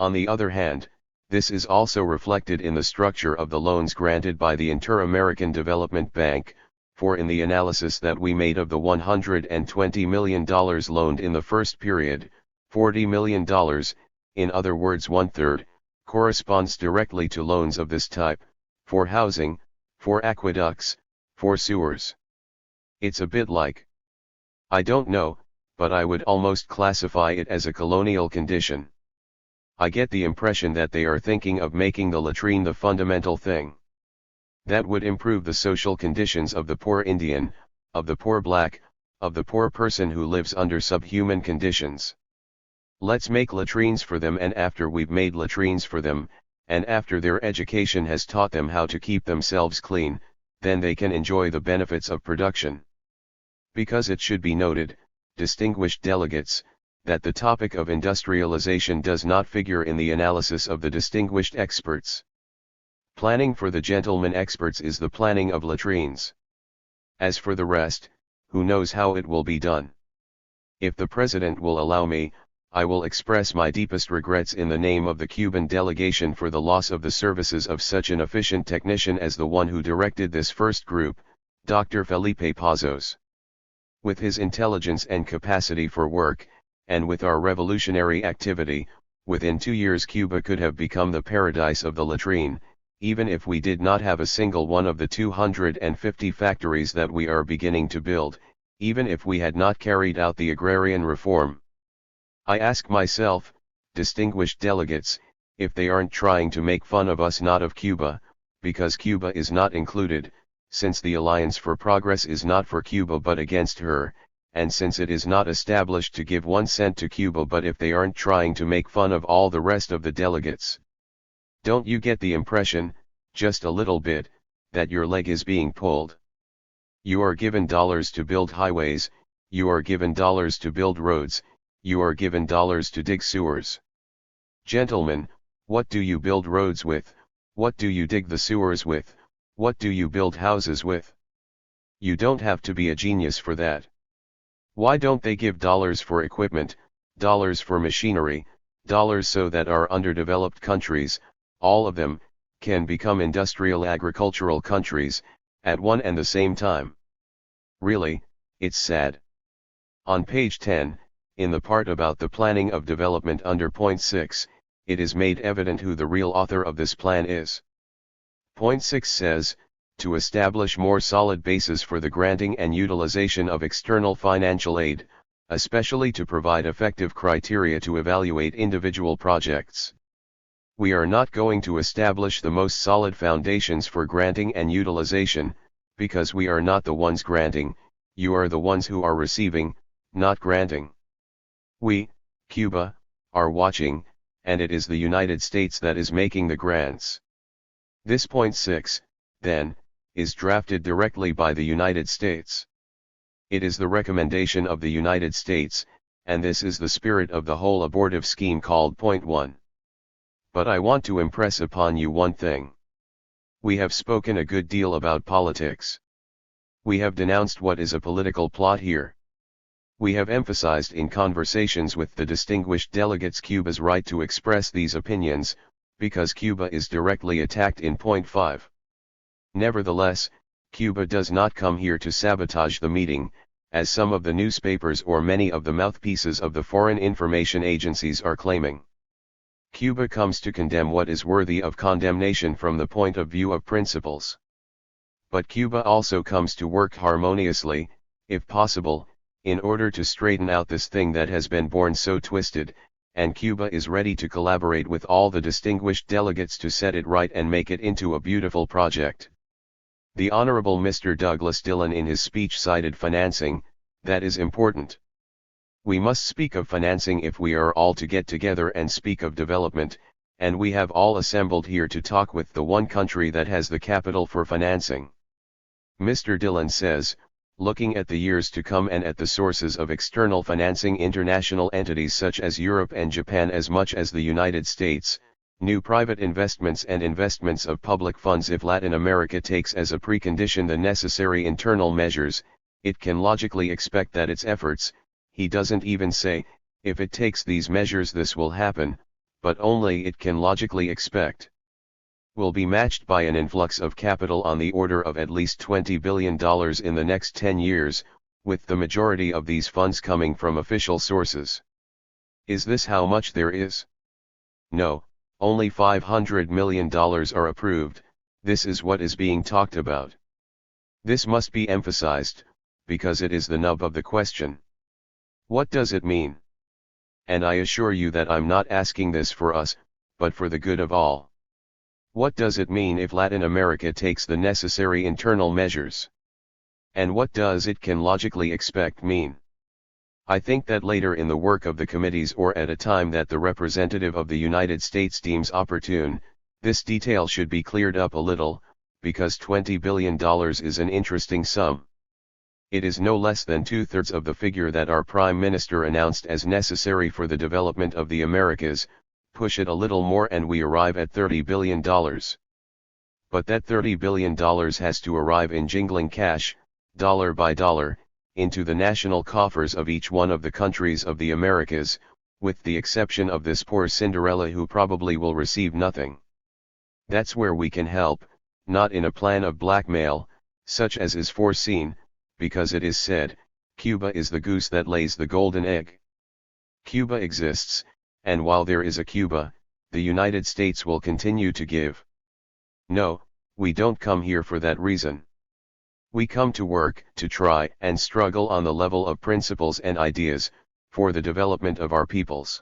On the other hand, this is also reflected in the structure of the loans granted by the Inter-American Development Bank, for in the analysis that we made of the $120 million loaned in the first period, $40 million, in other words 1/3, corresponds directly to loans of this type, for housing, for aqueducts, for sewers. It's a bit like, I don't know, but I would almost classify it as a colonial condition. I get the impression that they are thinking of making the latrine the fundamental thing. That would improve the social conditions of the poor Indian, of the poor black, of the poor person who lives under subhuman conditions. Let's make latrines for them, and after we've made latrines for them, and after their education has taught them how to keep themselves clean, then they can enjoy the benefits of production. Because it should be noted, distinguished delegates, that the topic of industrialization does not figure in the analysis of the distinguished experts. Planning for the gentlemen experts is the planning of latrines. As for the rest, who knows how it will be done? If the President will allow me, I will express my deepest regrets in the name of the Cuban delegation for the loss of the services of such an efficient technician as the one who directed this first group, Dr. Felipe Pazos. With his intelligence and capacity for work, and with our revolutionary activity, within 2 years Cuba could have become the paradise of the latrine, even if we did not have a single one of the 250 factories that we are beginning to build, even if we had not carried out the agrarian reform. I ask myself, distinguished delegates, if they aren't trying to make fun of us, not of Cuba, because Cuba is not included, since the Alliance for Progress is not for Cuba but against her, and since it is not established to give 1 cent to Cuba, but if they aren't trying to make fun of all the rest of the delegates. Don't you get the impression, just a little bit, that your leg is being pulled? You are given dollars to build highways, you are given dollars to build roads, you are given dollars to dig sewers. Gentlemen, what do you build roads with, what do you dig the sewers with, what do you build houses with? You don't have to be a genius for that. Why don't they give dollars for equipment, dollars for machinery, dollars so that our underdeveloped countries, all of them, can become industrial agricultural countries, at one and the same time? Really, it's sad. On page 10, in the part about the planning of development under point 6, it is made evident who the real author of this plan is. Point 6 says, to establish more solid bases for the granting and utilization of external financial aid, especially to provide effective criteria to evaluate individual projects. We are not going to establish the most solid foundations for granting and utilization, because we are not the ones granting, you are the ones who are receiving, not granting. We, Cuba, are watching, and it is the United States that is making the grants. This point 6, then, is drafted directly by the United States. It is the recommendation of the United States, and this is the spirit of the whole abortive scheme called point 1. But I want to impress upon you one thing. We have spoken a good deal about politics. We have denounced what is a political plot here. We have emphasized in conversations with the distinguished delegates Cuba's right to express these opinions, because Cuba is directly attacked in point 5. Nevertheless, Cuba does not come here to sabotage the meeting, as some of the newspapers or many of the mouthpieces of the foreign information agencies are claiming. Cuba comes to condemn what is worthy of condemnation from the point of view of principles. But Cuba also comes to work harmoniously, if possible, in order to straighten out this thing that has been born so twisted, and Cuba is ready to collaborate with all the distinguished delegates to set it right and make it into a beautiful project. The Honorable Mr. Douglas Dillon in his speech cited financing. That is important. We must speak of financing if we are all to get together and speak of development, and we have all assembled here to talk with the one country that has the capital for financing. Mr. Dillon says, looking at the years to come and at the sources of external financing, international entities such as Europe and Japan as much as the United States, new private investments and investments of public funds, if Latin America takes as a precondition the necessary internal measures, it can logically expect that its efforts, he doesn't even say, if it takes these measures this will happen, but only it can logically expect, will be matched by an influx of capital on the order of at least $20 billion in the next 10 years, with the majority of these funds coming from official sources. Is this how much there is? No, only $500 million are approved. This is what is being talked about. This must be emphasized, because it is the nub of the question. What does it mean? And I assure you that I'm not asking this for us, but for the good of all. What does it mean if Latin America takes the necessary internal measures? And what does it can logically expect mean? I think that later in the work of the committees or at a time that the representative of the United States deems opportune, this detail should be cleared up a little, because $20 billion is an interesting sum. It is no less than 2/3 of the figure that our Prime Minister announced as necessary for the development of the Americas. Push it a little more and we arrive at $30 billion. But that $30 billion has to arrive in jingling cash, dollar by dollar, into the national coffers of each one of the countries of the Americas, with the exception of this poor Cinderella who probably will receive nothing. That's where we can help, not in a plan of blackmail, such as is foreseen, because it is said, Cuba is the goose that lays the golden egg. Cuba exists, and while there is a Cuba, the United States will continue to give. No, we don't come here for that reason. We come to work, to try and struggle on the level of principles and ideas, for the development of our peoples.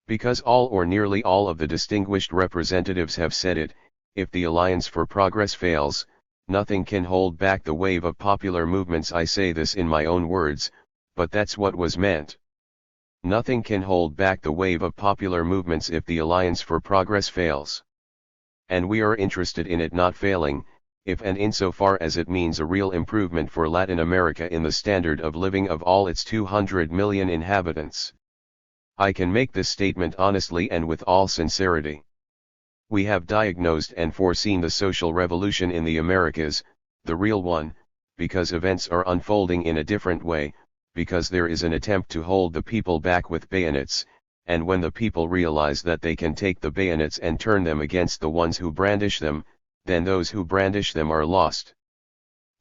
Because all or nearly all of the distinguished representatives have said it, if the Alliance for Progress fails, nothing can hold back the wave of popular movements. I say this in my own words, but that's what was meant. Nothing can hold back the wave of popular movements if the Alliance for Progress fails. And we are interested in it not failing, if and insofar as it means a real improvement for Latin America in the standard of living of all its 200 million inhabitants. I can make this statement honestly and with all sincerity. We have diagnosed and foreseen the social revolution in the Americas, the real one, because events are unfolding in a different way, because there is an attempt to hold the people back with bayonets, and when the people realize that they can take the bayonets and turn them against the ones who brandish them, then those who brandish them are lost.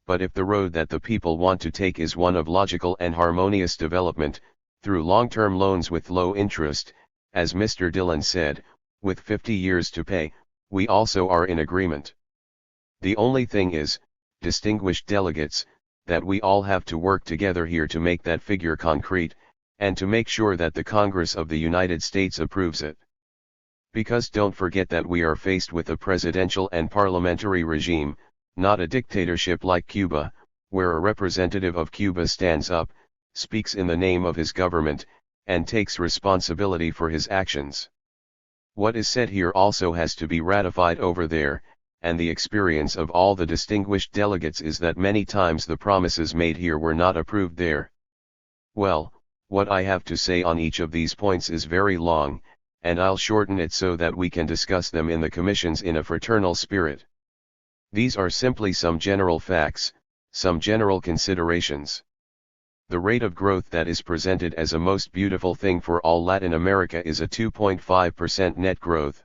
But if the road that the people want to take is one of logical and harmonious development, through long-term loans with low interest, as Mr. Dillon said, with 50 years to pay, we also are in agreement. The only thing is, distinguished delegates, that we all have to work together here to make that figure concrete, and to make sure that the Congress of the United States approves it. Because don't forget that we are faced with a presidential and parliamentary regime, not a dictatorship like Cuba, where a representative of Cuba stands up, speaks in the name of his government, and takes responsibility for his actions. What is said here also has to be ratified over there, and the experience of all the distinguished delegates is that many times the promises made here were not approved there. Well, what I have to say on each of these points is very long, and I'll shorten it so that we can discuss them in the commissions in a fraternal spirit. These are simply some general facts, some general considerations. The rate of growth that is presented as a most beautiful thing for all Latin America is a 2.5% net growth.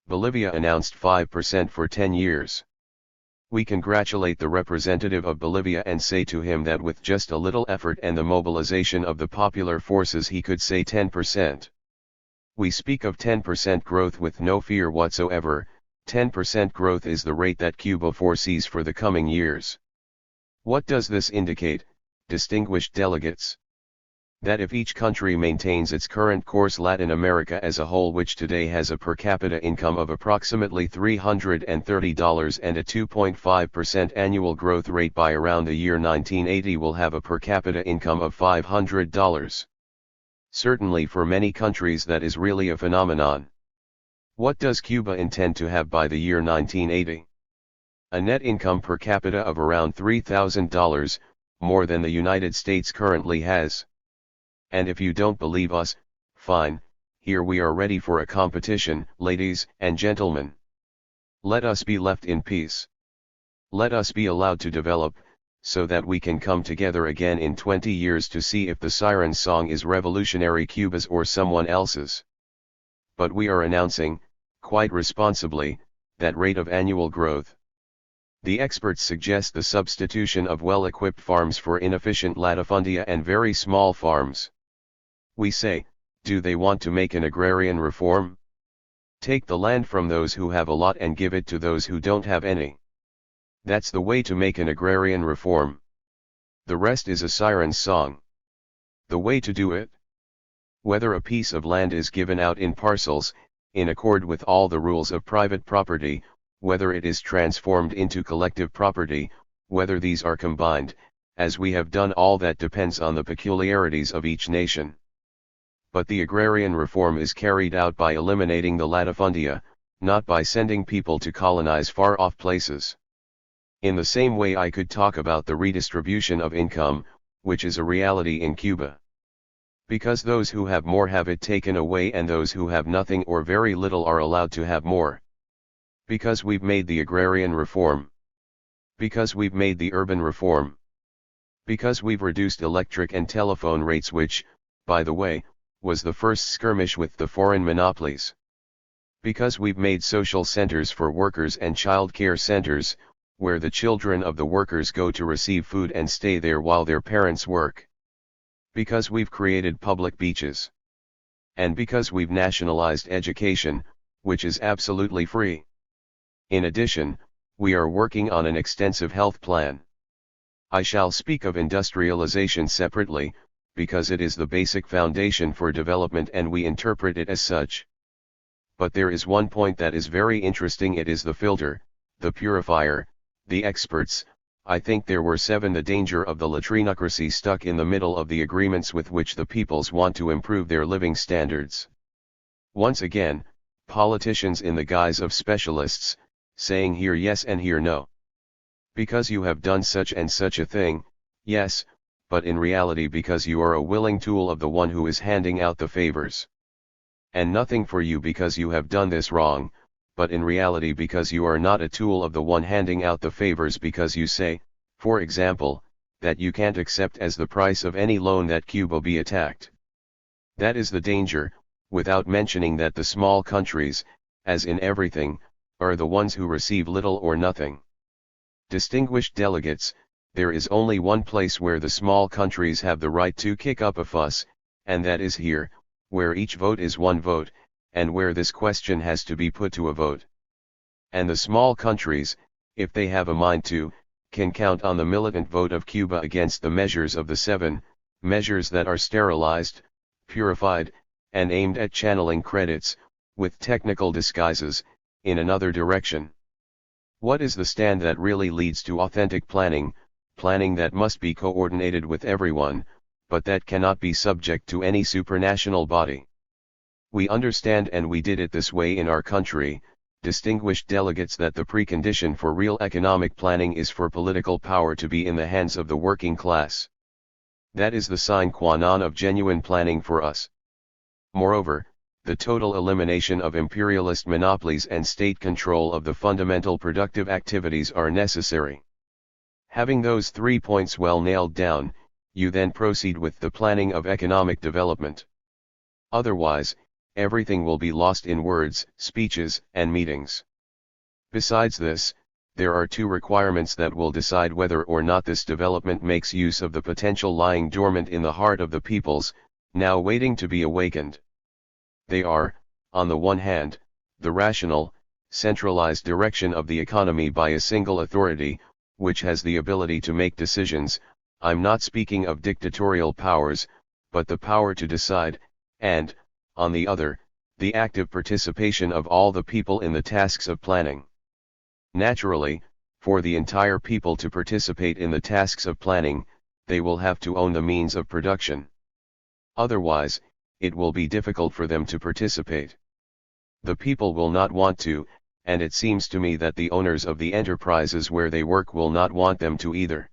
Bolivia announced 5% for 10 years. We congratulate the representative of Bolivia and say to him that with just a little effort and the mobilization of the popular forces he could say 10%. We speak of 10% growth with no fear whatsoever. 10% growth is the rate that Cuba foresees for the coming years. What does this indicate, distinguished delegates? That if each country maintains its current course, Latin America as a whole, which today has a per capita income of approximately $330 and a 2.5% annual growth rate, by around the year 1980 will have a per capita income of $500. Certainly for many countries that is really a phenomenon. What does Cuba intend to have by the year 1980? A net income per capita of around $3,000, more than the United States currently has. And if you don't believe us, fine, here we are ready for a competition, ladies and gentlemen. Let us be left in peace. Let us be allowed to develop, so that we can come together again in 20 years to see if the siren song is revolutionary Cuba's or someone else's. but we are announcing, quite responsibly, that rate of annual growth. The experts suggest the substitution of well-equipped farms for inefficient latifundia and very small farms. We say, do they want to make an agrarian reform? Take the land from those who have a lot and give it to those who don't have any. That's the way to make an agrarian reform. The rest is a siren's song. The way to do it? Whether a piece of land is given out in parcels, in accord with all the rules of private property, whether it is transformed into collective property, whether these are combined, as we have done, all that depends on the peculiarities of each nation. But the agrarian reform is carried out by eliminating the latifundia, not by sending people to colonize far-off places. In the same way I could talk about the redistribution of income, which is a reality in Cuba. Because those who have more have it taken away and those who have nothing or very little are allowed to have more. Because we've made the agrarian reform. Because we've made the urban reform. Because we've reduced electric and telephone rates, which, by the way, was the first skirmish with the foreign monopolies. Because we've made social centers for workers and child care centers, where the children of the workers go to receive food and stay there while their parents work. Because we've created public beaches. And because we've nationalized education, which is absolutely free. In addition, we are working on an extensive health plan. I shall speak of industrialization separately, because it is the basic foundation for development and we interpret it as such. But there is one point that is very interesting. It is the filter, the purifier, the experts. I think there were 7. The danger of the latrinocracy stuck in the middle of the agreements with which the peoples want to improve their living standards. Once again, politicians in the guise of specialists, saying here yes and here no. Because you have done such and such a thing, yes, but in reality because you are a willing tool of the one who is handing out the favors. And nothing for you because you have done this wrong, but in reality because you are not a tool of the one handing out the favors, because you say, for example, that you can't accept as the price of any loan that Cuba be attacked. That is the danger, without mentioning that the small countries, as in everything, are the ones who receive little or nothing. Distinguished delegates, there is only one place where the small countries have the right to kick up a fuss, and that is here, where each vote is one vote, and where this question has to be put to a vote. And the small countries, if they have a mind to, can count on the militant vote of Cuba against the measures of the 7, measures that are sterilized, purified, and aimed at channeling credits, with technical disguises, in another direction. What is the stand that really leads to authentic planning, planning that must be coordinated with everyone, but that cannot be subject to any supranational body? We understand, and we did it this way in our country, distinguished delegates, that the precondition for real economic planning is for political power to be in the hands of the working class. That is the sine qua non of genuine planning for us. Moreover, the total elimination of imperialist monopolies and state control of the fundamental productive activities are necessary. Having those 3 points well nailed down, you then proceed with the planning of economic development. Otherwise, everything will be lost in words, speeches, and meetings. Besides this, there are 2 requirements that will decide whether or not this development makes use of the potential lying dormant in the heart of the peoples, now waiting to be awakened. They are, on the one hand, the rational, centralized direction of the economy by a single authority, which has the ability to make decisions. I'm not speaking of dictatorial powers, but the power to decide, and, on the other, the active participation of all the people in the tasks of planning. Naturally, for the entire people to participate in the tasks of planning, they will have to own the means of production. Otherwise, it will be difficult for them to participate. The people will not want to, and it seems to me that the owners of the enterprises where they work will not want them to either.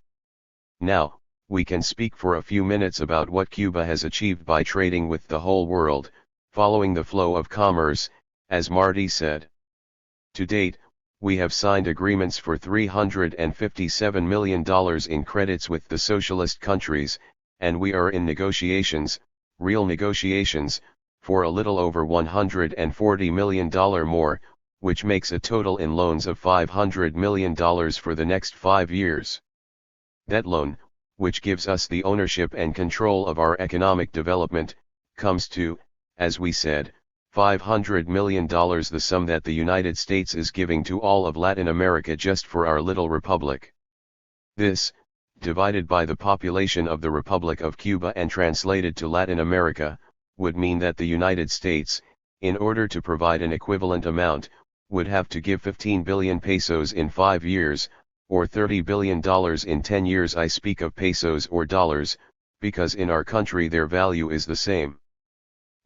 Now, we can speak for a few minutes about what Cuba has achieved by trading with the whole world, following the flow of commerce, as Marty said. To date, we have signed agreements for $357 million in credits with the socialist countries, and we are in negotiations, real negotiations, for a little over $140 million more, which makes a total in loans of $500 million for the next 5 years. That loan, which gives us the ownership and control of our economic development, comes to, as we said, $500 million, the sum that the United States is giving to all of Latin America just for our little republic. This, divided by the population of the Republic of Cuba and translated to Latin America, would mean that the United States, in order to provide an equivalent amount, would have to give 15 billion pesos in 5 years, or $30 billion in 10 years. I speak of pesos or dollars, because in our country their value is the same.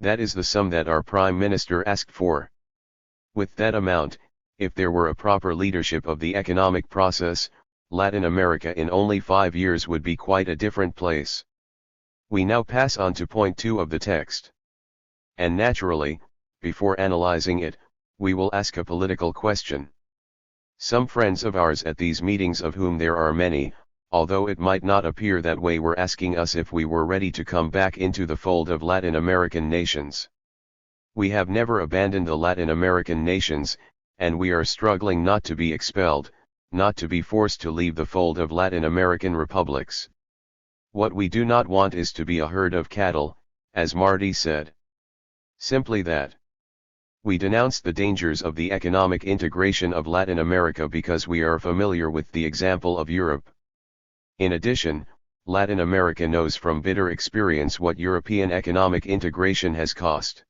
That is the sum that our Prime Minister asked for. With that amount, if there were a proper leadership of the economic process, Latin America in only 5 years would be quite a different place. We now pass on to point 2 of the text. And naturally, before analyzing it, we will ask a political question. Some friends of ours at these meetings, of whom there are many, although it might not appear that way, were asking us if we were ready to come back into the fold of Latin American nations. We have never abandoned the Latin American nations, and we are struggling not to be expelled, not to be forced to leave the fold of Latin American republics. What we do not want is to be a herd of cattle, as Marty said. Simply that. We denounce the dangers of the economic integration of Latin America because we are familiar with the example of Europe. In addition, Latin America knows from bitter experience what European economic integration has cost.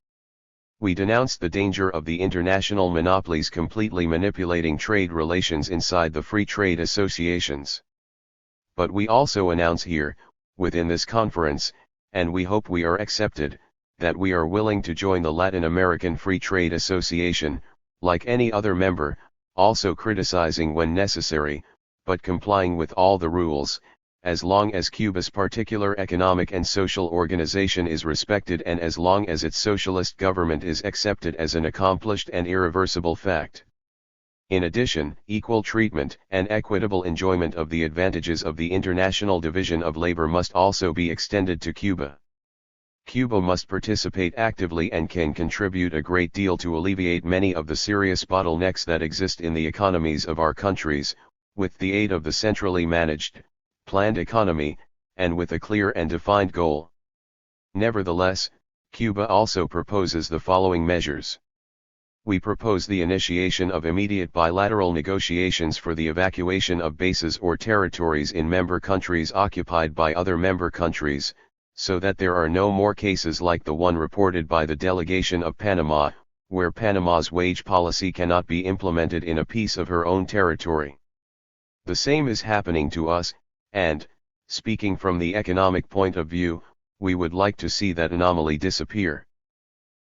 We denounce the danger of the international monopolies completely manipulating trade relations inside the free trade associations. But we also announce here, within this conference, and we hope we are accepted, that we are willing to join the Latin American Free Trade Association, like any other member, also criticizing when necessary, but complying with all the rules, as long as Cuba's particular economic and social organization is respected and as long as its socialist government is accepted as an accomplished and irreversible fact. In addition, equal treatment and equitable enjoyment of the advantages of the international division of labor must also be extended to Cuba. Cuba must participate actively and can contribute a great deal to alleviate many of the serious bottlenecks that exist in the economies of our countries, with the aid of the centrally managed, planned economy, and with a clear and defined goal. Nevertheless, Cuba also proposes the following measures. We propose the initiation of immediate bilateral negotiations for the evacuation of bases or territories in member countries occupied by other member countries, so that there are no more cases like the one reported by the delegation of Panama, where Panama's wage policy cannot be implemented in a piece of her own territory. The same is happening to us, and, speaking from the economic point of view, we would like to see that anomaly disappear.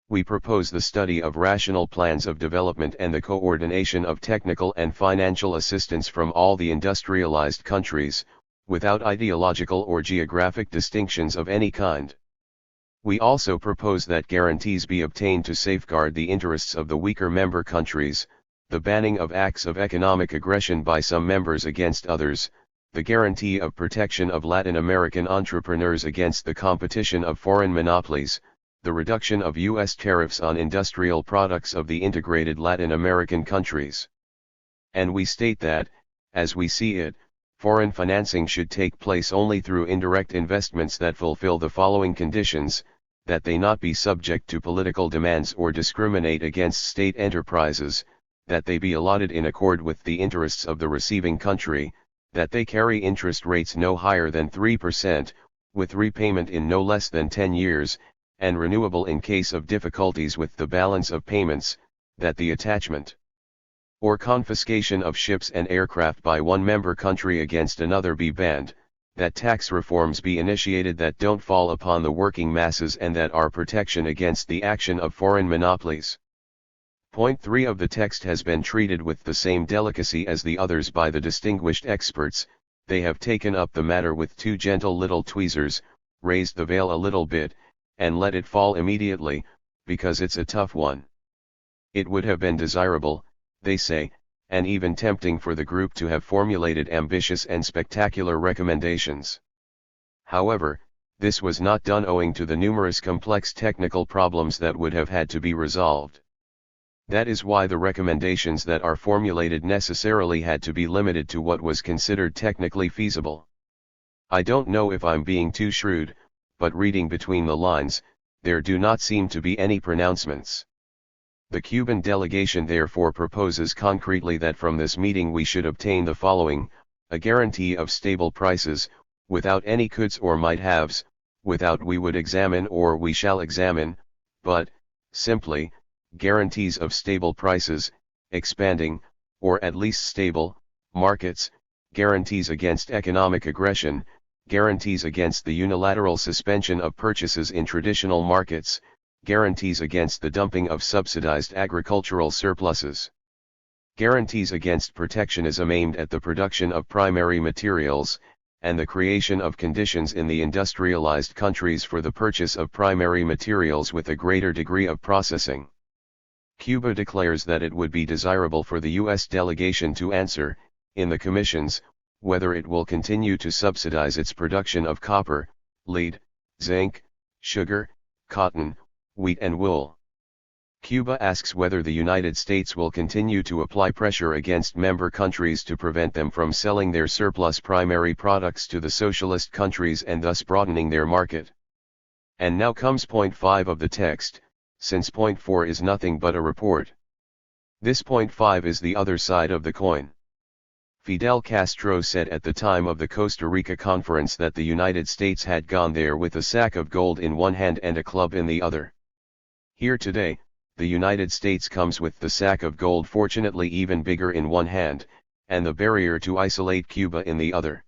We propose the study of rational plans of development and the coordination of technical and financial assistance from all the industrialized countries, without ideological or geographic distinctions of any kind. We also propose that guarantees be obtained to safeguard the interests of the weaker member countries, the banning of acts of economic aggression by some members against others, the guarantee of protection of Latin American entrepreneurs against the competition of foreign monopolies, the reduction of U.S. tariffs on industrial products of the integrated Latin American countries. And we state that, as we see it, foreign financing should take place only through indirect investments that fulfill the following conditions: that they not be subject to political demands or discriminate against state enterprises, that they be allotted in accord with the interests of the receiving country, that they carry interest rates no higher than 3%, with repayment in no less than 10 years, and renewable in case of difficulties with the balance of payments, that the attachment or confiscation of ships and aircraft by one member country against another be banned, that tax reforms be initiated that don't fall upon the working masses and that are protection against the action of foreign monopolies. Point 3 of the text has been treated with the same delicacy as the others by the distinguished experts. They have taken up the matter with 2 gentle little tweezers, raised the veil a little bit, and let it fall immediately, because it's a tough one. It would have been desirable, they say, and even tempting for the group to have formulated ambitious and spectacular recommendations. However, This was not done owing to the numerous complex technical problems that would have had to be resolved. That is why the recommendations that are formulated necessarily had to be limited to what was considered technically feasible. I don't know if I'm being too shrewd, but reading between the lines, there do not seem to be any pronouncements. The Cuban delegation therefore proposes concretely that from this meeting we should obtain the following: a guarantee of stable prices, without any coulds or might-haves, without we would examine or we shall examine, but, simply, guarantees of stable prices, expanding, or at least stable, markets, guarantees against economic aggression, guarantees against the unilateral suspension of purchases in traditional markets, guarantees against the dumping of subsidized agricultural surpluses. Guarantees against protectionism aimed at the production of primary materials, and the creation of conditions in the industrialized countries for the purchase of primary materials with a greater degree of processing. Cuba declares that it would be desirable for the U.S. delegation to answer, in the commissions, whether it will continue to subsidize its production of copper, lead, zinc, sugar, cotton, wheat and wool. Cuba asks whether the United States will continue to apply pressure against member countries to prevent them from selling their surplus primary products to the socialist countries and thus broadening their market. And now comes point 5 of the text, since point 4 is nothing but a report. This point 5 is the other side of the coin. Fidel Castro said at the time of the Costa Rica conference that the United States had gone there with a sack of gold in one hand and a club in the other. Here today, the United States comes with the sack of gold fortunately even bigger in one hand, and the barrier to isolate Cuba in the other.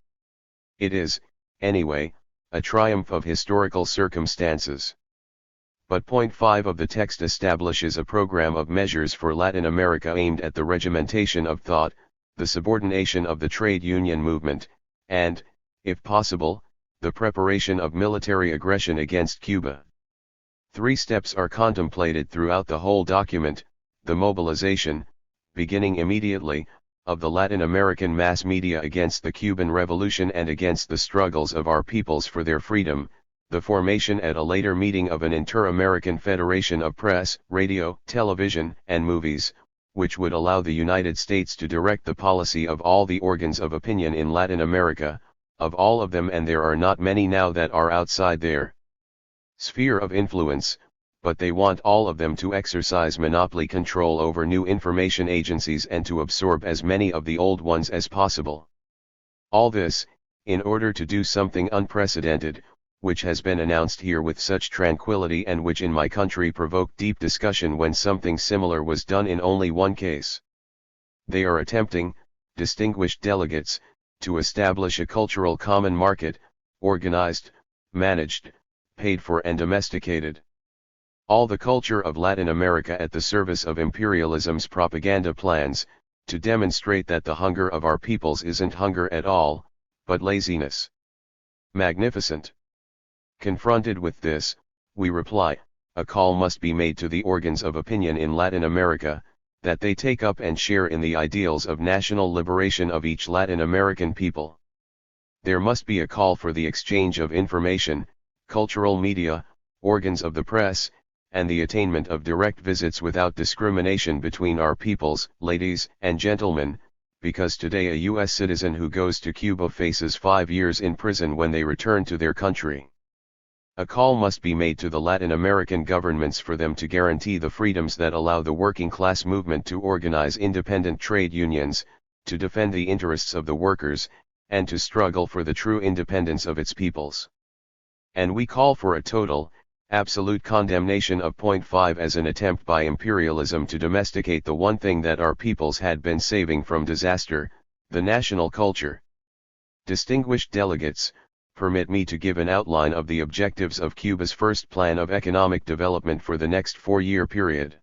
It is, anyway, a triumph of historical circumstances. But point 5 of the text establishes a program of measures for Latin America aimed at the regimentation of thought, the subordination of the trade union movement, and, if possible, the preparation of military aggression against Cuba. 3 steps are contemplated throughout the whole document: the mobilization, beginning immediately, of the Latin American mass media against the Cuban Revolution and against the struggles of our peoples for their freedom, the formation at a later meeting of an Inter-American Federation of Press, Radio, Television, and Movies, which would allow the United States to direct the policy of all the organs of opinion in Latin America, of all of them, and there are not many now that are outside their sphere of influence, but they want all of them to exercise monopoly control over new information agencies and to absorb as many of the old ones as possible. All this, in order to do something unprecedented, which has been announced here with such tranquility and which in my country provoked deep discussion when something similar was done in only one case. They are attempting, distinguished delegates, to establish a cultural common market, organized, managed, paid for and domesticated. All the culture of Latin America at the service of imperialism's propaganda plans, to demonstrate that the hunger of our peoples isn't hunger at all, but laziness. Magnificent. Confronted with this, we reply, a call must be made to the organs of opinion in Latin America, that they take up and share in the ideals of national liberation of each Latin American people. There must be a call for the exchange of information, cultural media, organs of the press, and the attainment of direct visits without discrimination between our peoples, ladies and gentlemen, because today a U.S. citizen who goes to Cuba faces 5 years in prison when they return to their country. A call must be made to the Latin American governments for them to guarantee the freedoms that allow the working class movement to organize independent trade unions, to defend the interests of the workers, and to struggle for the true independence of its peoples. And we call for a total, absolute condemnation of point 5 as an attempt by imperialism to domesticate the one thing that our peoples had been saving from disaster, the national culture. Distinguished delegates, permit me to give an outline of the objectives of Cuba's first plan of economic development for the next 4-year period.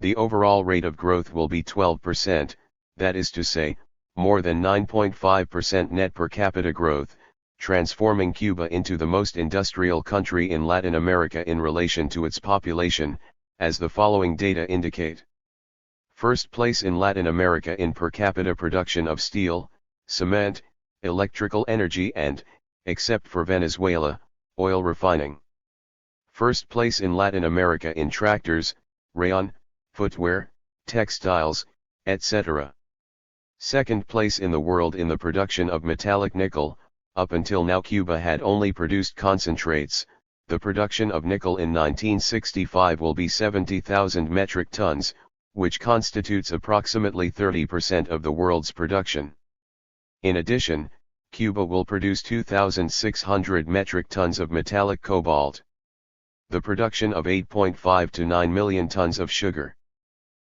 The overall rate of growth will be 12%, that is to say, more than 9.5% net per capita growth, transforming Cuba into the most industrial country in Latin America in relation to its population, as the following data indicate. First place in Latin America in per capita production of steel, cement, electrical energy and, except for Venezuela, Oil refining. First place in Latin America in tractors, rayon, footwear, textiles, etc. Second place in the world in the production of metallic nickel. Up until now Cuba had only produced concentrates. The production of nickel in 1965 will be 70,000 metric tons, which constitutes approximately 30% of the world's production. In addition, Cuba will produce 2,600 metric tons of metallic cobalt. The production of 8.5 to 9 million tons of sugar.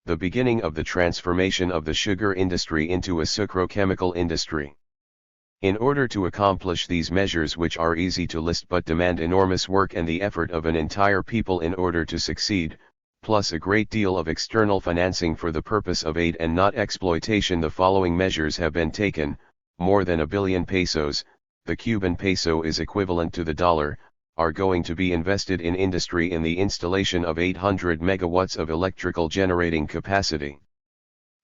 The beginning of the transformation of the sugar industry into a sucrochemical industry. In order to accomplish these measures, which are easy to list but demand enormous work and the effort of an entire people in order to succeed, plus a great deal of external financing for the purpose of aid and not exploitation, the following measures have been taken. More than 1 billion pesos, the Cuban peso is equivalent to the dollar, are going to be invested in industry in the installation of 800 megawatts of electrical generating capacity.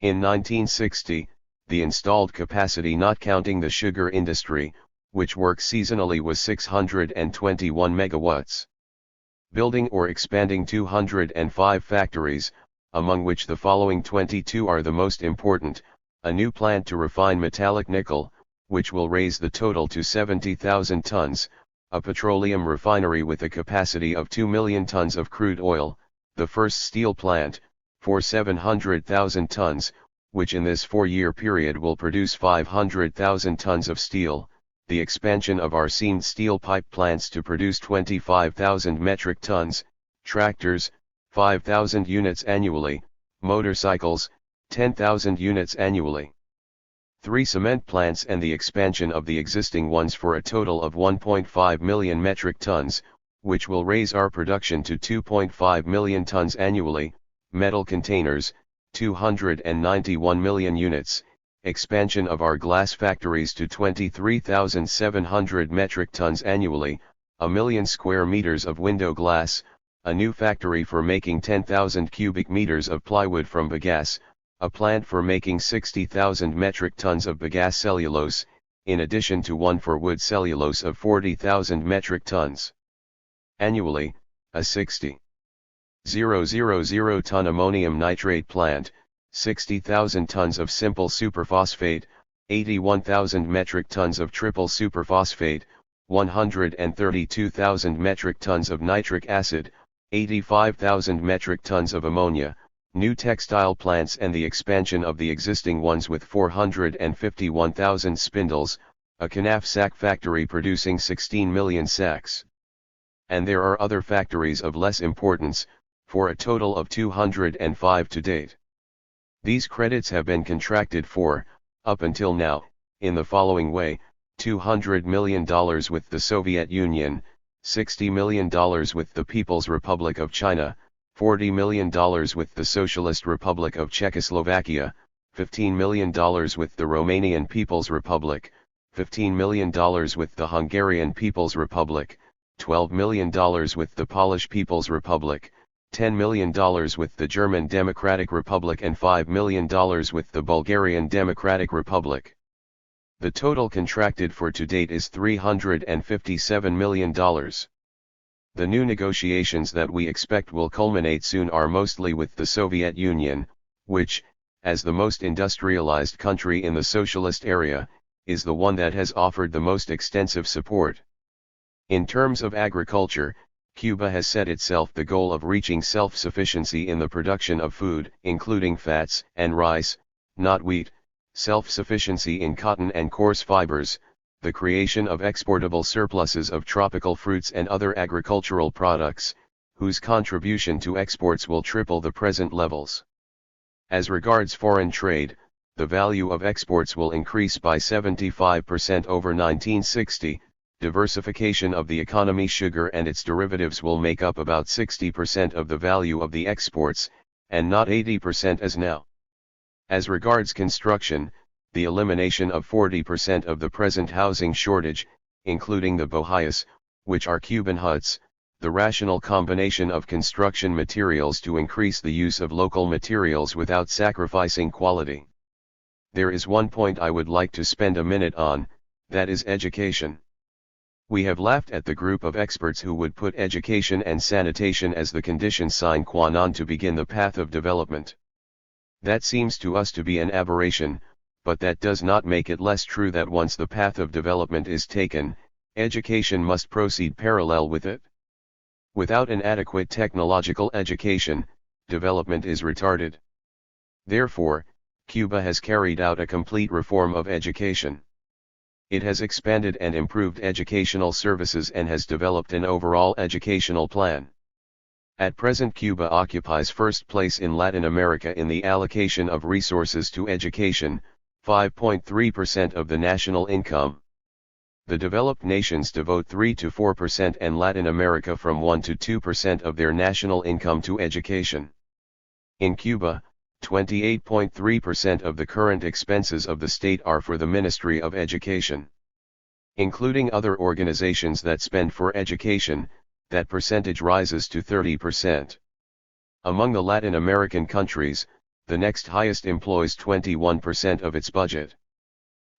In 1960, the installed capacity not counting the sugar industry, which works seasonally, was 621 megawatts. Building or expanding 205 factories, among which the following 22 are the most important: a new plant to refine metallic nickel, which will raise the total to 70,000 tons, a petroleum refinery with a capacity of 2 million tons of crude oil, the first steel plant, for 700,000 tons, which in this 4-year period will produce 500,000 tons of steel, the expansion of our seamed steel pipe plants to produce 25,000 metric tons, tractors, 5,000 units annually, motorcycles, 10,000 units annually. 3 cement plants and the expansion of the existing ones for a total of 1.5 million metric tons, which will raise our production to 2.5 million tons annually. Metal containers, 291 million units, expansion of our glass factories to 23,700 metric tons annually, 1 million square meters of window glass, a new factory for making 10,000 cubic meters of plywood from bagasse, a plant for making 60,000 metric tons of bagasse cellulose, in addition to one for wood cellulose of 40,000 metric tons annually, a 60,000 ton ammonium nitrate plant, 60,000 tons of simple superphosphate, 81,000 metric tons of triple superphosphate, 132,000 metric tons of nitric acid, 85,000 metric tons of ammonia, new textile plants and the expansion of the existing ones with 451,000 spindles, a knapsack factory producing 16 million sacks. And there are other factories of less importance, for a total of 205 to date. These credits have been contracted for, up until now, in the following way: $200 million with the Soviet Union, $60 million with the People's Republic of China, $40 million with the Socialist Republic of Czechoslovakia, $15 million with the Romanian People's Republic, $15 million with the Hungarian People's Republic, $12 million with the Polish People's Republic, $10 million with the German Democratic Republic and $5 million with the Bulgarian Democratic Republic. The total contracted for to date is $357 million. The new negotiations that we expect will culminate soon are mostly with the Soviet Union, which, as the most industrialized country in the socialist area, is the one that has offered the most extensive support. In terms of agriculture, Cuba has set itself the goal of reaching self-sufficiency in the production of food, including fats and rice, not wheat, self-sufficiency in cotton and coarse fibers, the creation of exportable surpluses of tropical fruits and other agricultural products, whose contribution to exports will triple the present levels. As regards foreign trade, the value of exports will increase by 75% over 1960. Diversification of the economy. Sugar and its derivatives will make up about 60% of the value of the exports, and not 80% as now. As regards construction, the elimination of 40% of the present housing shortage, including the bohías, which are Cuban huts, the rational combination of construction materials to increase the use of local materials without sacrificing quality. There is one point I would like to spend a minute on, that is education. We have laughed at the group of experts who would put education and sanitation as the condition sine qua non to begin the path of development. That seems to us to be an aberration, but that does not make it less true that once the path of development is taken, education must proceed parallel with it. Without an adequate technological education, development is retarded. Therefore, Cuba has carried out a complete reform of education. It has expanded and improved educational services and has developed an overall educational plan. At present, Cuba occupies first place in Latin America in the allocation of resources to education, 5.3% of the national income. The developed nations devote 3 to 4% and Latin America from 1 to 2% of their national income to education. In Cuba, 28.3% of the current expenses of the state are for the Ministry of Education. Including other organizations that spend for education, that percentage rises to 30%. Among the Latin American countries, the next highest employs 21% of its budget.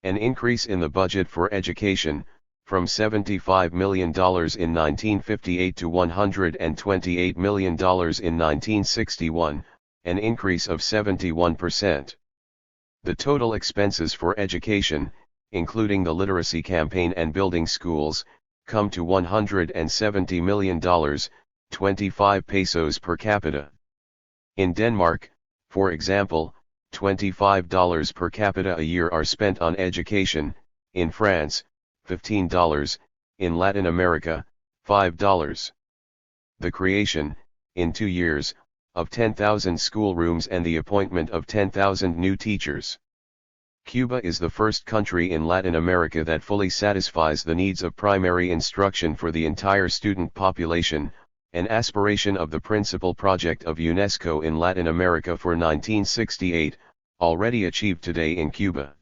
An increase in the budget for education, from $75 million in 1958 to $128 million in 1961, an increase of 71%. The total expenses for education, including the literacy campaign and building schools, come to $170 million, 25 pesos per capita. In Denmark, for example, $25 per capita a year are spent on education, in France, $15, in Latin America, $5. The creation, in 2 years, of 10,000 schoolrooms and the appointment of 10,000 new teachers. Cuba is the first country in Latin America that fully satisfies the needs of primary instruction for the entire student population, an aspiration of the principal project of UNESCO in Latin America for 1968, already achieved today in Cuba.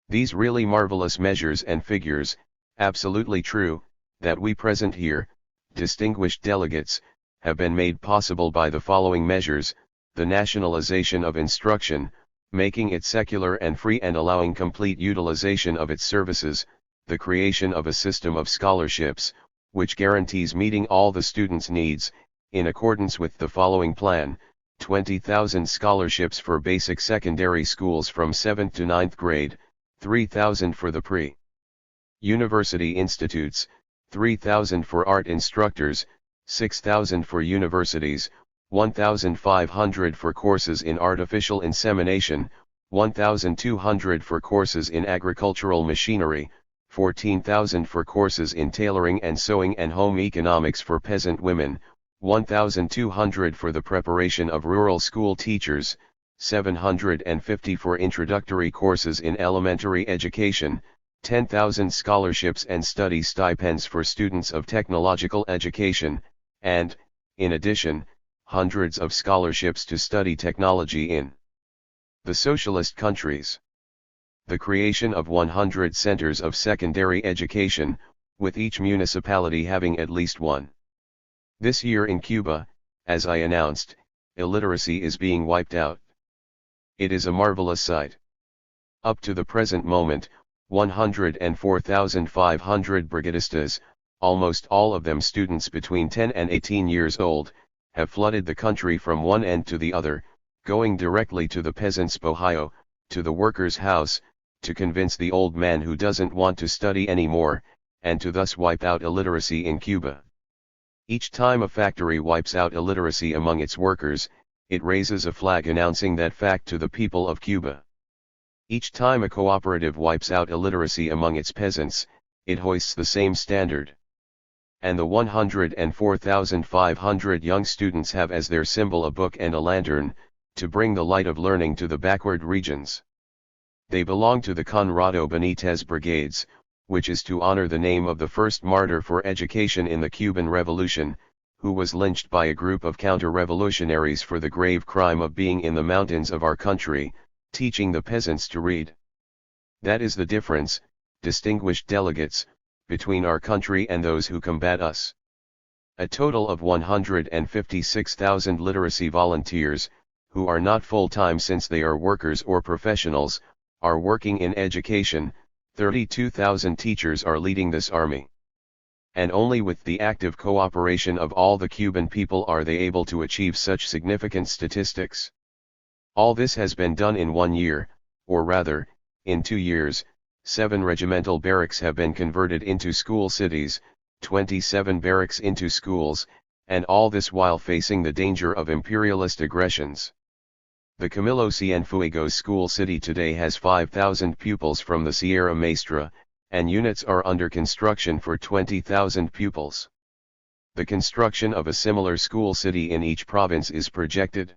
These really marvelous measures and figures, absolutely true, that we present here, distinguished delegates, have been made possible by the following measures: the nationalization of instruction, making it secular and free and allowing complete utilization of its services, the creation of a system of scholarships, which guarantees meeting all the students' needs, in accordance with the following plan: 20,000 scholarships for basic secondary schools from 7th to 9th grade, 3,000 for the pre-university institutes, 3,000 for art instructors, 6,000 for universities, 1,500 for courses in artificial insemination, 1,200 for courses in agricultural machinery, 14,000 for courses in tailoring and sewing and home economics for peasant women, 1,200 for the preparation of rural school teachers, 750 for introductory courses in elementary education, 10,000 scholarships and study stipends for students of technological education, and, in addition, hundreds of scholarships to study technology in the socialist countries. The creation of 100 centers of secondary education, with each municipality having at least one. This year in Cuba, as I announced, illiteracy is being wiped out. It is a marvelous sight. Up to the present moment, 104,500 brigadistas, almost all of them students between 10 and 18 years old, have flooded the country from one end to the other, going directly to the peasant's bohio, to the worker's house, to convince the old man who doesn't want to study anymore, and to thus wipe out illiteracy in Cuba. Each time a factory wipes out illiteracy among its workers, it raises a flag announcing that fact to the people of Cuba. Each time a cooperative wipes out illiteracy among its peasants, it hoists the same standard. And the 104,500 young students have as their symbol a book and a lantern, to bring the light of learning to the backward regions. They belong to the Conrado Benitez Brigades, which is to honor the name of the first martyr for education in the Cuban Revolution, who was lynched by a group of counter-revolutionaries for the grave crime of being in the mountains of our country, teaching the peasants to read. That is the difference, distinguished delegates, between our country and those who combat us. A total of 156,000 literacy volunteers, who are not full-time since they are workers or professionals, are working in education. 32,000 teachers are leading this army. and only with the active cooperation of all the Cuban people are they able to achieve such significant statistics. All this has been done in 1 year, or rather, in 2 years. 7 regimental barracks have been converted into school cities, 27 barracks into schools, and all this while facing the danger of imperialist aggressions. The Camilo Cienfuegos school city today has 5,000 pupils from the Sierra Maestra, and units are under construction for 20,000 pupils. The construction of a similar school city in each province is projected.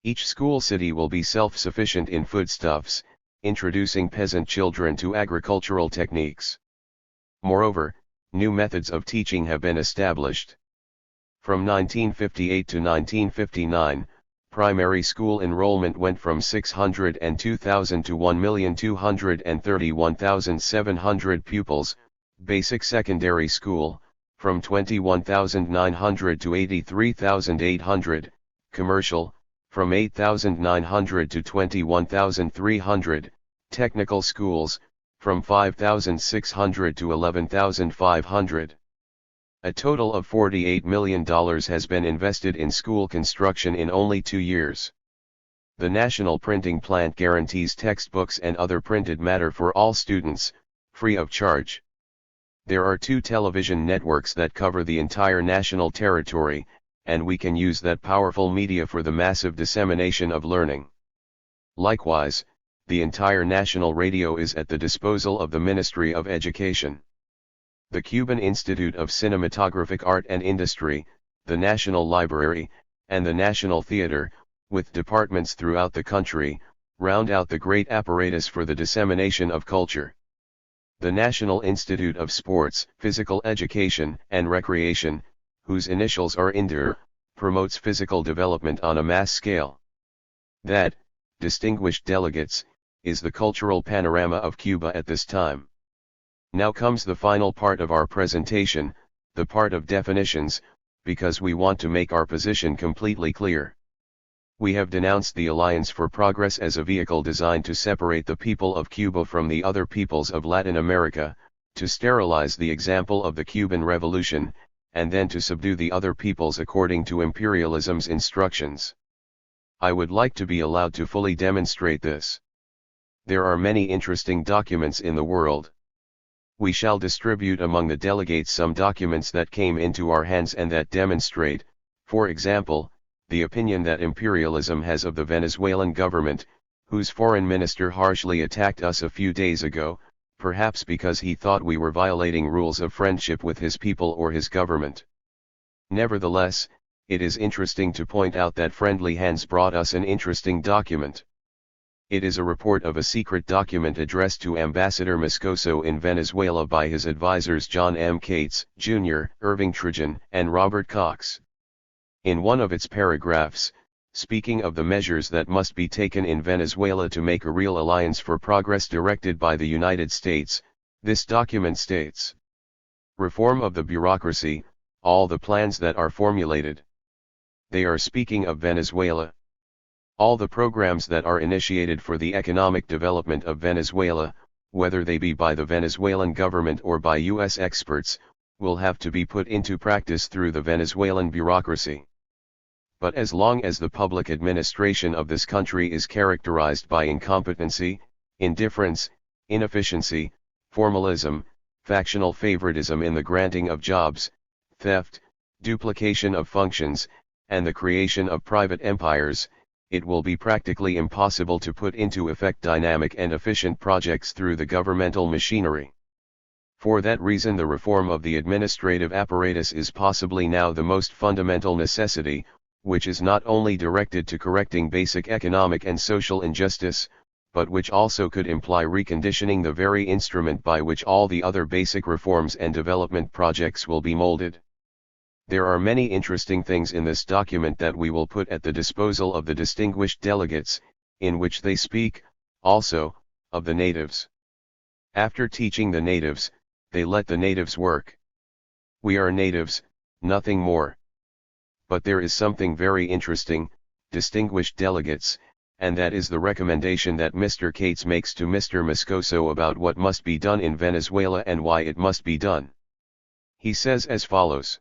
Each school city will be self-sufficient in foodstuffs, introducing peasant children to agricultural techniques. Moreover, new methods of teaching have been established. From 1958 to 1959, primary school enrollment went from 602,000 to 1,231,700 pupils, basic secondary school, from 21,900 to 83,800, commercial, from 8,900 to 21,300, technical schools, from 5,600 to 11,500. A total of $48 million has been invested in school construction in only 2 years. The national printing plant guarantees textbooks and other printed matter for all students, free of charge. There are 2 television networks that cover the entire national territory, and we can use that powerful media for the massive dissemination of learning. Likewise, the entire national radio is at the disposal of the Ministry of Education. The Cuban Institute of Cinematographic Art and Industry, the National Library, and the National Theater, with departments throughout the country, round out the great apparatus for the dissemination of culture. The National Institute of Sports, Physical Education, and Recreation, whose initials are INDIR, promotes physical development on a mass scale. That, distinguished delegates, is the cultural panorama of Cuba at this time. Now comes the final part of our presentation, the part of definitions, because we want to make our position completely clear. We have denounced the Alliance for Progress as a vehicle designed to separate the people of Cuba from the other peoples of Latin America, to sterilize the example of the Cuban Revolution, and then to subdue the other peoples according to imperialism's instructions. I would like to be allowed to fully demonstrate this. There are many interesting documents in the world. We shall distribute among the delegates some documents that came into our hands and that demonstrate, for example, the opinion that imperialism has of the Venezuelan government, whose foreign minister harshly attacked us a few days ago, perhaps because he thought we were violating rules of friendship with his people or his government. Nevertheless, it is interesting to point out that friendly hands brought us an interesting document. It is a report of a secret document addressed to Ambassador Moscoso in Venezuela by his advisors John M. Cates, Jr., Irving Trajan, and Robert Cox. In one of its paragraphs, speaking of the measures that must be taken in Venezuela to make a real alliance for progress directed by the United States, this document states: reform of the bureaucracy, all the plans that are formulated. They are speaking of Venezuela. All the programs that are initiated for the economic development of Venezuela, whether they be by the Venezuelan government or by U.S. experts, will have to be put into practice through the Venezuelan bureaucracy. But as long as the public administration of this country is characterized by incompetency, indifference, inefficiency, formalism, factional favoritism in the granting of jobs, theft, duplication of functions, and the creation of private empires, it will be practically impossible to put into effect dynamic and efficient projects through the governmental machinery. For that reason, the reform of the administrative apparatus is possibly now the most fundamental necessity, which is not only directed to correcting basic economic and social injustice, but which also could imply reconditioning the very instrument by which all the other basic reforms and development projects will be molded. There are many interesting things in this document that we will put at the disposal of the distinguished delegates, in which they speak, also, of the natives. After teaching the natives, they let the natives work. We are natives, nothing more. But there is something very interesting, distinguished delegates, and that is the recommendation that Mr. Cates makes to Mr. Moscoso about what must be done in Venezuela and why it must be done. He says as follows: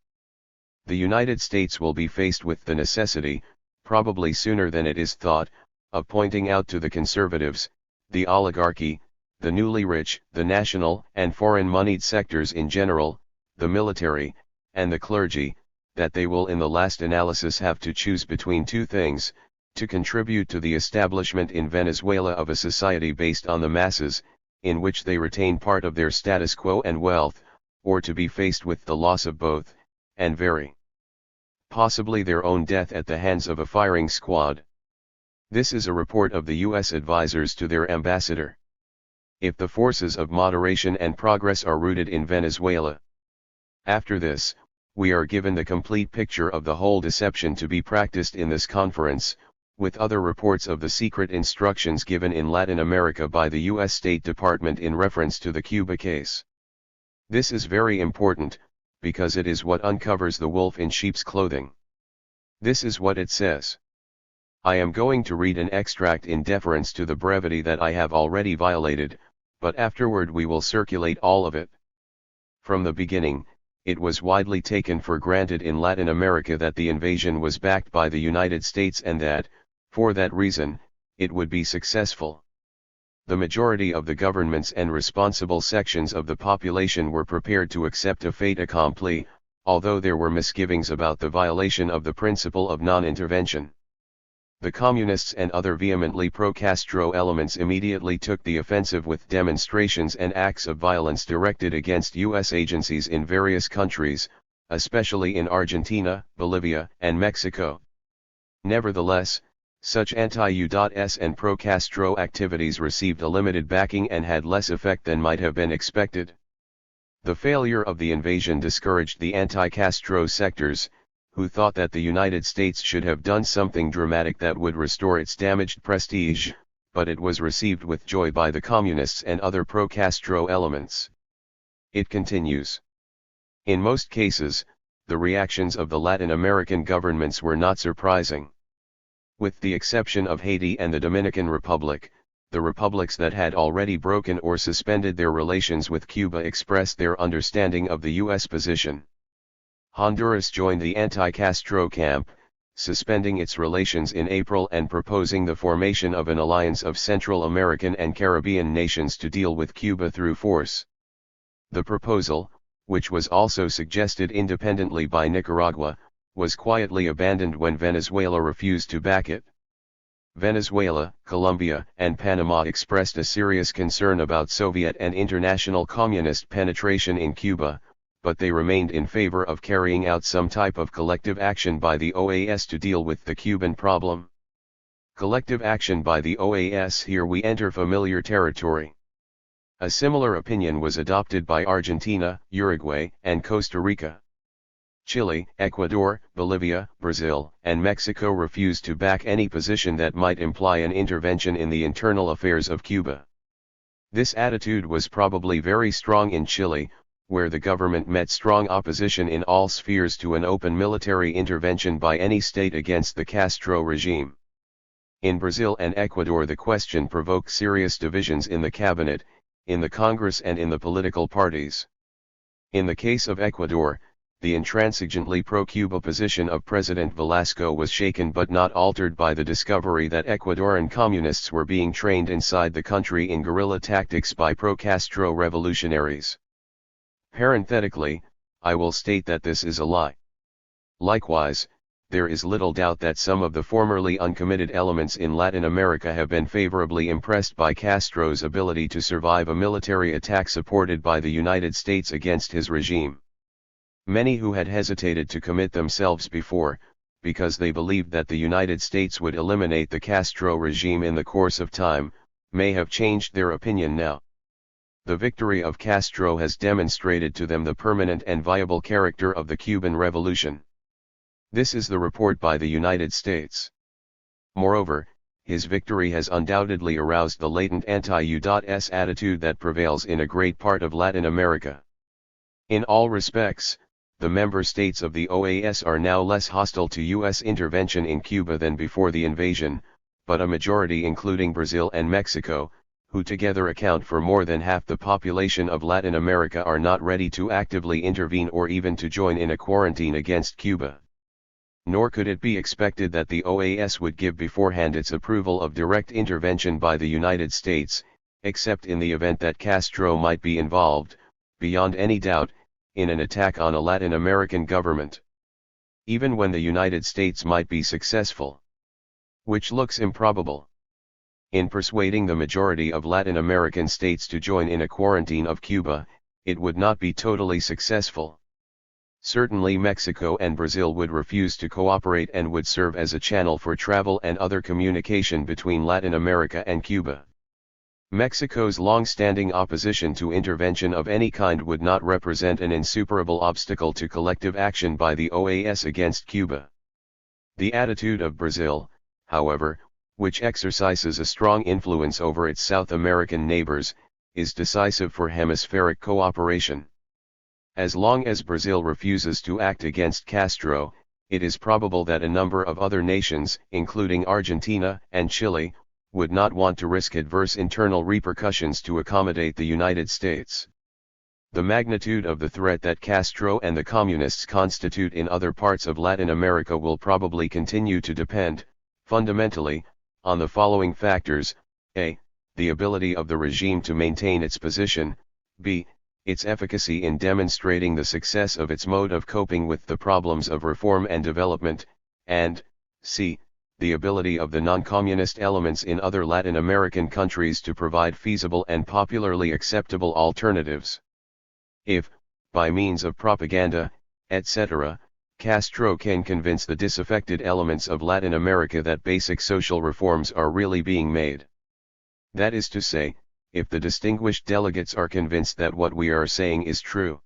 "The United States will be faced with the necessity, probably sooner than it is thought, of pointing out to the conservatives, the oligarchy, the newly rich, the national and foreign moneyed sectors in general, the military, and the clergy, that they will in the last analysis have to choose between two things: to contribute to the establishment in Venezuela of a society based on the masses, in which they retain part of their status quo and wealth, or to be faced with the loss of both, and very possibly their own death at the hands of a firing squad." This is a report of the U.S. advisors to their ambassador. If the forces of moderation and progress are rooted in Venezuela. After this, we are given the complete picture of the whole deception to be practiced in this conference, with other reports of the secret instructions given in Latin America by the U.S. State Department in reference to the Cuba case. This is very important, because it is what uncovers the wolf in sheep's clothing. This is what it says. I am going to read an extract in deference to the brevity that I have already violated, but afterward we will circulate all of it. From the beginning, it was widely taken for granted in Latin America that the invasion was backed by the United States and that, for that reason, it would be successful. The majority of the governments and responsible sections of the population were prepared to accept a fait accompli, although there were misgivings about the violation of the principle of non-intervention. The communists and other vehemently pro-Castro elements immediately took the offensive with demonstrations and acts of violence directed against U.S. agencies in various countries, especially in Argentina, Bolivia, and Mexico. Nevertheless, such anti-U.S. and pro-Castro activities received a limited backing and had less effect than might have been expected. The failure of the invasion discouraged the anti-Castro sectors, who thought that the United States should have done something dramatic that would restore its damaged prestige, but it was received with joy by the communists and other pro-Castro elements. It continues. In most cases, the reactions of the Latin American governments were not surprising. With the exception of Haiti and the Dominican Republic, the republics that had already broken or suspended their relations with Cuba expressed their understanding of the U.S. position. Honduras joined the anti-Castro camp, suspending its relations in April and proposing the formation of an alliance of Central American and Caribbean nations to deal with Cuba through force. The proposal, which was also suggested independently by Nicaragua, was quietly abandoned when Venezuela refused to back it. Venezuela, Colombia, and Panama expressed a serious concern about Soviet and international communist penetration in Cuba, but they remained in favor of carrying out some type of collective action by the OAS to deal with the Cuban problem. Collective action by the OAS. Here we enter familiar territory. A similar opinion was adopted by Argentina, Uruguay, and Costa Rica. Chile, Ecuador, Bolivia, Brazil, and Mexico refused to back any position that might imply an intervention in the internal affairs of Cuba. This attitude was probably very strong in Chile, where the government met strong opposition in all spheres to an open military intervention by any state against the Castro regime. In Brazil and Ecuador the question provoked serious divisions in the cabinet, in the Congress and in the political parties. In the case of Ecuador, the intransigently pro-Cuba position of President Velasco was shaken but not altered by the discovery that Ecuadorian communists were being trained inside the country in guerrilla tactics by pro-Castro revolutionaries. Parenthetically, I will state that this is a lie. Likewise, there is little doubt that some of the formerly uncommitted elements in Latin America have been favorably impressed by Castro's ability to survive a military attack supported by the United States against his regime. Many who had hesitated to commit themselves before, because they believed that the United States would eliminate the Castro regime in the course of time, may have changed their opinion now. The victory of Castro has demonstrated to them the permanent and viable character of the Cuban Revolution. This is the report by the United States. Moreover, his victory has undoubtedly aroused the latent anti-U.S. attitude that prevails in a great part of Latin America. In all respects, the member states of the OAS are now less hostile to U.S. intervention in Cuba than before the invasion, but a majority including Brazil and Mexico, who together account for more than half the population of Latin America, are not ready to actively intervene or even to join in a quarantine against Cuba. Nor could it be expected that the OAS would give beforehand its approval of direct intervention by the United States, except in the event that Castro might be involved, beyond any doubt, in an attack on a Latin American government. Even when the United States might be successful, which looks improbable, in persuading the majority of Latin American states to join in a quarantine of Cuba, it would not be totally successful. Certainly Mexico and Brazil would refuse to cooperate and would serve as a channel for travel and other communication between Latin America and Cuba. Mexico's long-standing opposition to intervention of any kind would not represent an insuperable obstacle to collective action by the OAS against Cuba. The attitude of Brazil, however, which exercises a strong influence over its South American neighbors, is decisive for hemispheric cooperation. As long as Brazil refuses to act against Castro, it is probable that a number of other nations, including Argentina and Chile, would not want to risk adverse internal repercussions to accommodate the United States. The magnitude of the threat that Castro and the Communists constitute in other parts of Latin America will probably continue to depend, fundamentally, on the following factors: a. The ability of the regime to maintain its position, b. Its efficacy in demonstrating the success of its mode of coping with the problems of reform and development, and c. The ability of the non-communist elements in other Latin American countries to provide feasible and popularly acceptable alternatives. If, by means of propaganda, etc., Castro can convince the disaffected elements of Latin America that basic social reforms are really being made. That is to say, if the distinguished delegates are convinced that what we are saying is true,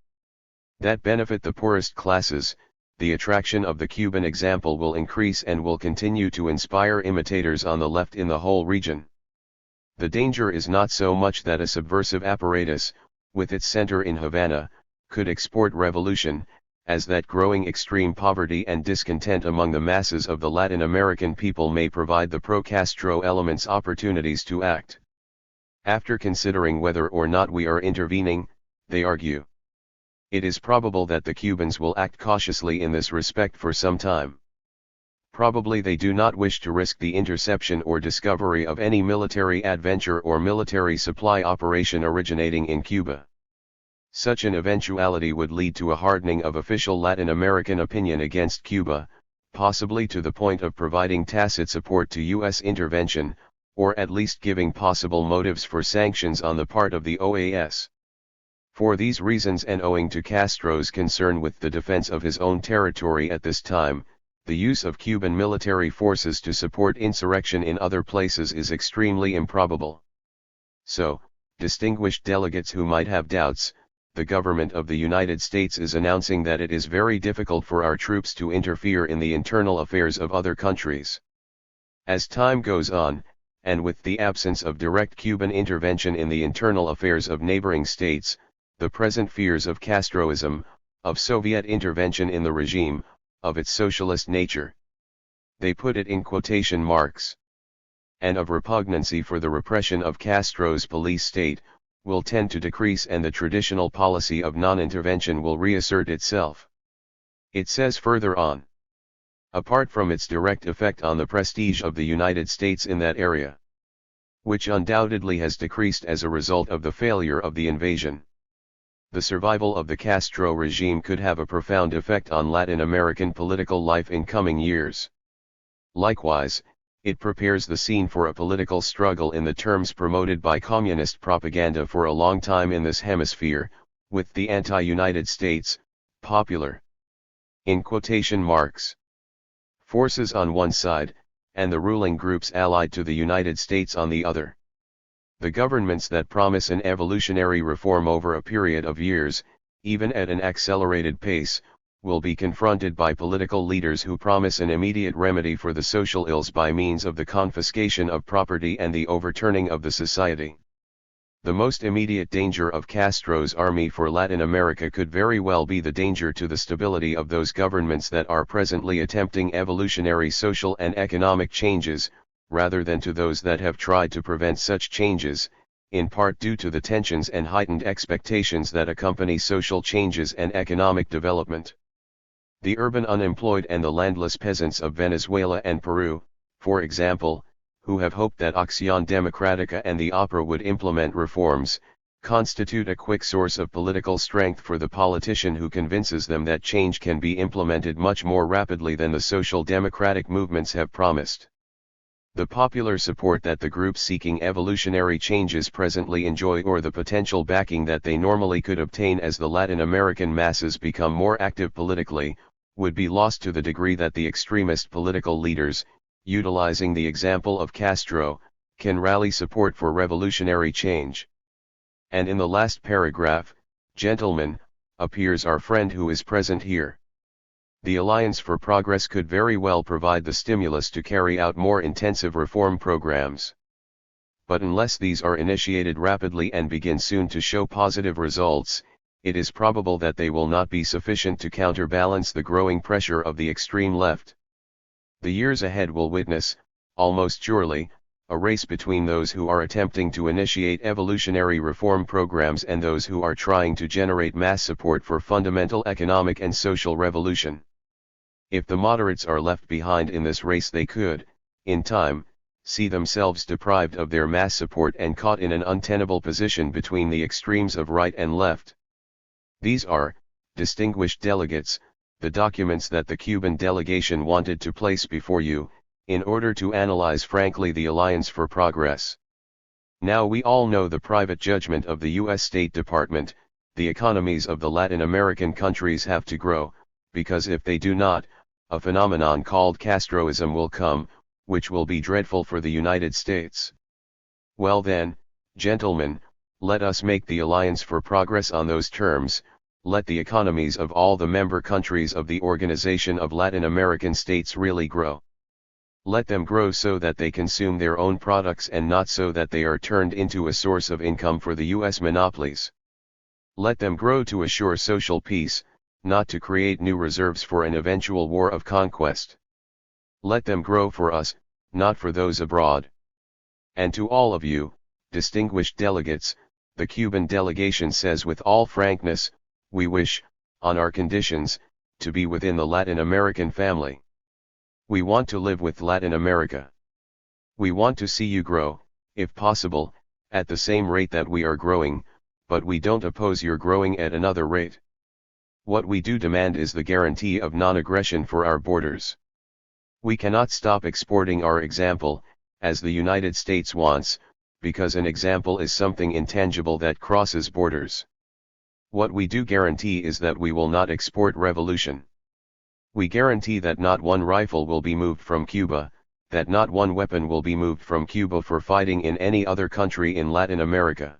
that benefit the poorest classes, the attraction of the Cuban example will increase and will continue to inspire imitators on the left in the whole region. The danger is not so much that a subversive apparatus, with its center in Havana, could export revolution, as that growing extreme poverty and discontent among the masses of the Latin American people may provide the pro-Castro elements opportunities to act. After considering whether or not we are intervening, they argue, it is probable that the Cubans will act cautiously in this respect for some time. Probably they do not wish to risk the interception or discovery of any military adventure or military supply operation originating in Cuba. Such an eventuality would lead to a hardening of official Latin American opinion against Cuba, possibly to the point of providing tacit support to U.S. intervention, or at least giving possible motives for sanctions on the part of the OAS. For these reasons, and owing to Castro's concern with the defense of his own territory at this time, the use of Cuban military forces to support insurrection in other places is extremely improbable. So, distinguished delegates who might have doubts, the government of the United States is announcing that it is very difficult for our troops to interfere in the internal affairs of other countries. As time goes on, and with the absence of direct Cuban intervention in the internal affairs of neighboring states, the present fears of Castroism, of Soviet intervention in the regime, of its socialist nature, they put it in quotation marks, and of repugnancy for the repression of Castro's police state, will tend to decrease, and the traditional policy of non-intervention will reassert itself. It says further on, apart from its direct effect on the prestige of the United States in that area, which undoubtedly has decreased as a result of the failure of the invasion, the survival of the Castro regime could have a profound effect on Latin American political life in coming years. Likewise, it prepares the scene for a political struggle in the terms promoted by communist propaganda for a long time in this hemisphere, with the anti-United States, popular, in quotation marks, forces on one side, and the ruling groups allied to the United States on the other. The governments that promise an evolutionary reform over a period of years, even at an accelerated pace, will be confronted by political leaders who promise an immediate remedy for the social ills by means of the confiscation of property and the overturning of the society. The most immediate danger of Castro's army for Latin America could very well be the danger to the stability of those governments that are presently attempting evolutionary social and economic changes, rather than to those that have tried to prevent such changes, in part due to the tensions and heightened expectations that accompany social changes and economic development. The urban unemployed and the landless peasants of Venezuela and Peru, for example, who have hoped that Acción Democrática and the opera would implement reforms, constitute a quick source of political strength for the politician who convinces them that change can be implemented much more rapidly than the social democratic movements have promised. The popular support that the groups seeking evolutionary changes presently enjoy, or the potential backing that they normally could obtain as the Latin American masses become more active politically, would be lost to the degree that the extremist political leaders, utilizing the example of Castro, can rally support for revolutionary change. And in the last paragraph, gentlemen, appears our friend who is present here. The Alliance for Progress could very well provide the stimulus to carry out more intensive reform programs. But unless these are initiated rapidly and begin soon to show positive results, it is probable that they will not be sufficient to counterbalance the growing pressure of the extreme left. The years ahead will witness, almost surely, a race between those who are attempting to initiate evolutionary reform programs and those who are trying to generate mass support for fundamental economic and social revolution. If the moderates are left behind in this race, they could, in time, see themselves deprived of their mass support and caught in an untenable position between the extremes of right and left. These are, distinguished delegates, the documents that the Cuban delegation wanted to place before you, in order to analyze frankly the Alliance for Progress. Now we all know the private judgment of the U.S. State Department: the economies of the Latin American countries have to grow, because if they do not, a phenomenon called Castroism will come, which will be dreadful for the United States. Well then, gentlemen, let us make the Alliance for Progress on those terms. Let the economies of all the member countries of the Organization of Latin American States really grow. Let them grow so that they consume their own products and not so that they are turned into a source of income for the U.S. monopolies. Let them grow to assure social peace, not to create new reserves for an eventual war of conquest. Let them grow for us, not for those abroad. And to all of you, distinguished delegates, the Cuban delegation says with all frankness, we wish, on our conditions, to be within the Latin American family. We want to live with Latin America. We want to see you grow, if possible, at the same rate that we are growing, but we don't oppose your growing at another rate. What we do demand is the guarantee of non-aggression for our borders. We cannot stop exporting our example, as the United States wants, because an example is something intangible that crosses borders. What we do guarantee is that we will not export revolution. We guarantee that not one rifle will be moved from Cuba, that not one weapon will be moved from Cuba for fighting in any other country in Latin America.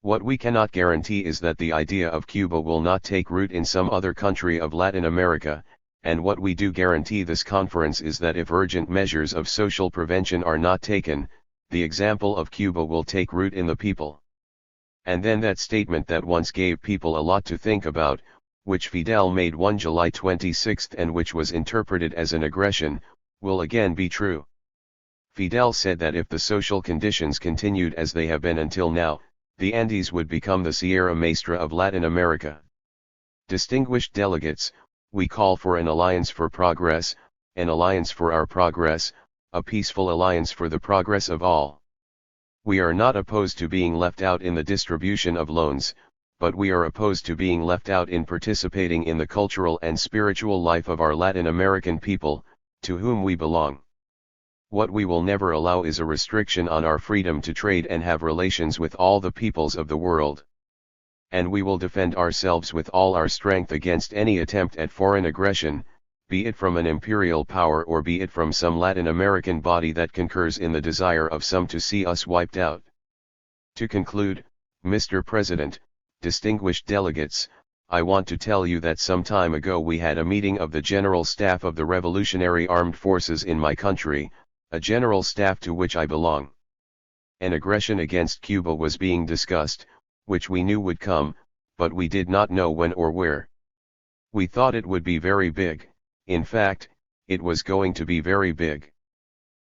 What we cannot guarantee is that the idea of Cuba will not take root in some other country of Latin America, and what we do guarantee this conference is that if urgent measures of social prevention are not taken, the example of Cuba will take root in the people. And then that statement that once gave people a lot to think about, which Fidel made one July 26 and which was interpreted as an aggression, will again be true. Fidel said that if the social conditions continued as they have been until now, the Andes would become the Sierra Maestra of Latin America. Distinguished delegates, we call for an alliance for progress, an alliance for our progress, a peaceful alliance for the progress of all. We are not opposed to being left out in the distribution of loans, but we are opposed to being left out in participating in the cultural and spiritual life of our Latin American people, to whom we belong. What we will never allow is a restriction on our freedom to trade and have relations with all the peoples of the world. And we will defend ourselves with all our strength against any attempt at foreign aggression, be it from an imperial power or be it from some Latin American body that concurs in the desire of some to see us wiped out. To conclude, Mr. President, distinguished delegates, I want to tell you that some time ago we had a meeting of the General Staff of the Revolutionary Armed Forces in my country, a general staff to which I belong. An aggression against Cuba was being discussed, which we knew would come, but we did not know when or where. We thought it would be very big, in fact, it was going to be very big.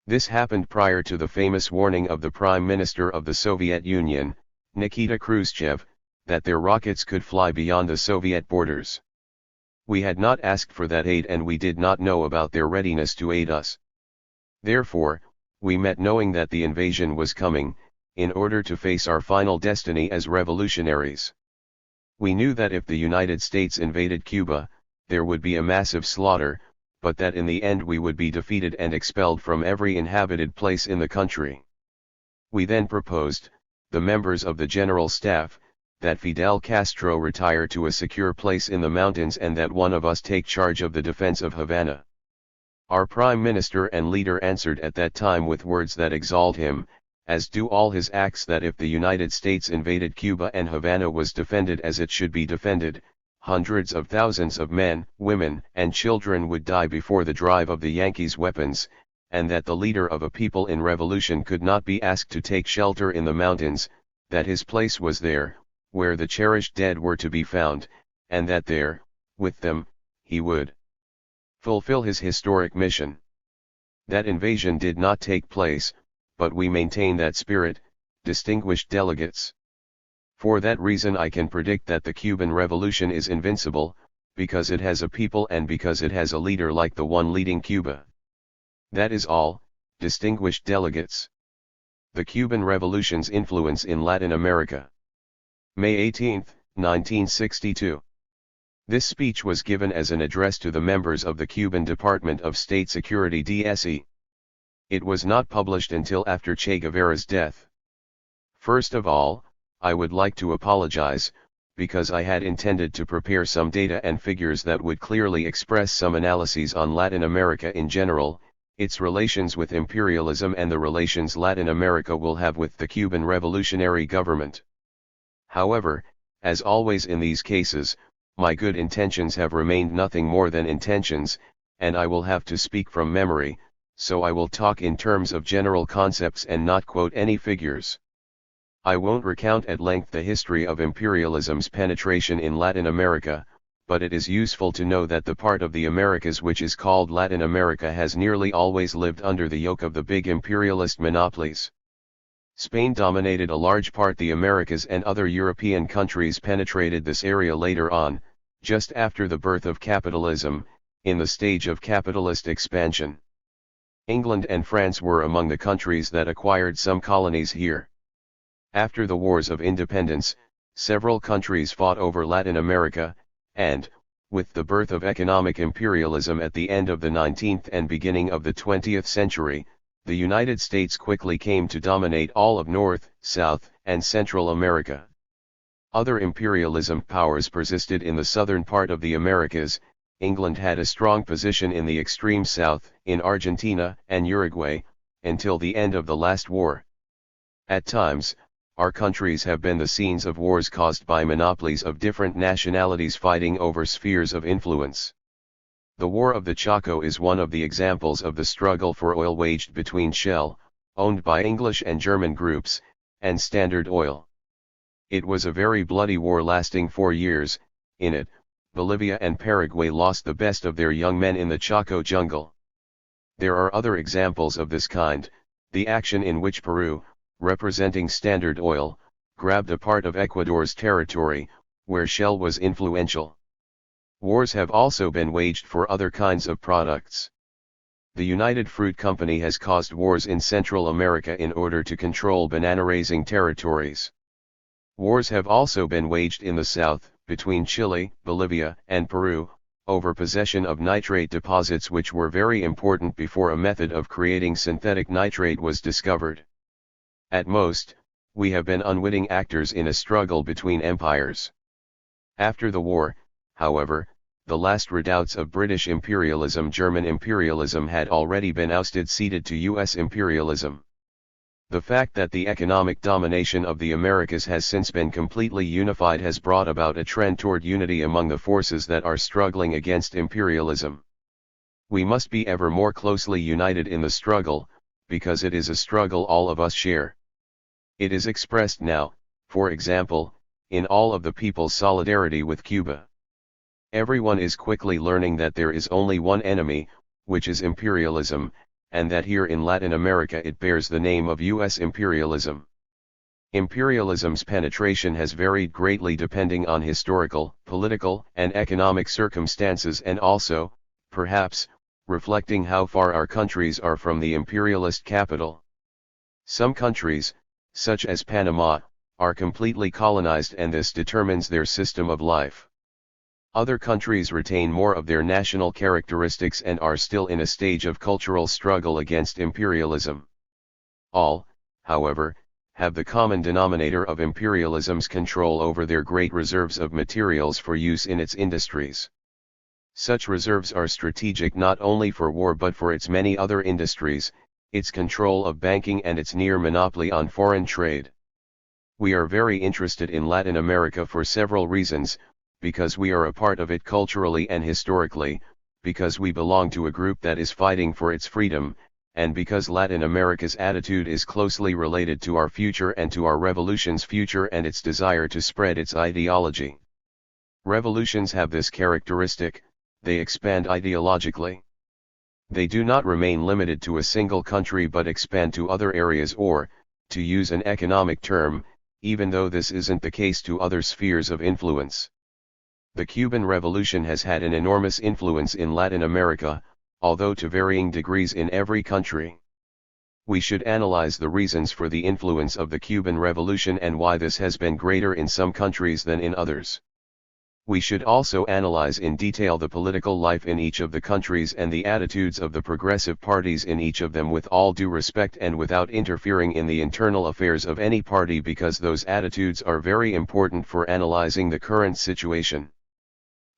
This happened prior to the famous warning of the Prime Minister of the Soviet Union, Nikita Khrushchev, that their rockets could fly beyond the Soviet borders. We had not asked for that aid and we did not know about their readiness to aid us. Therefore, we met knowing that the invasion was coming, in order to face our final destiny as revolutionaries. We knew that if the United States invaded Cuba, there would be a massive slaughter, but that in the end we would be defeated and expelled from every inhabited place in the country. We then proposed, the members of the General Staff, that Fidel Castro retire to a secure place in the mountains and that one of us take charge of the defense of Havana. Our Prime Minister and leader answered at that time with words that exalt him, as do all his acts, that if the United States invaded Cuba and Havana was defended as it should be defended, hundreds of thousands of men, women, and children would die before the drive of the Yankees' weapons, and that the leader of a people in revolution could not be asked to take shelter in the mountains, that his place was there, where the cherished dead were to be found, and that there, with them, he would fulfill his historic mission. That invasion did not take place, but we maintain that spirit, distinguished delegates. For that reason I can predict that the Cuban Revolution is invincible, because it has a people and because it has a leader like the one leading Cuba. That is all, distinguished delegates. The Cuban Revolution's influence in Latin America. May 18, 1962. This speech was given as an address to the members of the Cuban Department of State Security DSE. It was not published until after Che Guevara's death. First of all, I would like to apologize, because I had intended to prepare some data and figures that would clearly express some analyses on Latin America in general, its relations with imperialism and the relations Latin America will have with the Cuban revolutionary government. However, as always in these cases, my good intentions have remained nothing more than intentions, and I will have to speak from memory, so I will talk in terms of general concepts and not quote any figures. I won't recount at length the history of imperialism's penetration in Latin America, but it is useful to know that the part of the Americas which is called Latin America has nearly always lived under the yoke of the big imperialist monopolies. Spain dominated a large part the Americas and other European countries penetrated this area later on, just after the birth of capitalism, in the stage of capitalist expansion. England and France were among the countries that acquired some colonies here. After the wars of independence, several countries fought over Latin America, and, with the birth of economic imperialism at the end of the 19th and beginning of the 20th century, the United States quickly came to dominate all of North, South, and Central America. Other imperialism powers persisted in the southern part of the Americas. England had a strong position in the extreme south, in Argentina and Uruguay, until the end of the last war. At times, our countries have been the scenes of wars caused by monopolies of different nationalities fighting over spheres of influence. The War of the Chaco is one of the examples of the struggle for oil waged between Shell, owned by English and German groups, and Standard Oil. It was a very bloody war lasting 4 years. In it, Bolivia and Paraguay lost the best of their young men in the Chaco jungle. There are other examples of this kind, the action in which Peru, representing Standard Oil, grabbed a part of Ecuador's territory, where Shell was influential. Wars have also been waged for other kinds of products. The United Fruit Company has caused wars in Central America in order to control banana-raising territories. Wars have also been waged in the south, between Chile, Bolivia, and Peru, over possession of nitrate deposits which were very important before a method of creating synthetic nitrate was discovered. At most, we have been unwitting actors in a struggle between empires. After the war, however, the last redoubts of British imperialism, German imperialism, had already been ousted, ceded to U.S. imperialism. The fact that the economic domination of the Americas has since been completely unified has brought about a trend toward unity among the forces that are struggling against imperialism. We must be ever more closely united in the struggle, because it is a struggle all of us share. It is expressed now, for example, in all of the people's solidarity with Cuba. Everyone is quickly learning that there is only one enemy, which is imperialism, and that here in Latin America it bears the name of U.S. imperialism. Imperialism's penetration has varied greatly depending on historical, political, and economic circumstances and also, perhaps, reflecting how far our countries are from the imperialist capital. Some countries, such as Panama, are completely colonized and this determines their system of life. Other countries retain more of their national characteristics and are still in a stage of cultural struggle against imperialism. All, however, have the common denominator of imperialism's control over their great reserves of materials for use in its industries. Such reserves are strategic not only for war but for its many other industries, its control of banking and its near monopoly on foreign trade. We are very interested in Latin America for several reasons, because we are a part of it culturally and historically, because we belong to a group that is fighting for its freedom, and because Latin America's attitude is closely related to our future and to our revolution's future and its desire to spread its ideology. Revolutions have this characteristic, they expand ideologically. They do not remain limited to a single country but expand to other areas or, to use an economic term, even though this isn't the case to other spheres of influence. The Cuban Revolution has had an enormous influence in Latin America, although to varying degrees in every country. We should analyze the reasons for the influence of the Cuban Revolution and why this has been greater in some countries than in others. We should also analyze in detail the political life in each of the countries and the attitudes of the progressive parties in each of them with all due respect and without interfering in the internal affairs of any party because those attitudes are very important for analyzing the current situation.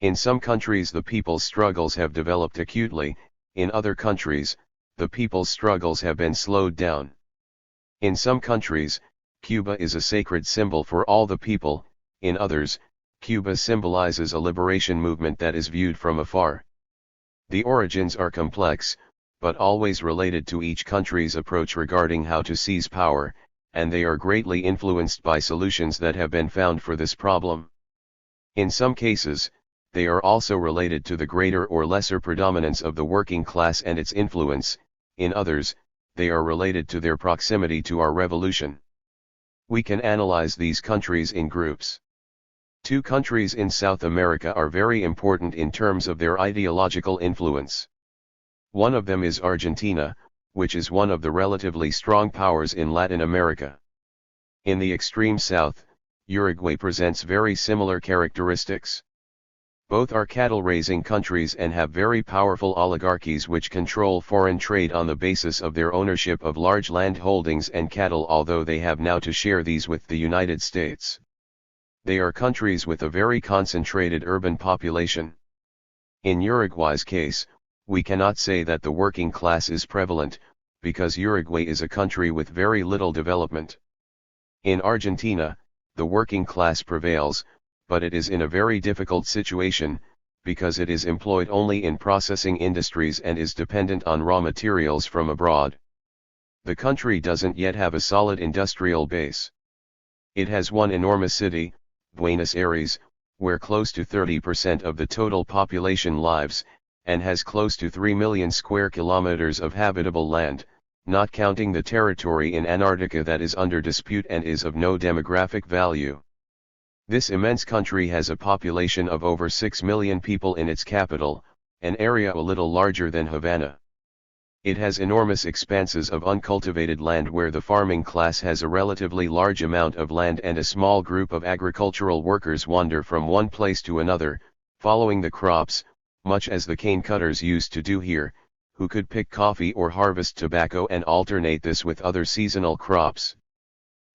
In some countries the people's struggles have developed acutely, in other countries, the people's struggles have been slowed down. In some countries, Cuba is a sacred symbol for all the people, in others, Cuba symbolizes a liberation movement that is viewed from afar. The origins are complex, but always related to each country's approach regarding how to seize power, and they are greatly influenced by solutions that have been found for this problem. In some cases, they are also related to the greater or lesser predominance of the working class and its influence, in others, they are related to their proximity to our revolution. We can analyze these countries in groups. Two countries in South America are very important in terms of their ideological influence. One of them is Argentina, which is one of the relatively strong powers in Latin America. In the extreme south, Uruguay presents very similar characteristics. Both are cattle-raising countries and have very powerful oligarchies which control foreign trade on the basis of their ownership of large land holdings and cattle, although they have now to share these with the United States. They are countries with a very concentrated urban population. In Uruguay's case, we cannot say that the working class is prevalent, because Uruguay is a country with very little development. In Argentina, the working class prevails, but it is in a very difficult situation, because it is employed only in processing industries and is dependent on raw materials from abroad. The country doesn't yet have a solid industrial base. It has one enormous city, Buenos Aires, where close to 30% of the total population lives, and has close to 3 million square kilometers of habitable land, not counting the territory in Antarctica that is under dispute and is of no demographic value. This immense country has a population of over 6 million people in its capital, an area a little larger than Havana. It has enormous expanses of uncultivated land where the farming class has a relatively large amount of land and a small group of agricultural workers wander from one place to another, following the crops, much as the cane cutters used to do here, who could pick coffee or harvest tobacco and alternate this with other seasonal crops.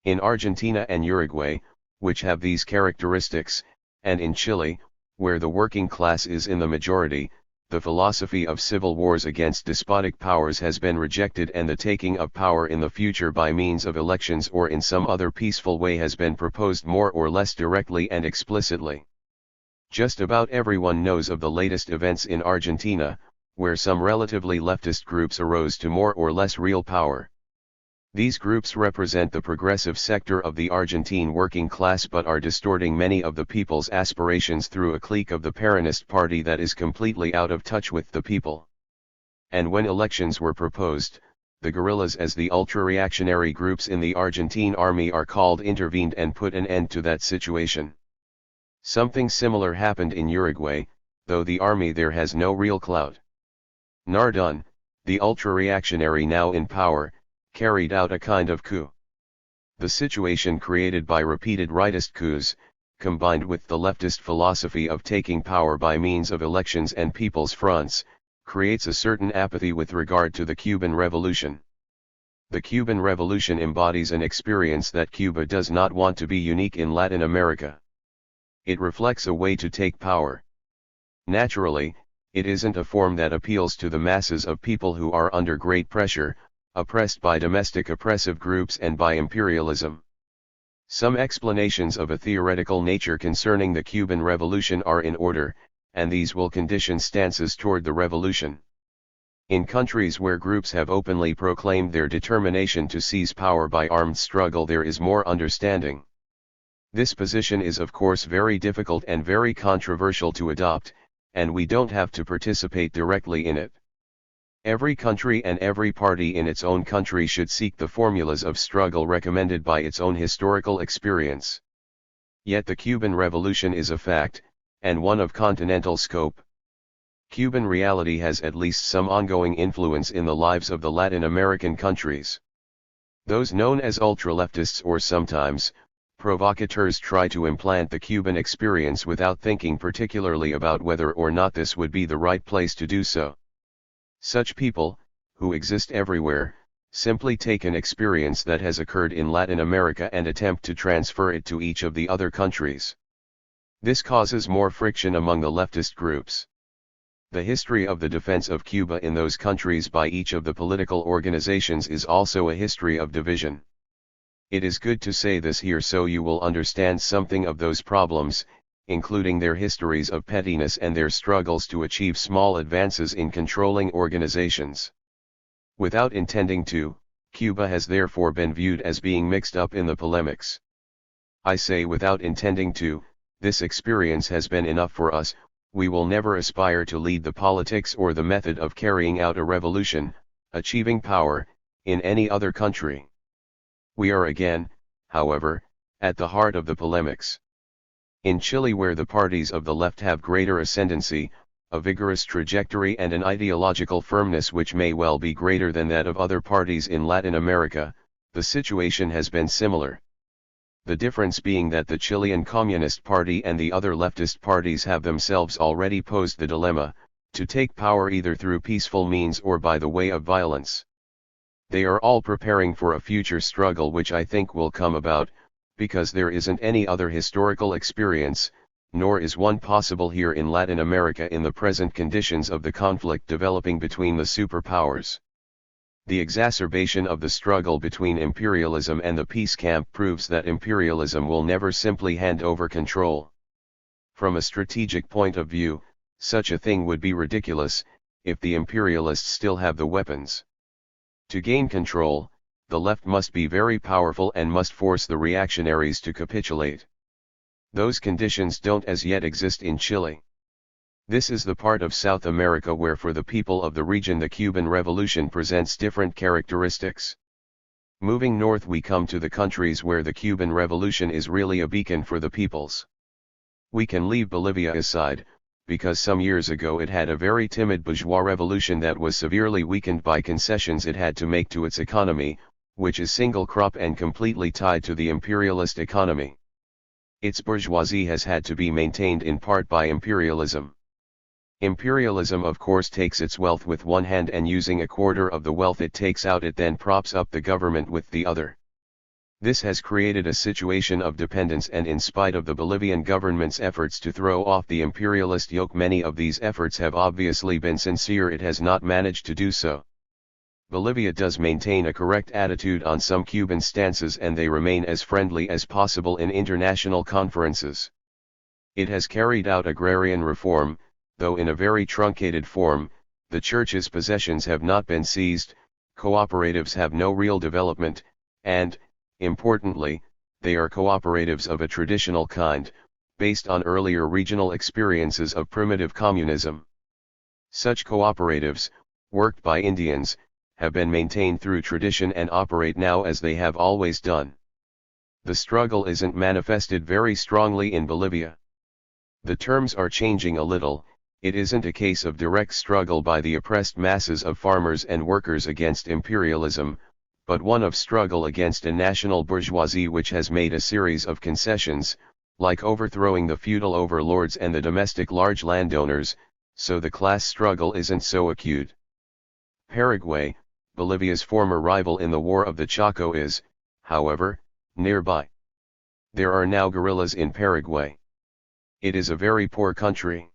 In Argentina and Uruguay, which have these characteristics, and in Chile, where the working class is in the majority, the philosophy of civil wars against despotic powers has been rejected and the taking of power in the future by means of elections or in some other peaceful way has been proposed more or less directly and explicitly. Just about everyone knows of the latest events in Argentina, where some relatively leftist groups arose to more or less real power. These groups represent the progressive sector of the Argentine working class but are distorting many of the people's aspirations through a clique of the Peronist party that is completely out of touch with the people. and when elections were proposed, the guerrillas as the ultra-reactionary groups in the Argentine army are called intervened and put an end to that situation. Something similar happened in Uruguay, though the army there has no real clout. Nardon, the ultra-reactionary now in power, carried out a kind of coup. The situation created by repeated rightist coups, combined with the leftist philosophy of taking power by means of elections and people's fronts, creates a certain apathy with regard to the Cuban Revolution. The Cuban Revolution embodies an experience that Cuba does not want to be unique in Latin America. It reflects a way to take power. Naturally, it isn't a form that appeals to the masses of people who are under great pressure, oppressed by domestic oppressive groups and by imperialism. Some explanations of a theoretical nature concerning the Cuban Revolution are in order, and these will condition stances toward the revolution. In countries where groups have openly proclaimed their determination to seize power by armed struggle, there is more understanding. This position is of course very difficult and very controversial to adopt, and we don't have to participate directly in it. Every country and every party in its own country should seek the formulas of struggle recommended by its own historical experience. Yet the Cuban Revolution is a fact, and one of continental scope. Cuban reality has at least some ongoing influence in the lives of the Latin American countries. Those known as ultra-leftists or sometimes, provocateurs try to implant the Cuban experience without thinking particularly about whether or not this would be the right place to do so. Such people, who exist everywhere, simply take an experience that has occurred in Latin America and attempt to transfer it to each of the other countries. This causes more friction among the leftist groups. The history of the defense of Cuba in those countries by each of the political organizations is also a history of division. It is good to say this here so you will understand something of those problems, including their histories of pettiness and their struggles to achieve small advances in controlling organizations. Without intending to, Cuba has therefore been viewed as being mixed up in the polemics. I say without intending to, this experience has been enough for us. We will never aspire to lead the politics or the method of carrying out a revolution, achieving power, in any other country. We are again, however, at the heart of the polemics. In Chile, where the parties of the left have greater ascendancy, a vigorous trajectory and an ideological firmness which may well be greater than that of other parties in Latin America, the situation has been similar. The difference being that the Chilean Communist Party and the other leftist parties have themselves already posed the dilemma, to take power either through peaceful means or by the way of violence. They are all preparing for a future struggle which I think will come about, because there isn't any other historical experience, nor is one possible here in Latin America in the present conditions of the conflict developing between the superpowers. The exacerbation of the struggle between imperialism and the peace camp proves that imperialism will never simply hand over control. From a strategic point of view, such a thing would be ridiculous, if the imperialists still have the weapons. To gain control, the left must be very powerful and must force the reactionaries to capitulate. Those conditions don't as yet exist in Chile. This is the part of South America where for the people of the region the Cuban Revolution presents different characteristics. Moving north we come to the countries where the Cuban Revolution is really a beacon for the peoples. We can leave Bolivia aside, because some years ago it had a very timid bourgeois revolution that was severely weakened by concessions it had to make to its economy, which is single crop and completely tied to the imperialist economy. Its bourgeoisie has had to be maintained in part by imperialism. Imperialism of course takes its wealth with one hand and using a quarter of the wealth it takes out it then props up the government with the other. This has created a situation of dependence and in spite of the Bolivian government's efforts to throw off the imperialist yoke, many of these efforts have obviously been sincere, it has not managed to do so. Bolivia does maintain a correct attitude on some Cuban stances and they remain as friendly as possible in international conferences. It has carried out agrarian reform, though in a very truncated form. The church's possessions have not been seized, cooperatives have no real development, and, importantly, they are cooperatives of a traditional kind, based on earlier regional experiences of primitive communism. Such cooperatives, worked by Indians, have been maintained through tradition and operate now as they have always done. The struggle isn't manifested very strongly in Bolivia. The terms are changing a little. It isn't a case of direct struggle by the oppressed masses of farmers and workers against imperialism, but one of struggle against a national bourgeoisie which has made a series of concessions, like overthrowing the feudal overlords and the domestic large landowners, so the class struggle isn't so acute. Paraguay, Bolivia's former rival in the War of the Chaco is, however, nearby. There are now guerrillas in Paraguay. It is a very poor country.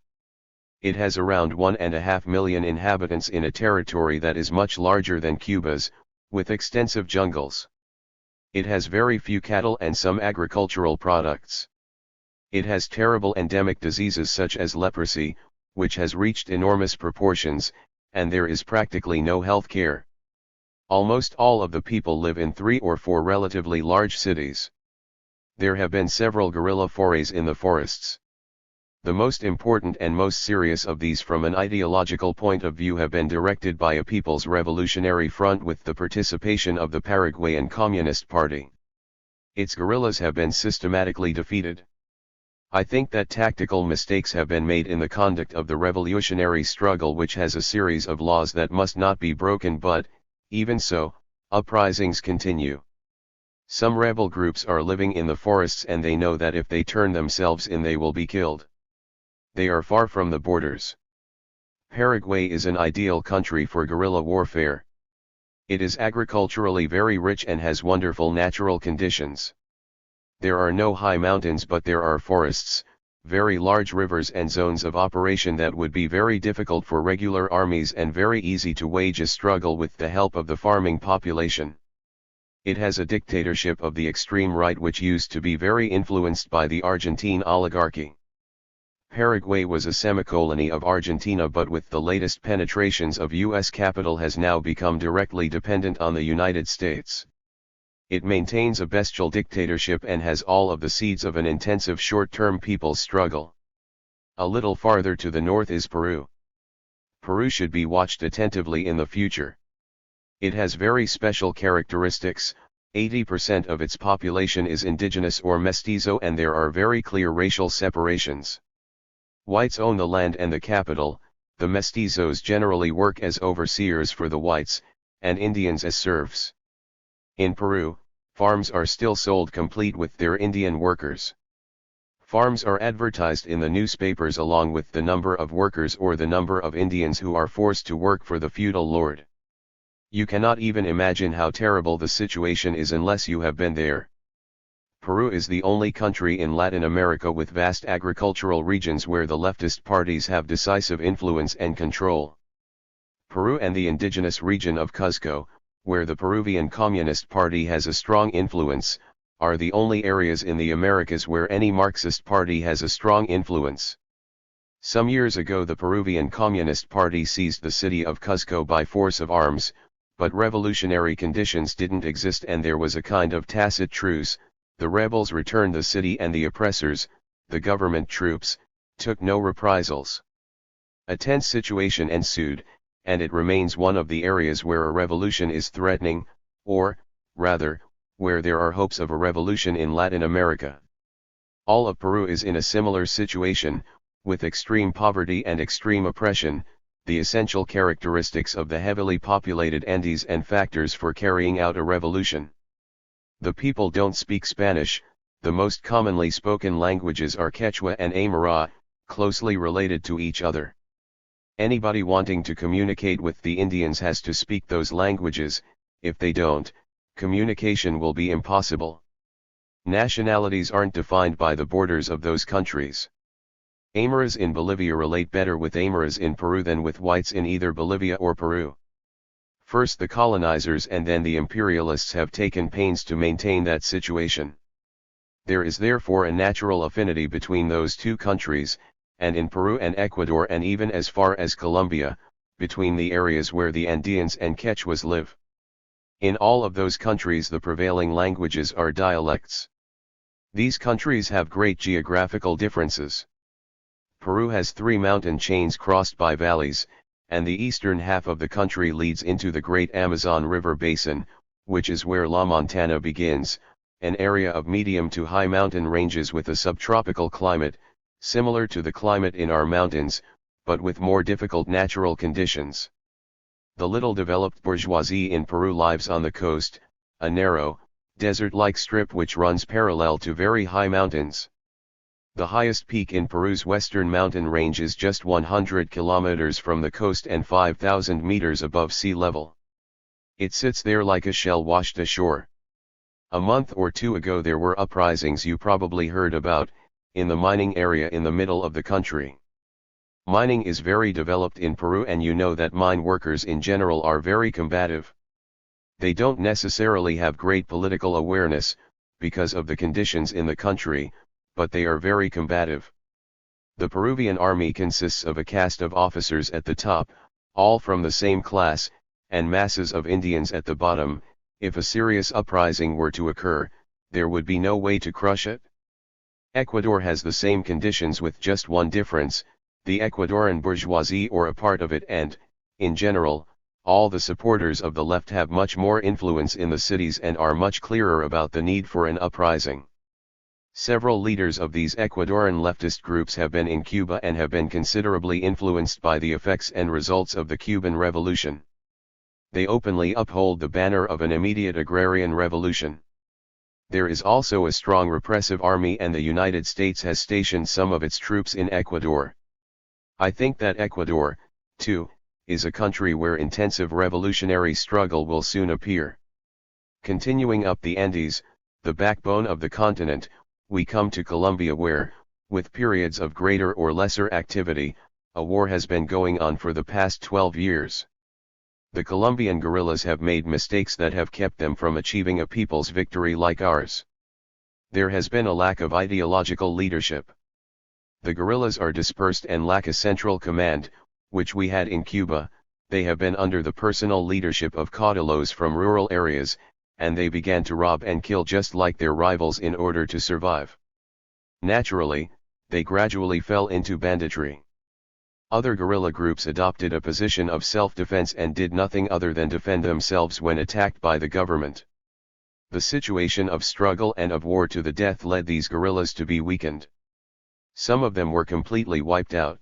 It has around 1.5 million inhabitants in a territory that is much larger than Cuba's, with extensive jungles. It has very few cattle and some agricultural products. It has terrible endemic diseases such as leprosy, which has reached enormous proportions, and there is practically no health care. Almost all of the people live in 3 or 4 relatively large cities. There have been several guerrilla forays in the forests. The most important and most serious of these from an ideological point of view have been directed by a People's Revolutionary Front with the participation of the Paraguayan Communist Party. Its guerrillas have been systematically defeated. I think that tactical mistakes have been made in the conduct of the revolutionary struggle, which has a series of laws that must not be broken, but, even so, uprisings continue. Some rebel groups are living in the forests and they know that if they turn themselves in they will be killed. They are far from the borders. Paraguay is an ideal country for guerrilla warfare. It is agriculturally very rich and has wonderful natural conditions. There are no high mountains, but there are forests, very large rivers and zones of operation that would be very difficult for regular armies and very easy to wage a struggle with the help of the farming population. It has a dictatorship of the extreme right which used to be very influenced by the Argentine oligarchy. Paraguay was a semicolony of Argentina, but with the latest penetrations of U.S. capital has now become directly dependent on the United States. It maintains a bestial dictatorship and has all of the seeds of an intensive short-term people's struggle. A little farther to the north is Peru. Peru should be watched attentively in the future. It has very special characteristics. 80% of its population is indigenous or mestizo, and there are very clear racial separations. Whites own the land and the capital, the mestizos generally work as overseers for the whites, and Indians as serfs. In Peru, farms are still sold complete with their Indian workers. Farms are advertised in the newspapers along with the number of workers or the number of Indians who are forced to work for the feudal lord. You cannot even imagine how terrible the situation is unless you have been there. Peru is the only country in Latin America with vast agricultural regions where the leftist parties have decisive influence and control. Peru and the indigenous region of Cuzco, where the Peruvian Communist Party has a strong influence, are the only areas in the Americas where any Marxist party has a strong influence. Some years ago the Peruvian Communist Party seized the city of Cuzco by force of arms, but revolutionary conditions didn't exist and there was a kind of tacit truce. The rebels returned the city and the oppressors, the government troops, took no reprisals. A tense situation ensued, and it remains one of the areas where a revolution is threatening, or, rather, where there are hopes of a revolution in Latin America. All of Peru is in a similar situation, with extreme poverty and extreme oppression, the essential characteristics of the heavily populated Andes and factors for carrying out a revolution. The people don't speak Spanish. The most commonly spoken languages are Quechua and Aymara, closely related to each other. Anybody wanting to communicate with the Indians has to speak those languages. If they don't, communication will be impossible. Nationalities aren't defined by the borders of those countries. Aymaras in Bolivia relate better with Aymaras in Peru than with whites in either Bolivia or Peru. First the colonizers and then the imperialists have taken pains to maintain that situation. There is therefore a natural affinity between those two countries, and in Peru and Ecuador and even as far as Colombia, between the areas where the Andeans and Quechuas live. In all of those countries the prevailing languages are dialects. These countries have great geographical differences. Peru has 3 mountain chains crossed by valleys, and the eastern half of the country leads into the Great Amazon River Basin, which is where La Montana begins, an area of medium to high mountain ranges with a subtropical climate, similar to the climate in our mountains, but with more difficult natural conditions. The little developed bourgeoisie in Peru lives on the coast, a narrow, desert-like strip which runs parallel to very high mountains. The highest peak in Peru's western mountain range is just 100 kilometers from the coast and 5,000 meters above sea level. It sits there like a shell washed ashore. A month or two ago there were uprisings you probably heard about, in the mining area in the middle of the country. Mining is very developed in Peru, and you know that mine workers in general are very combative. They don't necessarily have great political awareness, because of the conditions in the country, but they are very combative. The Peruvian army consists of a caste of officers at the top, all from the same class, and masses of Indians at the bottom. If a serious uprising were to occur, there would be no way to crush it. Ecuador has the same conditions with just one difference: the Ecuadorian bourgeoisie or a part of it and, in general, all the supporters of the left have much more influence in the cities and are much clearer about the need for an uprising. Several leaders of these Ecuadorian leftist groups have been in Cuba and have been considerably influenced by the effects and results of the Cuban Revolution. They openly uphold the banner of an immediate agrarian revolution. There is also a strong repressive army, and the United States has stationed some of its troops in Ecuador. I think that Ecuador, too, is a country where intensive revolutionary struggle will soon appear. Continuing up the Andes, the backbone of the continent, we come to Colombia where, with periods of greater or lesser activity, a war has been going on for the past 12 years. The Colombian guerrillas have made mistakes that have kept them from achieving a people's victory like ours. There has been a lack of ideological leadership. The guerrillas are dispersed and lack a central command, which we had in Cuba. They have been under the personal leadership of caudillos from rural areas, and they began to rob and kill just like their rivals in order to survive. Naturally, they gradually fell into banditry. Other guerrilla groups adopted a position of self-defense and did nothing other than defend themselves when attacked by the government. The situation of struggle and of war to the death led these guerrillas to be weakened. Some of them were completely wiped out.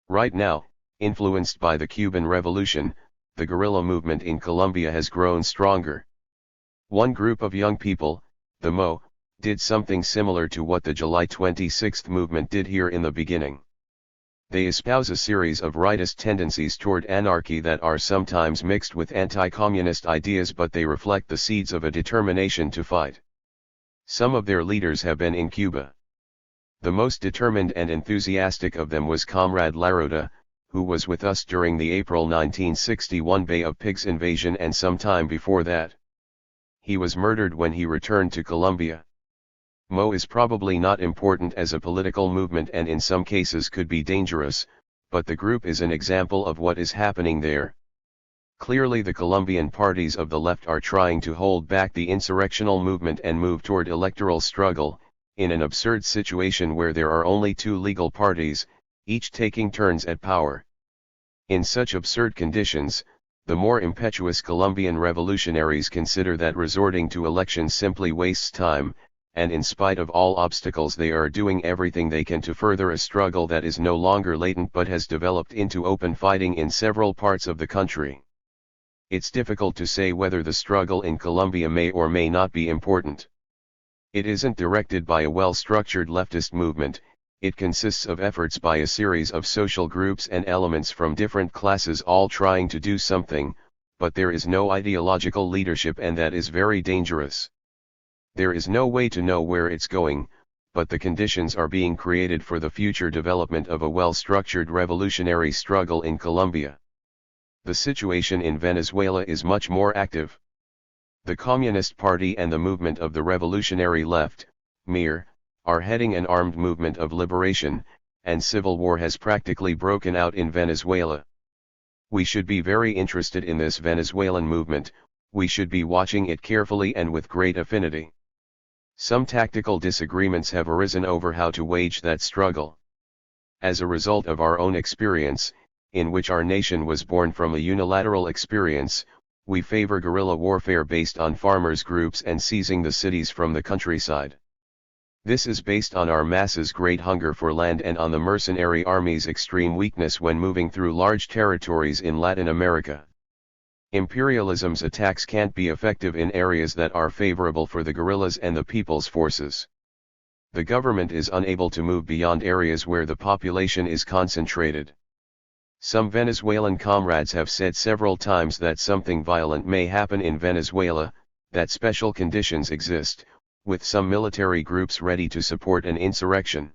Right now, influenced by the Cuban Revolution, the guerrilla movement in Colombia has grown stronger. One group of young people, the MO, did something similar to what the July 26 movement did here in the beginning. They espouse a series of rightist tendencies toward anarchy that are sometimes mixed with anti-communist ideas, but they reflect the seeds of a determination to fight. Some of their leaders have been in Cuba. The most determined and enthusiastic of them was Comrade Larota, who was with us during the April 1961 Bay of Pigs invasion and some time before that. He was murdered when he returned to Colombia. MO is probably not important as a political movement and in some cases could be dangerous, but the group is an example of what is happening there. Clearly the Colombian parties of the left are trying to hold back the insurrectional movement and move toward electoral struggle, in an absurd situation where there are only two legal parties, each taking turns at power. In such absurd conditions, the more impetuous Colombian revolutionaries consider that resorting to elections simply wastes time, and in spite of all obstacles they are doing everything they can to further a struggle that is no longer latent but has developed into open fighting in several parts of the country. It's difficult to say whether the struggle in Colombia may or may not be important. It isn't directed by a well-structured leftist movement, it consists of efforts by a series of social groups and elements from different classes all trying to do something, but there is no ideological leadership, and that is very dangerous. There is no way to know where it's going, but the conditions are being created for the future development of a well-structured revolutionary struggle in Colombia. The situation in Venezuela is much more active. The Communist Party and the movement of the Revolutionary Left, MIR, are heading an armed movement of liberation, and civil war has practically broken out in Venezuela. We should be very interested in this Venezuelan movement, we should be watching it carefully and with great affinity. Some tactical disagreements have arisen over how to wage that struggle. As a result of our own experience, in which our nation was born from a unilateral experience, we favor guerrilla warfare based on farmers' groups and seizing the cities from the countryside. This is based on our masses' great hunger for land and on the mercenary army's extreme weakness when moving through large territories in Latin America. Imperialism's attacks can't be effective in areas that are favorable for the guerrillas and the people's forces. The government is unable to move beyond areas where the population is concentrated. Some Venezuelan comrades have said several times that something violent may happen in Venezuela, that special conditions exist, with some military groups ready to support an insurrection.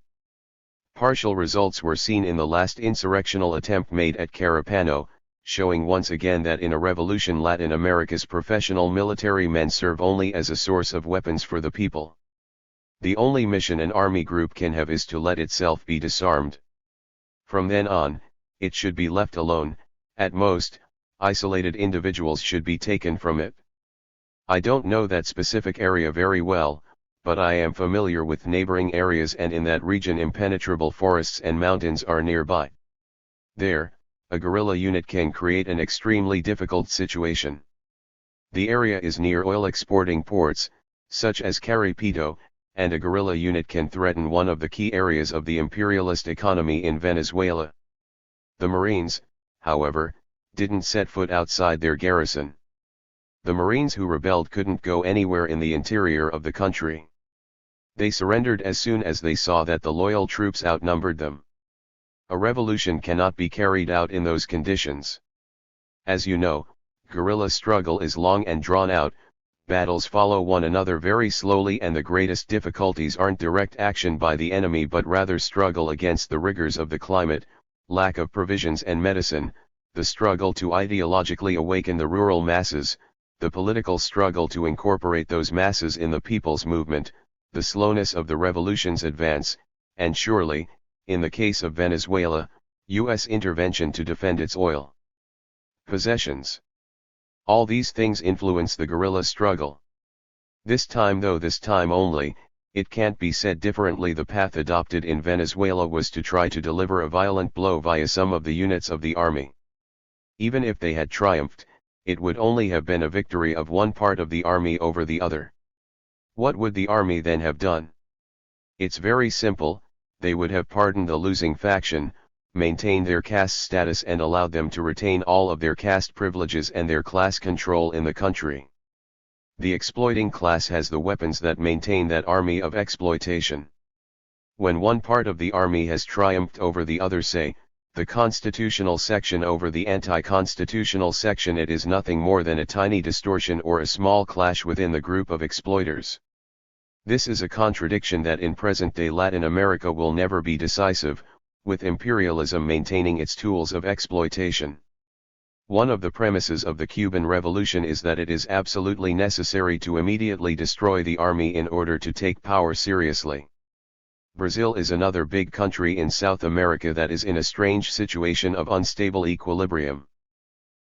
Partial results were seen in the last insurrectional attempt made at Carapano, showing once again that in a revolution Latin America's professional military men serve only as a source of weapons for the people. The only mission an army group can have is to let itself be disarmed. From then on, it should be left alone. At most, isolated individuals should be taken from it. I don't know that specific area very well, but I am familiar with neighboring areas, and in that region impenetrable forests and mountains are nearby. There, a guerrilla unit can create an extremely difficult situation. The area is near oil exporting ports, such as Carapito, and a guerrilla unit can threaten one of the key areas of the imperialist economy in Venezuela. The Marines, however, didn't set foot outside their garrison. The Marines who rebelled couldn't go anywhere in the interior of the country. They surrendered as soon as they saw that the loyal troops outnumbered them. A revolution cannot be carried out in those conditions. As you know, guerrilla struggle is long and drawn out, battles follow one another very slowly, and the greatest difficulties aren't direct action by the enemy but rather struggle against the rigors of the climate, lack of provisions and medicine, the struggle to ideologically awaken the rural masses, the political struggle to incorporate those masses in the people's movement, the slowness of the revolution's advance, and surely, in the case of Venezuela, U.S. intervention to defend its oil possessions. All these things influence the guerrilla struggle. This time only, it can't be said differently. The path adopted in Venezuela was to try to deliver a violent blow via some of the units of the army. Even if they had triumphed, it would only have been a victory of one part of the army over the other. What would the army then have done? It's very simple. They would have pardoned the losing faction, maintained their caste status, and allowed them to retain all of their caste privileges and their class control in the country. The exploiting class has the weapons that maintain that army of exploitation. When one part of the army has triumphed over the other, say, the constitutional section over the anti-constitutional section, it is nothing more than a tiny distortion or a small clash within the group of exploiters. This is a contradiction that in present-day Latin America will never be decisive, with imperialism maintaining its tools of exploitation. One of the premises of the Cuban Revolution is that it is absolutely necessary to immediately destroy the army in order to take power seriously. Brazil is another big country in South America that is in a strange situation of unstable equilibrium.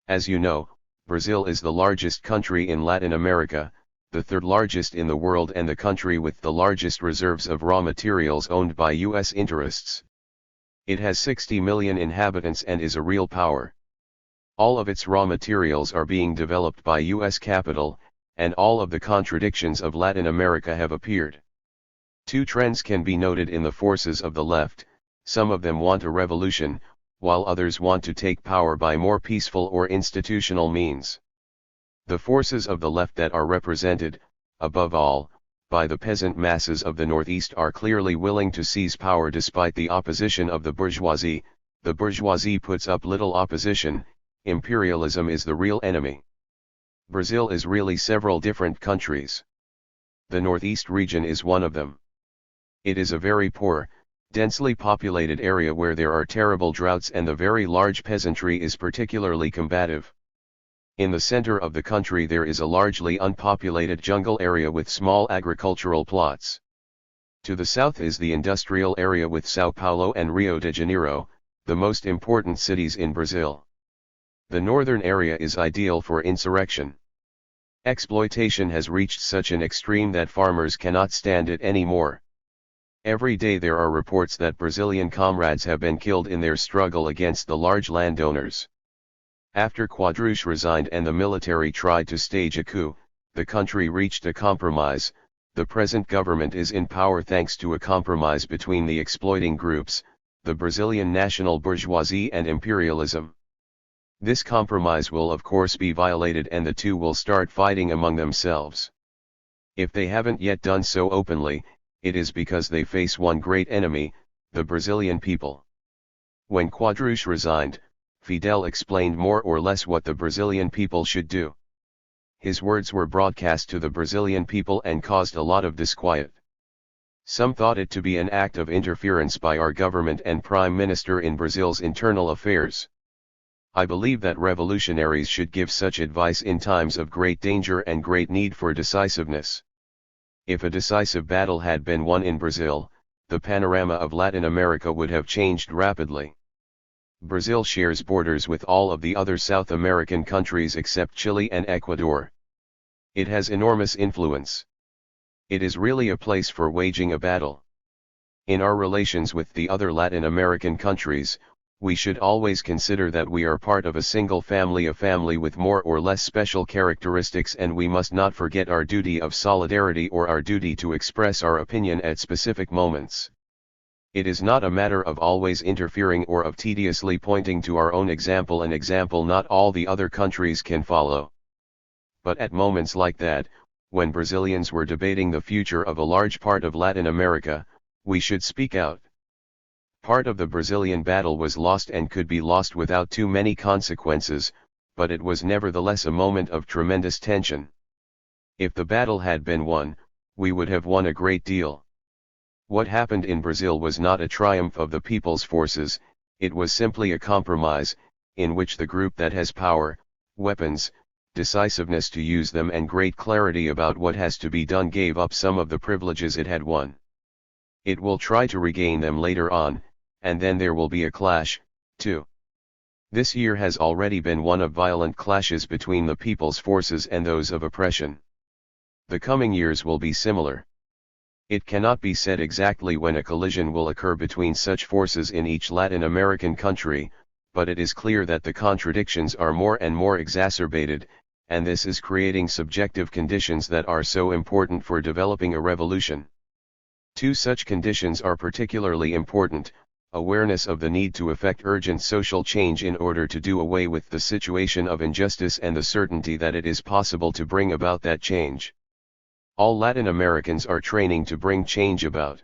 As you know, Brazil is the largest country in Latin America, the third largest in the world, and the country with the largest reserves of raw materials owned by U.S. interests. It has 60 million inhabitants and is a real power. All of its raw materials are being developed by U.S. capital, and all of the contradictions of Latin America have appeared. Two trends can be noted in the forces of the left: some of them want a revolution, while others want to take power by more peaceful or institutional means. The forces of the left that are represented, above all, by the peasant masses of the Northeast are clearly willing to seize power despite the opposition of the bourgeoisie. The bourgeoisie puts up little opposition. Imperialism is the real enemy. Brazil is really several different countries. The Northeast region is one of them. It is a very poor, densely populated area where there are terrible droughts, and the very large peasantry is particularly combative. In the center of the country there is a largely unpopulated jungle area with small agricultural plots. To the south is the industrial area with São Paulo and Rio de Janeiro, the most important cities in Brazil. The northern area is ideal for insurrection. Exploitation has reached such an extreme that farmers cannot stand it anymore. Every day there are reports that Brazilian comrades have been killed in their struggle against the large landowners. After Quadros resigned and the military tried to stage a coup, the country reached a compromise. The present government is in power thanks to a compromise between the exploiting groups, the Brazilian national bourgeoisie and imperialism. This compromise will of course be violated and the two will start fighting among themselves. If they haven't yet done so openly, it is because they face one great enemy, the Brazilian people. When Quadros resigned, Fidel explained more or less what the Brazilian people should do. His words were broadcast to the Brazilian people and caused a lot of disquiet. Some thought it to be an act of interference by our government and Prime Minister in Brazil's internal affairs. I believe that revolutionaries should give such advice in times of great danger and great need for decisiveness. If a decisive battle had been won in Brazil, the panorama of Latin America would have changed rapidly. Brazil shares borders with all of the other South American countries except Chile and Ecuador. It has enormous influence. It is really a place for waging a battle. In our relations with the other Latin American countries, we should always consider that we are part of a single family, a family with more or less special characteristics, and we must not forget our duty of solidarity or our duty to express our opinion at specific moments. It is not a matter of always interfering or of tediously pointing to our own example, an example not all the other countries can follow. But at moments like that, when Brazilians were debating the future of a large part of Latin America, we should speak out. Part of the Brazilian battle was lost and could be lost without too many consequences, but it was nevertheless a moment of tremendous tension. If the battle had been won, we would have won a great deal. What happened in Brazil was not a triumph of the people's forces, it was simply a compromise, in which the group that has power, weapons, decisiveness to use them and great clarity about what has to be done gave up some of the privileges it had won. It will try to regain them later on, and then there will be a clash, too. This year has already been one of violent clashes between the people's forces and those of oppression. The coming years will be similar. It cannot be said exactly when a collision will occur between such forces in each Latin American country, but it is clear that the contradictions are more and more exacerbated, and this is creating subjective conditions that are so important for developing a revolution. Two such conditions are particularly important: awareness of the need to effect urgent social change in order to do away with the situation of injustice, and the certainty that it is possible to bring about that change. All Latin Americans are training to bring change about.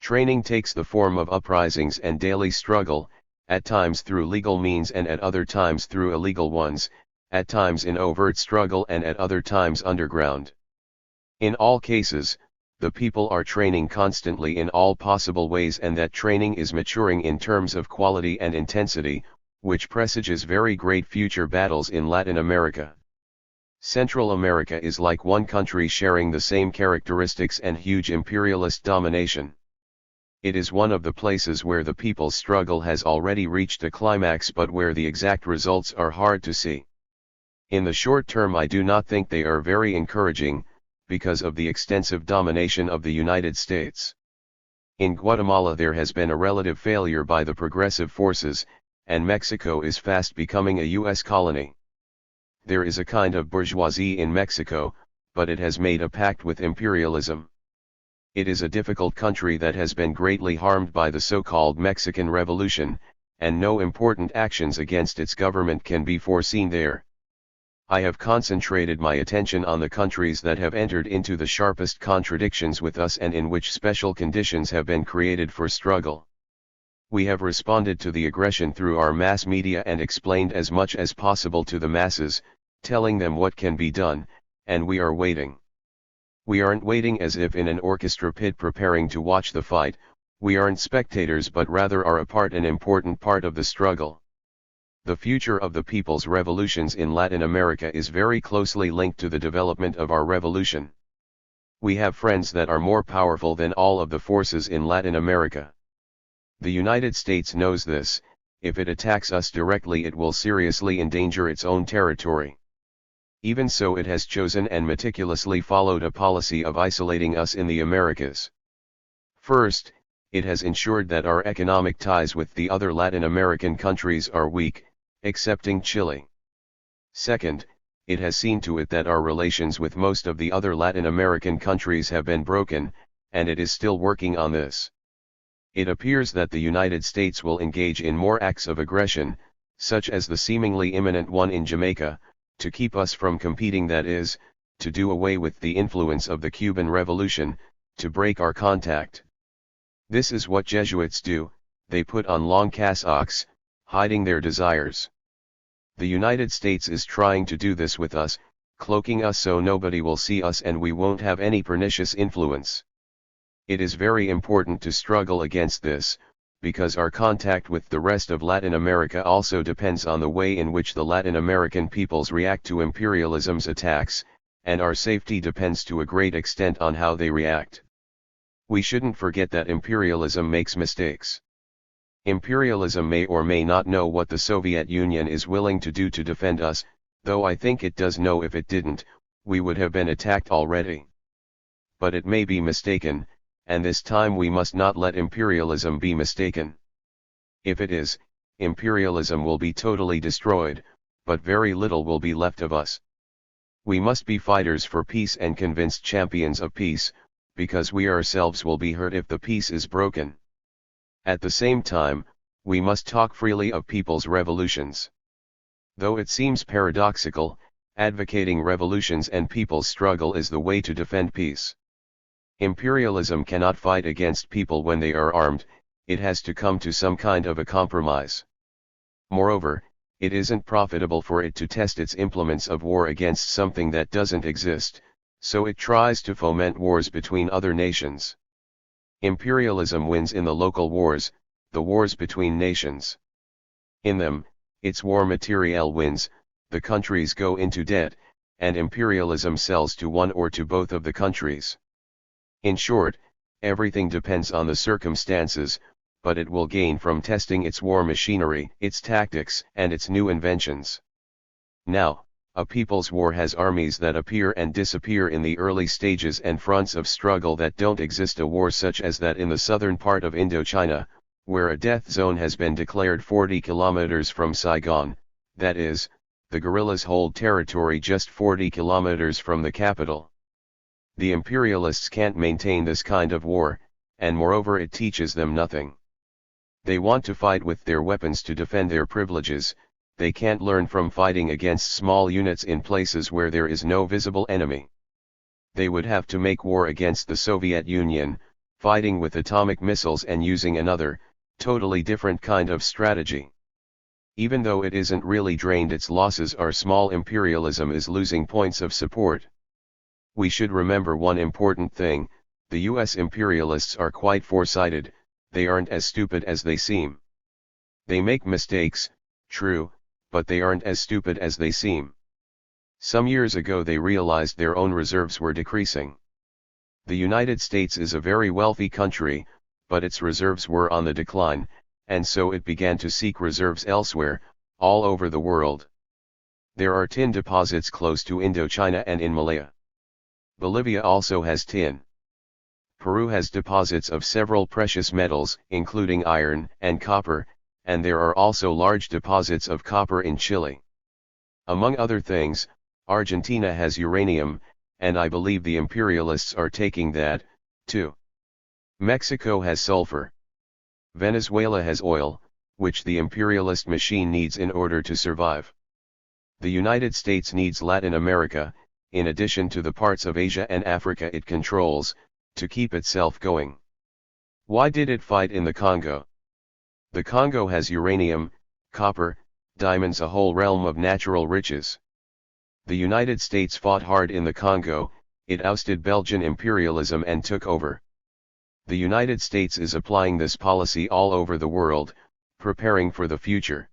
Training takes the form of uprisings and daily struggle, at times through legal means and at other times through illegal ones, at times in overt struggle and at other times underground. In all cases, the people are training constantly in all possible ways, and that training is maturing in terms of quality and intensity, which presages very great future battles in Latin America. Central America is like one country sharing the same characteristics and huge imperialist domination. It is one of the places where the people's struggle has already reached a climax, but where the exact results are hard to see. In the short term, I do not think they are very encouraging, because of the extensive domination of the United States. In Guatemala there has been a relative failure by the progressive forces, and Mexico is fast becoming a U.S. colony. There is a kind of bourgeoisie in Mexico, but it has made a pact with imperialism. It is a difficult country that has been greatly harmed by the so-called Mexican Revolution, and no important actions against its government can be foreseen there. I have concentrated my attention on the countries that have entered into the sharpest contradictions with us and in which special conditions have been created for struggle. We have responded to the aggression through our mass media and explained as much as possible to the masses, telling them what can be done, and we are waiting. We aren't waiting as if in an orchestra pit preparing to watch the fight, we aren't spectators but rather are an important part of the struggle. The future of the people's revolutions in Latin America is very closely linked to the development of our revolution. We have friends that are more powerful than all of the forces in Latin America. The United States knows this. If it attacks us directly, it will seriously endanger its own territory. Even so, it has chosen and meticulously followed a policy of isolating us in the Americas. First, it has ensured that our economic ties with the other Latin American countries are weak, excepting Chile. Second, it has seen to it that our relations with most of the other Latin American countries have been broken, and it is still working on this. It appears that the United States will engage in more acts of aggression, such as the seemingly imminent one in Jamaica, to keep us from competing, that is, to do away with the influence of the Cuban Revolution, to break our contact. This is what Jesuits do, they put on long cassocks, hiding their desires. The United States is trying to do this with us, cloaking us so nobody will see us and we won't have any pernicious influence. It is very important to struggle against this, because our contact with the rest of Latin America also depends on the way in which the Latin American peoples react to imperialism's attacks, and our safety depends to a great extent on how they react. We shouldn't forget that imperialism makes mistakes. Imperialism may or may not know what the Soviet Union is willing to do to defend us, though I think it does know. If it didn't, we would have been attacked already. But it may be mistaken, and this time we must not let imperialism be mistaken. If it is, imperialism will be totally destroyed, but very little will be left of us. We must be fighters for peace and convinced champions of peace, because we ourselves will be hurt if the peace is broken. At the same time, we must talk freely of people's revolutions. Though it seems paradoxical, advocating revolutions and people's struggle is the way to defend peace. Imperialism cannot fight against people when they are armed, it has to come to some kind of a compromise. Moreover, it isn't profitable for it to test its implements of war against something that doesn't exist, so it tries to foment wars between other nations. Imperialism wins in the local wars, the wars between nations. In them, its war materiel wins, the countries go into debt, and imperialism sells to one or to both of the countries. In short, everything depends on the circumstances, but it will gain from testing its war machinery, its tactics, and its new inventions. Now, a people's war has armies that appear and disappear in the early stages and fronts of struggle that don't exist. A war such as that in the southern part of Indochina, where a death zone has been declared 40 kilometers from Saigon, that is, the guerrillas hold territory just 40 kilometers from the capital. The imperialists can't maintain this kind of war, and moreover it teaches them nothing. They want to fight with their weapons to defend their privileges. They can't learn from fighting against small units in places where there is no visible enemy. They would have to make war against the Soviet Union, fighting with atomic missiles and using another, totally different kind of strategy. Even though it isn't really drained, its losses are small. Imperialism is losing points of support. We should remember one important thing: the US imperialists are quite foresighted, they aren't as stupid as they seem. They make mistakes, true, but they aren't as stupid as they seem. Some years ago they realized their own reserves were decreasing. The United States is a very wealthy country, but its reserves were on the decline, and so it began to seek reserves elsewhere, all over the world. There are tin deposits close to Indochina and in Malaya. Bolivia also has tin. Peru has deposits of several precious metals, including iron and copper, and there are also large deposits of copper in Chile. Among other things, Argentina has uranium, and I believe the imperialists are taking that, too. Mexico has sulfur. Venezuela has oil, which the imperialist machine needs in order to survive. The United States needs Latin America, in addition to the parts of Asia and Africa it controls, to keep itself going. Why did it fight in the Congo? The Congo has uranium, copper, diamonds, a whole realm of natural riches. The United States fought hard in the Congo, it ousted Belgian imperialism and took over. The United States is applying this policy all over the world, preparing for the future.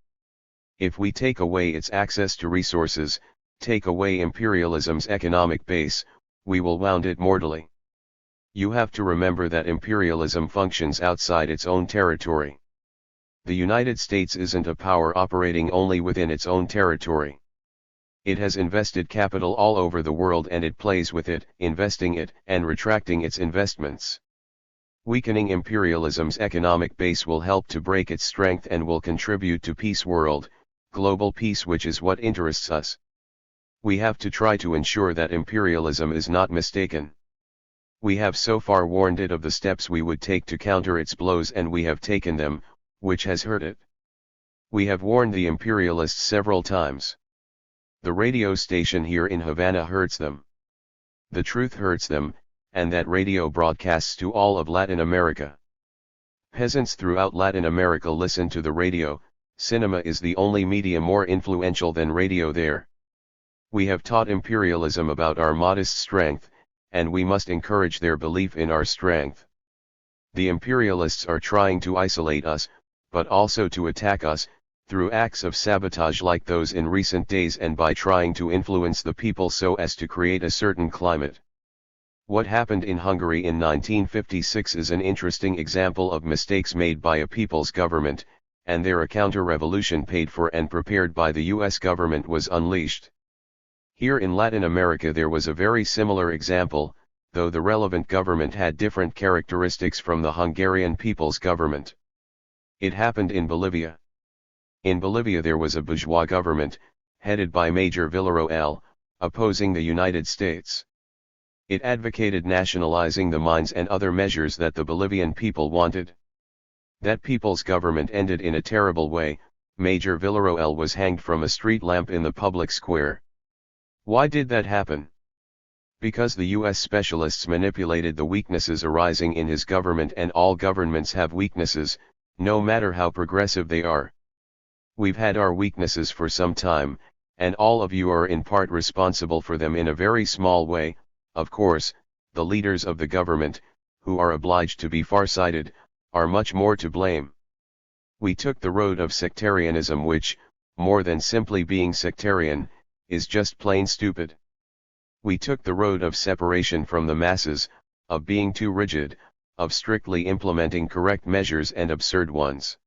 If we take away its access to resources, take away imperialism's economic base, we will wound it mortally. You have to remember that imperialism functions outside its own territory. The United States isn't a power operating only within its own territory. It has invested capital all over the world and it plays with it, investing it and retracting its investments. Weakening imperialism's economic base will help to break its strength and will contribute to peace world, global peace, which is what interests us. We have to try to ensure that imperialism is not mistaken. We have so far warned it of the steps we would take to counter its blows, and we have taken them, which has hurt it. We have warned the imperialists several times. The radio station here in Havana hurts them. The truth hurts them, and that radio broadcasts to all of Latin America. Peasants throughout Latin America listen to the radio. Cinema is the only media more influential than radio there. We have taught imperialism about our modest strength, and we must encourage their belief in our strength. The imperialists are trying to isolate us, but also to attack us, through acts of sabotage like those in recent days, and by trying to influence the people so as to create a certain climate. What happened in Hungary in 1956 is an interesting example of mistakes made by a people's government, and there a counter-revolution paid for and prepared by the US government was unleashed. Here in Latin America there was a very similar example, though the relevant government had different characteristics from the Hungarian people's government. It happened in Bolivia. In Bolivia there was a bourgeois government, headed by Major Villarroel, opposing the United States. It advocated nationalizing the mines and other measures that the Bolivian people wanted. That people's government ended in a terrible way. Major Villarroel was hanged from a street lamp in the public square. Why did that happen? Because the US specialists manipulated the weaknesses arising in his government, and all governments have weaknesses, no matter how progressive they are. We've had our weaknesses for some time, and all of you are in part responsible for them in a very small way. Of course, the leaders of the government, who are obliged to be farsighted, are much more to blame. We took the road of sectarianism, which, more than simply being sectarian, is just plain stupid. We took the road of separation from the masses, of being too rigid, of strictly implementing correct measures and absurd ones.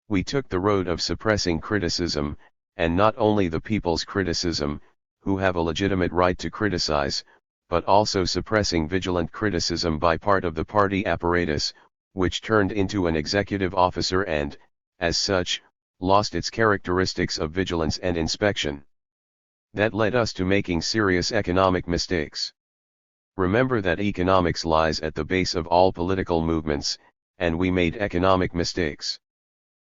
We took the road of suppressing criticism, and not only the people's criticism, who have a legitimate right to criticize, but also suppressing vigilant criticism by part of the party apparatus, which turned into an executive officer and, as such, lost its characteristics of vigilance and inspection. That led us to making serious economic mistakes. Remember that economics lies at the base of all political movements, and we made economic mistakes.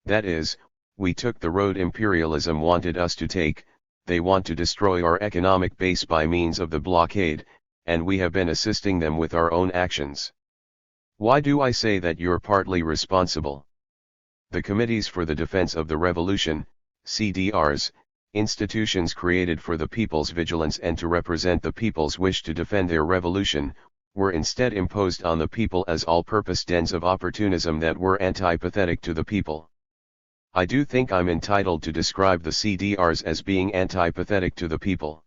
That is, we took the road imperialism wanted us to take. They want to destroy our economic base by means of the blockade, and we have been assisting them with our own actions. Why do I say that you're partly responsible? The Committees for the Defense of the Revolution, CDRs, institutions created for the people's vigilance and to represent the people's wish to defend their revolution, were instead imposed on the people as all-purpose dens of opportunism that were antipathetic to the people. I do think I'm entitled to describe the CDRs as being antipathetic to the people.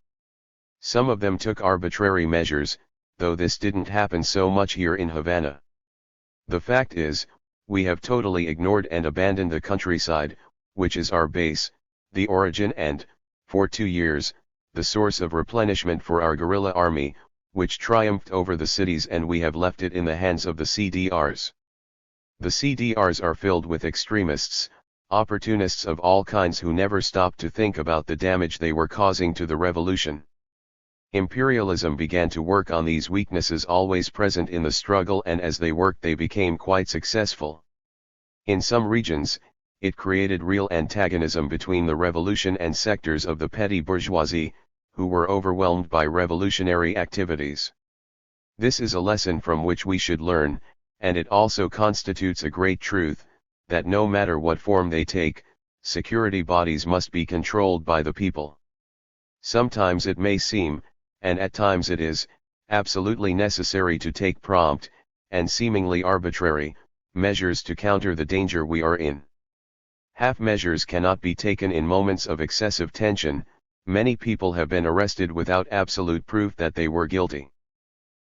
Some of them took arbitrary measures, though this didn't happen so much here in Havana. The fact is, we have totally ignored and abandoned the countryside, which is our base, the origin and, for 2 years, the source of replenishment for our guerrilla army, which triumphed over the cities, and we have left it in the hands of the CDRs. The CDRs are filled with extremists, opportunists of all kinds who never stopped to think about the damage they were causing to the revolution. Imperialism began to work on these weaknesses always present in the struggle, and as they worked they became quite successful. In some regions, it created real antagonism between the revolution and sectors of the petty bourgeoisie, who were overwhelmed by revolutionary activities. This is a lesson from which we should learn, and it also constitutes a great truth, that no matter what form they take, security bodies must be controlled by the people. Sometimes it may seem, and at times it is, absolutely necessary to take prompt, and seemingly arbitrary, measures to counter the danger we are in. Half measures cannot be taken in moments of excessive tension. Many people have been arrested without absolute proof that they were guilty.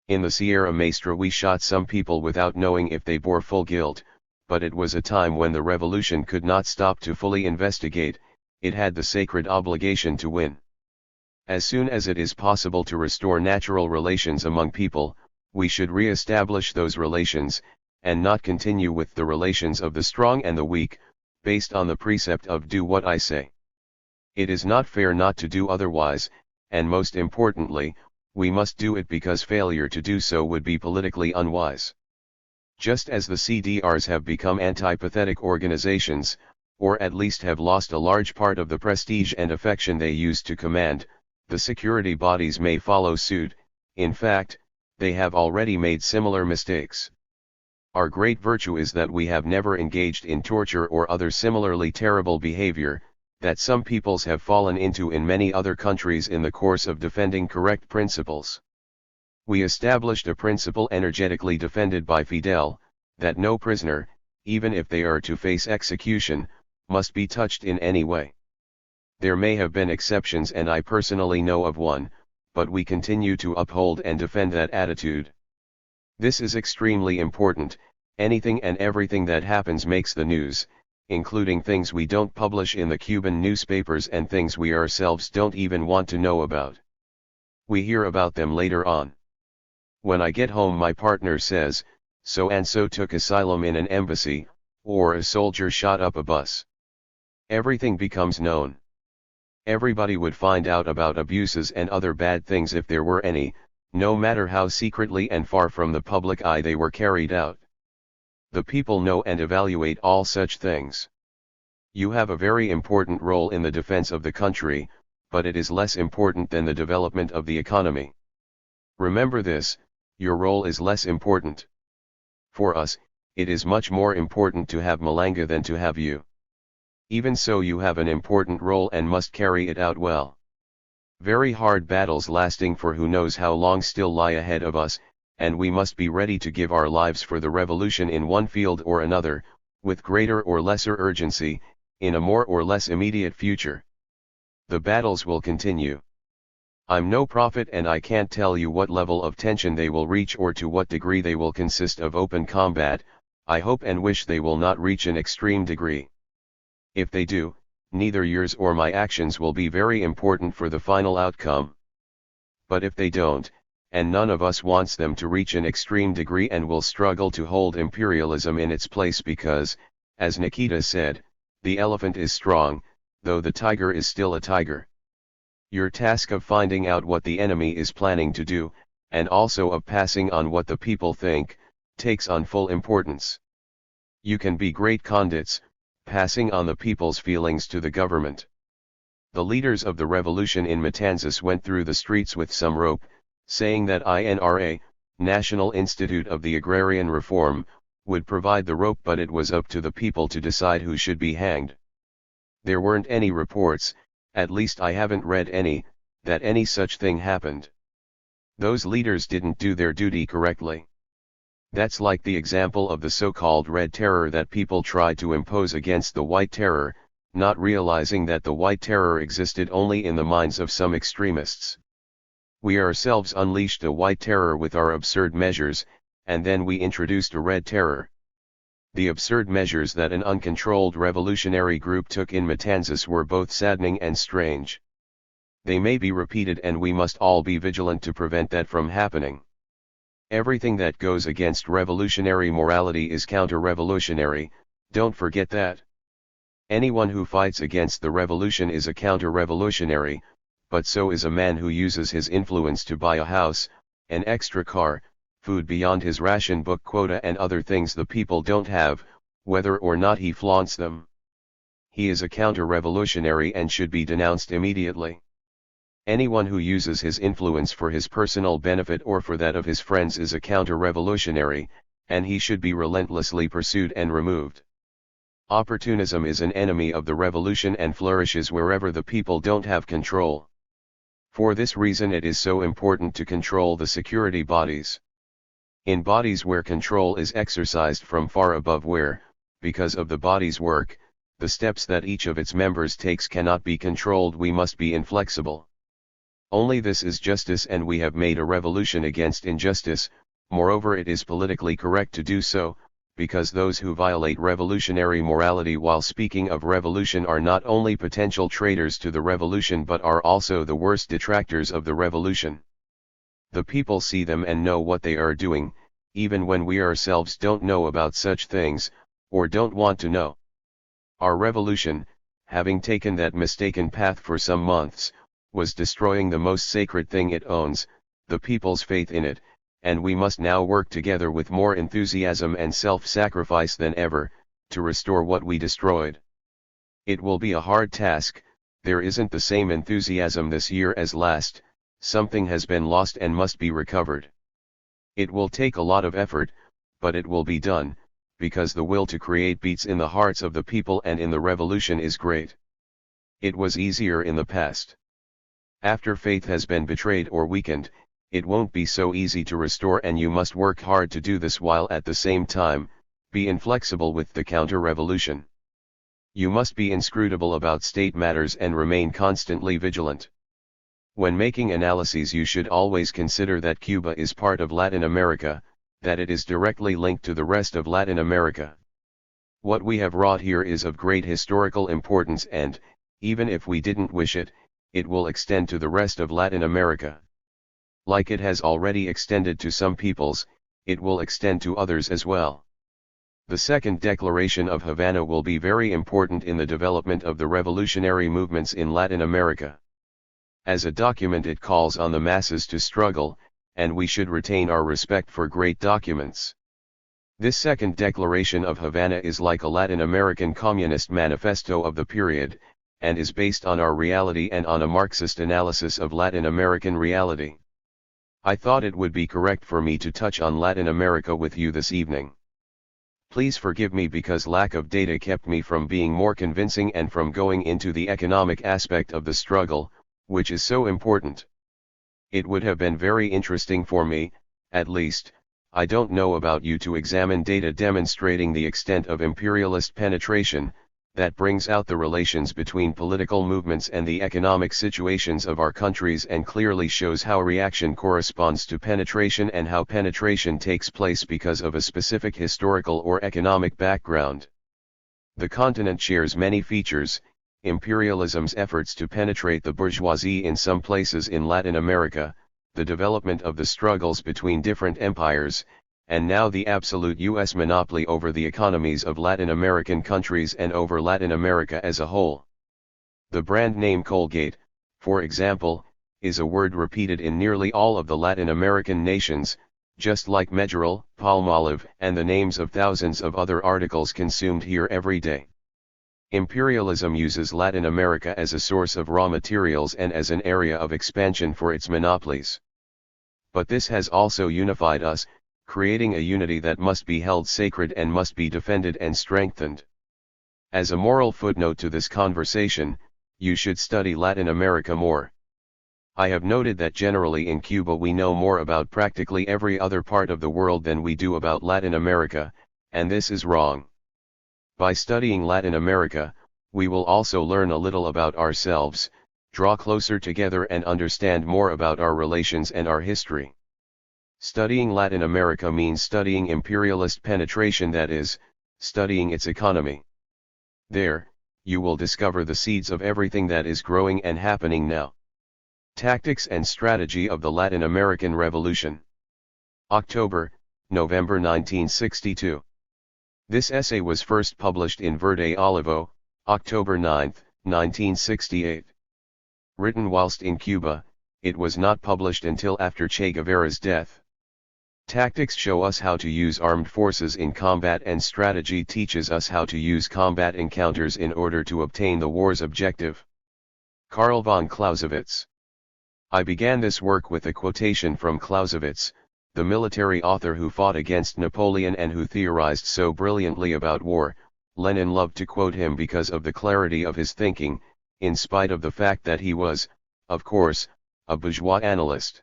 In the Sierra Maestra we shot some people without knowing if they bore full guilt, but it was a time when the revolution could not stop to fully investigate. It had the sacred obligation to win. As soon as it is possible to restore natural relations among people, we should re-establish those relations, and not continue with the relations of the strong and the weak, based on the precept of do what I say. It is not fair not to do otherwise, and most importantly, we must do it because failure to do so would be politically unwise. Just as the CDRs have become antipathetic organizations, or at least have lost a large part of the prestige and affection they used to command, the security bodies may follow suit. In fact, they have already made similar mistakes. Our great virtue is that we have never engaged in torture or other similarly terrible behavior, that some peoples have fallen into in many other countries in the course of defending correct principles. We established a principle energetically defended by Fidel, that no prisoner, even if they are to face execution, must be touched in any way. There may have been exceptions and I personally know of one, but we continue to uphold and defend that attitude. This is extremely important. Anything and everything that happens makes the news, including things we don't publish in the Cuban newspapers and things we ourselves don't even want to know about. We hear about them later on. When I get home my partner says, so and so took asylum in an embassy, or a soldier shot up a bus. Everything becomes known. Everybody would find out about abuses and other bad things if there were any, no matter how secretly and far from the public eye they were carried out. The people know and evaluate all such things. You have a very important role in the defense of the country, but it is less important than the development of the economy. Remember this, your role is less important. For us, it is much more important to have Malanga than to have you. Even so you have an important role and must carry it out well. Very hard battles lasting for who knows how long still lie ahead of us, and we must be ready to give our lives for the revolution in one field or another, with greater or lesser urgency, in a more or less immediate future. The battles will continue. I'm no prophet and I can't tell you what level of tension they will reach or to what degree they will consist of open combat. I hope and wish they will not reach an extreme degree. If they do, neither yours or my actions will be very important for the final outcome. But if they don't, and none of us wants them to reach an extreme degree and will struggle to hold imperialism in its place because, as Nikita said, the elephant is strong, though the tiger is still a tiger. Your task of finding out what the enemy is planning to do, and also of passing on what the people think, takes on full importance. You can be great conduits, passing on the people's feelings to the government. The leaders of the revolution in Matanzas went through the streets with some rope, saying that INRA, National Institute of the Agrarian Reform, would provide the rope, but it was up to the people to decide who should be hanged. There weren't any reports, at least I haven't read any, that any such thing happened. Those leaders didn't do their duty correctly. That's like the example of the so-called Red Terror that people tried to impose against the White Terror, not realizing that the White Terror existed only in the minds of some extremists. We ourselves unleashed a White Terror with our absurd measures, and then we introduced a Red Terror. The absurd measures that an uncontrolled revolutionary group took in Matanzas were both saddening and strange. They may be repeated and we must all be vigilant to prevent that from happening. Everything that goes against revolutionary morality is counter-revolutionary, don't forget that. Anyone who fights against the revolution is a counter-revolutionary, but so is a man who uses his influence to buy a house, an extra car, food beyond his ration book quota and other things the people don't have, whether or not he flaunts them. He is a counter-revolutionary and should be denounced immediately. Anyone who uses his influence for his personal benefit or for that of his friends is a counter-revolutionary, and he should be relentlessly pursued and removed. Opportunism is an enemy of the revolution and flourishes wherever the people don't have control. For this reason it is so important to control the security bodies. In bodies where control is exercised from far above where, because of the body's work, the steps that each of its members takes cannot be controlled, we must be inflexible. Only this is justice, and we have made a revolution against injustice. Moreover, it is politically correct to do so, because those who violate revolutionary morality while speaking of revolution are not only potential traitors to the revolution but are also the worst detractors of the revolution. The people see them and know what they are doing, even when we ourselves don't know about such things, or don't want to know. Our revolution, having taken that mistaken path for some months, was destroying the most sacred thing it owns, the people's faith in it, and we must now work together with more enthusiasm and self-sacrifice than ever, to restore what we destroyed. It will be a hard task, there isn't the same enthusiasm this year as last, something has been lost and must be recovered. It will take a lot of effort, but it will be done, because the will to create beats in the hearts of the people and in the revolution is great. It was easier in the past. After faith has been betrayed or weakened, it won't be so easy to restore, and you must work hard to do this while at the same time, be inflexible with the counter-revolution. You must be inscrutable about state matters and remain constantly vigilant. When making analyses, you should always consider that Cuba is part of Latin America, that it is directly linked to the rest of Latin America. What we have wrought here is of great historical importance, and, even if we didn't wish it, it will extend to the rest of Latin America. Like it has already extended to some peoples, it will extend to others as well. The Second Declaration of Havana will be very important in the development of the revolutionary movements in Latin America. As a document, it calls on the masses to struggle, and we should retain our respect for great documents. This Second Declaration of Havana is like a Latin American communist manifesto of the period, and is based on our reality and on a Marxist analysis of Latin American reality. I thought it would be correct for me to touch on Latin America with you this evening. Please forgive me because lack of data kept me from being more convincing and from going into the economic aspect of the struggle, which is so important. It would have been very interesting for me, at least, I don't know about you, to examine data demonstrating the extent of imperialist penetration, that brings out the relations between political movements and the economic situations of our countries, and clearly shows how reaction corresponds to penetration and how penetration takes place because of a specific historical or economic background. The continent shares many features: imperialism's efforts to penetrate the bourgeoisie in some places in Latin America, the development of the struggles between different empires, and now the absolute U.S. monopoly over the economies of Latin American countries and over Latin America as a whole. The brand name Colgate, for example, is a word repeated in nearly all of the Latin American nations, just like Medgeral, Palmolive, and the names of thousands of other articles consumed here every day. Imperialism uses Latin America as a source of raw materials and as an area of expansion for its monopolies. But this has also unified us, creating a unity that must be held sacred and must be defended and strengthened. As a moral footnote to this conversation, you should study Latin America more. I have noted that generally in Cuba we know more about practically every other part of the world than we do about Latin America, and this is wrong. By studying Latin America, we will also learn a little about ourselves, draw closer together and understand more about our relations and our history. Studying Latin America means studying imperialist penetration, that is, studying its economy. There, you will discover the seeds of everything that is growing and happening now. Tactics and Strategy of the Latin American Revolution. October, November 1962. This essay was first published in Verde Olivo, October 9, 1968. Written whilst in Cuba, it was not published until after Che Guevara's death. Tactics show us how to use armed forces in combat, and strategy teaches us how to use combat encounters in order to obtain the war's objective. Karl von Clausewitz. I began this work with a quotation from Clausewitz, the military author who fought against Napoleon and who theorized so brilliantly about war. Lenin loved to quote him because of the clarity of his thinking, in spite of the fact that he was, of course, a bourgeois analyst.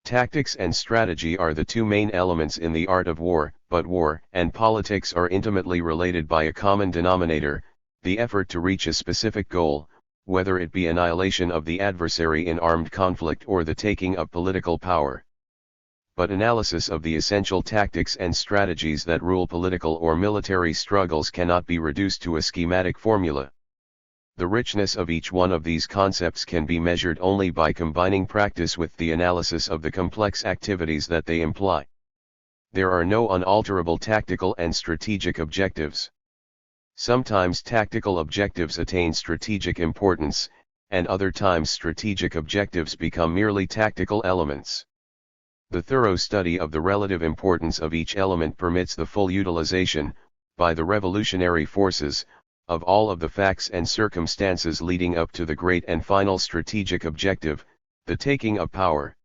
Tactics and strategy are the two main elements in the art of war, but war and politics are intimately related by a common denominator, the effort to reach a specific goal, whether it be annihilation of the adversary in armed conflict or the taking of political power. But analysis of the essential tactics and strategies that rule political or military struggles cannot be reduced to a schematic formula. The richness of each one of these concepts can be measured only by combining practice with the analysis of the complex activities that they imply. There are no unalterable tactical and strategic objectives. Sometimes tactical objectives attain strategic importance, and other times strategic objectives become merely tactical elements. The thorough study of the relative importance of each element permits the full utilization, by the revolutionary forces, of all of the facts and circumstances leading up to the great and final strategic objective, the taking of power.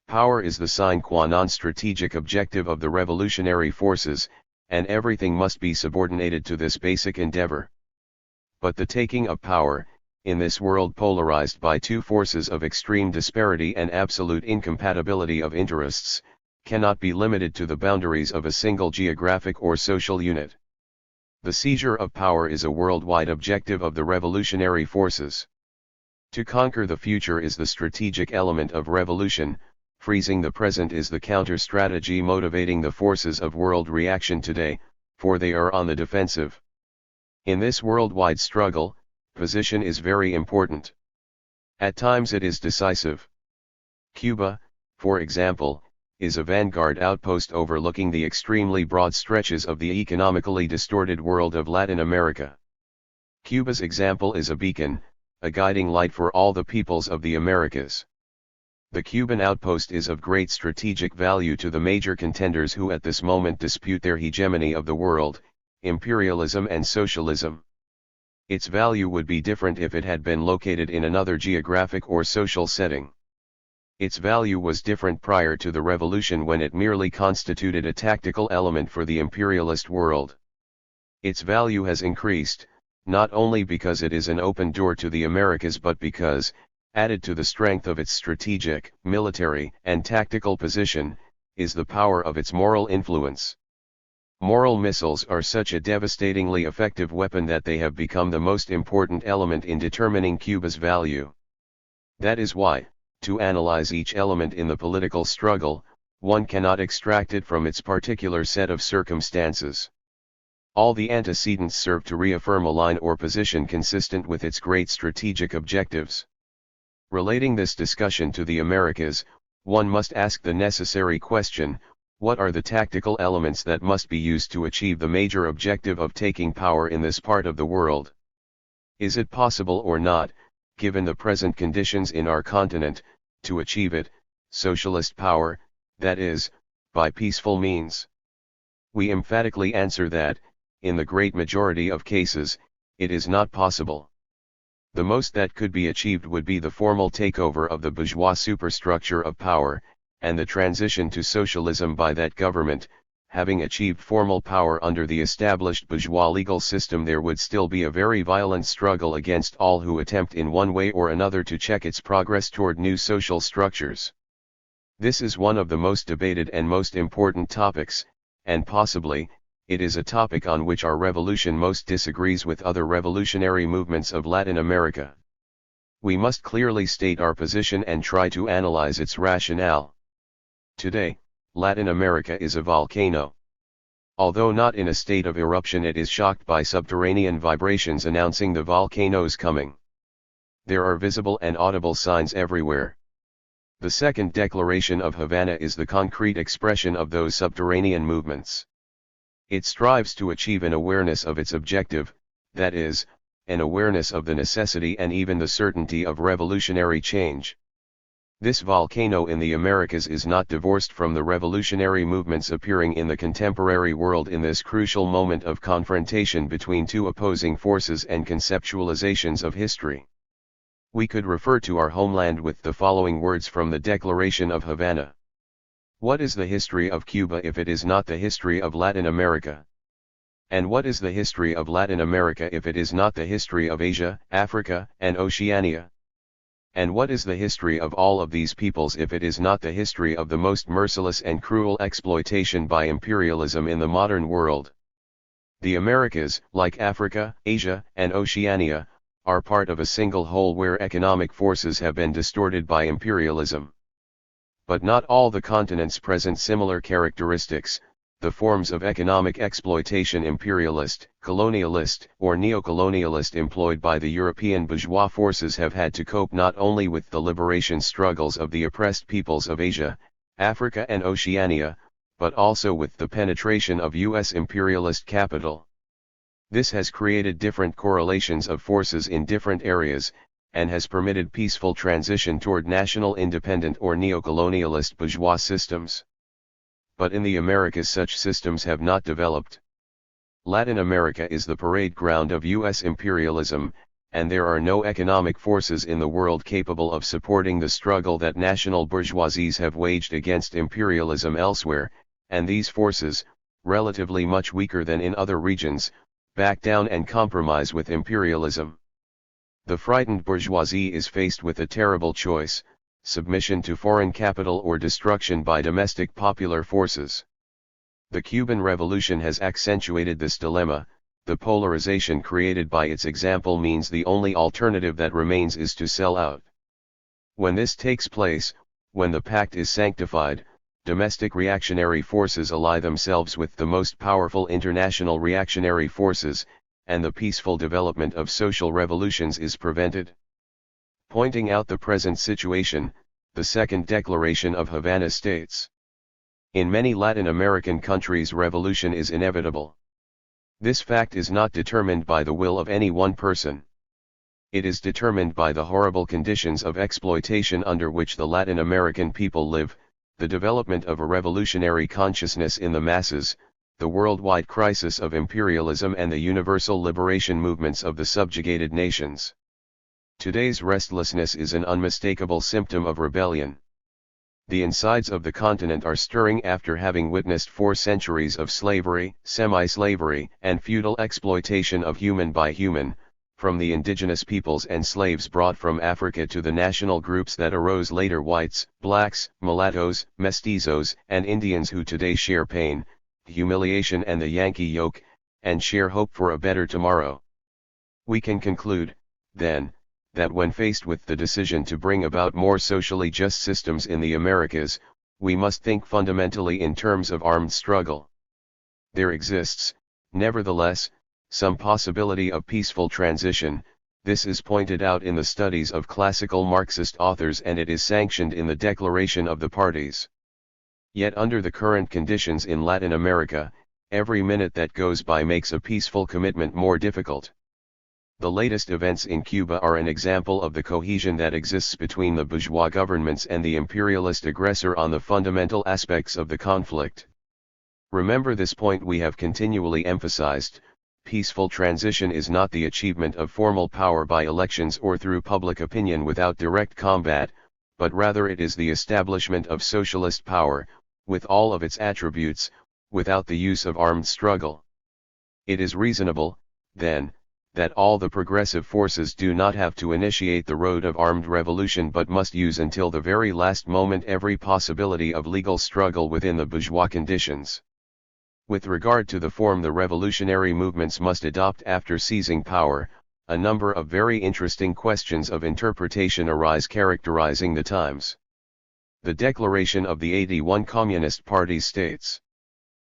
Power is the sine qua non strategic objective of the revolutionary forces, and everything must be subordinated to this basic endeavor. But the taking of power, in this world polarized by two forces of extreme disparity and absolute incompatibility of interests, cannot be limited to the boundaries of a single geographic or social unit. The seizure of power is a worldwide objective of the revolutionary forces. To conquer the future is the strategic element of revolution, freezing the present is the counter-strategy motivating the forces of world reaction today, for they are on the defensive. In this worldwide struggle, position is very important. At times it is decisive. Cuba, for example, is a vanguard outpost overlooking the extremely broad stretches of the economically distorted world of Latin America. Cuba's example is a beacon, a guiding light for all the peoples of the Americas. The Cuban outpost is of great strategic value to the major contenders who at this moment dispute their hegemony of the world, imperialism and socialism. Its value would be different if it had been located in another geographic or social setting. Its value was different prior to the revolution when it merely constituted a tactical element for the imperialist world. Its value has increased, not only because it is an open door to the Americas but because, added to the strength of its strategic, military, and tactical position, is the power of its moral influence. Moral missiles are such a devastatingly effective weapon that they have become the most important element in determining Cuba's value. That is why, to analyze each element in the political struggle, one cannot extract it from its particular set of circumstances. All the antecedents serve to reaffirm a line or position consistent with its great strategic objectives. Relating this discussion to the Americas, one must ask the necessary question: what are the tactical elements that must be used to achieve the major objective of taking power in this part of the world? Is it possible or not, given the present conditions in our continent, to achieve it, socialist power, that is, by peaceful means? We emphatically answer that, in the great majority of cases, it is not possible. The most that could be achieved would be the formal takeover of the bourgeois superstructure of power, and the transition to socialism by that government. Having achieved formal power under the established bourgeois legal system, there would still be a very violent struggle against all who attempt in one way or another to check its progress toward new social structures. This is one of the most debated and most important topics, and possibly, it is a topic on which our revolution most disagrees with other revolutionary movements of Latin America. We must clearly state our position and try to analyze its rationale. Today, Latin America is a volcano. Although not in a state of eruption, it is shocked by subterranean vibrations announcing the volcano's coming. There are visible and audible signs everywhere. The Second Declaration of Havana is the concrete expression of those subterranean movements. It strives to achieve an awareness of its objective, that is, an awareness of the necessity and even the certainty of revolutionary change. This volcano in the Americas is not divorced from the revolutionary movements appearing in the contemporary world in this crucial moment of confrontation between two opposing forces and conceptualizations of history. We could refer to our homeland with the following words from the Declaration of Havana. What is the history of Cuba if it is not the history of Latin America? And what is the history of Latin America if it is not the history of Asia, Africa, and Oceania? And what is the history of all of these peoples if it is not the history of the most merciless and cruel exploitation by imperialism in the modern world? The Americas, like Africa, Asia, and Oceania, are part of a single whole where economic forces have been distorted by imperialism. But not all the continents present similar characteristics. The forms of economic exploitation, imperialist, colonialist, or neocolonialist, employed by the European bourgeois forces have had to cope not only with the liberation struggles of the oppressed peoples of Asia, Africa and Oceania, but also with the penetration of U.S. imperialist capital. This has created different correlations of forces in different areas, and has permitted peaceful transition toward national independent or neocolonialist bourgeois systems. But in the Americas such systems have not developed. Latin America is the parade ground of U.S. imperialism, and there are no economic forces in the world capable of supporting the struggle that national bourgeoisies have waged against imperialism elsewhere, and these forces, relatively much weaker than in other regions, back down and compromise with imperialism. The frightened bourgeoisie is faced with a terrible choice: submission to foreign capital or destruction by domestic popular forces. The Cuban Revolution has accentuated this dilemma. The polarization created by its example means the only alternative that remains is to sell out. When this takes place, when the pact is sanctified, domestic reactionary forces ally themselves with the most powerful international reactionary forces, and the peaceful development of social revolutions is prevented. Pointing out the present situation, the Second Declaration of Havana states: in many Latin American countries revolution is inevitable. This fact is not determined by the will of any one person. It is determined by the horrible conditions of exploitation under which the Latin American people live, the development of a revolutionary consciousness in the masses, the worldwide crisis of imperialism and the universal liberation movements of the subjugated nations. Today's restlessness is an unmistakable symptom of rebellion. The insides of the continent are stirring after having witnessed 4 centuries of slavery, semi-slavery, and feudal exploitation of human by human, from the indigenous peoples and slaves brought from Africa to the national groups that arose later: whites, blacks, mulattoes, mestizos, and Indians who today share pain, humiliation and the Yankee yoke, and share hope for a better tomorrow. We can conclude, then, that when faced with the decision to bring about more socially just systems in the Americas, we must think fundamentally in terms of armed struggle. There exists, nevertheless, some possibility of peaceful transition. This is pointed out in the studies of classical Marxist authors, and it is sanctioned in the Declaration of the Parties. Yet under the current conditions in Latin America, every minute that goes by makes a peaceful commitment more difficult. The latest events in Cuba are an example of the cohesion that exists between the bourgeois governments and the imperialist aggressor on the fundamental aspects of the conflict. Remember this point we have continually emphasized: peaceful transition is not the achievement of formal power by elections or through public opinion without direct combat, but rather it is the establishment of socialist power, with all of its attributes, without the use of armed struggle. It is reasonable, then, that all the progressive forces do not have to initiate the road of armed revolution but must use until the very last moment every possibility of legal struggle within the bourgeois conditions. With regard to the form the revolutionary movements must adopt after seizing power, a number of very interesting questions of interpretation arise characterizing the times. The Declaration of the 81 Communist Parties states: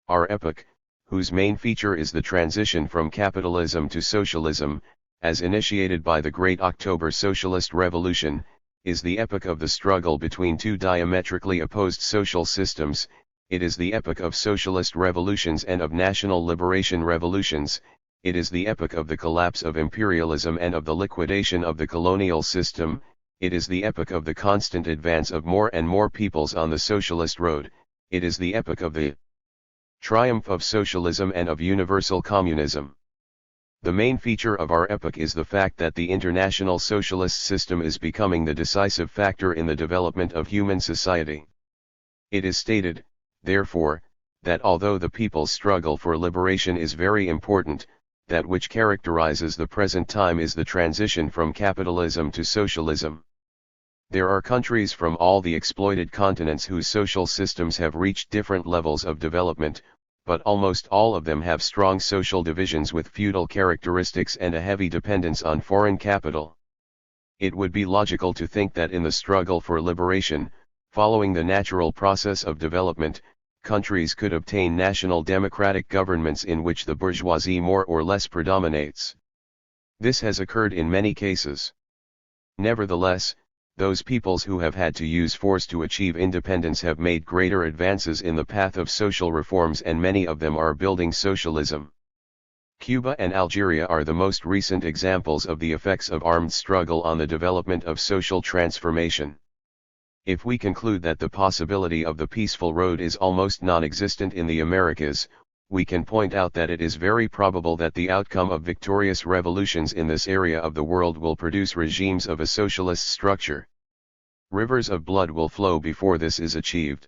our epoch, whose main feature is the transition from capitalism to socialism, as initiated by the Great October Socialist Revolution, is the epoch of the struggle between 2 diametrically opposed social systems. It is the epoch of socialist revolutions and of national liberation revolutions. It is the epoch of the collapse of imperialism and of the liquidation of the colonial system. It is the epoch of the constant advance of more and more peoples on the socialist road. It is the epoch of the triumph of socialism and of universal communism. The main feature of our epoch is the fact that the international socialist system is becoming the decisive factor in the development of human society. It is stated, therefore, that although the people's struggle for liberation is very important, that which characterizes the present time is the transition from capitalism to socialism. There are countries from all the exploited continents whose social systems have reached different levels of development, but almost all of them have strong social divisions with feudal characteristics and a heavy dependence on foreign capital. It would be logical to think that in the struggle for liberation, following the natural process of development, countries could obtain national democratic governments in which the bourgeoisie more or less predominates. This has occurred in many cases. Nevertheless, Those peoples who have had to use force to achieve independence have made greater advances in the path of social reforms, and many of them are building socialism. Cuba and Algeria are the most recent examples of the effects of armed struggle on the development of social transformation. If we conclude that the possibility of the peaceful road is almost non-existent in the Americas, we can point out that it is very probable that the outcome of victorious revolutions in this area of the world will produce regimes of a socialist structure. Rivers of blood will flow before this is achieved.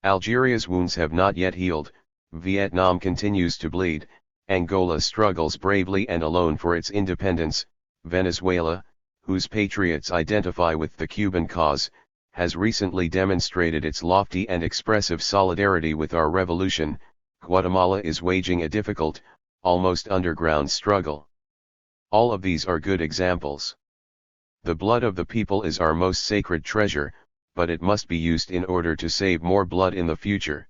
Algeria's wounds have not yet healed, Vietnam continues to bleed, Angola struggles bravely and alone for its independence, Venezuela, whose patriots identify with the Cuban cause, has recently demonstrated its lofty and expressive solidarity with our revolution. Guatemala is waging a difficult, almost underground struggle. All of these are good examples. The blood of the people is our most sacred treasure, but it must be used in order to save more blood in the future.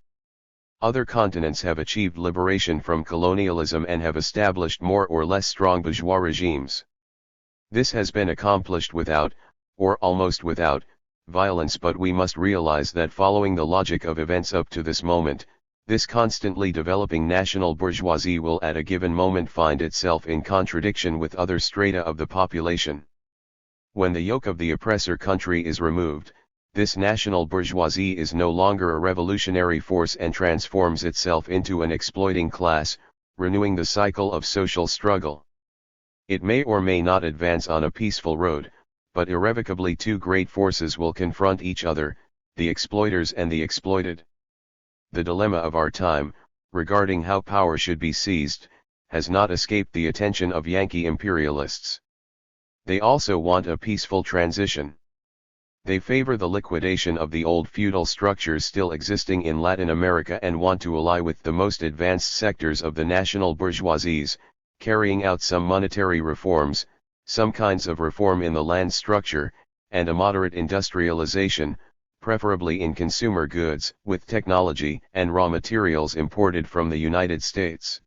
Other continents have achieved liberation from colonialism and have established more or less strong bourgeois regimes. This has been accomplished without, or almost without, violence, but we must realize that following the logic of events up to this moment, this constantly developing national bourgeoisie will at a given moment find itself in contradiction with other strata of the population. When the yoke of the oppressor country is removed, this national bourgeoisie is no longer a revolutionary force and transforms itself into an exploiting class, renewing the cycle of social struggle. It may or may not advance on a peaceful road, but irrevocably two great forces will confront each other, the exploiters and the exploited. The dilemma of our time, regarding how power should be seized, has not escaped the attention of Yankee imperialists. They also want a peaceful transition. They favor the liquidation of the old feudal structures still existing in Latin America and want to ally with the most advanced sectors of the national bourgeoisies, carrying out some monetary reforms, some kinds of reform in the land structure, and a moderate industrialization, preferably in consumer goods, with technology and raw materials imported from the United States.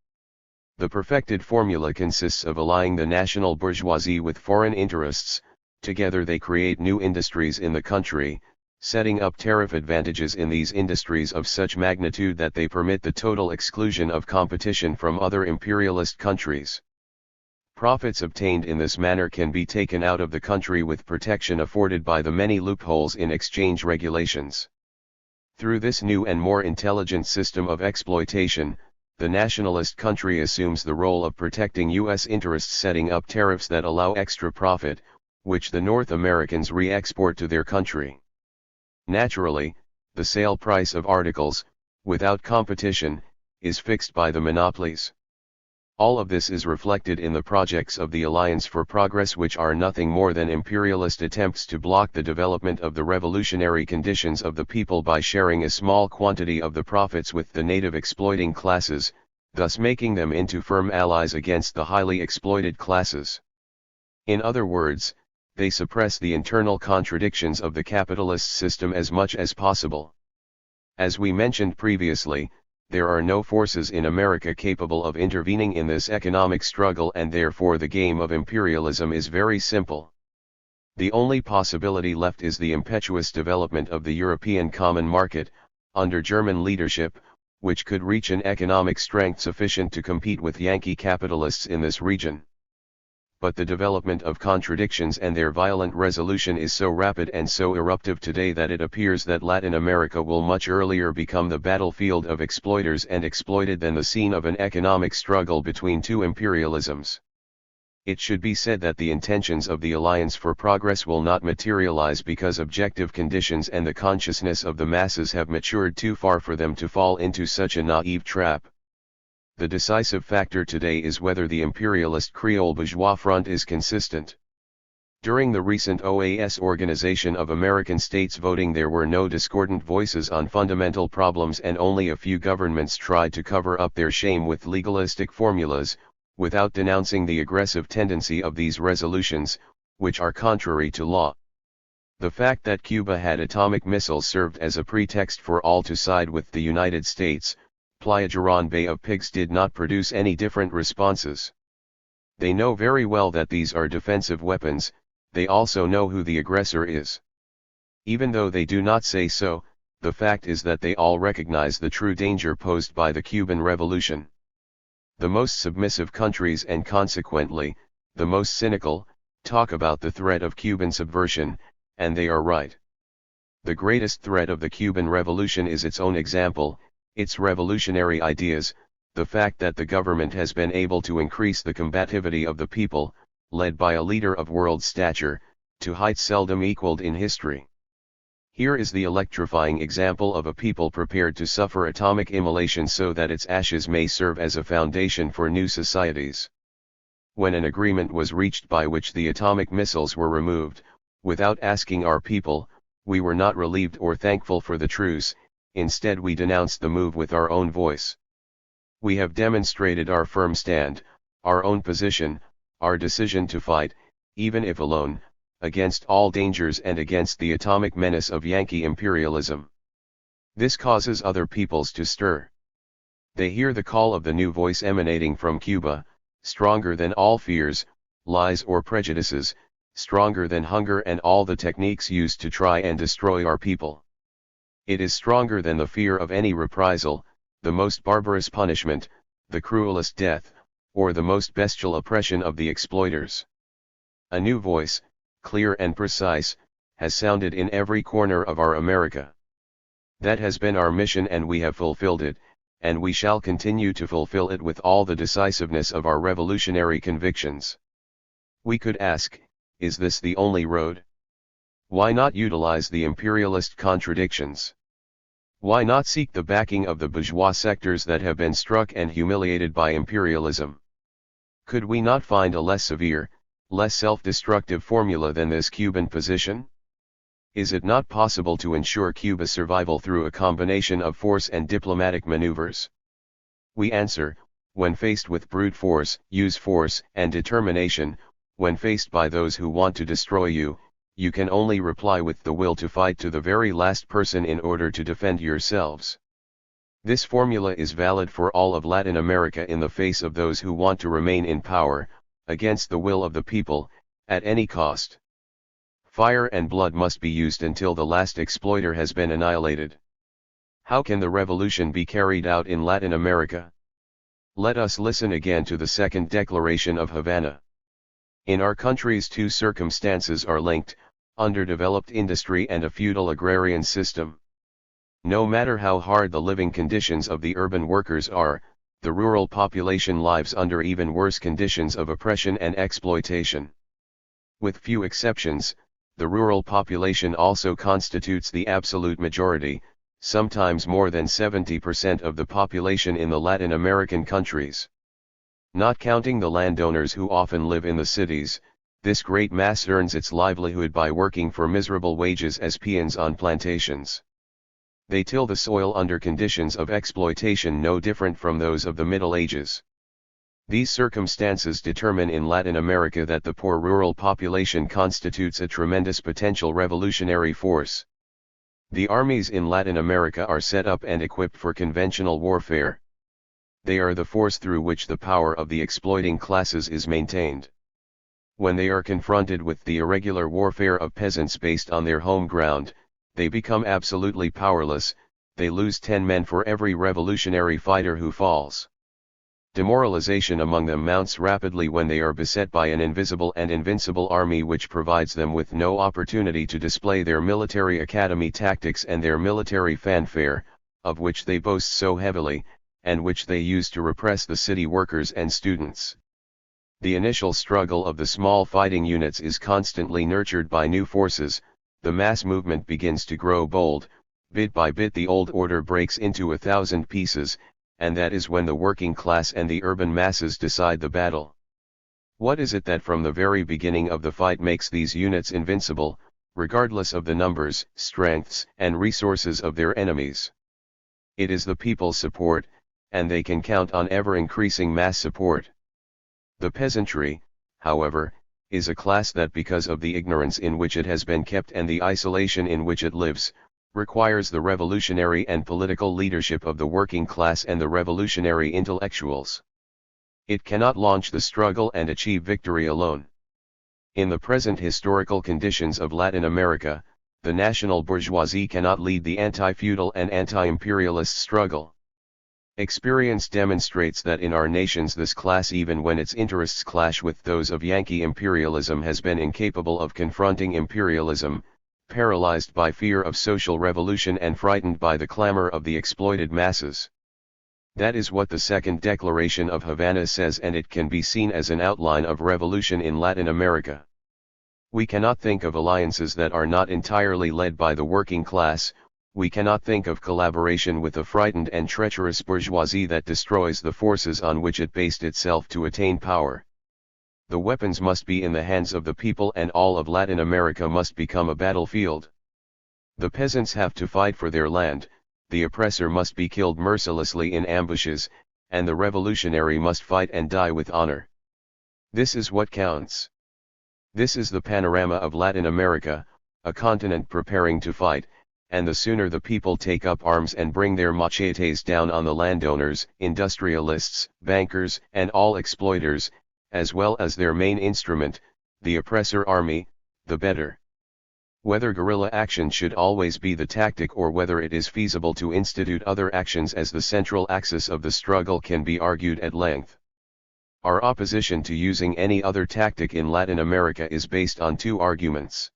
The perfected formula consists of allying the national bourgeoisie with foreign interests. Together they create new industries in the country, setting up tariff advantages in these industries of such magnitude that they permit the total exclusion of competition from other imperialist countries. Profits obtained in this manner can be taken out of the country with protection afforded by the many loopholes in exchange regulations. Through this new and more intelligent system of exploitation, the nationalist country assumes the role of protecting U.S. interests, setting up tariffs that allow extra profit, which the North Americans re-export to their country. Naturally, the sale price of articles, without competition, is fixed by the monopolies. All of this is reflected in the projects of the Alliance for Progress, which are nothing more than imperialist attempts to block the development of the revolutionary conditions of the people by sharing a small quantity of the profits with the native exploiting classes, thus making them into firm allies against the highly exploited classes. In other words, they suppress the internal contradictions of the capitalist system as much as possible. As we mentioned previously, there are no forces in America capable of intervening in this economic struggle, and therefore the game of imperialism is very simple. The only possibility left is the impetuous development of the European common market, under German leadership, which could reach an economic strength sufficient to compete with Yankee capitalists in this region. But the development of contradictions and their violent resolution is so rapid and so eruptive today that it appears that Latin America will much earlier become the battlefield of exploiters and exploited than the scene of an economic struggle between two imperialisms. It should be said that the intentions of the Alliance for Progress will not materialize because objective conditions and the consciousness of the masses have matured too far for them to fall into such a naive trap. The decisive factor today is whether the imperialist Creole bourgeois front is consistent. During the recent OAS Organization of American States voting, there were no discordant voices on fundamental problems, and only a few governments tried to cover up their shame with legalistic formulas, without denouncing the aggressive tendency of these resolutions, which are contrary to law. The fact that Cuba had atomic missiles served as a pretext for all to side with the United States. Playa Girón Bay of Pigs did not produce any different responses. They know very well that these are defensive weapons, they also know who the aggressor is. Even though they do not say so, the fact is that they all recognize the true danger posed by the Cuban Revolution. The most submissive countries and consequently, the most cynical, talk about the threat of Cuban subversion, and they are right. The greatest threat of the Cuban Revolution is its own example, its revolutionary ideas, the fact that the government has been able to increase the combativity of the people, led by a leader of world stature, to heights seldom equaled in history. Here is the electrifying example of a people prepared to suffer atomic immolation so that its ashes may serve as a foundation for new societies. When an agreement was reached by which the atomic missiles were removed, without asking our people, we were not relieved or thankful for the truce, instead we denounced the move with our own voice. We have demonstrated our firm stand, our own position, our decision to fight, even if alone, against all dangers and against the atomic menace of Yankee imperialism. This causes other peoples to stir. They hear the call of the new voice emanating from Cuba, stronger than all fears, lies or prejudices, stronger than hunger and all the techniques used to try and destroy our people. It is stronger than the fear of any reprisal, the most barbarous punishment, the cruelest death, or the most bestial oppression of the exploiters. A new voice, clear and precise, has sounded in every corner of our America. That has been our mission and we have fulfilled it, and we shall continue to fulfill it with all the decisiveness of our revolutionary convictions. We could ask, is this the only road? Why not utilize the imperialist contradictions? Why not seek the backing of the bourgeois sectors that have been struck and humiliated by imperialism? Could we not find a less severe, less self-destructive formula than this Cuban position? Is it not possible to ensure Cuba's survival through a combination of force and diplomatic maneuvers? We answer, when faced with brute force, use force and determination. When faced by those who want to destroy you, you can only reply with the will to fight to the very last person in order to defend yourselves. This formula is valid for all of Latin America in the face of those who want to remain in power, against the will of the people, at any cost. Fire and blood must be used until the last exploiter has been annihilated. How can the revolution be carried out in Latin America? Let us listen again to the Second Declaration of Havana. In our countries two circumstances are linked, underdeveloped industry and a feudal agrarian system. No matter how hard the living conditions of the urban workers are, the rural population lives under even worse conditions of oppression and exploitation. With few exceptions, the rural population also constitutes the absolute majority, sometimes more than 70% of the population in the Latin American countries. Not counting the landowners who often live in the cities, this great mass earns its livelihood by working for miserable wages as peons on plantations. They till the soil under conditions of exploitation no different from those of the Middle Ages. These circumstances determine in Latin America that the poor rural population constitutes a tremendous potential revolutionary force. The armies in Latin America are set up and equipped for conventional warfare. They are the force through which the power of the exploiting classes is maintained. When they are confronted with the irregular warfare of peasants based on their home ground, they become absolutely powerless. They lose 10 men for every revolutionary fighter who falls. Demoralization among them mounts rapidly when they are beset by an invisible and invincible army which provides them with no opportunity to display their military academy tactics and their military fanfare, of which they boast so heavily, and which they use to repress the city workers and students. The initial struggle of the small fighting units is constantly nurtured by new forces. The mass movement begins to grow bold, bit by bit the old order breaks into 1,000 pieces, and that is when the working class and the urban masses decide the battle. What is it that from the very beginning of the fight makes these units invincible, regardless of the numbers, strengths, and resources of their enemies? It is the people's support, and they can count on ever-increasing mass support. The peasantry, however, is a class that because of the ignorance in which it has been kept and the isolation in which it lives, requires the revolutionary and political leadership of the working class and the revolutionary intellectuals. It cannot launch the struggle and achieve victory alone. In the present historical conditions of Latin America, the national bourgeoisie cannot lead the anti-feudal and anti-imperialist struggle. Experience demonstrates that in our nations this class, even when its interests clash with those of Yankee imperialism, has been incapable of confronting imperialism, paralyzed by fear of social revolution and frightened by the clamor of the exploited masses. That is what the Second Declaration of Havana says, and it can be seen as an outline of revolution in Latin America. We cannot think of alliances that are not entirely led by the working class. We cannot think of collaboration with a frightened and treacherous bourgeoisie that destroys the forces on which it based itself to attain power. The weapons must be in the hands of the people, and all of Latin America must become a battlefield. The peasants have to fight for their land, the oppressor must be killed mercilessly in ambushes, and the revolutionary must fight and die with honor. This is what counts. This is the panorama of Latin America, a continent preparing to fight, and the sooner the people take up arms and bring their machetes down on the landowners, industrialists, bankers, and all exploiters, as well as their main instrument, the oppressor army, the better. Whether guerrilla action should always be the tactic, or whether it is feasible to institute other actions as the central axis of the struggle, can be argued at length. Our opposition to using any other tactic in Latin America is based on two arguments.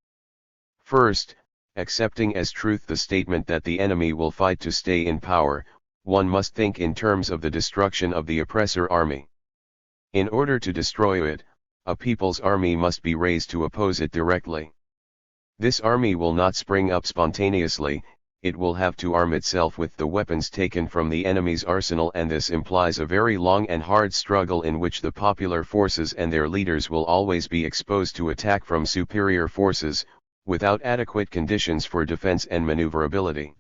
First, accepting as truth the statement that the enemy will fight to stay in power, one must think in terms of the destruction of the oppressor army. In order to destroy it, a people's army must be raised to oppose it directly. This army will not spring up spontaneously, it will have to arm itself with the weapons taken from the enemy's arsenal, and this implies a very long and hard struggle in which the popular forces and their leaders will always be exposed to attack from superior forces, without adequate conditions for defense and maneuverability.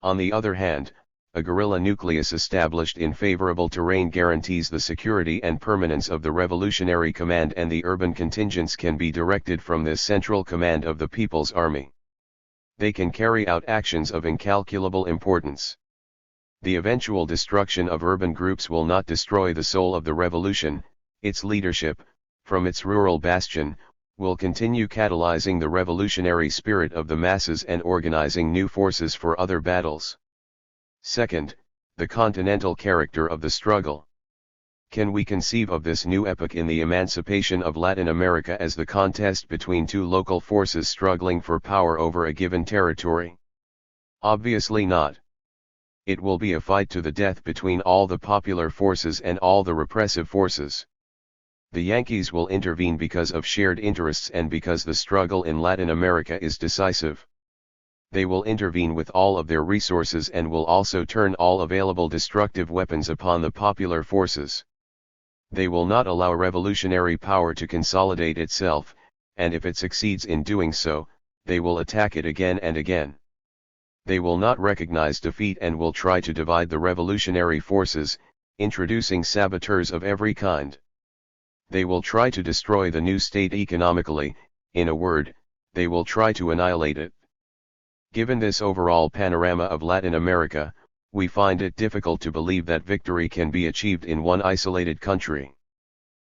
On the other hand, a guerrilla nucleus established in favorable terrain guarantees the security and permanence of the revolutionary command, and the urban contingents can be directed from this central command of the People's Army. They can carry out actions of incalculable importance. The eventual destruction of urban groups will not destroy the soul of the revolution. Its leadership, from its rural bastion, will continue catalyzing the revolutionary spirit of the masses and organizing new forces for other battles. Second, the continental character of the struggle. Can we conceive of this new epoch in the emancipation of Latin America as the contest between two local forces struggling for power over a given territory? Obviously not. It will be a fight to the death between all the popular forces and all the repressive forces. The Yankees will intervene because of shared interests and because the struggle in Latin America is decisive. They will intervene with all of their resources and will also turn all available destructive weapons upon the popular forces. They will not allow revolutionary power to consolidate itself, and if it succeeds in doing so, they will attack it again and again. They will not recognize defeat and will try to divide the revolutionary forces, introducing saboteurs of every kind. They will try to destroy the new state economically, in a word, they will try to annihilate it. Given this overall panorama of Latin America, we find it difficult to believe that victory can be achieved in one isolated country.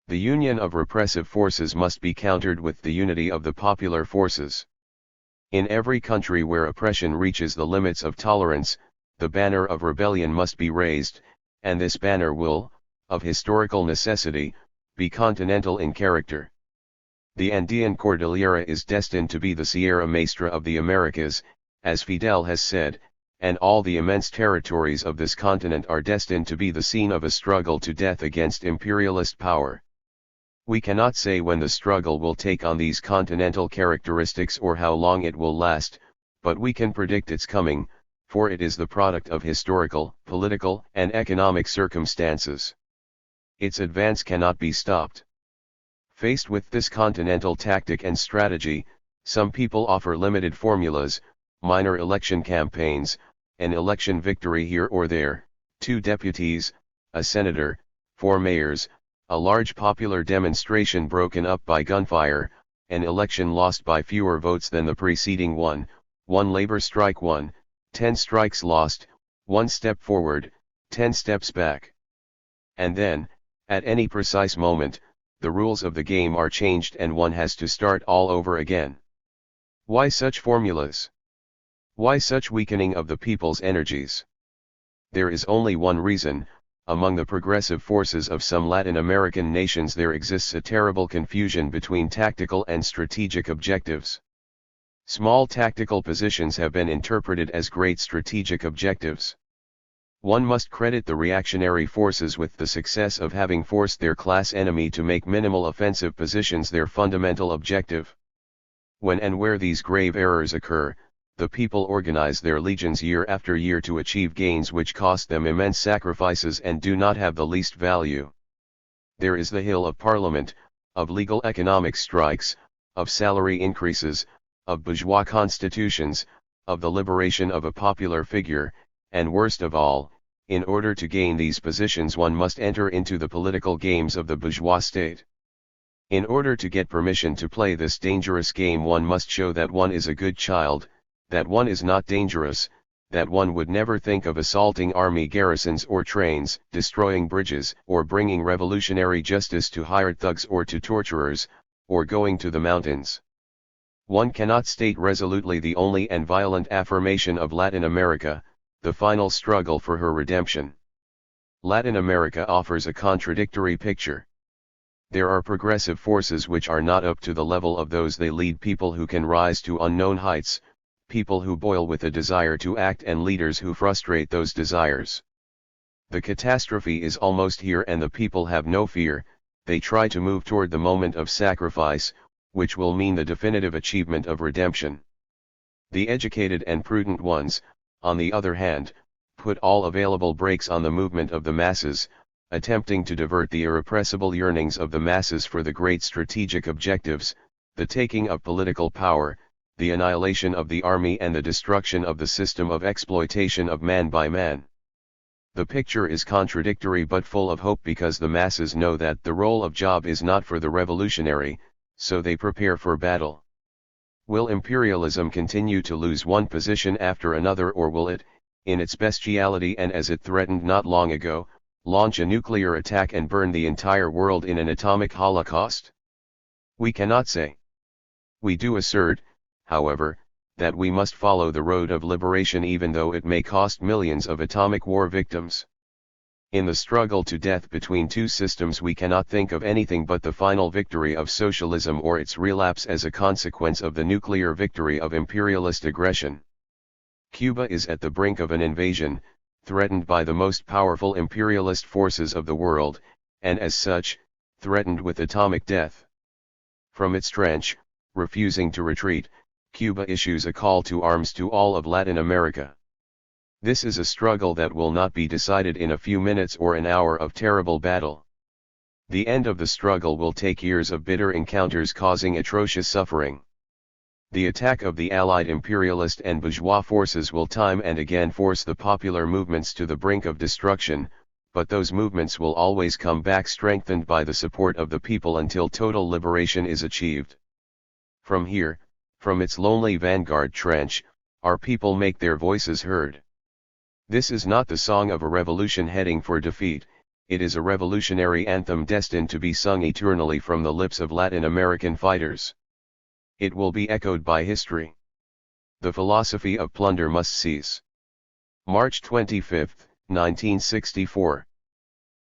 The union of repressive forces must be countered with the unity of the popular forces. In every country where oppression reaches the limits of tolerance, the banner of rebellion must be raised, and this banner will, of historical necessity, be continental in character. The Andean Cordillera is destined to be the Sierra Maestra of the Americas, as Fidel has said, and all the immense territories of this continent are destined to be the scene of a struggle to death against imperialist power. We cannot say when the struggle will take on these continental characteristics or how long it will last, but we can predict its coming, for it is the product of historical, political, and economic circumstances. Its advance cannot be stopped. Faced with this continental tactic and strategy, some people offer limited formulas, minor election campaigns, an election victory here or there, 2 deputies, a senator, 4 mayors, a large popular demonstration broken up by gunfire, an election lost by fewer votes than the preceding one labor strike won, 10 strikes lost, 1 step forward, 10 steps back. And then, at any precise moment, the rules of the game are changed and one has to start all over again. Why such formulas? Why such weakening of the people's energies? There is only one reason. Among the progressive forces of some Latin American nations there exists a terrible confusion between tactical and strategic objectives. Small tactical positions have been interpreted as great strategic objectives. One must credit the reactionary forces with the success of having forced their class enemy to make minimal offensive positions their fundamental objective. When and where these grave errors occur, the people organize their legions year after year to achieve gains which cost them immense sacrifices and do not have the least value. There is the hill of parliament, of legal economic strikes, of salary increases, of bourgeois constitutions, of the liberation of a popular figure, and worst of all, in order to gain these positions one must enter into the political games of the bourgeois state. In order to get permission to play this dangerous game one must show that one is a good child, that one is not dangerous, that one would never think of assaulting army garrisons or trains, destroying bridges, or bringing revolutionary justice to hired thugs or to torturers, or going to the mountains. One cannot state resolutely the only and violent affirmation of Latin America, the final struggle for her redemption. Latin America offers a contradictory picture. There are progressive forces which are not up to the level of those they lead, people who can rise to unknown heights, people who boil with a desire to act, and leaders who frustrate those desires. The catastrophe is almost here and the people have no fear. They try to move toward the moment of sacrifice, which will mean the definitive achievement of redemption. The educated and prudent ones, on the other hand, put all available brakes on the movement of the masses, attempting to divert the irrepressible yearnings of the masses for the great strategic objectives, the taking of political power, the annihilation of the army, and the destruction of the system of exploitation of man by man. The picture is contradictory but full of hope, because the masses know that the role of job is not for the revolutionary, so they prepare for battle. Will imperialism continue to lose one position after another, or will it, in its bestiality and as it threatened not long ago, launch a nuclear attack and burn the entire world in an atomic holocaust? We cannot say. We do assert, however, that we must follow the road of liberation even though it may cost millions of atomic war victims. In the struggle to death between two systems we cannot think of anything but the final victory of socialism or its relapse as a consequence of the nuclear victory of imperialist aggression. Cuba is at the brink of an invasion, threatened by the most powerful imperialist forces of the world, and as such, threatened with atomic death. From its trench, refusing to retreat, Cuba issues a call to arms to all of Latin America. This is a struggle that will not be decided in a few minutes or an hour of terrible battle. The end of the struggle will take years of bitter encounters causing atrocious suffering. The attack of the allied imperialist and bourgeois forces will time and again force the popular movements to the brink of destruction, but those movements will always come back strengthened by the support of the people until total liberation is achieved. From here, from its lonely vanguard trench, our people make their voices heard. This is not the song of a revolution heading for defeat, it is a revolutionary anthem destined to be sung eternally from the lips of Latin American fighters. It will be echoed by history. The philosophy of plunder must cease. March 25, 1964.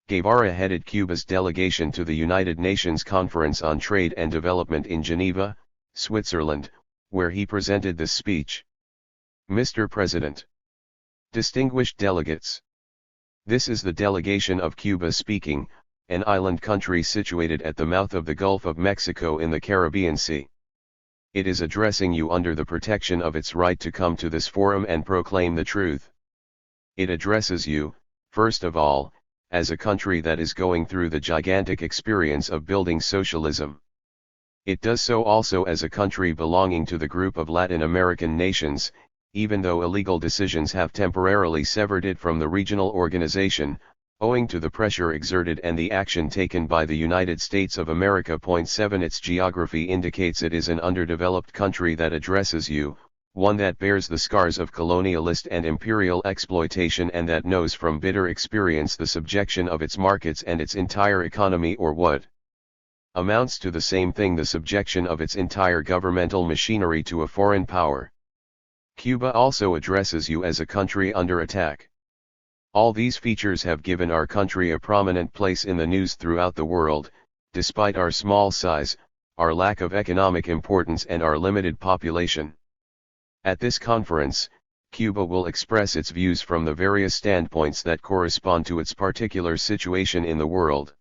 Guevara headed Cuba's delegation to the United Nations Conference on Trade and Development in Geneva, Switzerland, where he presented this speech. Mr. President. Distinguished delegates. This is the delegation of Cuba speaking, an island country situated at the mouth of the Gulf of Mexico in the Caribbean Sea. It is addressing you under the protection of its right to come to this forum and proclaim the truth. It addresses you, first of all, as a country that is going through the gigantic experience of building socialism. It does so also as a country belonging to the group of Latin American nations, even though illegal decisions have temporarily severed it from the regional organization, owing to the pressure exerted and the action taken by the United States of America. 7 Its geography indicates it is an underdeveloped country that addresses you, one that bears the scars of colonialist and imperial exploitation and that knows from bitter experience the subjection of its markets and its entire economy, or what amounts to the same thing: the subjection of its entire governmental machinery to a foreign power. Cuba also addresses you as a country under attack. All these features have given our country a prominent place in the news throughout the world, despite our small size, our lack of economic importance and our limited population. At this conference, Cuba will express its views from the various standpoints that correspond to its particular situation in the world.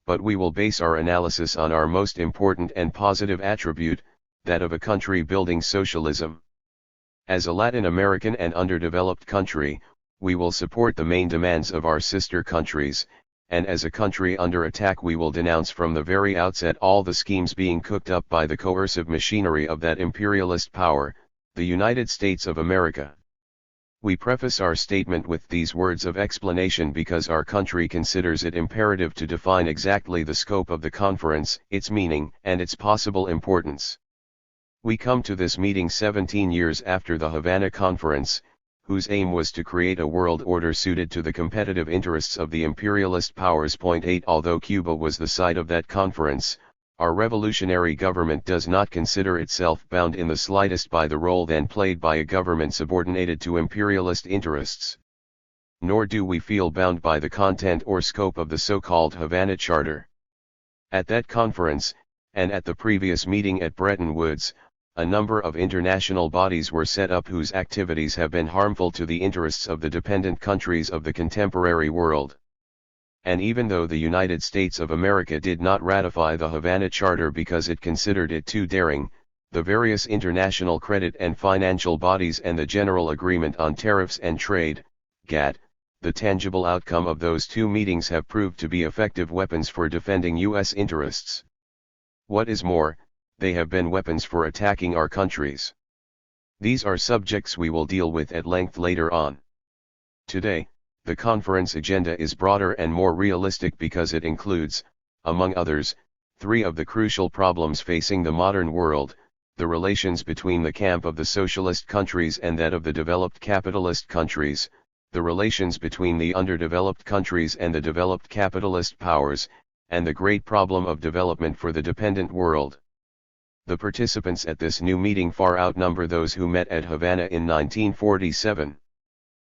But we will base our analysis on our most important and positive attribute, that of a country building socialism. As a Latin American and underdeveloped country, we will support the main demands of our sister countries, and as a country under attack we will denounce from the very outset all the schemes being cooked up by the coercive machinery of that imperialist power, the United States of America. We preface our statement with these words of explanation because our country considers it imperative to define exactly the scope of the conference, its meaning, and its possible importance. We come to this meeting 17 years after the Havana Conference, whose aim was to create a world order suited to the competitive interests of the imperialist powers. 8 Although Cuba was the site of that conference, our revolutionary government does not consider itself bound in the slightest by the role then played by a government subordinated to imperialist interests. Nor do we feel bound by the content or scope of the so-called Havana Charter. At that conference, and at the previous meeting at Bretton Woods, a number of international bodies were set up whose activities have been harmful to the interests of the dependent countries of the contemporary world. And even though the United States of America did not ratify the Havana Charter because it considered it too daring, the various international credit and financial bodies and the General Agreement on Tariffs and Trade, GATT, the tangible outcome of those two meetings have proved to be effective weapons for defending U.S. interests. What is more, they have been weapons for attacking our countries. These are subjects we will deal with at length later on. Today, the conference agenda is broader and more realistic because it includes, among others, three of the crucial problems facing the modern world: the relations between the camp of the socialist countries and that of the developed capitalist countries, the relations between the underdeveloped countries and the developed capitalist powers, and the great problem of development for the dependent world. The participants at this new meeting far outnumber those who met at Havana in 1947.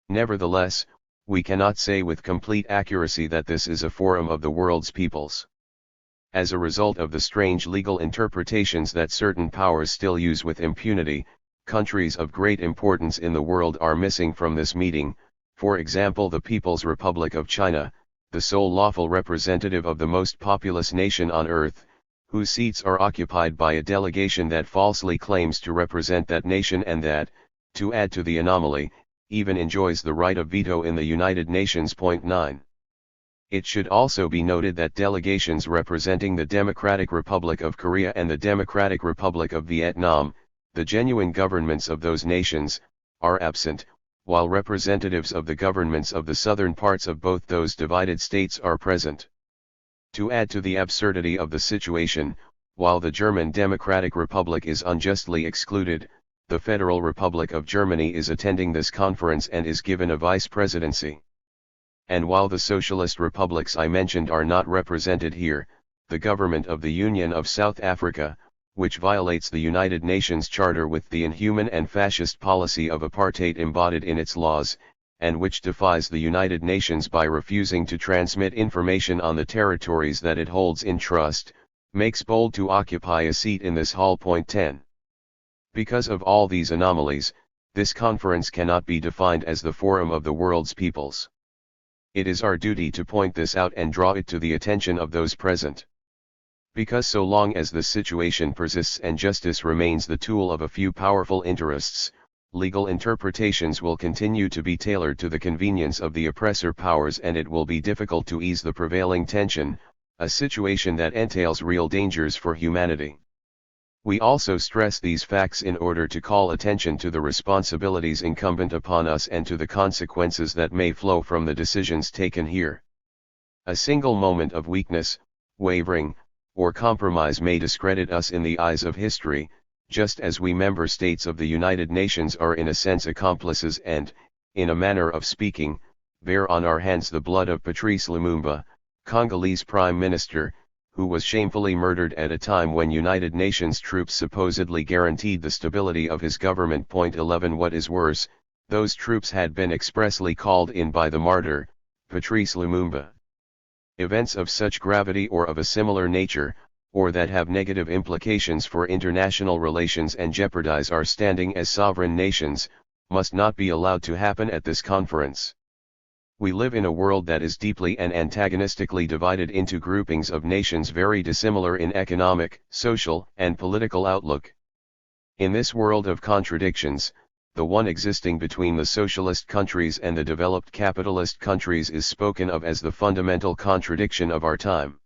Nevertheless, we cannot say with complete accuracy that this is a forum of the world's peoples. As a result of the strange legal interpretations that certain powers still use with impunity, countries of great importance in the world are missing from this meeting, for example the People's Republic of China, the sole lawful representative of the most populous nation on earth, whose seats are occupied by a delegation that falsely claims to represent that nation and that, to add to the anomaly, even enjoys the right of veto in the United Nations. 9. It should also be noted that delegations representing the Democratic Republic of Korea and the Democratic Republic of Vietnam, the genuine governments of those nations, are absent, while representatives of the governments of the southern parts of both those divided states are present. To add to the absurdity of the situation, while the German Democratic Republic is unjustly excluded, the Federal Republic of Germany is attending this conference and is given a vice presidency. And while the socialist republics I mentioned are not represented here, the government of the Union of South Africa, which violates the United Nations Charter with the inhuman and fascist policy of apartheid embodied in its laws, and which defies the United Nations by refusing to transmit information on the territories that it holds in trust, makes bold to occupy a seat in this hall. 10. Because of all these anomalies, this conference cannot be defined as the forum of the world's peoples. It is our duty to point this out and draw it to the attention of those present. Because so long as this situation persists and justice remains the tool of a few powerful interests, legal interpretations will continue to be tailored to the convenience of the oppressor powers, and it will be difficult to ease the prevailing tension, a situation that entails real dangers for humanity. We also stress these facts in order to call attention to the responsibilities incumbent upon us and to the consequences that may flow from the decisions taken here. A single moment of weakness, wavering, or compromise may discredit us in the eyes of history, just as we member states of the United Nations are in a sense accomplices and, in a manner of speaking, bear on our hands the blood of Patrice Lumumba, Congolese Prime Minister, who was shamefully murdered at a time when United Nations troops supposedly guaranteed the stability of his government. 11 What is worse, those troops had been expressly called in by the martyr, Patrice Lumumba. Events of such gravity or of a similar nature, or that have negative implications for international relations and jeopardize our standing as sovereign nations, must not be allowed to happen at this conference. We live in a world that is deeply and antagonistically divided into groupings of nations very dissimilar in economic, social, and political outlook. In this world of contradictions, the one existing between the socialist countries and the developed capitalist countries is spoken of as the fundamental contradiction of our time.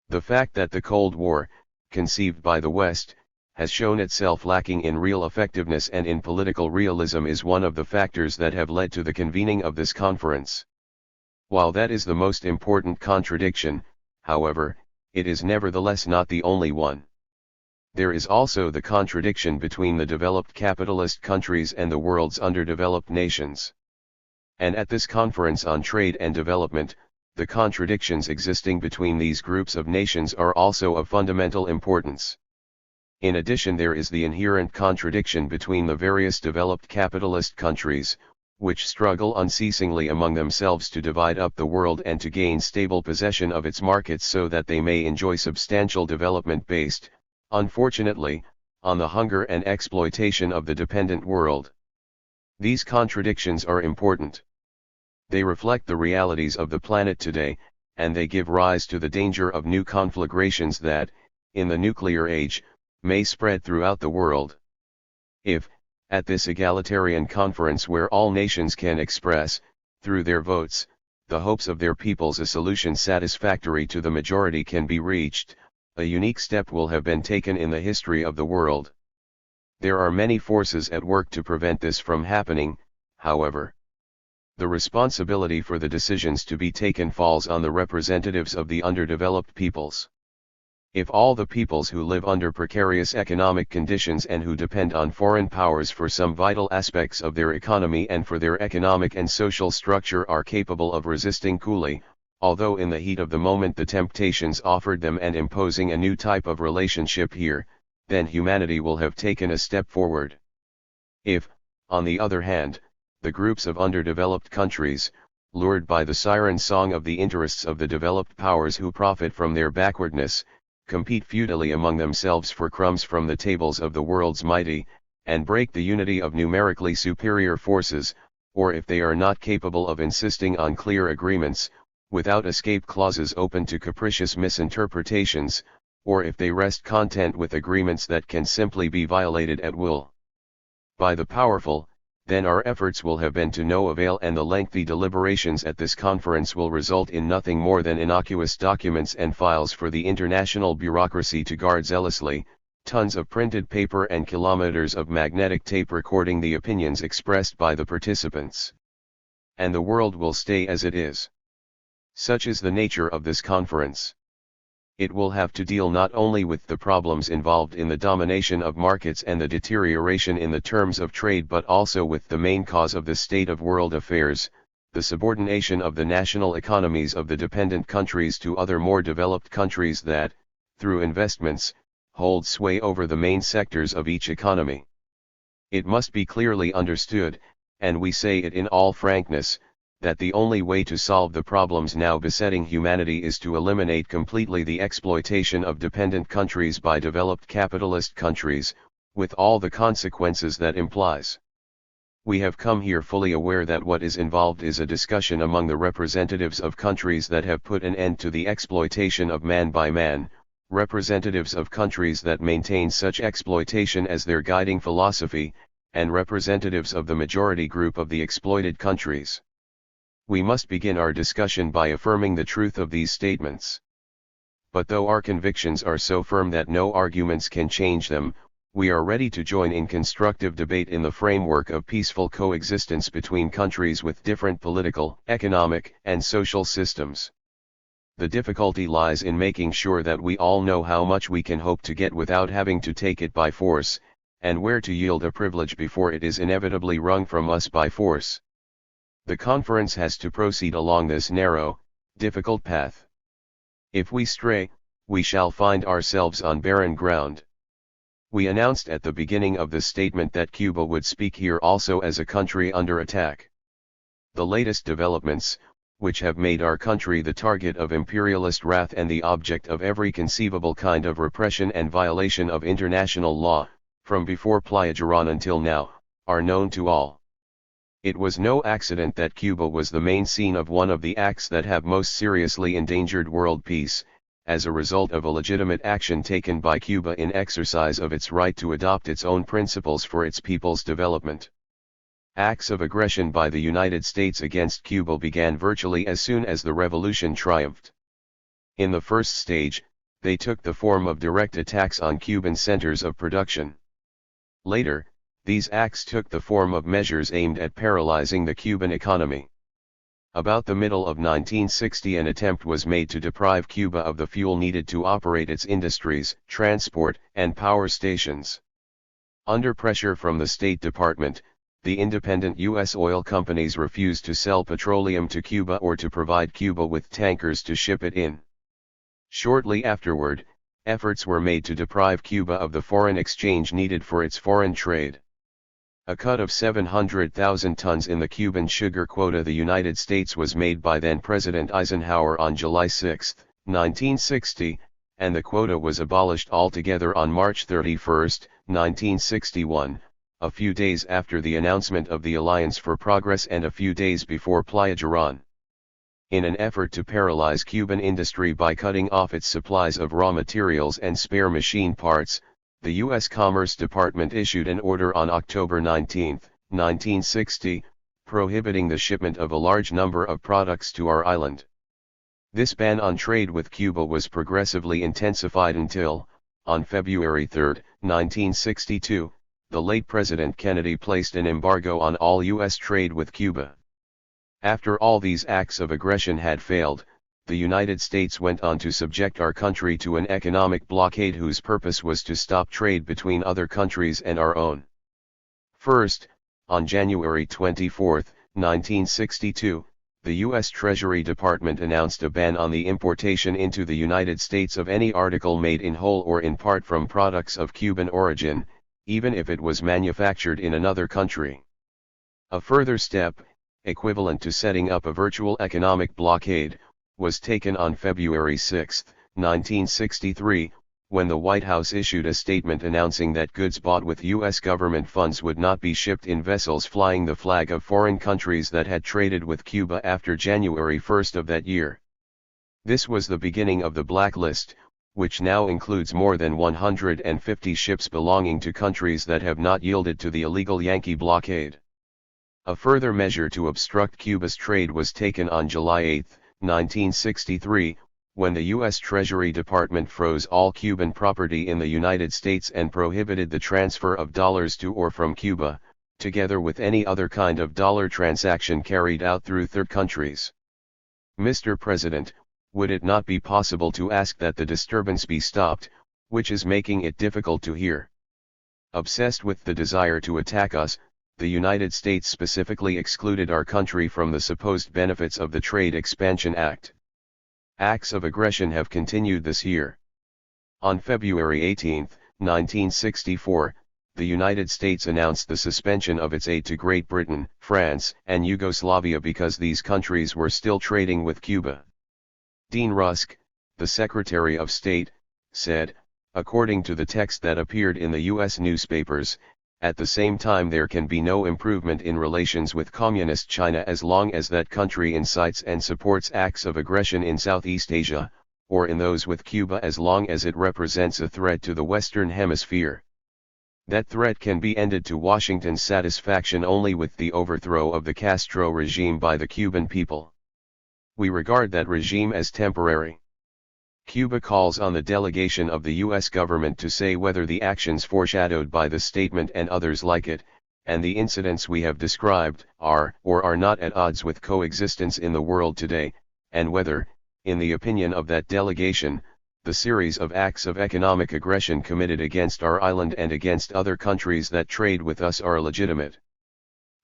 The fact that the Cold War, conceived by the West, has shown itself lacking in real effectiveness and in political realism is one of the factors that have led to the convening of this conference. While that is the most important contradiction, however, it is nevertheless not the only one. There is also the contradiction between the developed capitalist countries and the world's underdeveloped nations. And at this conference on trade and development, the contradictions existing between these groups of nations are also of fundamental importance. In addition, there is the inherent contradiction between the various developed capitalist countries, which struggle unceasingly among themselves to divide up the world and to gain stable possession of its markets so that they may enjoy substantial development based, unfortunately, on the hunger and exploitation of the dependent world. These contradictions are important. They reflect the realities of the planet today, and they give rise to the danger of new conflagrations that, in the nuclear age, may spread throughout the world. If, at this egalitarian conference where all nations can express, through their votes, the hopes of their peoples a solution satisfactory to the majority can be reached, a unique step will have been taken in the history of the world. There are many forces at work to prevent this from happening, however. The responsibility for the decisions to be taken falls on the representatives of the underdeveloped peoples. If all the peoples who live under precarious economic conditions and who depend on foreign powers for some vital aspects of their economy and for their economic and social structure are capable of resisting coolly, although in the heat of the moment the temptations offered them and imposing a new type of relationship here, then humanity will have taken a step forward. If, on the other hand, the groups of underdeveloped countries, lured by the siren song of the interests of the developed powers who profit from their backwardness, compete futilely among themselves for crumbs from the tables of the world's mighty, and break the unity of numerically superior forces, or if they are not capable of insisting on clear agreements, without escape clauses open to capricious misinterpretations, or if they rest content with agreements that can simply be violated at will by the powerful, then our efforts will have been to no avail and the lengthy deliberations at this conference will result in nothing more than innocuous documents and files for the international bureaucracy to guard zealously, tons of printed paper and kilometers of magnetic tape recording the opinions expressed by the participants. And the world will stay as it is. Such is the nature of this conference. It will have to deal not only with the problems involved in the domination of markets and the deterioration in the terms of trade but also with the main cause of the state of world affairs, the subordination of the national economies of the dependent countries to other more developed countries that, through investments, hold sway over the main sectors of each economy. It must be clearly understood, and we say it in all frankness, that the only way to solve the problems now besetting humanity is to eliminate completely the exploitation of dependent countries by developed capitalist countries, with all the consequences that implies. We have come here fully aware that what is involved is a discussion among the representatives of countries that have put an end to the exploitation of man by man, representatives of countries that maintain such exploitation as their guiding philosophy, and representatives of the majority group of the exploited countries. We must begin our discussion by affirming the truth of these statements. But though our convictions are so firm that no arguments can change them, we are ready to join in constructive debate in the framework of peaceful coexistence between countries with different political, economic, and social systems. The difficulty lies in making sure that we all know how much we can hope to get without having to take it by force, and where to yield a privilege before it is inevitably wrung from us by force. The conference has to proceed along this narrow, difficult path. If we stray, we shall find ourselves on barren ground. We announced at the beginning of the statement that Cuba would speak here also as a country under attack. The latest developments, which have made our country the target of imperialist wrath and the object of every conceivable kind of repression and violation of international law, from before Playa Girón until now, are known to all. It was no accident that Cuba was the main scene of one of the acts that have most seriously endangered world peace, as a result of a legitimate action taken by Cuba in exercise of its right to adopt its own principles for its people's development. Acts of aggression by the United States against Cuba began virtually as soon as the revolution triumphed. In the first stage, they took the form of direct attacks on Cuban centers of production. Later, these acts took the form of measures aimed at paralyzing the Cuban economy. About the middle of 1960 an attempt was made to deprive Cuba of the fuel needed to operate its industries, transport, and power stations. Under pressure from the State Department, the independent U.S. oil companies refused to sell petroleum to Cuba or to provide Cuba with tankers to ship it in. Shortly afterward, efforts were made to deprive Cuba of the foreign exchange needed for its foreign trade. A cut of 700,000 tons in the Cuban sugar quota the United States was made by then-President Eisenhower on July 6, 1960, and the quota was abolished altogether on March 31, 1961, a few days after the announcement of the Alliance for Progress and a few days before Playa Girón. In an effort to paralyze Cuban industry by cutting off its supplies of raw materials and spare machine parts, the U.S. Commerce Department issued an order on October 19, 1960, prohibiting the shipment of a large number of products to our island. This ban on trade with Cuba was progressively intensified until, on February 3, 1962, the late President Kennedy placed an embargo on all U.S. trade with Cuba. After all these acts of aggression had failed, the United States went on to subject our country to an economic blockade whose purpose was to stop trade between other countries and our own. First, on January 24, 1962, the U.S. Treasury Department announced a ban on the importation into the United States of any article made in whole or in part from products of Cuban origin, even if it was manufactured in another country. A further step, equivalent to setting up a virtual economic blockade, was taken on February 6, 1963, when the White House issued a statement announcing that goods bought with U.S. government funds would not be shipped in vessels flying the flag of foreign countries that had traded with Cuba after January 1 of that year. This was the beginning of the blacklist, which now includes more than 150 ships belonging to countries that have not yielded to the illegal Yankee blockade. A further measure to obstruct Cuba's trade was taken on July 8, 1963, when the U.S. Treasury Department froze all Cuban property in the United States and prohibited the transfer of dollars to or from Cuba, together with any other kind of dollar transaction carried out through third countries. Mr. President, would it not be possible to ask that the disturbance be stopped, which is making it difficult to hear? Obsessed with the desire to attack us, the United States specifically excluded our country from the supposed benefits of the Trade Expansion Act. Acts of aggression have continued this year. On February 18, 1964, the United States announced the suspension of its aid to Great Britain, France, and Yugoslavia because these countries were still trading with Cuba. Dean Rusk, the Secretary of State, said, according to the text that appeared in the U.S. newspapers, at the same time there can be no improvement in relations with Communist China as long as that country incites and supports acts of aggression in Southeast Asia, or in those with Cuba as long as it represents a threat to the Western Hemisphere. That threat can be ended to Washington's satisfaction only with the overthrow of the Castro regime by the Cuban people. We regard that regime as temporary. Cuba calls on the delegation of the U.S. government to say whether the actions foreshadowed by the statement and others like it, and the incidents we have described, are or are not at odds with coexistence in the world today, and whether, in the opinion of that delegation, the series of acts of economic aggression committed against our island and against other countries that trade with us are legitimate.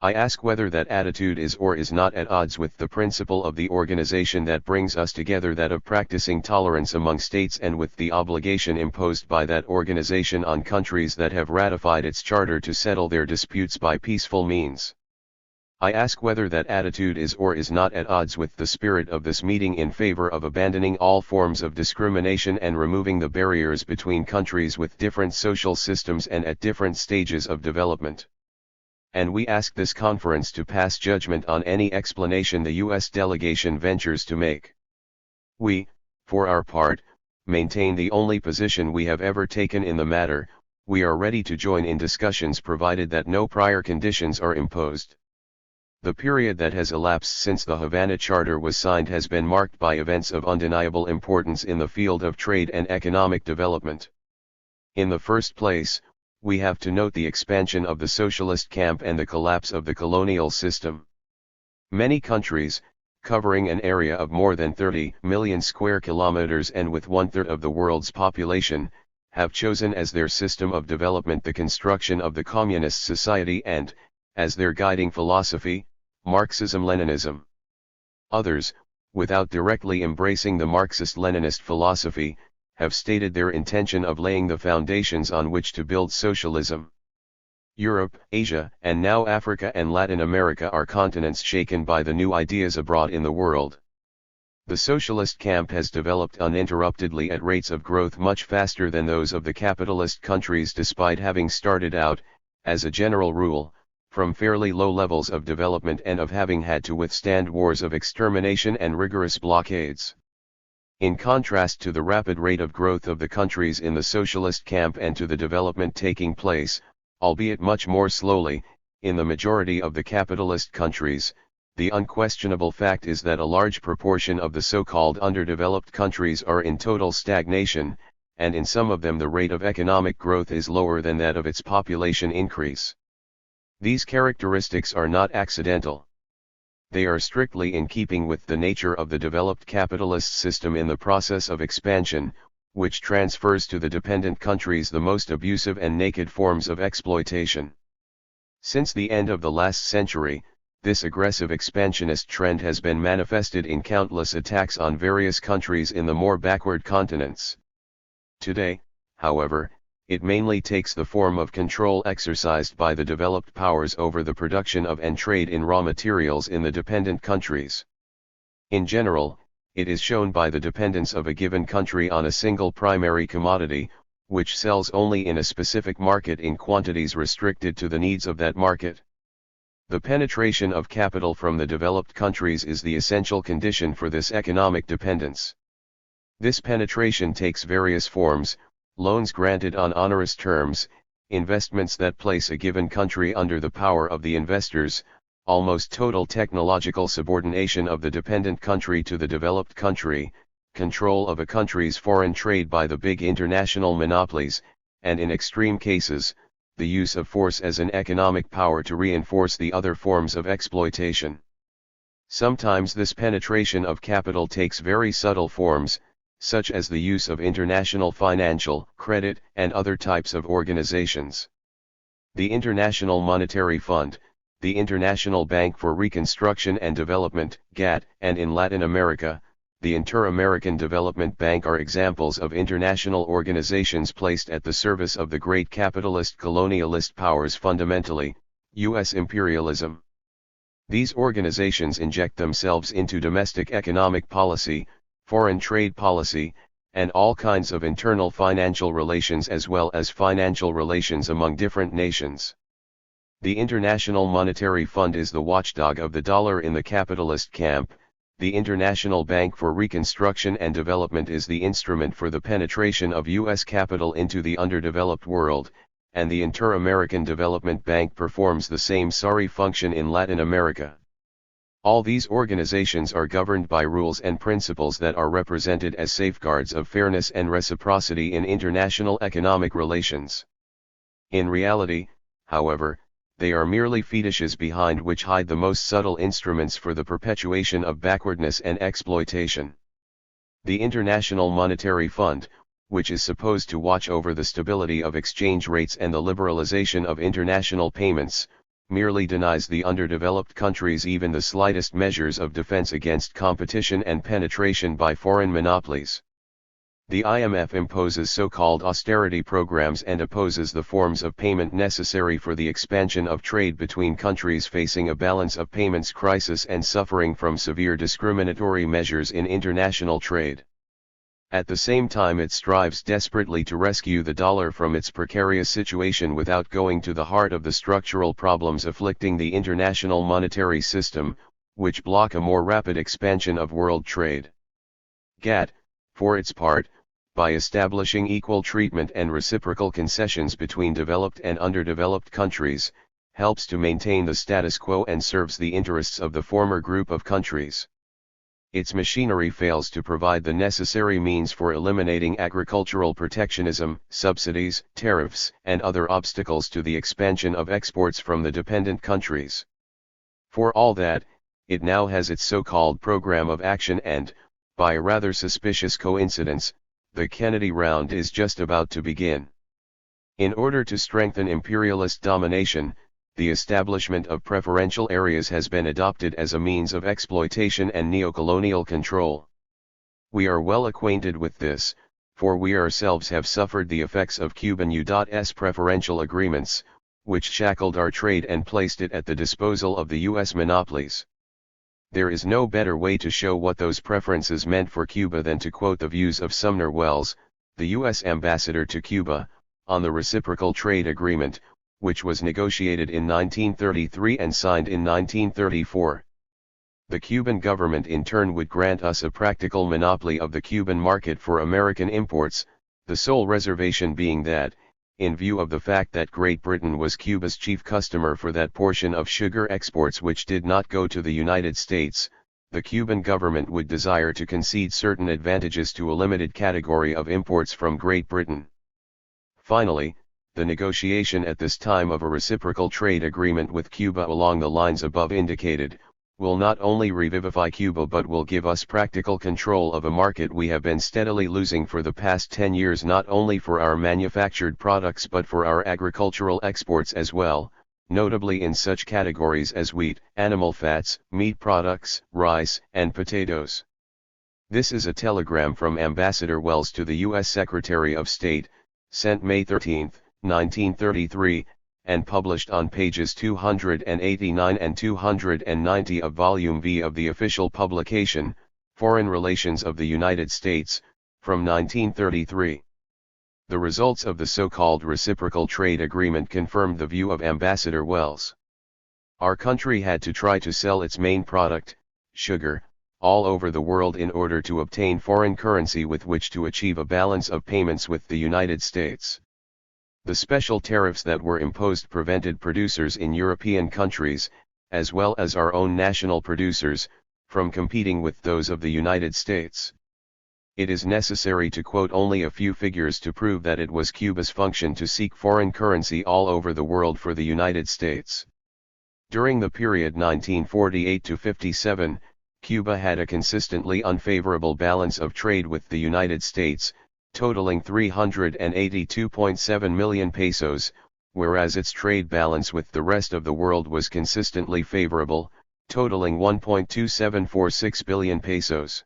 I ask whether that attitude is or is not at odds with the principle of the organization that brings us together, that of practicing tolerance among states, and with the obligation imposed by that organization on countries that have ratified its charter to settle their disputes by peaceful means. I ask whether that attitude is or is not at odds with the spirit of this meeting in favor of abandoning all forms of discrimination and removing the barriers between countries with different social systems and at different stages of development. And we ask this conference to pass judgment on any explanation the U.S. delegation ventures to make. We, for our part, maintain the only position we have ever taken in the matter: we are ready to join in discussions provided that no prior conditions are imposed. The period that has elapsed since the Havana Charter was signed has been marked by events of undeniable importance in the field of trade and economic development. In the first place, we have to note the expansion of the socialist camp and the collapse of the colonial system. Many countries, covering an area of more than 30 million square kilometers and with 1/3 of the world's population, have chosen as their system of development the construction of the communist society and, as their guiding philosophy, Marxism-Leninism. Others, without directly embracing the Marxist-Leninist philosophy, have stated their intention of laying the foundations on which to build socialism. Europe, Asia, and now Africa and Latin America are continents shaken by the new ideas abroad in the world. The socialist camp has developed uninterruptedly at rates of growth much faster than those of the capitalist countries, despite having started out, as a general rule, from fairly low levels of development and of having had to withstand wars of extermination and rigorous blockades. In contrast to the rapid rate of growth of the countries in the socialist camp and to the development taking place, albeit much more slowly, in the majority of the capitalist countries, the unquestionable fact is that a large proportion of the so-called underdeveloped countries are in total stagnation, and in some of them the rate of economic growth is lower than that of its population increase. These characteristics are not accidental. They are strictly in keeping with the nature of the developed capitalist system in the process of expansion, which transfers to the dependent countries the most abusive and naked forms of exploitation. Since the end of the last century, this aggressive expansionist trend has been manifested in countless attacks on various countries in the more backward continents. Today, however, it mainly takes the form of control exercised by the developed powers over the production of and trade in raw materials in the dependent countries. In general, it is shown by the dependence of a given country on a single primary commodity, which sells only in a specific market in quantities restricted to the needs of that market. The penetration of capital from the developed countries is the essential condition for this economic dependence. This penetration takes various forms: loans granted on onerous terms, investments that place a given country under the power of the investors, almost total technological subordination of the dependent country to the developed country, control of a country's foreign trade by the big international monopolies, and in extreme cases, the use of force as an economic power to reinforce the other forms of exploitation. Sometimes this penetration of capital takes very subtle forms, such as the use of international financial, credit, and other types of organizations. The International Monetary Fund, the International Bank for Reconstruction and Development, GATT, and in Latin America, the Inter-American Development Bank are examples of international organizations placed at the service of the great capitalist colonialist powers, fundamentally, U.S. imperialism. These organizations inject themselves into domestic economic policy, foreign trade policy, and all kinds of internal financial relations as well as financial relations among different nations. The International Monetary Fund is the watchdog of the dollar in the capitalist camp. The International Bank for Reconstruction and Development is the instrument for the penetration of U.S. capital into the underdeveloped world, and the Inter-American Development Bank performs the same sorry function in Latin America. All these organizations are governed by rules and principles that are represented as safeguards of fairness and reciprocity in international economic relations. In reality, however, they are merely fetishes behind which hide the most subtle instruments for the perpetuation of backwardness and exploitation. The International Monetary Fund, which is supposed to watch over the stability of exchange rates and the liberalization of international payments, merely denies the underdeveloped countries even the slightest measures of defense against competition and penetration by foreign monopolies. The IMF imposes so-called austerity programs and opposes the forms of payment necessary for the expansion of trade between countries facing a balance of payments crisis and suffering from severe discriminatory measures in international trade. At the same time, it strives desperately to rescue the dollar from its precarious situation without going to the heart of the structural problems afflicting the international monetary system, which block a more rapid expansion of world trade. GATT, for its part, by establishing equal treatment and reciprocal concessions between developed and underdeveloped countries, helps to maintain the status quo and serves the interests of the former group of countries. Its machinery fails to provide the necessary means for eliminating agricultural protectionism, subsidies, tariffs, and other obstacles to the expansion of exports from the dependent countries. For all that, it now has its so-called program of action and, by a rather suspicious coincidence, the Kennedy round is just about to begin. In order to strengthen imperialist domination, the establishment of preferential areas has been adopted as a means of exploitation and neocolonial control. We are well acquainted with this, for we ourselves have suffered the effects of Cuban U.S. preferential agreements, which shackled our trade and placed it at the disposal of the U.S. monopolies. There is no better way to show what those preferences meant for Cuba than to quote the views of Sumner Welles, the U.S. ambassador to Cuba, on the reciprocal trade agreement, which was negotiated in 1933 and signed in 1934. The Cuban government in turn would grant us a practical monopoly of the Cuban market for American imports, the sole reservation being that, in view of the fact that Great Britain was Cuba's chief customer for that portion of sugar exports which did not go to the United States, the Cuban government would desire to concede certain advantages to a limited category of imports from Great Britain. Finally, the negotiation at this time of a reciprocal trade agreement with Cuba along the lines above indicated, will not only revivify Cuba but will give us practical control of a market we have been steadily losing for the past 10 years, not only for our manufactured products but for our agricultural exports as well, notably in such categories as wheat, animal fats, meat products, rice, and potatoes. This is a telegram from Ambassador Welles to the U.S. Secretary of State, sent May 13, 1933, and published on pages 289 and 290 of Volume V of the official publication, Foreign Relations of the United States, from 1933. The results of the so-called reciprocal trade agreement confirmed the view of Ambassador Welles. Our country had to try to sell its main product, sugar, all over the world in order to obtain foreign currency with which to achieve a balance of payments with the United States. The special tariffs that were imposed prevented producers in European countries, as well as our own national producers, from competing with those of the United States. It is necessary to quote only a few figures to prove that it was Cuba's function to seek foreign currency all over the world for the United States. During the period 1948 to 57, Cuba had a consistently unfavorable balance of trade with the United States, totaling 382.7 million pesos, whereas its trade balance with the rest of the world was consistently favorable, totaling 1.2746 billion pesos.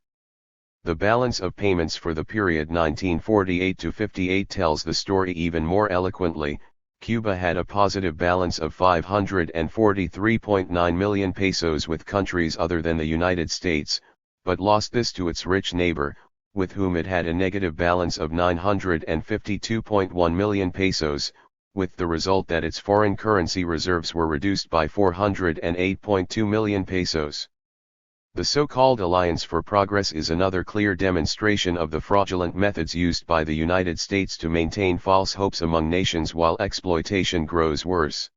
The balance of payments for the period 1948 to 58 tells the story even more eloquently. Cuba had a positive balance of 543.9 million pesos with countries other than the United States, but lost this to its rich neighbor, with whom it had a negative balance of 952.1 million pesos, with the result that its foreign currency reserves were reduced by 408.2 million pesos. The so-called Alliance for Progress is another clear demonstration of the fraudulent methods used by the United States to maintain false hopes among nations while exploitation grows worse.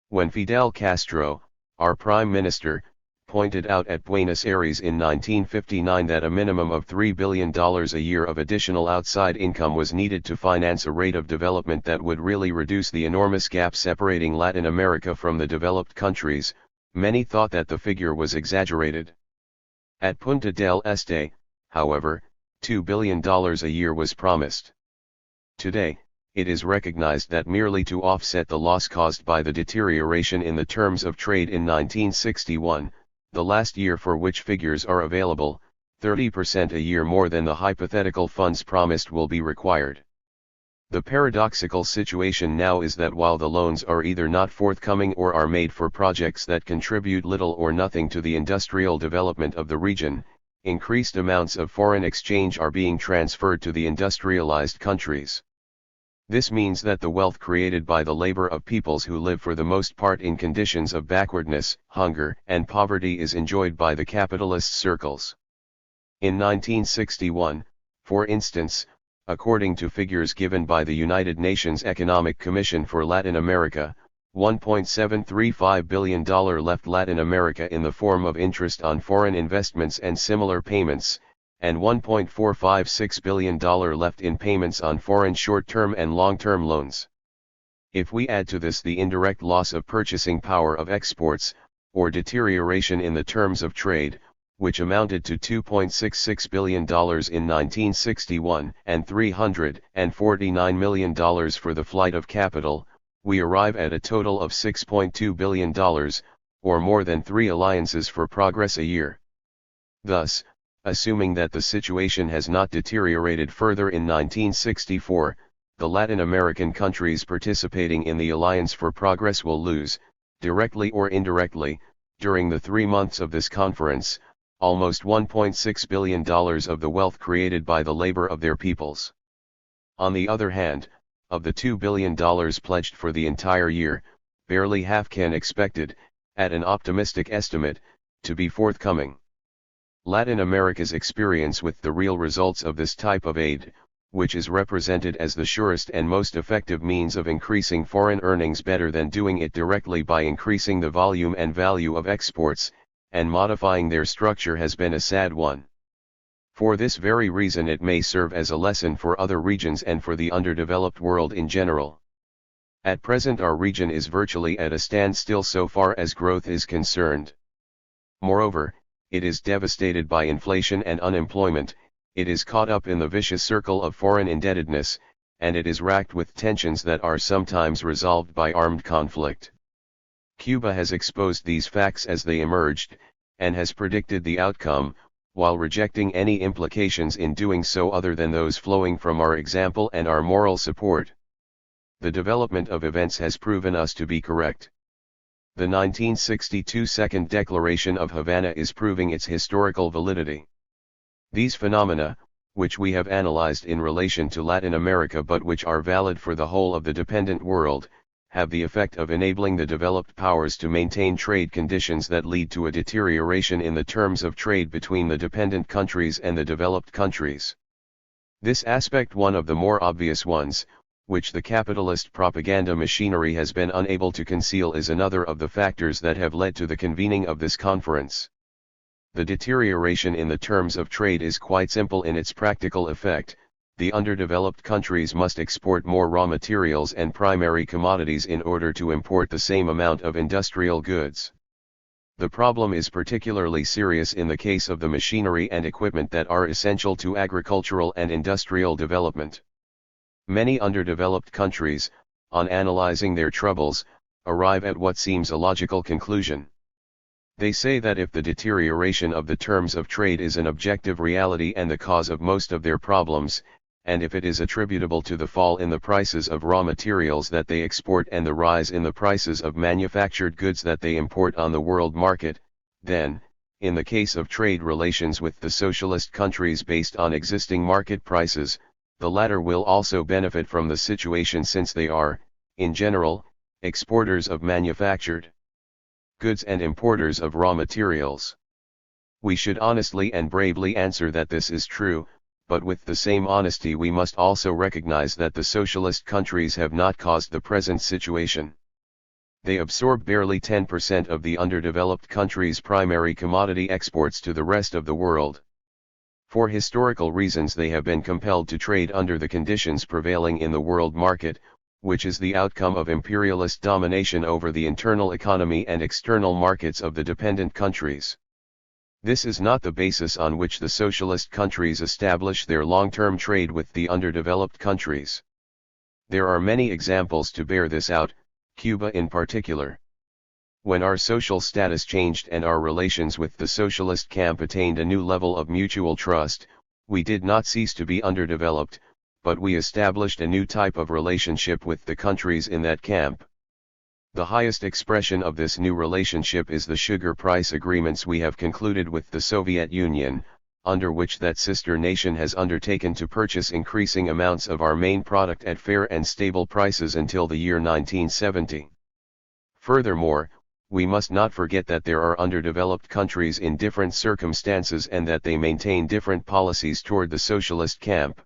When Fidel Castro, our Prime Minister, pointed out at Buenos Aires in 1959 that a minimum of $3 billion a year of additional outside income was needed to finance a rate of development that would really reduce the enormous gap separating Latin America from the developed countries, many thought that the figure was exaggerated. At Punta del Este, however, $2 billion a year was promised. Today, it is recognized that merely to offset the loss caused by the deterioration in the terms of trade in 1961, the last year for which figures are available, 30% a year more than the hypothetical funds promised will be required. The paradoxical situation now is that while the loans are either not forthcoming or are made for projects that contribute little or nothing to the industrial development of the region, increased amounts of foreign exchange are being transferred to the industrialized countries. This means that the wealth created by the labor of peoples who live for the most part in conditions of backwardness, hunger, and poverty is enjoyed by the capitalist circles. In 1961, for instance, according to figures given by the United Nations Economic Commission for Latin America, $1.735 billion left Latin America in the form of interest on foreign investments and similar payments, and $1.456 billion left in payments on foreign short-term and long-term loans. If we add to this the indirect loss of purchasing power of exports, or deterioration in the terms of trade, which amounted to $2.66 billion in 1961 and $349 million for the flight of capital, we arrive at a total of $6.2 billion, or more than 3 alliances for progress a year. Thus, assuming that the situation has not deteriorated further in 1964, the Latin American countries participating in the Alliance for Progress will lose, directly or indirectly, during the 3 months of this conference, almost $1.6 billion of the wealth created by the labor of their peoples. On the other hand, of the $2 billion pledged for the entire year, barely half can expected, at an optimistic estimate, to be forthcoming. Latin America's experience with the real results of this type of aid, which is represented as the surest and most effective means of increasing foreign earnings better than doing it directly by increasing the volume and value of exports, and modifying their structure, has been a sad one. For this very reason it may serve as a lesson for other regions and for the underdeveloped world in general. At present our region is virtually at a standstill so far as growth is concerned. Moreover, it is devastated by inflation and unemployment, it is caught up in the vicious circle of foreign indebtedness, and it is racked with tensions that are sometimes resolved by armed conflict. Cuba has exposed these facts as they emerged, and has predicted the outcome, while rejecting any implications in doing so other than those flowing from our example and our moral support. The development of events has proven us to be correct. The 1962 Second Declaration of Havana is proving its historical validity. These phenomena, which we have analyzed in relation to Latin America but which are valid for the whole of the dependent world, have the effect of enabling the developed powers to maintain trade conditions that lead to a deterioration in the terms of trade between the dependent countries and the developed countries. This aspect, one of the more obvious ones, which the capitalist propaganda machinery has been unable to conceal, is another of the factors that have led to the convening of this conference. The deterioration in the terms of trade is quite simple in its practical effect. The underdeveloped countries must export more raw materials and primary commodities in order to import the same amount of industrial goods. The problem is particularly serious in the case of the machinery and equipment that are essential to agricultural and industrial development. Many underdeveloped countries, on analyzing their troubles, arrive at what seems a logical conclusion. They say that if the deterioration of the terms of trade is an objective reality and the cause of most of their problems, and if it is attributable to the fall in the prices of raw materials that they export and the rise in the prices of manufactured goods that they import on the world market, then, in the case of trade relations with the socialist countries based on existing market prices, the latter will also benefit from the situation since they are, in general, exporters of manufactured goods and importers of raw materials. We should honestly and bravely answer that this is true, but with the same honesty we must also recognize that the socialist countries have not caused the present situation. They absorb barely 10% of the underdeveloped countries' primary commodity exports to the rest of the world. For historical reasons they have been compelled to trade under the conditions prevailing in the world market, which is the outcome of imperialist domination over the internal economy and external markets of the dependent countries. This is not the basis on which the socialist countries establish their long-term trade with the underdeveloped countries. There are many examples to bear this out, Cuba in particular. When our social status changed and our relations with the socialist camp attained a new level of mutual trust, we did not cease to be underdeveloped, but we established a new type of relationship with the countries in that camp. The highest expression of this new relationship is the sugar price agreements we have concluded with the Soviet Union, under which that sister nation has undertaken to purchase increasing amounts of our main product at fair and stable prices until the year 1970. Furthermore, we must not forget that there are underdeveloped countries in different circumstances and that they maintain different policies toward the socialist camp.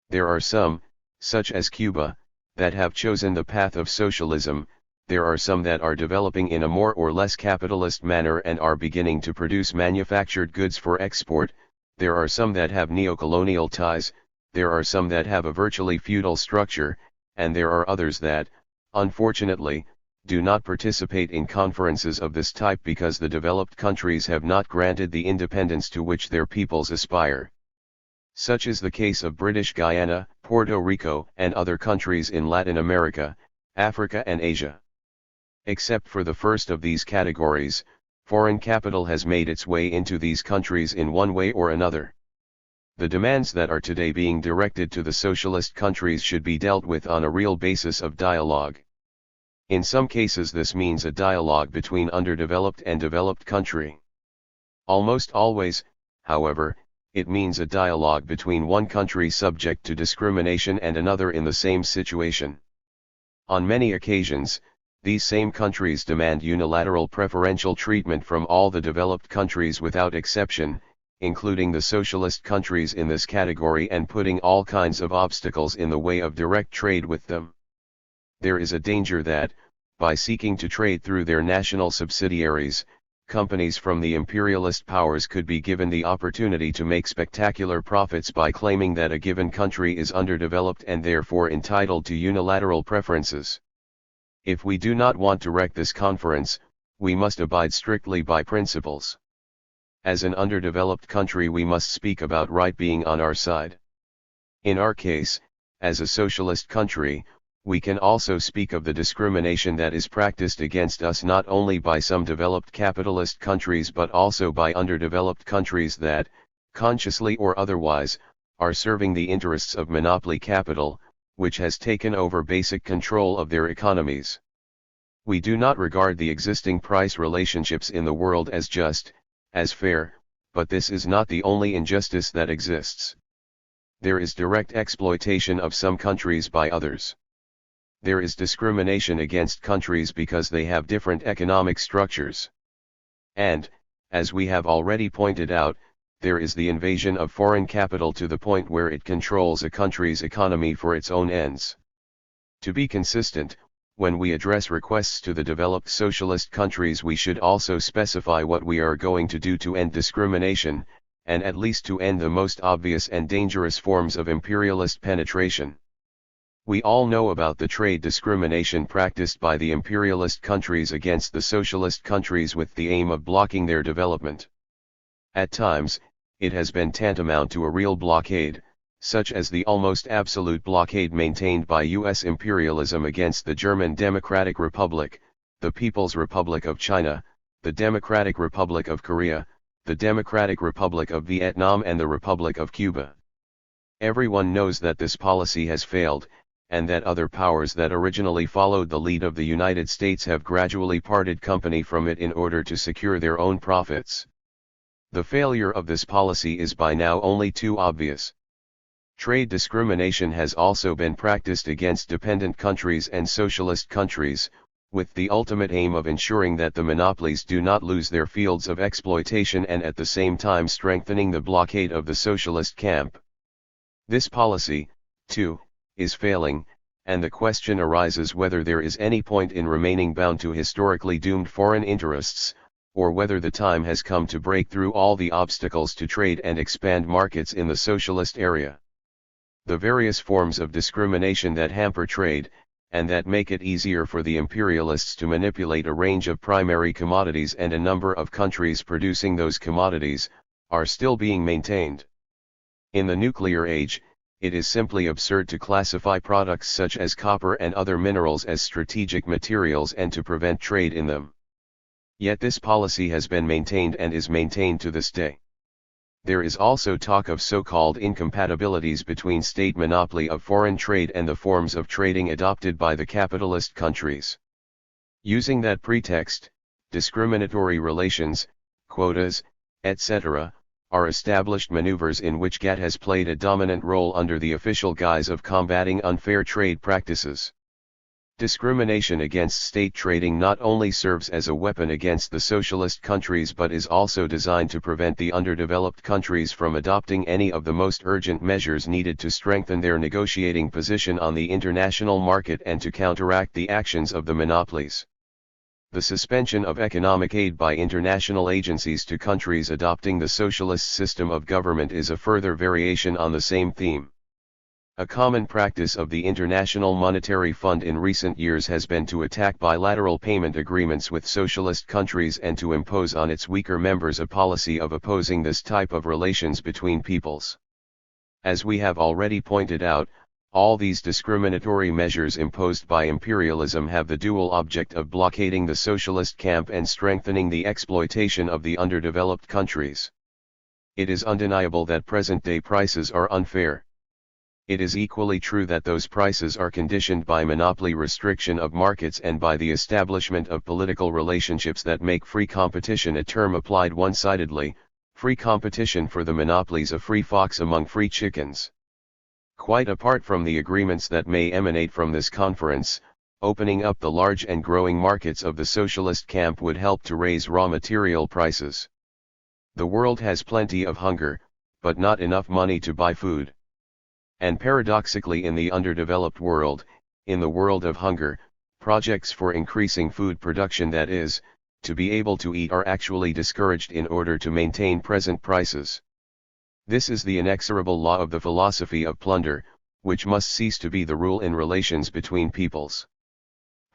There are some, such as Cuba, that have chosen the path of socialism. There are some that are developing in a more or less capitalist manner and are beginning to produce manufactured goods for export. There are some that have neocolonial ties, there are some that have a virtually feudal structure, and there are others that, unfortunately, do not participate in conferences of this type because the developed countries have not granted the independence to which their peoples aspire. Such is the case of British Guiana, Puerto Rico, and other countries in Latin America, Africa and Asia. Except for the first of these categories, foreign capital has made its way into these countries in one way or another. The demands that are today being directed to the socialist countries should be dealt with on a real basis of dialogue. In some cases this means a dialogue between underdeveloped and developed country. Almost always, however, it means a dialogue between one country subject to discrimination and another in the same situation. On many occasions, these same countries demand unilateral preferential treatment from all the developed countries without exception, including the socialist countries in this category, and putting all kinds of obstacles in the way of direct trade with them. There is a danger that, by seeking to trade through their national subsidiaries, companies from the imperialist powers could be given the opportunity to make spectacular profits by claiming that a given country is underdeveloped and therefore entitled to unilateral preferences. If we do not want to wreck this conference, we must abide strictly by principles. As an underdeveloped country, we must speak about right being on our side. In our case, as a socialist country, we can also speak of the discrimination that is practiced against us not only by some developed capitalist countries but also by underdeveloped countries that, consciously or otherwise, are serving the interests of monopoly capital, which has taken over basic control of their economies. We do not regard the existing price relationships in the world as just, as fair, but this is not the only injustice that exists. There is direct exploitation of some countries by others. There is discrimination against countries because they have different economic structures. And, as we have already pointed out, there is the invasion of foreign capital to the point where it controls a country's economy for its own ends. To be consistent, when we address requests to the developed socialist countries, we should also specify what we are going to do to end discrimination, and at least to end the most obvious and dangerous forms of imperialist penetration. We all know about the trade discrimination practiced by the imperialist countries against the socialist countries with the aim of blocking their development. At times, it has been tantamount to a real blockade, such as the almost absolute blockade maintained by U.S. imperialism against the German Democratic Republic, the People's Republic of China, the Democratic Republic of Korea, the Democratic Republic of Vietnam and the Republic of Cuba. Everyone knows that this policy has failed, and that other powers that originally followed the lead of the United States have gradually parted company from it in order to secure their own profits. The failure of this policy is by now only too obvious. Trade discrimination has also been practiced against dependent countries and socialist countries, with the ultimate aim of ensuring that the monopolies do not lose their fields of exploitation and at the same time strengthening the blockade of the socialist camp. This policy, too, is failing, and the question arises whether there is any point in remaining bound to historically doomed foreign interests, or whether the time has come to break through all the obstacles to trade and expand markets in the socialist area. The various forms of discrimination that hamper trade, and that make it easier for the imperialists to manipulate a range of primary commodities and a number of countries producing those commodities, are still being maintained. In the nuclear age, it is simply absurd to classify products such as copper and other minerals as strategic materials and to prevent trade in them. Yet this policy has been maintained and is maintained to this day. There is also talk of so-called incompatibilities between state monopoly of foreign trade and the forms of trading adopted by the capitalist countries. Using that pretext, discriminatory relations, quotas, etc., are established maneuvers in which GATT has played a dominant role under the official guise of combating unfair trade practices. Discrimination against state trading not only serves as a weapon against the socialist countries but is also designed to prevent the underdeveloped countries from adopting any of the most urgent measures needed to strengthen their negotiating position on the international market and to counteract the actions of the monopolies. The suspension of economic aid by international agencies to countries adopting the socialist system of government is a further variation on the same theme. A common practice of the International Monetary Fund in recent years has been to attack bilateral payment agreements with socialist countries and to impose on its weaker members a policy of opposing this type of relations between peoples. As we have already pointed out, all these discriminatory measures imposed by imperialism have the dual object of blockading the socialist camp and strengthening the exploitation of the underdeveloped countries. It is undeniable that present-day prices are unfair. It is equally true that those prices are conditioned by monopoly restriction of markets and by the establishment of political relationships that make free competition a term applied one-sidedly, free competition for the monopolies a free fox among free chickens. Quite apart from the agreements that may emanate from this conference, opening up the large and growing markets of the socialist camp would help to raise raw material prices. The world has plenty of hunger, but not enough money to buy food. And paradoxically in the underdeveloped world, in the world of hunger, projects for increasing food production, that is, to be able to eat, are actually discouraged in order to maintain present prices. This is the inexorable law of the philosophy of plunder, which must cease to be the rule in relations between peoples.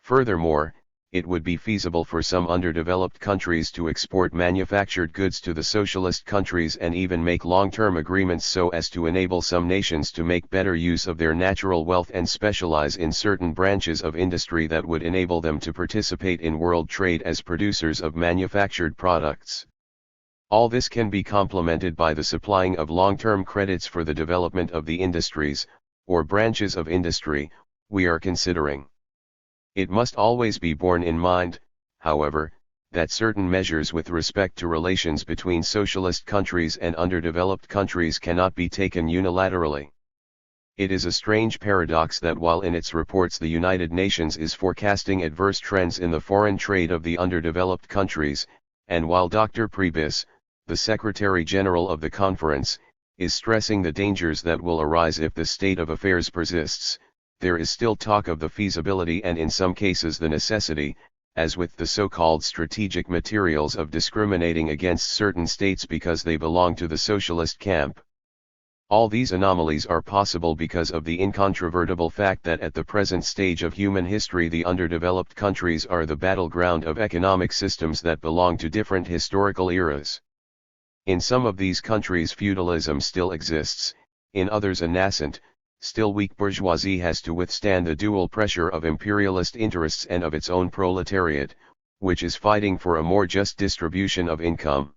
Furthermore, it would be feasible for some underdeveloped countries to export manufactured goods to the socialist countries and even make long-term agreements so as to enable some nations to make better use of their natural wealth and specialize in certain branches of industry that would enable them to participate in world trade as producers of manufactured products. All this can be complemented by the supplying of long-term credits for the development of the industries, or branches of industry, we are considering. It must always be borne in mind, however, that certain measures with respect to relations between socialist countries and underdeveloped countries cannot be taken unilaterally. It is a strange paradox that while in its reports the United Nations is forecasting adverse trends in the foreign trade of the underdeveloped countries, and while Dr. Prebis, the Secretary General of the conference, is stressing the dangers that will arise if this state of affairs persists, there is still talk of the feasibility and in some cases the necessity, as with the so-called strategic materials, of discriminating against certain states because they belong to the socialist camp. All these anomalies are possible because of the incontrovertible fact that at the present stage of human history the underdeveloped countries are the battleground of economic systems that belong to different historical eras. In some of these countries feudalism still exists, in others a nascent, still weak bourgeoisie has to withstand the dual pressure of imperialist interests and of its own proletariat, which is fighting for a more just distribution of income.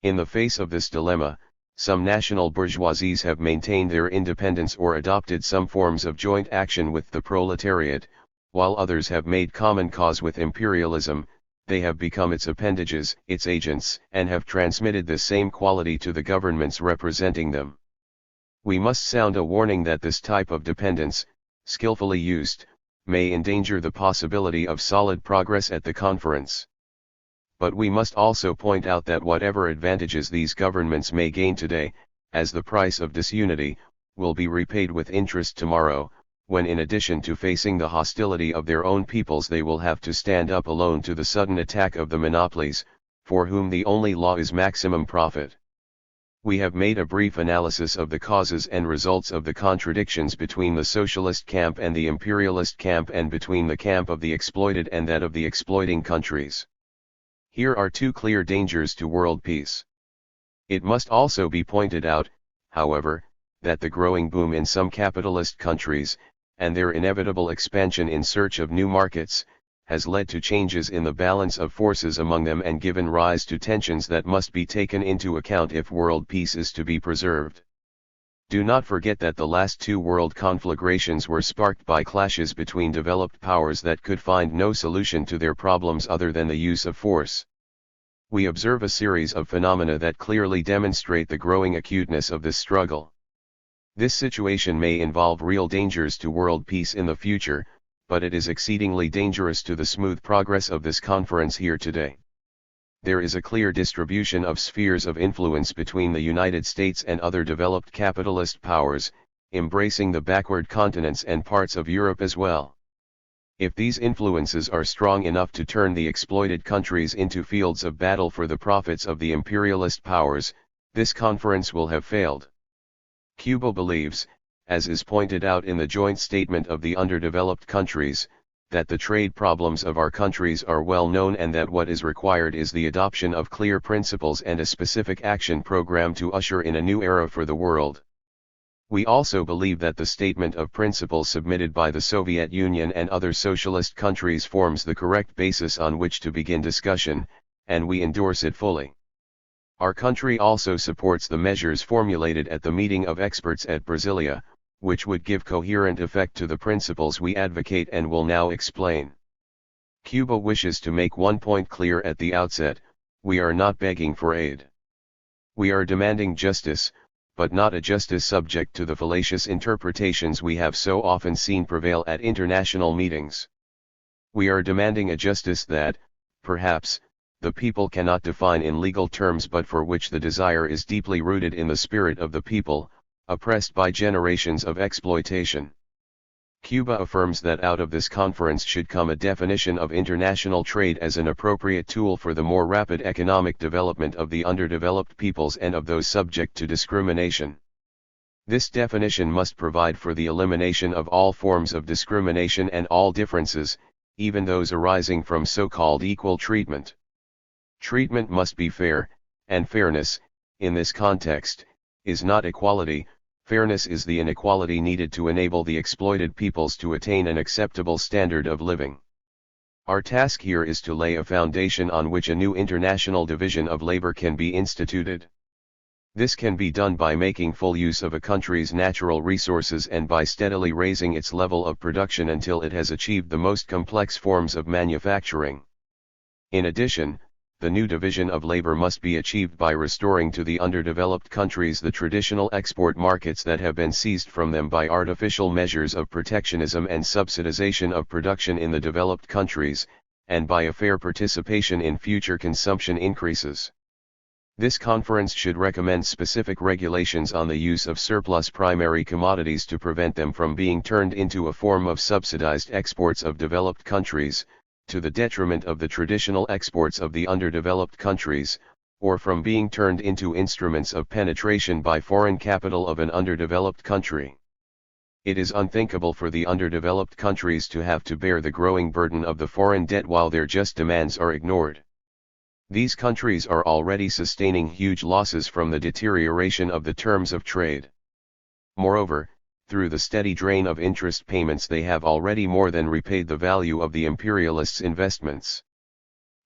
In the face of this dilemma, some national bourgeoisies have maintained their independence or adopted some forms of joint action with the proletariat, while others have made common cause with imperialism. They have become its appendages, its agents, and have transmitted this same quality to the governments representing them. We must sound a warning that this type of dependence, skillfully used, may endanger the possibility of solid progress at the conference. But we must also point out that whatever advantages these governments may gain today, as the price of disunity, will be repaid with interest tomorrow, when in addition to facing the hostility of their own peoples they will have to stand up alone to the sudden attack of the monopolies, for whom the only law is maximum profit. We have made a brief analysis of the causes and results of the contradictions between the socialist camp and the imperialist camp and between the camp of the exploited and that of the exploiting countries. Here are two clear dangers to world peace. It must also be pointed out, however, that the growing boom in some capitalist countries, and their inevitable expansion in search of new markets, has led to changes in the balance of forces among them and given rise to tensions that must be taken into account if world peace is to be preserved. Do not forget that the last two world conflagrations were sparked by clashes between developed powers that could find no solution to their problems other than the use of force. We observe a series of phenomena that clearly demonstrate the growing acuteness of this struggle. This situation may involve real dangers to world peace in the future, but it is exceedingly dangerous to the smooth progress of this conference here today. There is a clear distribution of spheres of influence between the United States and other developed capitalist powers, embracing the backward continents and parts of Europe as well. If these influences are strong enough to turn the exploited countries into fields of battle for the profits of the imperialist powers, this conference will have failed. Cuba believes, as is pointed out in the joint statement of the underdeveloped countries, that the trade problems of our countries are well known and that what is required is the adoption of clear principles and a specific action program to usher in a new era for the world. We also believe that the statement of principles submitted by the Soviet Union and other socialist countries forms the correct basis on which to begin discussion, and we endorse it fully. Our country also supports the measures formulated at the meeting of experts at Brasilia, which would give coherent effect to the principles we advocate and will now explain. Cuba wishes to make one point clear at the outset: we are not begging for aid. We are demanding justice, but not a justice subject to the fallacious interpretations we have so often seen prevail at international meetings. We are demanding a justice that, perhaps, the people cannot define in legal terms but for which the desire is deeply rooted in the spirit of the people, oppressed by generations of exploitation. Cuba affirms that out of this conference should come a definition of international trade as an appropriate tool for the more rapid economic development of the underdeveloped peoples and of those subject to discrimination. This definition must provide for the elimination of all forms of discrimination and all differences, even those arising from so-called equal treatment. Treatment must be fair, and fairness, in this context, is not equality. Fairness is the inequality needed to enable the exploited peoples to attain an acceptable standard of living. Our task here is to lay a foundation on which a new international division of labor can be instituted. This can be done by making full use of a country's natural resources and by steadily raising its level of production until it has achieved the most complex forms of manufacturing. In addition, the new division of labor must be achieved by restoring to the underdeveloped countries the traditional export markets that have been seized from them by artificial measures of protectionism and subsidization of production in the developed countries, and by a fair participation in future consumption increases. This conference should recommend specific regulations on the use of surplus primary commodities to prevent them from being turned into a form of subsidized exports of developed countries, to the detriment of the traditional exports of the underdeveloped countries, or from being turned into instruments of penetration by foreign capital of an underdeveloped country. It is unthinkable for the underdeveloped countries to have to bear the growing burden of the foreign debt while their just demands are ignored. These countries are already sustaining huge losses from the deterioration of the terms of trade. Moreover, through the steady drain of interest payments they have already more than repaid the value of the imperialists' investments.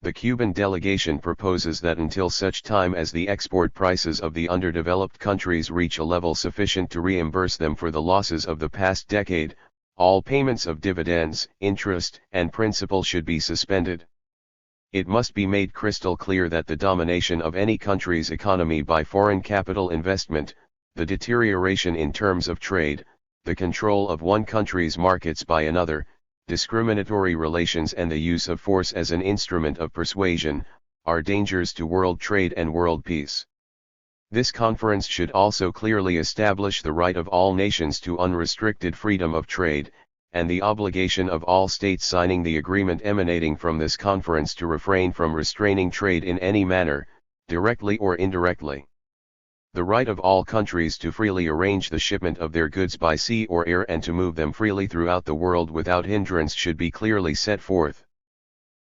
The Cuban delegation proposes that until such time as the export prices of the underdeveloped countries reach a level sufficient to reimburse them for the losses of the past decade, all payments of dividends, interest, and principal should be suspended. It must be made crystal clear that the domination of any country's economy by foreign capital investment, the deterioration in terms of trade, the control of one country's markets by another, discriminatory relations and the use of force as an instrument of persuasion, are dangers to world trade and world peace. This conference should also clearly establish the right of all nations to unrestricted freedom of trade, and the obligation of all states signing the agreement emanating from this conference to refrain from restraining trade in any manner, directly or indirectly. The right of all countries to freely arrange the shipment of their goods by sea or air and to move them freely throughout the world without hindrance should be clearly set forth.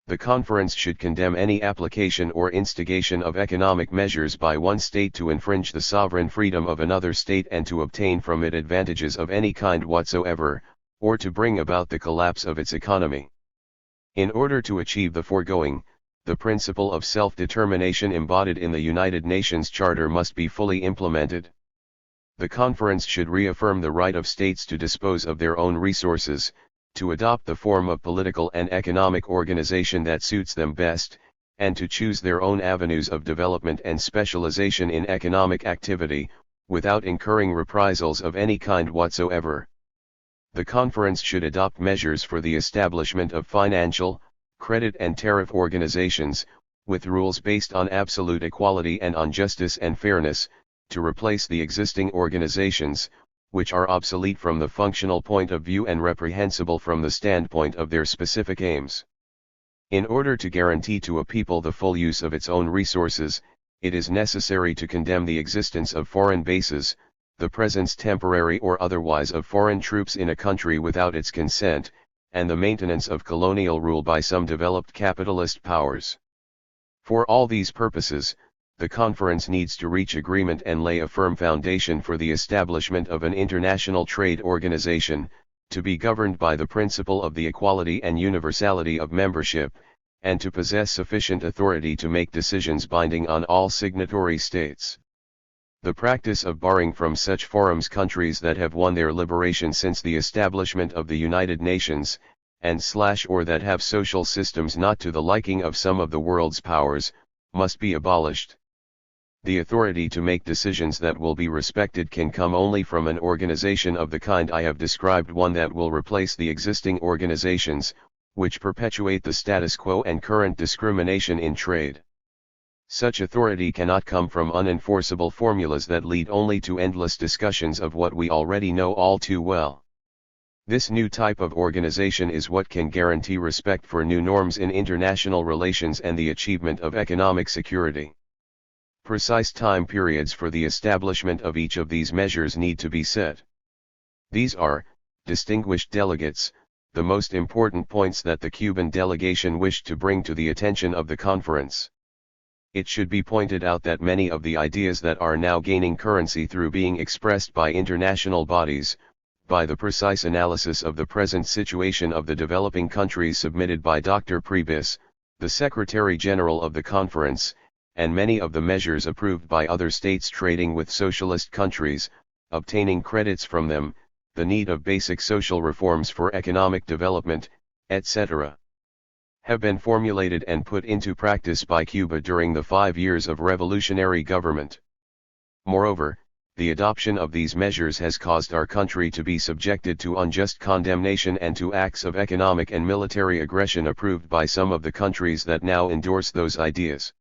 The conference should condemn any application or instigation of economic measures by one state to infringe the sovereign freedom of another state and to obtain from it advantages of any kind whatsoever, or to bring about the collapse of its economy. In order to achieve the foregoing, the principle of self-determination embodied in the United Nations Charter must be fully implemented. The conference should reaffirm the right of states to dispose of their own resources, to adopt the form of political and economic organization that suits them best, and to choose their own avenues of development and specialization in economic activity, without incurring reprisals of any kind whatsoever. The conference should adopt measures for the establishment of financial, credit and tariff organizations, with rules based on absolute equality and on justice and fairness, to replace the existing organizations, which are obsolete from the functional point of view and reprehensible from the standpoint of their specific aims. In order to guarantee to a people the full use of its own resources, it is necessary to condemn the existence of foreign bases, the presence temporary or otherwise of foreign troops in a country without its consent, and the maintenance of colonial rule by some developed capitalist powers. For all these purposes, the conference needs to reach agreement and lay a firm foundation for the establishment of an international trade organization, to be governed by the principle of the equality and universality of membership, and to possess sufficient authority to make decisions binding on all signatory states. The practice of barring from such forums countries that have won their liberation since the establishment of the United Nations, or that have social systems not to the liking of some of the world's powers, must be abolished. The authority to make decisions that will be respected can come only from an organization of the kind I have described, one that will replace the existing organizations, which perpetuate the status quo and current discrimination in trade. Such authority cannot come from unenforceable formulas that lead only to endless discussions of what we already know all too well. This new type of organization is what can guarantee respect for new norms in international relations and the achievement of economic security. Precise time periods for the establishment of each of these measures need to be set. These are, distinguished delegates, the most important points that the Cuban delegation wished to bring to the attention of the conference. It should be pointed out that many of the ideas that are now gaining currency through being expressed by international bodies, by the precise analysis of the present situation of the developing countries submitted by Dr. Priebus, the Secretary General of the conference, and many of the measures approved by other states trading with socialist countries, obtaining credits from them, the need of basic social reforms for economic development, etc., have been formulated and put into practice by Cuba during the 5 years of revolutionary government. Moreover, the adoption of these measures has caused our country to be subjected to unjust condemnation and to acts of economic and military aggression approved by some of the countries that now endorse those ideas.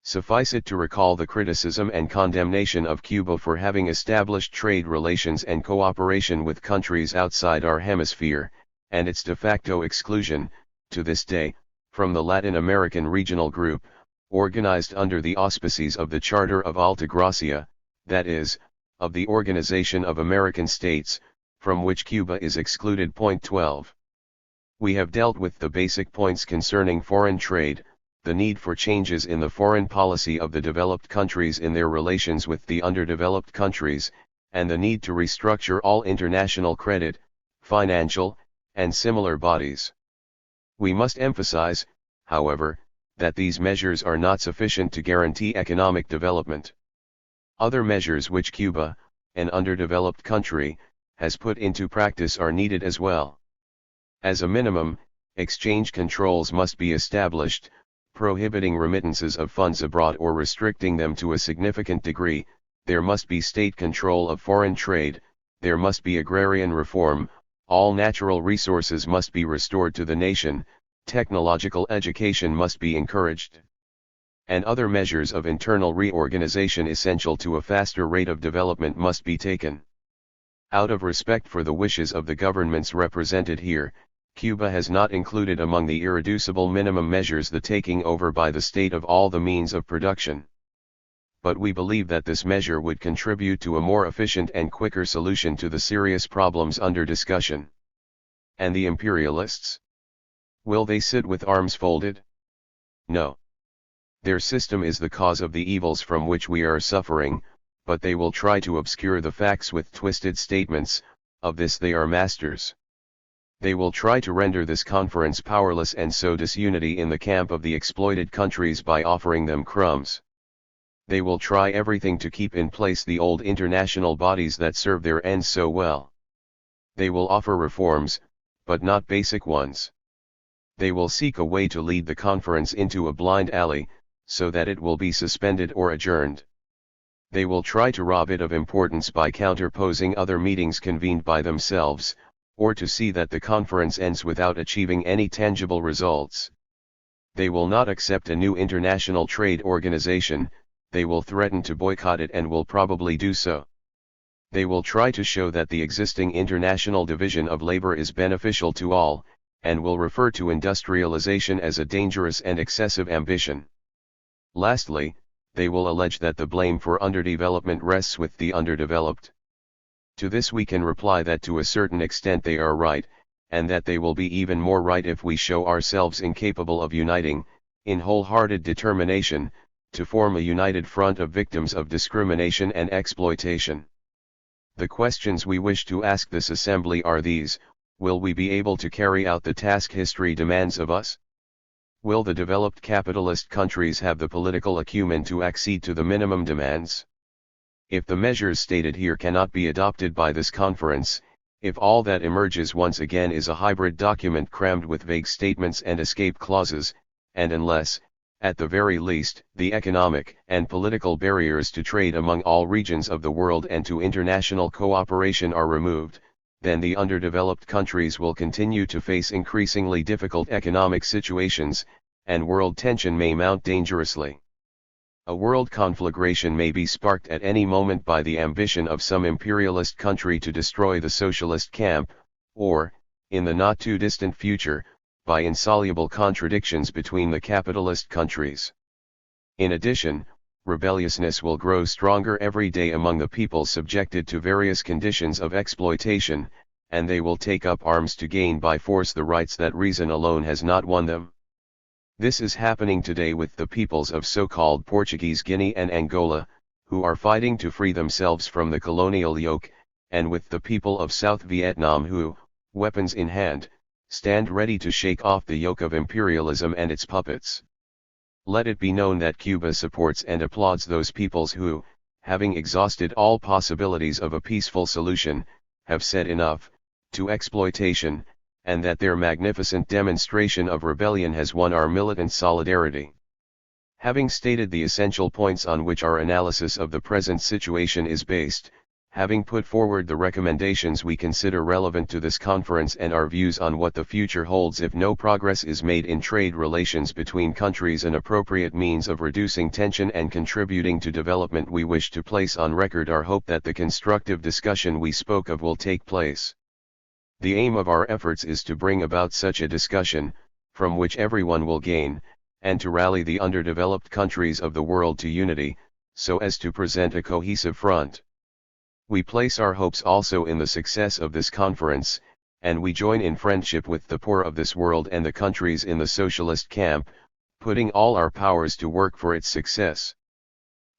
Suffice it to recall the criticism and condemnation of Cuba for having established trade relations and cooperation with countries outside our hemisphere, and its de facto exclusion, to this day, from the Latin American Regional Group, organized under the auspices of the Charter of Altagracia, that is, of the Organization of American States, from which Cuba is excluded. Point 12. We have dealt with the basic points concerning foreign trade, the need for changes in the foreign policy of the developed countries in their relations with the underdeveloped countries, and the need to restructure all international credit, financial, and similar bodies. We must emphasize, however, that these measures are not sufficient to guarantee economic development. Other measures which Cuba, an underdeveloped country, has put into practice are needed as well. As a minimum, exchange controls must be established, prohibiting remittances of funds abroad or restricting them to a significant degree. There must be state control of foreign trade, there must be agrarian reform, all natural resources must be restored to the nation, technological education must be encouraged, and other measures of internal reorganization essential to a faster rate of development must be taken. Out of respect for the wishes of the governments represented here, Cuba has not included among the irreducible minimum measures the taking over by the state of all the means of production. But we believe that this measure would contribute to a more efficient and quicker solution to the serious problems under discussion. And the imperialists? Will they sit with arms folded? No. Their system is the cause of the evils from which we are suffering, but they will try to obscure the facts with twisted statements. Of this they are masters. They will try to render this conference powerless and sow disunity in the camp of the exploited countries by offering them crumbs. They will try everything to keep in place the old international bodies that serve their ends so well. They will offer reforms, but not basic ones. They will seek a way to lead the conference into a blind alley, so that it will be suspended or adjourned. They will try to rob it of importance by counterposing other meetings convened by themselves, or to see that the conference ends without achieving any tangible results. They will not accept a new international trade organization. They will threaten to boycott it and will probably do so. They will try to show that the existing international division of labor is beneficial to all, and will refer to industrialization as a dangerous and excessive ambition. Lastly, they will allege that the blame for underdevelopment rests with the underdeveloped. To this we can reply that to a certain extent they are right, and that they will be even more right if we show ourselves incapable of uniting, in wholehearted determination, to form a united front of victims of discrimination and exploitation. The questions we wish to ask this assembly are these: will we be able to carry out the task history demands of us? Will the developed capitalist countries have the political acumen to accede to the minimum demands? If the measures stated here cannot be adopted by this conference, if all that emerges once again is a hybrid document crammed with vague statements and escape clauses, and unless, at the very least, the economic and political barriers to trade among all regions of the world and to international cooperation are removed, then the underdeveloped countries will continue to face increasingly difficult economic situations, and world tension may mount dangerously. A world conflagration may be sparked at any moment by the ambition of some imperialist country to destroy the socialist camp, or, in the not too distant future, by insoluble contradictions between the capitalist countries. In addition, rebelliousness will grow stronger every day among the people subjected to various conditions of exploitation, and they will take up arms to gain by force the rights that reason alone has not won them. This is happening today with the peoples of so-called Portuguese Guinea and Angola, who are fighting to free themselves from the colonial yoke, and with the people of South Vietnam who, weapons in hand, stand ready to shake off the yoke of imperialism and its puppets. Let it be known that Cuba supports and applauds those peoples who, having exhausted all possibilities of a peaceful solution, have said enough to exploitation, and that their magnificent demonstration of rebellion has won our militant solidarity. Having stated the essential points on which our analysis of the present situation is based, having put forward the recommendations we consider relevant to this conference and our views on what the future holds if no progress is made in trade relations between countries, an appropriate means of reducing tension and contributing to development, we wish to place on record our hope that the constructive discussion we spoke of will take place. The aim of our efforts is to bring about such a discussion, from which everyone will gain, and to rally the underdeveloped countries of the world to unity, so as to present a cohesive front. We place our hopes also in the success of this conference, and we join in friendship with the poor of this world and the countries in the socialist camp, putting all our powers to work for its success.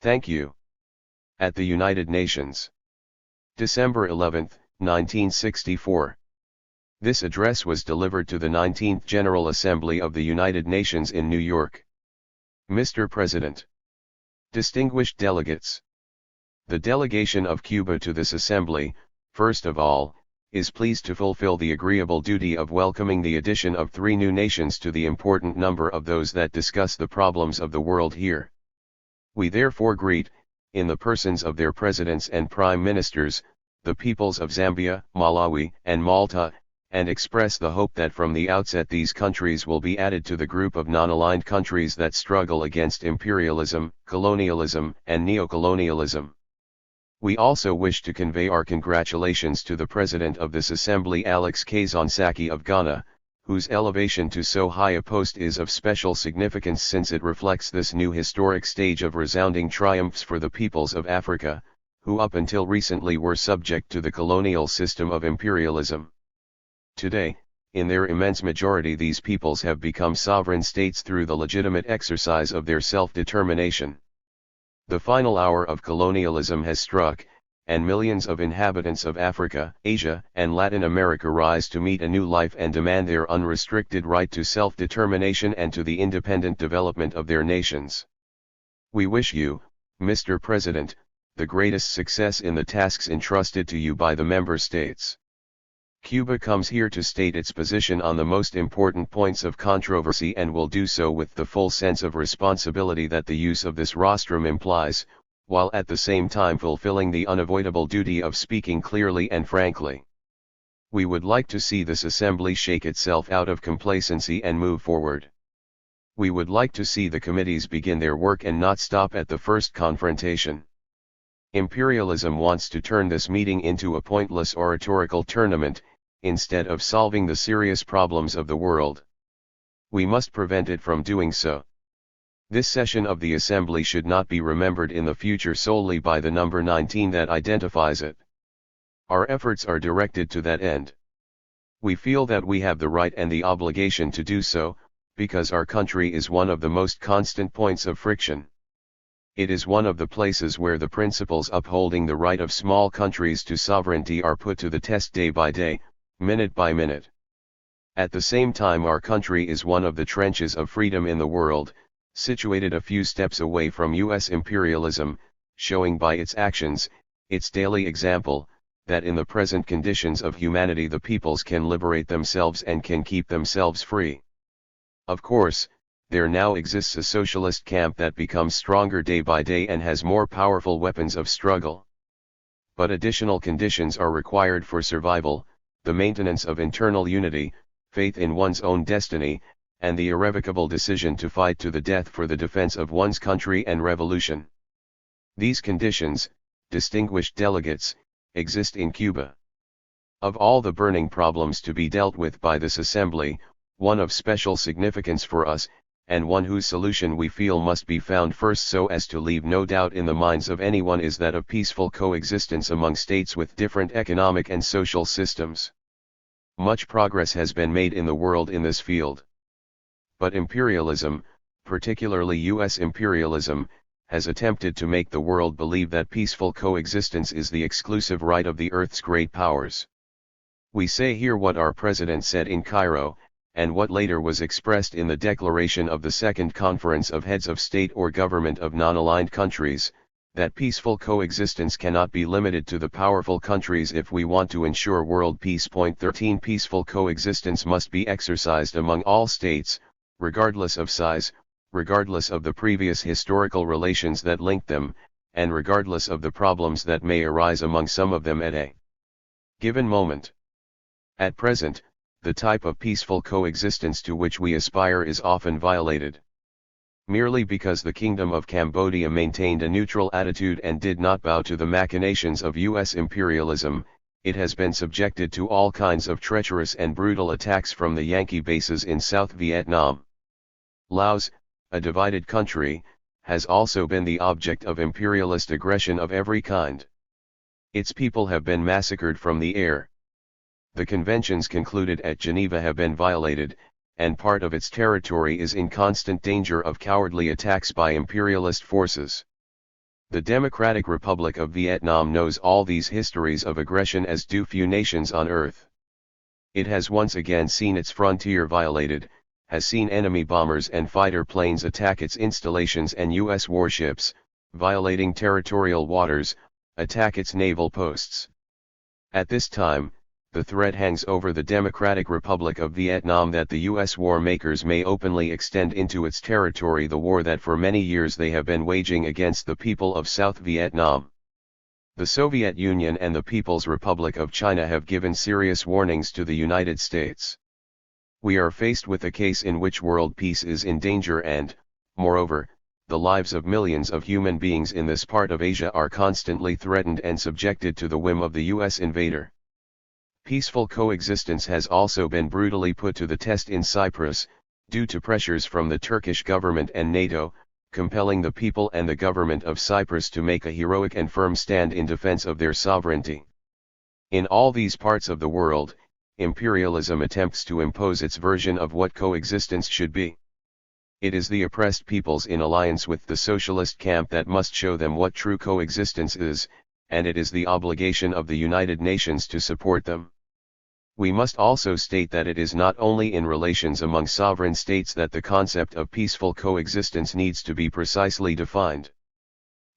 Thank you. At the United Nations. December 11, 1964. This address was delivered to the 19th General Assembly of the United Nations in New York. Mr. President. Distinguished delegates. The delegation of Cuba to this assembly, first of all, is pleased to fulfill the agreeable duty of welcoming the addition of 3 new nations to the important number of those that discuss the problems of the world here. We therefore greet, in the persons of their presidents and prime ministers, the peoples of Zambia, Malawi, and Malta, and express the hope that from the outset these countries will be added to the group of non-aligned countries that struggle against imperialism, colonialism, and neocolonialism. We also wish to convey our congratulations to the President of this Assembly, Alex Kazantzaki of Ghana, whose elevation to so high a post is of special significance since it reflects this new historic stage of resounding triumphs for the peoples of Africa, who up until recently were subject to the colonial system of imperialism. Today, In their immense majority these peoples have become sovereign states through the legitimate exercise of their self-determination. The final hour of colonialism has struck, and millions of inhabitants of Africa, Asia, and Latin America rise to meet a new life and demand their unrestricted right to self-determination and to the independent development of their nations. We wish you, Mr. President, the greatest success in the tasks entrusted to you by the member states. Cuba comes here to state its position on the most important points of controversy and will do so with the full sense of responsibility that the use of this rostrum implies, while at the same time fulfilling the unavoidable duty of speaking clearly and frankly. We would like to see this assembly shake itself out of complacency and move forward. We would like to see the committees begin their work and not stop at the first confrontation. Imperialism wants to turn this meeting into a pointless oratorical tournament, instead of solving the serious problems of the world. We must prevent it from doing so. This session of the Assembly should not be remembered in the future solely by the number 19 that identifies it. Our efforts are directed to that end. We feel that we have the right and the obligation to do so, because our country is one of the most constant points of friction. It is one of the places where the principles upholding the right of small countries to sovereignty are put to the test day by day, minute by minute. At the same time, our country is one of the trenches of freedom in the world, situated a few steps away from U.S. imperialism, showing by its actions, its daily example, that in the present conditions of humanity the peoples can liberate themselves and can keep themselves free. Of course, there now exists a socialist camp that becomes stronger day by day and has more powerful weapons of struggle. But additional conditions are required for survival: the maintenance of internal unity, faith in one's own destiny, and the irrevocable decision to fight to the death for the defense of one's country and revolution. These conditions, distinguished delegates, exist in Cuba. Of all the burning problems to be dealt with by this assembly, one of special significance for us, and one whose solution we feel must be found first so as to leave no doubt in the minds of anyone, is that of peaceful coexistence among states with different economic and social systems. Much progress has been made in the world in this field. But imperialism, particularly U.S. imperialism, has attempted to make the world believe that peaceful coexistence is the exclusive right of the Earth's great powers. We say here what our president said in Cairo, and what later was expressed in the declaration of the Second Conference of Heads of State or Government of Non-Aligned Countries, that peaceful coexistence cannot be limited to the powerful countries if we want to ensure world peace. 13 Peaceful coexistence must be exercised among all states, regardless of size, regardless of the previous historical relations that link them, and regardless of the problems that may arise among some of them at a given moment. At present, the type of peaceful coexistence to which we aspire is often violated. Merely because the Kingdom of Cambodia maintained a neutral attitude and did not bow to the machinations of U.S. imperialism, it has been subjected to all kinds of treacherous and brutal attacks from the Yankee bases in South Vietnam. Laos, a divided country, has also been the object of imperialist aggression of every kind. Its people have been massacred from the air. The conventions concluded at Geneva have been violated, and part of its territory is in constant danger of cowardly attacks by imperialist forces. The Democratic Republic of Vietnam knows all these histories of aggression as do few nations on earth. It has once again seen its frontier violated, has seen enemy bombers and fighter planes attack its installations and U.S. warships, violating territorial waters, attack its naval posts. At this time, the threat hangs over the Democratic Republic of Vietnam that the U.S. war makers may openly extend into its territory the war that for many years they have been waging against the people of South Vietnam. The Soviet Union and the People's Republic of China have given serious warnings to the United States. We are faced with a case in which world peace is in danger and, moreover, the lives of millions of human beings in this part of Asia are constantly threatened and subjected to the whim of the U.S. invader. Peaceful coexistence has also been brutally put to the test in Cyprus, due to pressures from the Turkish government and NATO, compelling the people and the government of Cyprus to make a heroic and firm stand in defense of their sovereignty. In all these parts of the world, imperialism attempts to impose its version of what coexistence should be. It is the oppressed peoples in alliance with the socialist camp that must show them what true coexistence is, and it is the obligation of the United Nations to support them. We must also state that it is not only in relations among sovereign states that the concept of peaceful coexistence needs to be precisely defined.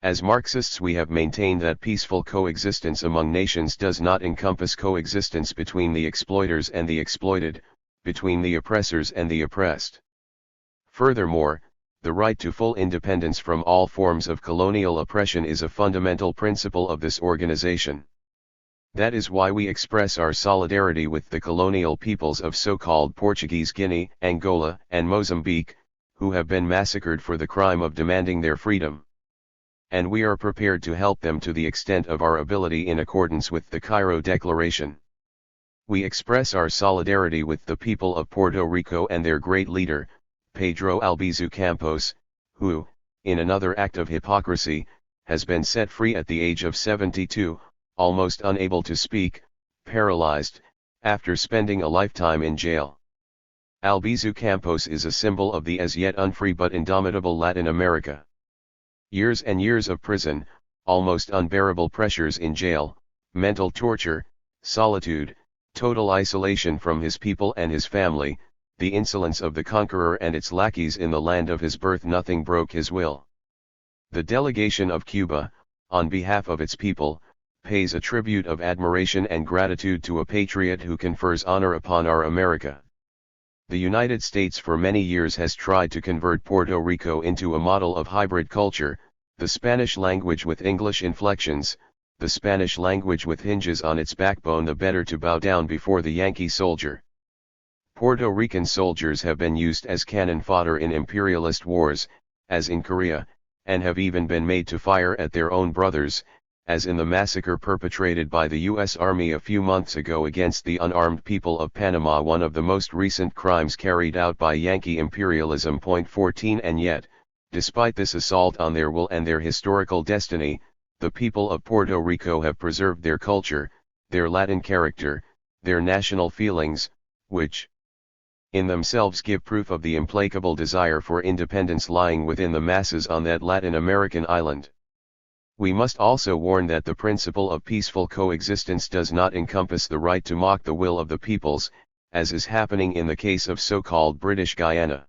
As Marxists, we have maintained that peaceful coexistence among nations does not encompass coexistence between the exploiters and the exploited, between the oppressors and the oppressed. Furthermore, the right to full independence from all forms of colonial oppression is a fundamental principle of this organization. That is why we express our solidarity with the colonial peoples of so-called Portuguese Guinea, Angola, and Mozambique, who have been massacred for the crime of demanding their freedom. And we are prepared to help them to the extent of our ability in accordance with the Cairo Declaration. We express our solidarity with the people of Puerto Rico and their great leader, Pedro Albizu Campos, who, in another act of hypocrisy, has been set free at the age of 72, almost unable to speak, paralyzed, after spending a lifetime in jail. Albizu Campos is a symbol of the as yet unfree but indomitable Latin America. Years and years of prison, almost unbearable pressures in jail, mental torture, solitude, total isolation from his people and his family, the insolence of the conqueror and its lackeys in the land of his birth, nothing broke his will. The delegation of Cuba, on behalf of its people, pays a tribute of admiration and gratitude to a patriot who confers honor upon our America. The United States for many years has tried to convert Puerto Rico into a model of hybrid culture, the Spanish language with English inflections, the Spanish language with hinges on its backbone, the better to bow down before the Yankee soldier. Puerto Rican soldiers have been used as cannon fodder in imperialist wars, as in Korea, and have even been made to fire at their own brothers, as in the massacre perpetrated by the U.S. Army a few months ago against the unarmed people of Panama, one of the most recent crimes carried out by Yankee imperialism. 14 And yet, despite this assault on their will and their historical destiny, the people of Puerto Rico have preserved their culture, their Latin character, their national feelings, which, in themselves give proof of the implacable desire for independence lying within the masses on that Latin American island. We must also warn that the principle of peaceful coexistence does not encompass the right to mock the will of the peoples, as is happening in the case of so-called British Guyana.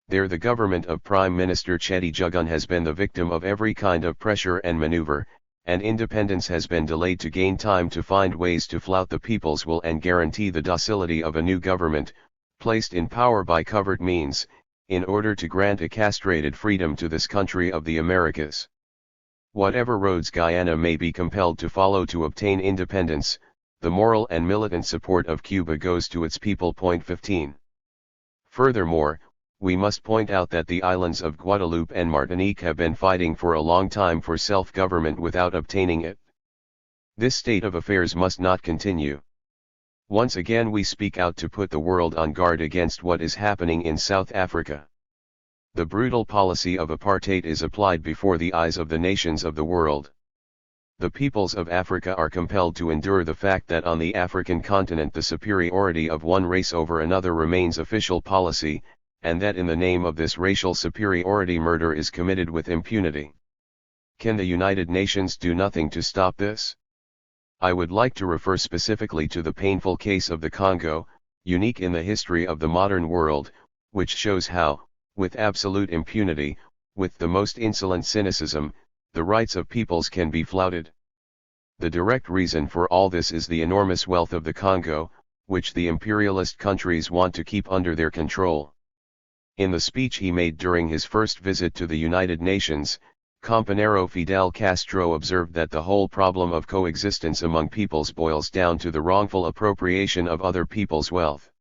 There the government of Prime Minister Chetty Jugun has been the victim of every kind of pressure and maneuver, and independence has been delayed to gain time to find ways to flout the people's will and guarantee the docility of a new government, placed in power by covert means, in order to grant a castrated freedom to this country of the Americas. Whatever roads Guyana may be compelled to follow to obtain independence, the moral and militant support of Cuba goes to its people. 15. Furthermore, we must point out that the islands of Guadeloupe and Martinique have been fighting for a long time for self-government without obtaining it. This state of affairs must not continue. Once again we speak out to put the world on guard against what is happening in South Africa. The brutal policy of apartheid is applied before the eyes of the nations of the world. The peoples of Africa are compelled to endure the fact that on the African continent the superiority of one race over another remains official policy, and that in the name of this racial superiority murder is committed with impunity. Can the United Nations do nothing to stop this? I would like to refer specifically to the painful case of the Congo, unique in the history of the modern world, which shows how, with absolute impunity, with the most insolent cynicism, the rights of peoples can be flouted. The direct reason for all this is the enormous wealth of the Congo, which the imperialist countries want to keep under their control. In the speech he made during his first visit to the United Nations, Compañero Fidel Castro observed that the whole problem of coexistence among peoples boils down to the wrongful appropriation of other people's wealth.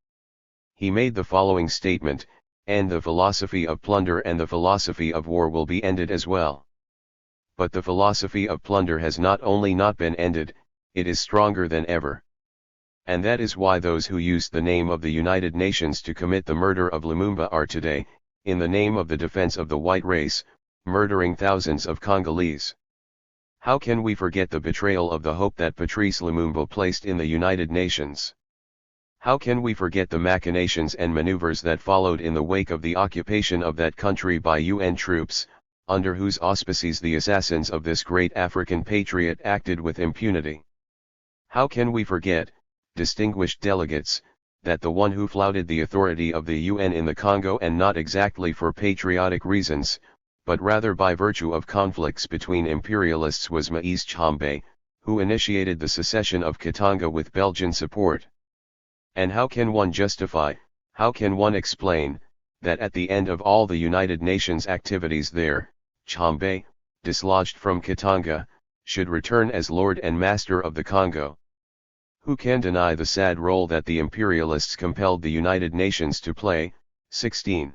He made the following statement: "And the philosophy of plunder and the philosophy of war will be ended as well." But the philosophy of plunder has not only not been ended, it is stronger than ever. And that is why those who used the name of the United Nations to commit the murder of Lumumba are today, in the name of the defense of the white race, murdering thousands of Congolese. How can we forget the betrayal of the hope that Patrice Lumumba placed in the United Nations? How can we forget the machinations and maneuvers that followed in the wake of the occupation of that country by UN troops, under whose auspices the assassins of this great African patriot acted with impunity? How can we forget, distinguished delegates, that the one who flouted the authority of the UN in the Congo, and not exactly for patriotic reasons, but rather by virtue of conflicts between imperialists, was Moise Tshombe, who initiated the secession of Katanga with Belgian support? And how can one justify, how can one explain, that at the end of all the United Nations activities there, Tshombe, dislodged from Katanga, should return as Lord and Master of the Congo? Who can deny the sad role that the imperialists compelled the United Nations to play? 16.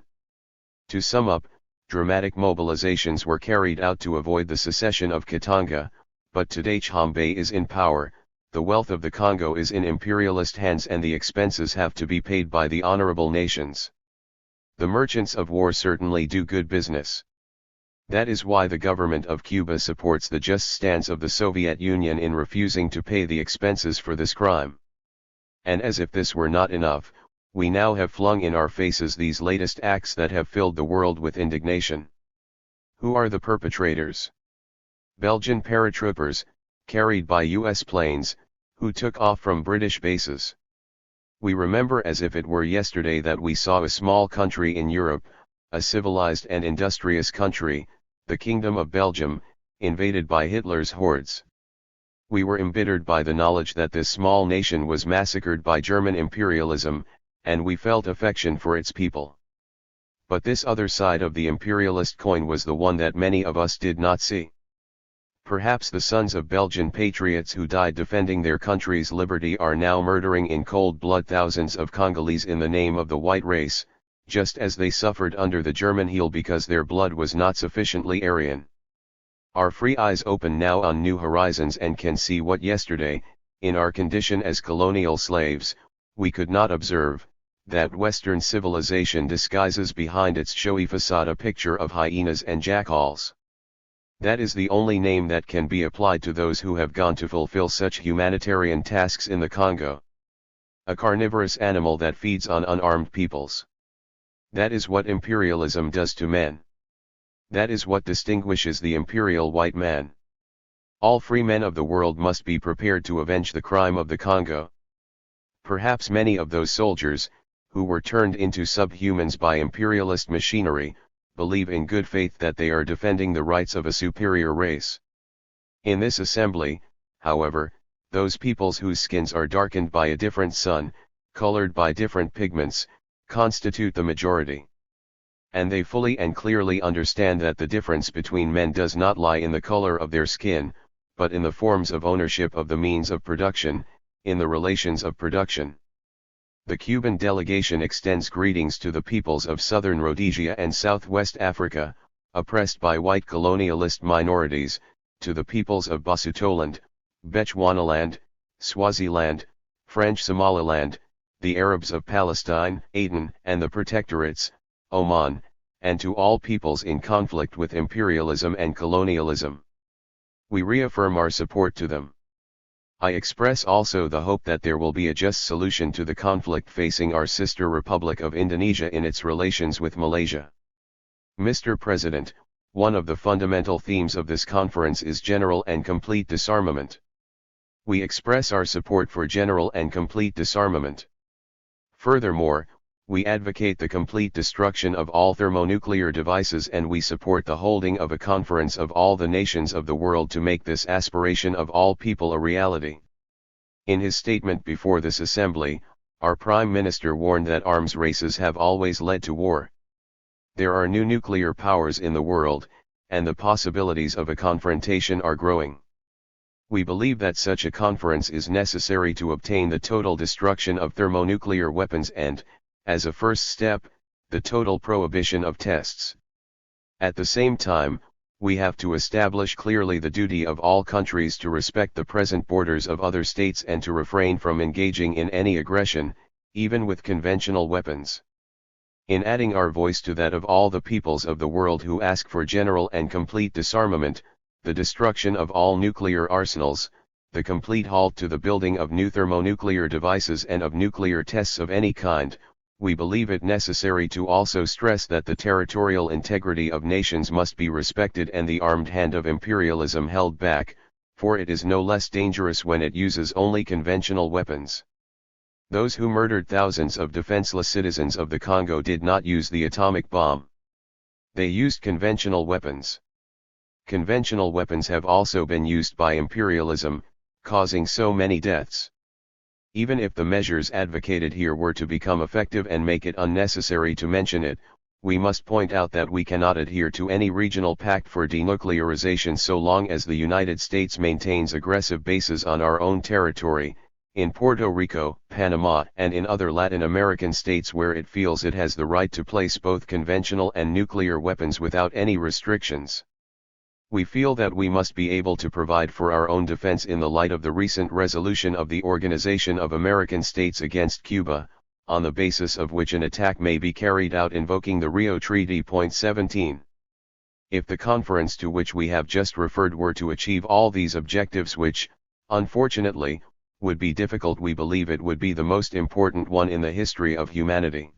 To sum up, dramatic mobilizations were carried out to avoid the secession of Katanga, but today Tshombe is in power, the wealth of the Congo is in imperialist hands, and the expenses have to be paid by the honorable nations. The merchants of war certainly do good business. That is why the government of Cuba supports the just stance of the Soviet Union in refusing to pay the expenses for this crime. And as if this were not enough, we now have flung in our faces these latest acts that have filled the world with indignation. Who are the perpetrators? Belgian paratroopers, carried by US planes, who took off from British bases. We remember as if it were yesterday that we saw a small country in Europe, a civilized and industrious country, the Kingdom of Belgium, invaded by Hitler's hordes. We were embittered by the knowledge that this small nation was massacred by German imperialism, and we felt affection for its people. But this other side of the imperialist coin was the one that many of us did not see. Perhaps the sons of Belgian patriots who died defending their country's liberty are now murdering in cold blood thousands of Congolese in the name of the white race, just as they suffered under the German heel because their blood was not sufficiently Aryan. Our free eyes open now on new horizons and can see what yesterday, in our condition as colonial slaves, we could not observe, that Western civilization disguises behind its showy facade a picture of hyenas and jackals. That is the only name that can be applied to those who have gone to fulfill such humanitarian tasks in the Congo. A carnivorous animal that feeds on unarmed peoples. That is what imperialism does to men. That is what distinguishes the imperial white man. All free men of the world must be prepared to avenge the crime of the Congo. Perhaps many of those soldiers, who were turned into subhumans by imperialist machinery, believe in good faith that they are defending the rights of a superior race. In this assembly, however, those peoples whose skins are darkened by a different sun, colored by different pigments, constitute the majority. And they fully and clearly understand that the difference between men does not lie in the color of their skin, but in the forms of ownership of the means of production, in the relations of production. The Cuban delegation extends greetings to the peoples of southern Rhodesia and southwest Africa, oppressed by white colonialist minorities, to the peoples of Basutoland, Bechuanaland, Swaziland, French Somaliland, the Arabs of Palestine, Aden and the Protectorates, Oman, and to all peoples in conflict with imperialism and colonialism. We reaffirm our support to them. I express also the hope that there will be a just solution to the conflict facing our sister Republic of Indonesia in its relations with Malaysia. Mr. President, one of the fundamental themes of this conference is general and complete disarmament. We express our support for general and complete disarmament. Furthermore, we advocate the complete destruction of all thermonuclear devices, and we support the holding of a conference of all the nations of the world to make this aspiration of all people a reality. In his statement before this assembly, our Prime Minister warned that arms races have always led to war. There are new nuclear powers in the world, and the possibilities of a confrontation are growing. We believe that such a conference is necessary to obtain the total destruction of thermonuclear weapons and, as a first step, the total prohibition of tests. At the same time, we have to establish clearly the duty of all countries to respect the present borders of other states and to refrain from engaging in any aggression, even with conventional weapons. In adding our voice to that of all the peoples of the world who ask for general and complete disarmament, the destruction of all nuclear arsenals, the complete halt to the building of new thermonuclear devices and of nuclear tests of any kind, we believe it necessary to also stress that the territorial integrity of nations must be respected and the armed hand of imperialism held back, for it is no less dangerous when it uses only conventional weapons. Those who murdered thousands of defenseless citizens of the Congo did not use the atomic bomb. They used conventional weapons. Conventional weapons have also been used by imperialism, causing so many deaths. Even if the measures advocated here were to become effective and make it unnecessary to mention it, we must point out that we cannot adhere to any regional pact for denuclearization so long as the United States maintains aggressive bases on our own territory, in Puerto Rico, Panama, and in other Latin American states where it feels it has the right to place both conventional and nuclear weapons without any restrictions. We feel that we must be able to provide for our own defense in the light of the recent resolution of the Organization of American States against Cuba, on the basis of which an attack may be carried out invoking the Rio Treaty. 17. If the conference to which we have just referred were to achieve all these objectives which, unfortunately, would be difficult, we believe it would be the most important one in the history of humanity.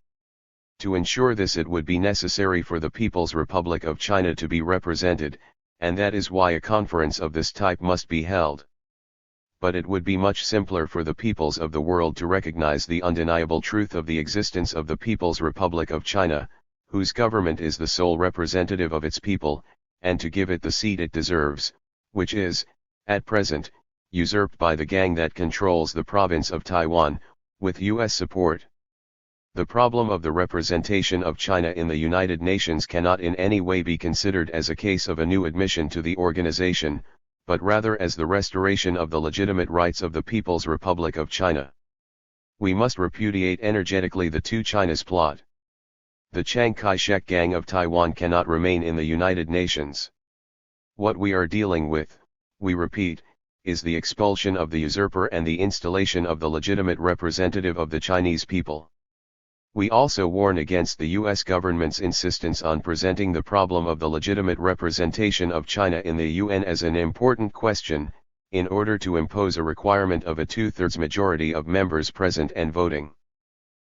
To ensure this it would be necessary for the People's Republic of China to be represented, and that is why a conference of this type must be held. But it would be much simpler for the peoples of the world to recognize the undeniable truth of the existence of the People's Republic of China, whose government is the sole representative of its people, and to give it the seat it deserves, which is, at present, usurped by the gang that controls the province of Taiwan, with U.S. support. The problem of the representation of China in the United Nations cannot in any way be considered as a case of a new admission to the organization, but rather as the restoration of the legitimate rights of the People's Republic of China. We must repudiate energetically the two Chinas plot. The Chiang Kai-shek gang of Taiwan cannot remain in the United Nations. What we are dealing with, we repeat, is the expulsion of the usurper and the installation of the legitimate representative of the Chinese people. We also warn against the U.S. government's insistence on presenting the problem of the legitimate representation of China in the UN as an important question, in order to impose a requirement of a two-thirds majority of members present and voting.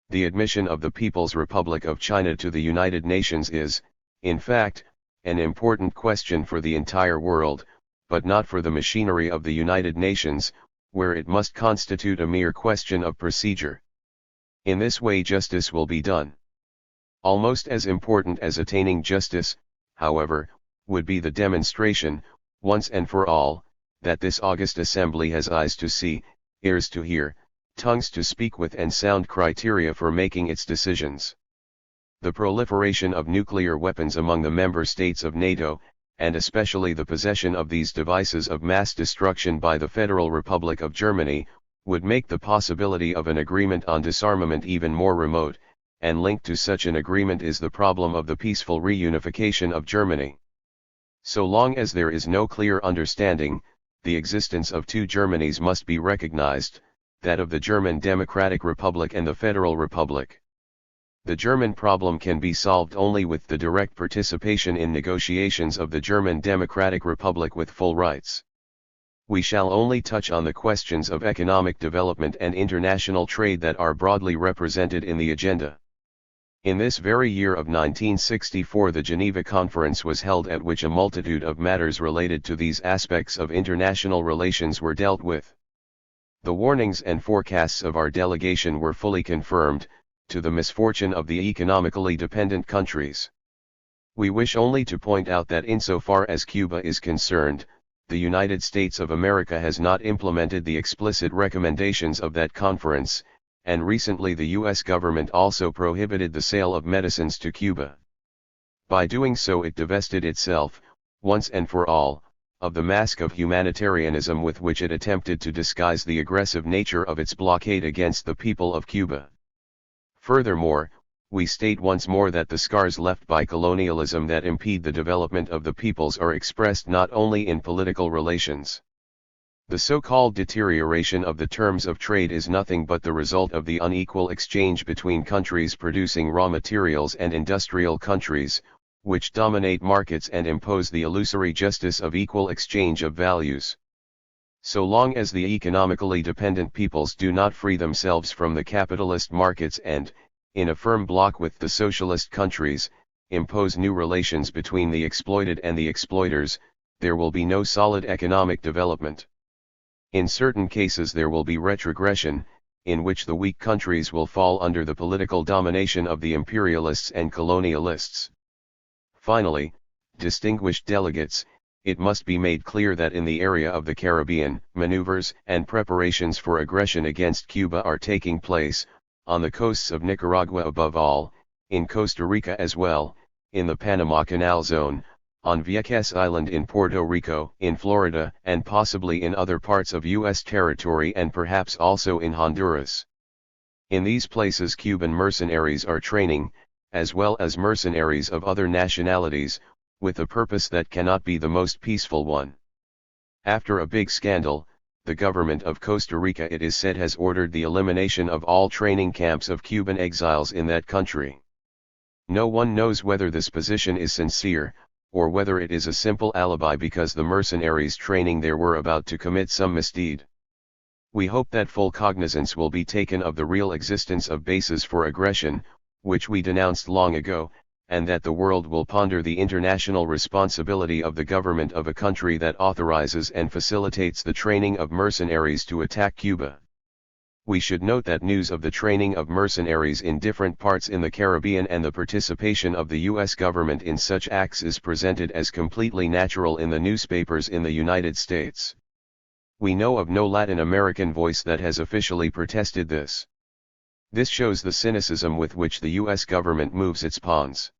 The admission of the People's Republic of China to the United Nations is, in fact, an important question for the entire world, but not for the machinery of the United Nations, where it must constitute a mere question of procedure. In this way justice will be done. Almost as important as attaining justice, however, would be the demonstration, once and for all, that this august assembly has eyes to see, ears to hear, tongues to speak with and sound criteria for making its decisions. The proliferation of nuclear weapons among the member states of NATO, and especially the possession of these devices of mass destruction by the Federal Republic of Germany, would make the possibility of an agreement on disarmament even more remote, and linked to such an agreement is the problem of the peaceful reunification of Germany. So long as there is no clear understanding, the existence of two Germanys must be recognized, that of the German Democratic Republic and the Federal Republic. The German problem can be solved only with the direct participation in negotiations of the German Democratic Republic with full rights. We shall only touch on the questions of economic development and international trade that are broadly represented in the agenda. In this very year of 1964 the Geneva Conference was held at which a multitude of matters related to these aspects of international relations were dealt with. The warnings and forecasts of our delegation were fully confirmed, to the misfortune of the economically dependent countries. We wish only to point out that insofar as Cuba is concerned, the United States of America has not implemented the explicit recommendations of that conference, and recently the U.S. government also prohibited the sale of medicines to Cuba. By doing so it divested itself, once and for all, of the mask of humanitarianism with which it attempted to disguise the aggressive nature of its blockade against the people of Cuba. Furthermore, we state once more that the scars left by colonialism that impede the development of the peoples are expressed not only in political relations. The so-called deterioration of the terms of trade is nothing but the result of the unequal exchange between countries producing raw materials and industrial countries, which dominate markets and impose the illusory justice of equal exchange of values. So long as the economically dependent peoples do not free themselves from the capitalist markets and, in a firm bloc with the socialist countries, impose new relations between the exploited and the exploiters, there will be no solid economic development. In certain cases there will be retrogression, in which the weak countries will fall under the political domination of the imperialists and colonialists. Finally, distinguished delegates, it must be made clear that in the area of the Caribbean, maneuvers and preparations for aggression against Cuba are taking place, on the coasts of Nicaragua above all, in Costa Rica as well, in the Panama Canal Zone, on Vieques Island in Puerto Rico, in Florida, and possibly in other parts of U.S. territory and perhaps also in Honduras. In these places Cuban mercenaries are training, as well as mercenaries of other nationalities, with a purpose that cannot be the most peaceful one. After a big scandal, the government of Costa Rica, it is said, has ordered the elimination of all training camps of Cuban exiles in that country. No one knows whether this position is sincere, or whether it is a simple alibi because the mercenaries training there were about to commit some misdeed. We hope that full cognizance will be taken of the real existence of bases for aggression, which we denounced long ago, and that the world will ponder the international responsibility of the government of a country that authorizes and facilitates the training of mercenaries to attack Cuba. We should note that news of the training of mercenaries in different parts in the Caribbean and the participation of the U.S. government in such acts is presented as completely natural in the newspapers in the United States. We know of no Latin American voice that has officially protested this. This shows the cynicism with which the U.S. government moves its pawns.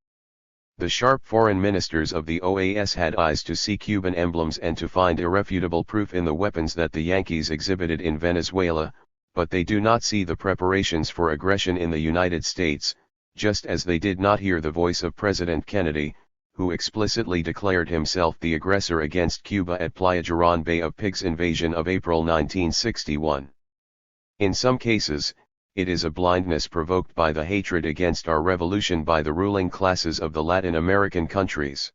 The sharp foreign ministers of the OAS had eyes to see Cuban emblems and to find irrefutable proof in the weapons that the Yankees exhibited in Venezuela, but they do not see the preparations for aggression in the United States, just as they did not hear the voice of President Kennedy, who explicitly declared himself the aggressor against Cuba at Playa Girón Bay of Pigs invasion of April 1961. In some cases, it is a blindness provoked by the hatred against our revolution by the ruling classes of the Latin American countries.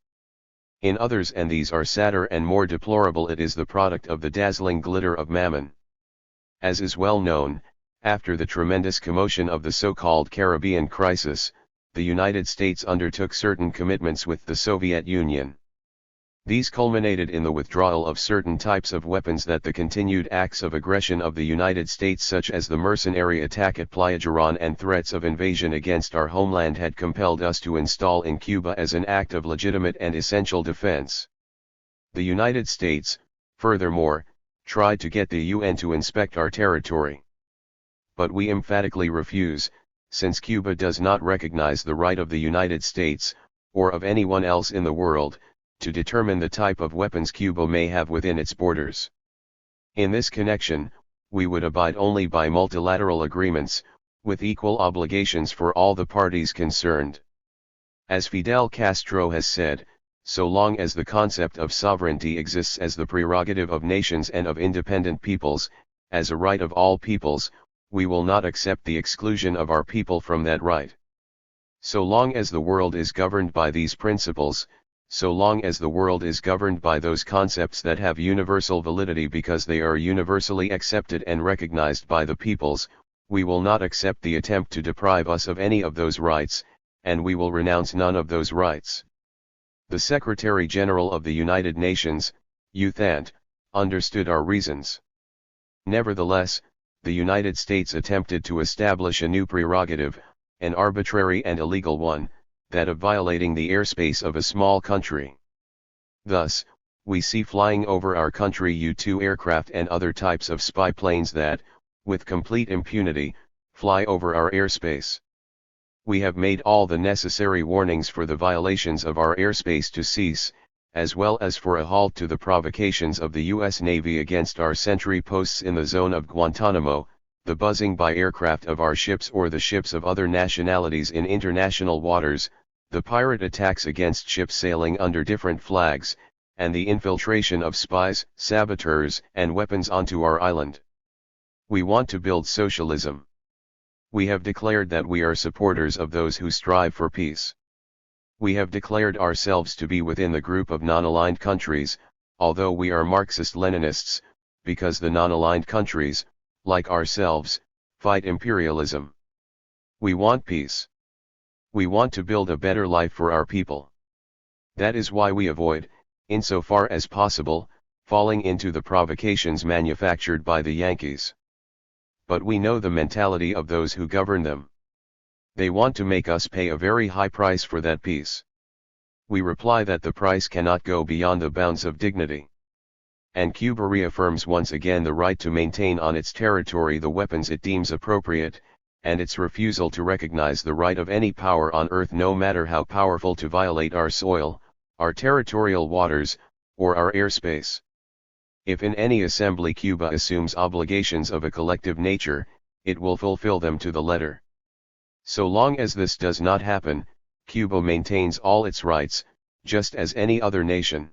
In others, and these are sadder and more deplorable, it is the product of the dazzling glitter of mammon. As is well known, after the tremendous commotion of the so-called Caribbean crisis, the United States undertook certain commitments with the Soviet Union. These culminated in the withdrawal of certain types of weapons that the continued acts of aggression of the United States, such as the mercenary attack at Playa Girón and threats of invasion against our homeland, had compelled us to install in Cuba as an act of legitimate and essential defense. The United States, furthermore, tried to get the UN to inspect our territory. But we emphatically refuse, since Cuba does not recognize the right of the United States, or of anyone else in the world, to determine the type of weapons Cuba may have within its borders. In this connection, we would abide only by multilateral agreements, with equal obligations for all the parties concerned. As Fidel Castro has said, so long as the concept of sovereignty exists as the prerogative of nations and of independent peoples, as a right of all peoples, we will not accept the exclusion of our people from that right. So long as the world is governed by these principles, so long as the world is governed by those concepts that have universal validity because they are universally accepted and recognized by the peoples, we will not accept the attempt to deprive us of any of those rights, and we will renounce none of those rights. The Secretary-General of the United Nations, U Thant, understood our reasons. Nevertheless, the United States attempted to establish a new prerogative, an arbitrary and illegal one, that of violating the airspace of a small country. Thus, we see flying over our country U-2 aircraft and other types of spy planes that, with complete impunity, fly over our airspace. We have made all the necessary warnings for the violations of our airspace to cease, as well as for a halt to the provocations of the U.S. Navy against our sentry posts in the zone of Guantanamo, the buzzing by aircraft of our ships or the ships of other nationalities in international waters, the pirate attacks against ships sailing under different flags, and the infiltration of spies, saboteurs, and weapons onto our island. We want to build socialism. We have declared that we are supporters of those who strive for peace. We have declared ourselves to be within the group of non-aligned countries, although we are Marxist-Leninists, because the non-aligned countries, like ourselves, fight imperialism. We want peace. We want to build a better life for our people. That is why we avoid, insofar as possible, falling into the provocations manufactured by the Yankees. But we know the mentality of those who govern them. They want to make us pay a very high price for that peace. We reply that the price cannot go beyond the bounds of dignity. And Cuba reaffirms once again the right to maintain on its territory the weapons it deems appropriate, and its refusal to recognize the right of any power on earth, no matter how powerful, to violate our soil, our territorial waters, or our airspace. If in any assembly Cuba assumes obligations of a collective nature, it will fulfill them to the letter. So long as this does not happen, Cuba maintains all its rights, just as any other nation.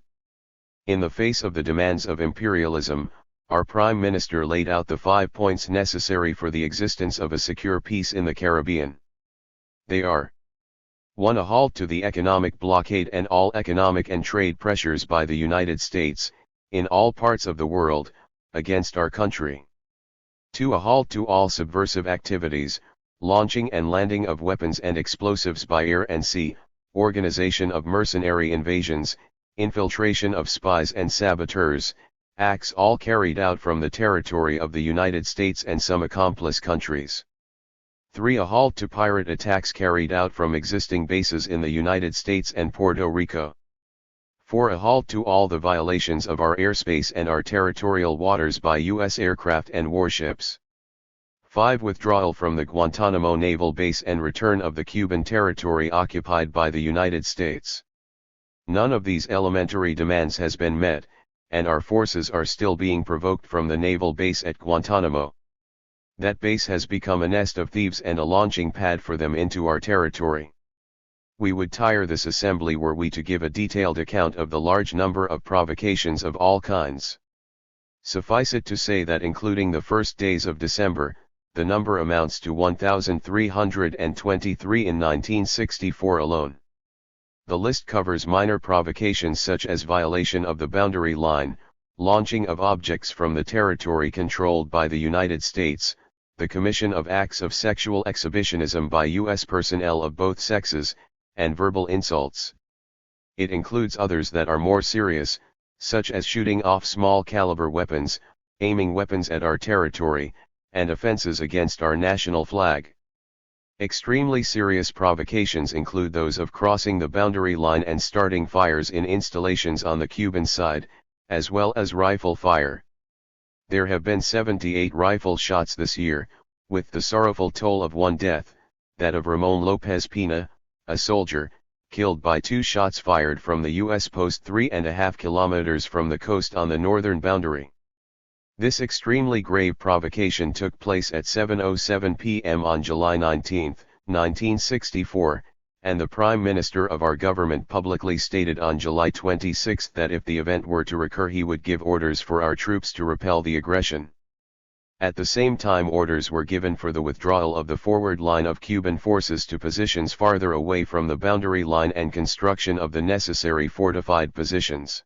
In the face of the demands of imperialism, our Prime Minister laid out the 5 points necessary for the existence of a secure peace in the Caribbean. They are: 1. A halt to the economic blockade and all economic and trade pressures by the United States, in all parts of the world, against our country. 2. A halt to all subversive activities, launching and landing of weapons and explosives by air and sea, organization of mercenary invasions, infiltration of spies and saboteurs, acts all carried out from the territory of the United States and some accomplice countries. 3. A halt to pirate attacks carried out from existing bases in the United States and Puerto Rico. 4. A halt to all the violations of our airspace and our territorial waters by U.S. aircraft and warships. 5. Withdrawal from the Guantanamo Naval Base and return of the Cuban territory occupied by the United States. None of these elementary demands has been met, and our forces are still being provoked from the naval base at Guantanamo. That base has become a nest of thieves and a launching pad for them into our territory. We would tire this assembly were we to give a detailed account of the large number of provocations of all kinds. Suffice it to say that including the first days of December, the number amounts to 1,323 in 1964 alone. The list covers minor provocations such as violation of the boundary line, launching of objects from the territory controlled by the United States, the commission of acts of sexual exhibitionism by U.S. personnel of both sexes, and verbal insults. It includes others that are more serious, such as shooting off small-caliber weapons, aiming weapons at our territory, and offenses against our national flag. Extremely serious provocations include those of crossing the boundary line and starting fires in installations on the Cuban side, as well as rifle fire. There have been 78 rifle shots this year, with the sorrowful toll of 1 death, that of Ramon Lopez Pina, a soldier, killed by 2 shots fired from the U.S. post 3.5 kilometers from the coast on the northern boundary. This extremely grave provocation took place at 7:07 p.m. on July 19, 1964, and the Prime Minister of our government publicly stated on July 26 that if the event were to recur he would give orders for our troops to repel the aggression. At the same time, orders were given for the withdrawal of the forward line of Cuban forces to positions farther away from the boundary line and construction of the necessary fortified positions.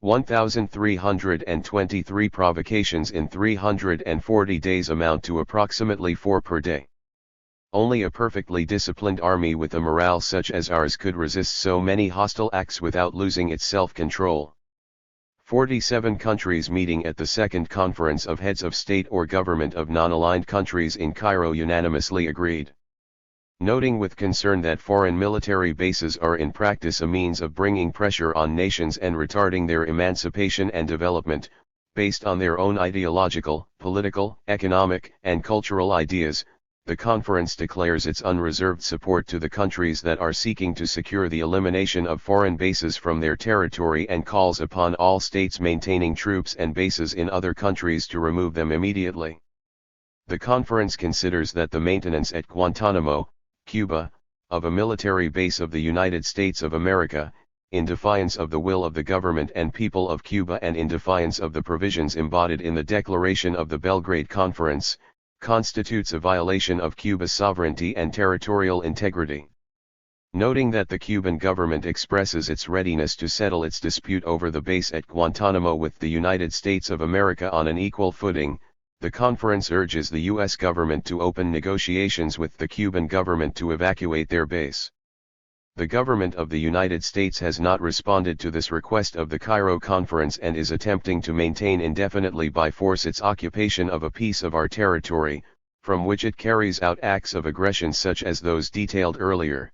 1,323 provocations in 340 days amount to approximately 4 per day. Only a perfectly disciplined army with a morale such as ours could resist so many hostile acts without losing its self-control. 47 countries meeting at the Second Conference of Heads of State or Government of Non-Aligned Countries in Cairo unanimously agreed. Noting with concern that foreign military bases are in practice a means of bringing pressure on nations and retarding their emancipation and development, based on their own ideological, political, economic, and cultural ideas, the conference declares its unreserved support to the countries that are seeking to secure the elimination of foreign bases from their territory and calls upon all states maintaining troops and bases in other countries to remove them immediately. The conference considers that the maintenance at Guantanamo, Cuba, of a military base of the United States of America, in defiance of the will of the government and people of Cuba and in defiance of the provisions embodied in the Declaration of the Belgrade Conference, constitutes a violation of Cuba's sovereignty and territorial integrity. Noting that the Cuban government expresses its readiness to settle its dispute over the base at Guantanamo with the United States of America on an equal footing, the conference urges the U.S. government to open negotiations with the Cuban government to evacuate their base. The government of the United States has not responded to this request of the Cairo conference and is attempting to maintain indefinitely by force its occupation of a piece of our territory, from which it carries out acts of aggression such as those detailed earlier.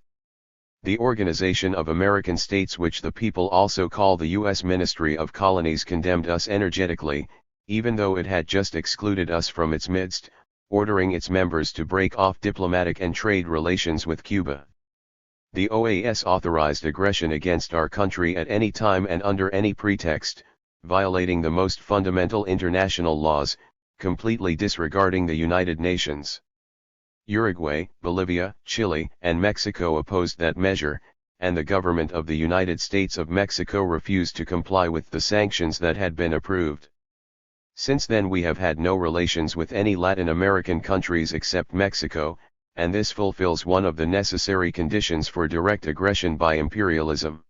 The Organization of American States, which the people also call the U.S. Ministry of Colonies, condemned us energetically, even though it had just excluded us from its midst, ordering its members to break off diplomatic and trade relations with Cuba. The OAS authorized aggression against our country at any time and under any pretext, violating the most fundamental international laws, completely disregarding the United Nations. Uruguay, Bolivia, Chile, and Mexico opposed that measure, and the government of the United States of Mexico refused to comply with the sanctions that had been approved. Since then we have had no relations with any Latin American countries except Mexico, and this fulfills one of the necessary conditions for direct aggression by imperialism.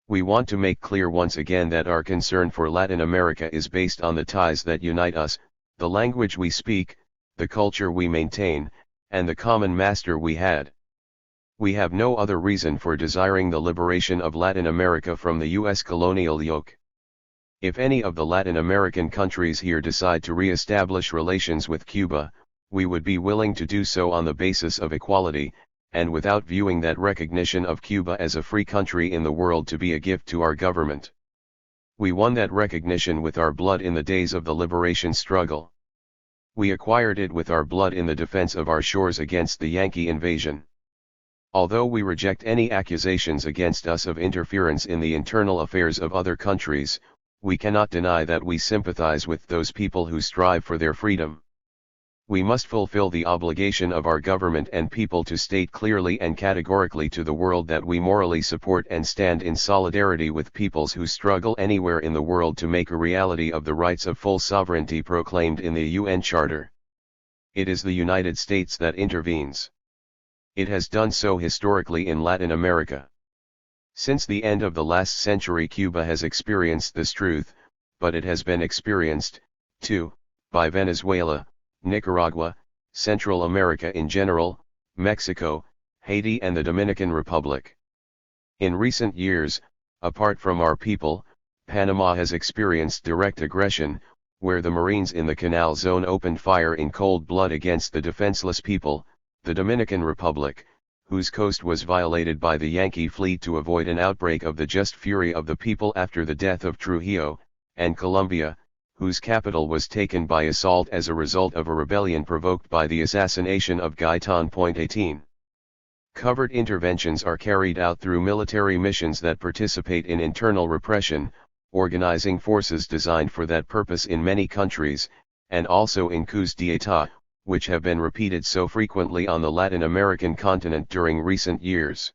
We want to make clear once again that our concern for Latin America is based on the ties that unite us, the language we speak, the culture we maintain, and the common master we had. We have no other reason for desiring the liberation of Latin America from the U.S. colonial yoke. If any of the Latin American countries here decide to re-establish relations with Cuba, we would be willing to do so on the basis of equality, and without viewing that recognition of Cuba as a free country in the world to be a gift to our government. We won that recognition with our blood in the days of the liberation struggle. We acquired it with our blood in the defense of our shores against the Yankee invasion. Although we reject any accusations against us of interference in the internal affairs of other countries, we cannot deny that we sympathize with those people who strive for their freedom. We must fulfill the obligation of our government and people to state clearly and categorically to the world that we morally support and stand in solidarity with peoples who struggle anywhere in the world to make a reality of the rights of full sovereignty proclaimed in the UN Charter. It is the United States that intervenes. It has done so historically in Latin America. Since the end of the last century, Cuba has experienced this truth, but it has been experienced, too, by Venezuela, Nicaragua, Central America in general, Mexico, Haiti and the Dominican Republic. In recent years, apart from our people, Panama has experienced direct aggression, where the Marines in the Canal Zone opened fire in cold blood against the defenseless people, the Dominican Republic, whose coast was violated by the Yankee fleet to avoid an outbreak of the just fury of the people after the death of Trujillo, and Colombia, whose capital was taken by assault as a result of a rebellion provoked by the assassination of Gaitan. 18. Covert interventions are carried out through military missions that participate in internal repression, organizing forces designed for that purpose in many countries, and also in coups d'état, which have been repeated so frequently on the Latin American continent during recent years.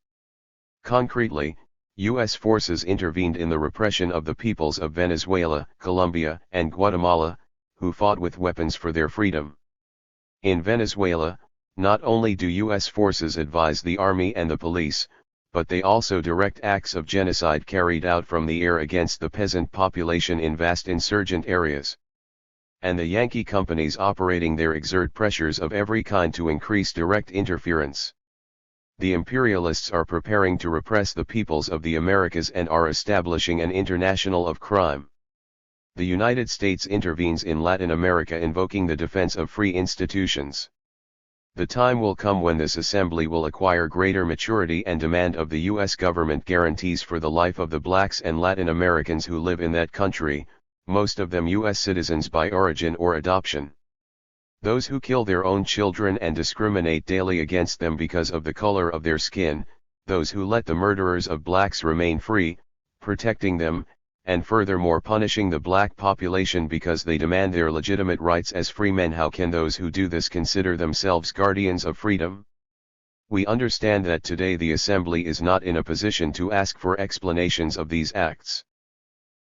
Concretely, U.S. forces intervened in the repression of the peoples of Venezuela, Colombia, and Guatemala, who fought with weapons for their freedom. In Venezuela, not only do U.S. forces advise the army and the police, but they also direct acts of genocide carried out from the air against the peasant population in vast insurgent areas. And the Yankee companies operating there exert pressures of every kind to increase direct interference. The imperialists are preparing to repress the peoples of the Americas and are establishing an international of crime. The United States intervenes in Latin America invoking the defense of free institutions. The time will come when this assembly will acquire greater maturity and demand of the U.S. government guarantees for the life of the blacks and Latin Americans who live in that country, most of them U.S. citizens by origin or adoption. Those who kill their own children and discriminate daily against them because of the color of their skin, those who let the murderers of blacks remain free, protecting them, and furthermore punishing the black population because they demand their legitimate rights as free men. How can those who do this consider themselves guardians of freedom? We understand that today the Assembly is not in a position to ask for explanations of these acts.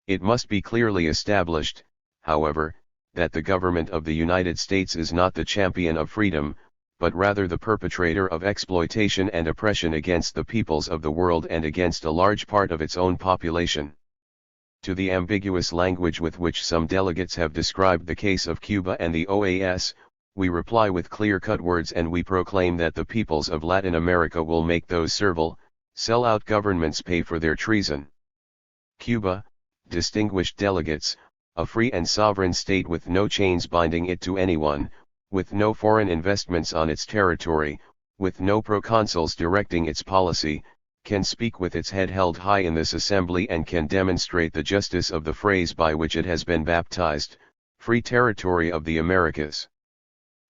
It must be clearly established, however, that the government of the United States is not the champion of freedom, but rather the perpetrator of exploitation and oppression against the peoples of the world and against a large part of its own population. To the ambiguous language with which some delegates have described the case of Cuba and the OAS, we reply with clear-cut words, and we proclaim that the peoples of Latin America will make those servile, sell-out governments pay for their treason. Cuba, distinguished delegates, a free and sovereign state with no chains binding it to anyone, with no foreign investments on its territory, with no proconsuls directing its policy, can speak with its head held high in this assembly and can demonstrate the justice of the phrase by which it has been baptized, free territory of the Americas.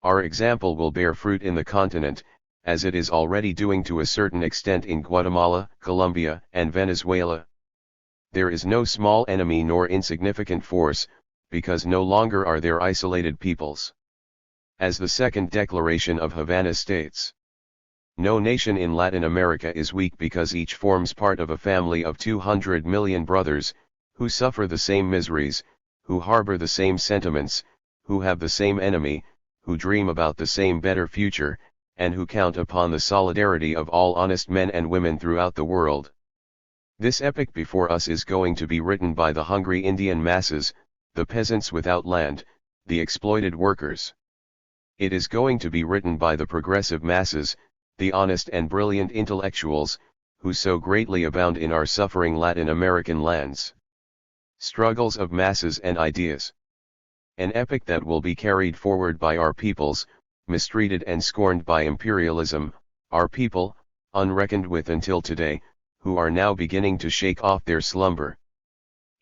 Our example will bear fruit in the continent, as it is already doing to a certain extent in Guatemala, Colombia, and Venezuela. There is no small enemy nor insignificant force, because no longer are there isolated peoples. As the Second Declaration of Havana states, no nation in Latin America is weak because each forms part of a family of 200 million brothers, who suffer the same miseries, who harbor the same sentiments, who have the same enemy, who dream about the same better future, and who count upon the solidarity of all honest men and women throughout the world. This epic before us is going to be written by the hungry Indian masses, the peasants without land, the exploited workers. It is going to be written by the progressive masses, the honest and brilliant intellectuals, who so greatly abound in our suffering Latin American lands. Struggles of masses and ideas. An epic that will be carried forward by our peoples, mistreated and scorned by imperialism, our people, unreckoned with until today, who are now beginning to shake off their slumber.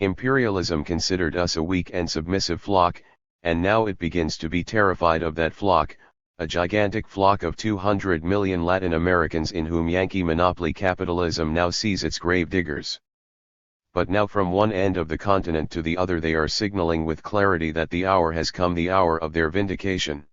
Imperialism considered us a weak and submissive flock, and now it begins to be terrified of that flock, a gigantic flock of 200 million Latin Americans in whom Yankee monopoly capitalism now sees its grave diggers. But now from one end of the continent to the other they are signaling with clarity that the hour has come, the hour of their vindication.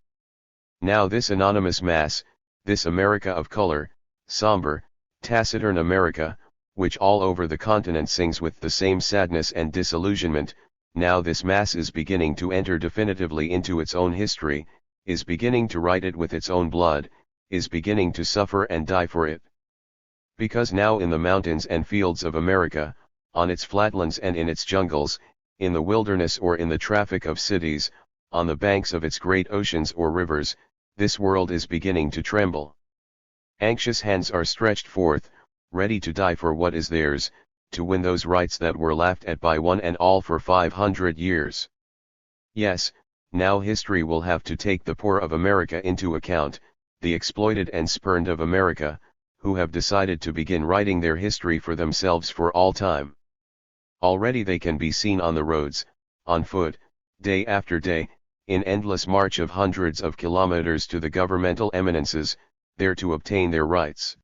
Now this anonymous mass, this America of color, somber, taciturn America, which all over the continent sings with the same sadness and disillusionment, now this mass is beginning to enter definitively into its own history, is beginning to write it with its own blood, is beginning to suffer and die for it. Because now in the mountains and fields of America, on its flatlands and in its jungles, in the wilderness or in the traffic of cities, on the banks of its great oceans or rivers, this world is beginning to tremble. Anxious hands are stretched forth, ready to die for what is theirs, to win those rights that were laughed at by one and all for 500 years. Yes, now history will have to take the poor of America into account, the exploited and spurned of America, who have decided to begin writing their history for themselves for all time. Already they can be seen on the roads, on foot, day after day, in endless march of hundreds of kilometers to the governmental eminences, there to obtain their rights.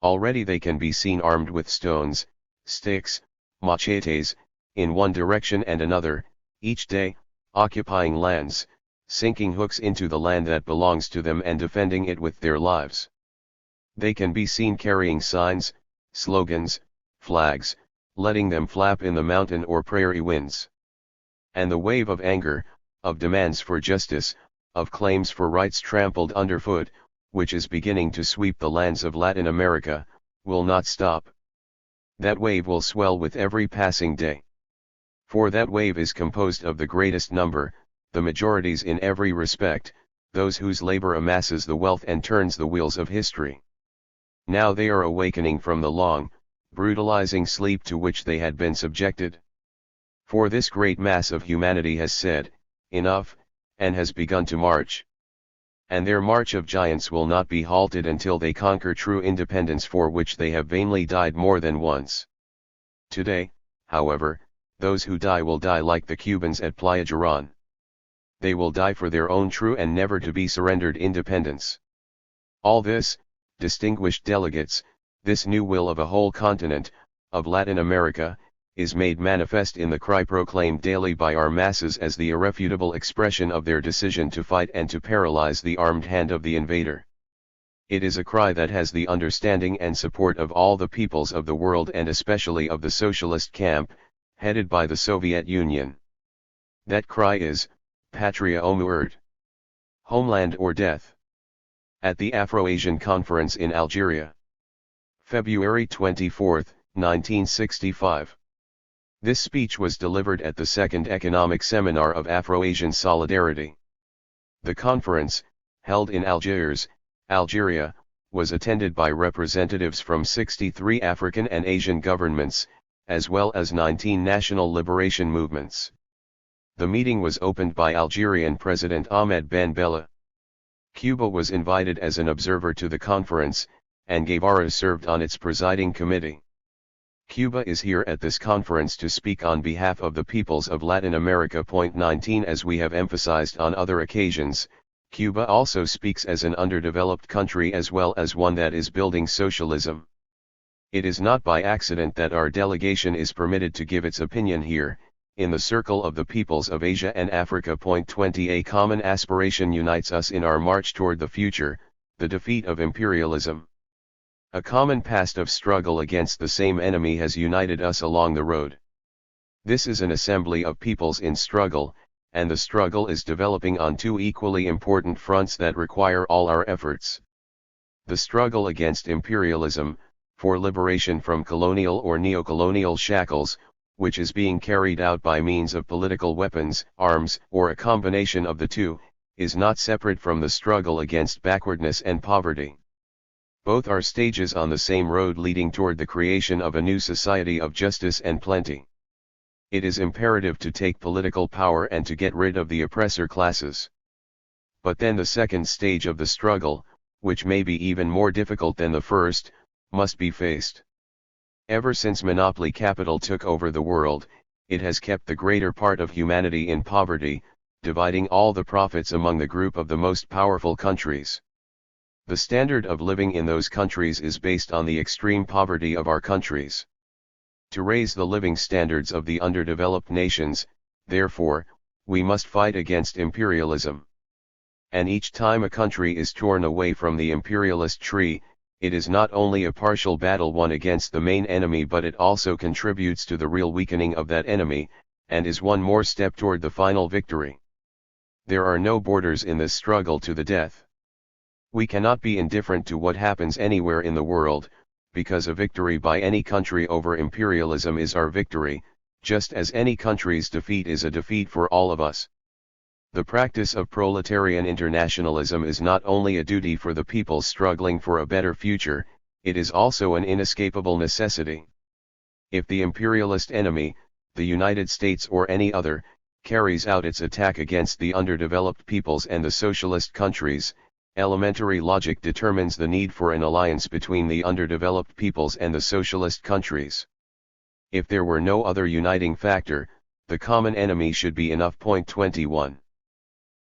Already they can be seen armed with stones, sticks, machetes, in one direction and another, each day, occupying lands, sinking hooks into the land that belongs to them and defending it with their lives. They can be seen carrying signs, slogans, flags, letting them flap in the mountain or prairie winds. And the wave of anger, of demands for justice, of claims for rights trampled underfoot, which is beginning to sweep the lands of Latin America, will not stop. That wave will swell with every passing day. For that wave is composed of the greatest number, the majorities in every respect, those whose labor amasses the wealth and turns the wheels of history. Now they are awakening from the long, brutalizing sleep to which they had been subjected. For this great mass of humanity has said, enough, and has begun to march. And their march of giants will not be halted until they conquer true independence for which they have vainly died more than once. Today, however, those who die will die like the Cubans at Playa Girón. They will die for their own true and never to be surrendered independence. All this, distinguished delegates, this new will of a whole continent, of Latin America, is made manifest in the cry proclaimed daily by our masses as the irrefutable expression of their decision to fight and to paralyze the armed hand of the invader. It is a cry that has the understanding and support of all the peoples of the world and especially of the socialist camp, headed by the Soviet Union. That cry is, Patria o muerte. Homeland or death. at the Afro-Asian Conference in Algeria. February 24, 1965. This speech was delivered at the Second Economic Seminar of Afro-Asian Solidarity. The conference, held in Algiers, Algeria, was attended by representatives from 63 African and Asian governments, as well as 19 national liberation movements. The meeting was opened by Algerian President Ahmed Ben Bella. Cuba was invited as an observer to the conference, and Guevara served on its presiding committee. Cuba is here at this conference to speak on behalf of the peoples of Latin America. 19 As we have emphasized on other occasions, Cuba also speaks as an underdeveloped country as well as one that is building socialism. It is not by accident that our delegation is permitted to give its opinion here, in the circle of the peoples of Asia and Africa. 20 A common aspiration unites us in our march toward the future, the defeat of imperialism. A common past of struggle against the same enemy has united us along the road. This is an assembly of peoples in struggle, and the struggle is developing on two equally important fronts that require all our efforts. The struggle against imperialism, for liberation from colonial or neocolonial shackles, which is being carried out by means of political weapons, arms, or a combination of the two, is not separate from the struggle against backwardness and poverty. Both are stages on the same road leading toward the creation of a new society of justice and plenty. It is imperative to take political power and to get rid of the oppressor classes. But then the second stage of the struggle, which may be even more difficult than the first, must be faced. Ever since monopoly capital took over the world, it has kept the greater part of humanity in poverty, dividing all the profits among the group of the most powerful countries. The standard of living in those countries is based on the extreme poverty of our countries. To raise the living standards of the underdeveloped nations, therefore, we must fight against imperialism. And each time a country is torn away from the imperialist tree, it is not only a partial battle won against the main enemy, but it also contributes to the real weakening of that enemy, and is one more step toward the final victory. There are no borders in this struggle to the death. We cannot be indifferent to what happens anywhere in the world, because a victory by any country over imperialism is our victory, just as any country's defeat is a defeat for all of us. The practice of proletarian internationalism is not only a duty for the people struggling for a better future, it is also an inescapable necessity. If the imperialist enemy, the United States or any other, carries out its attack against the underdeveloped peoples and the socialist countries, elementary logic determines the need for an alliance between the underdeveloped peoples and the socialist countries. If there were no other uniting factor, the common enemy should be enough. 21.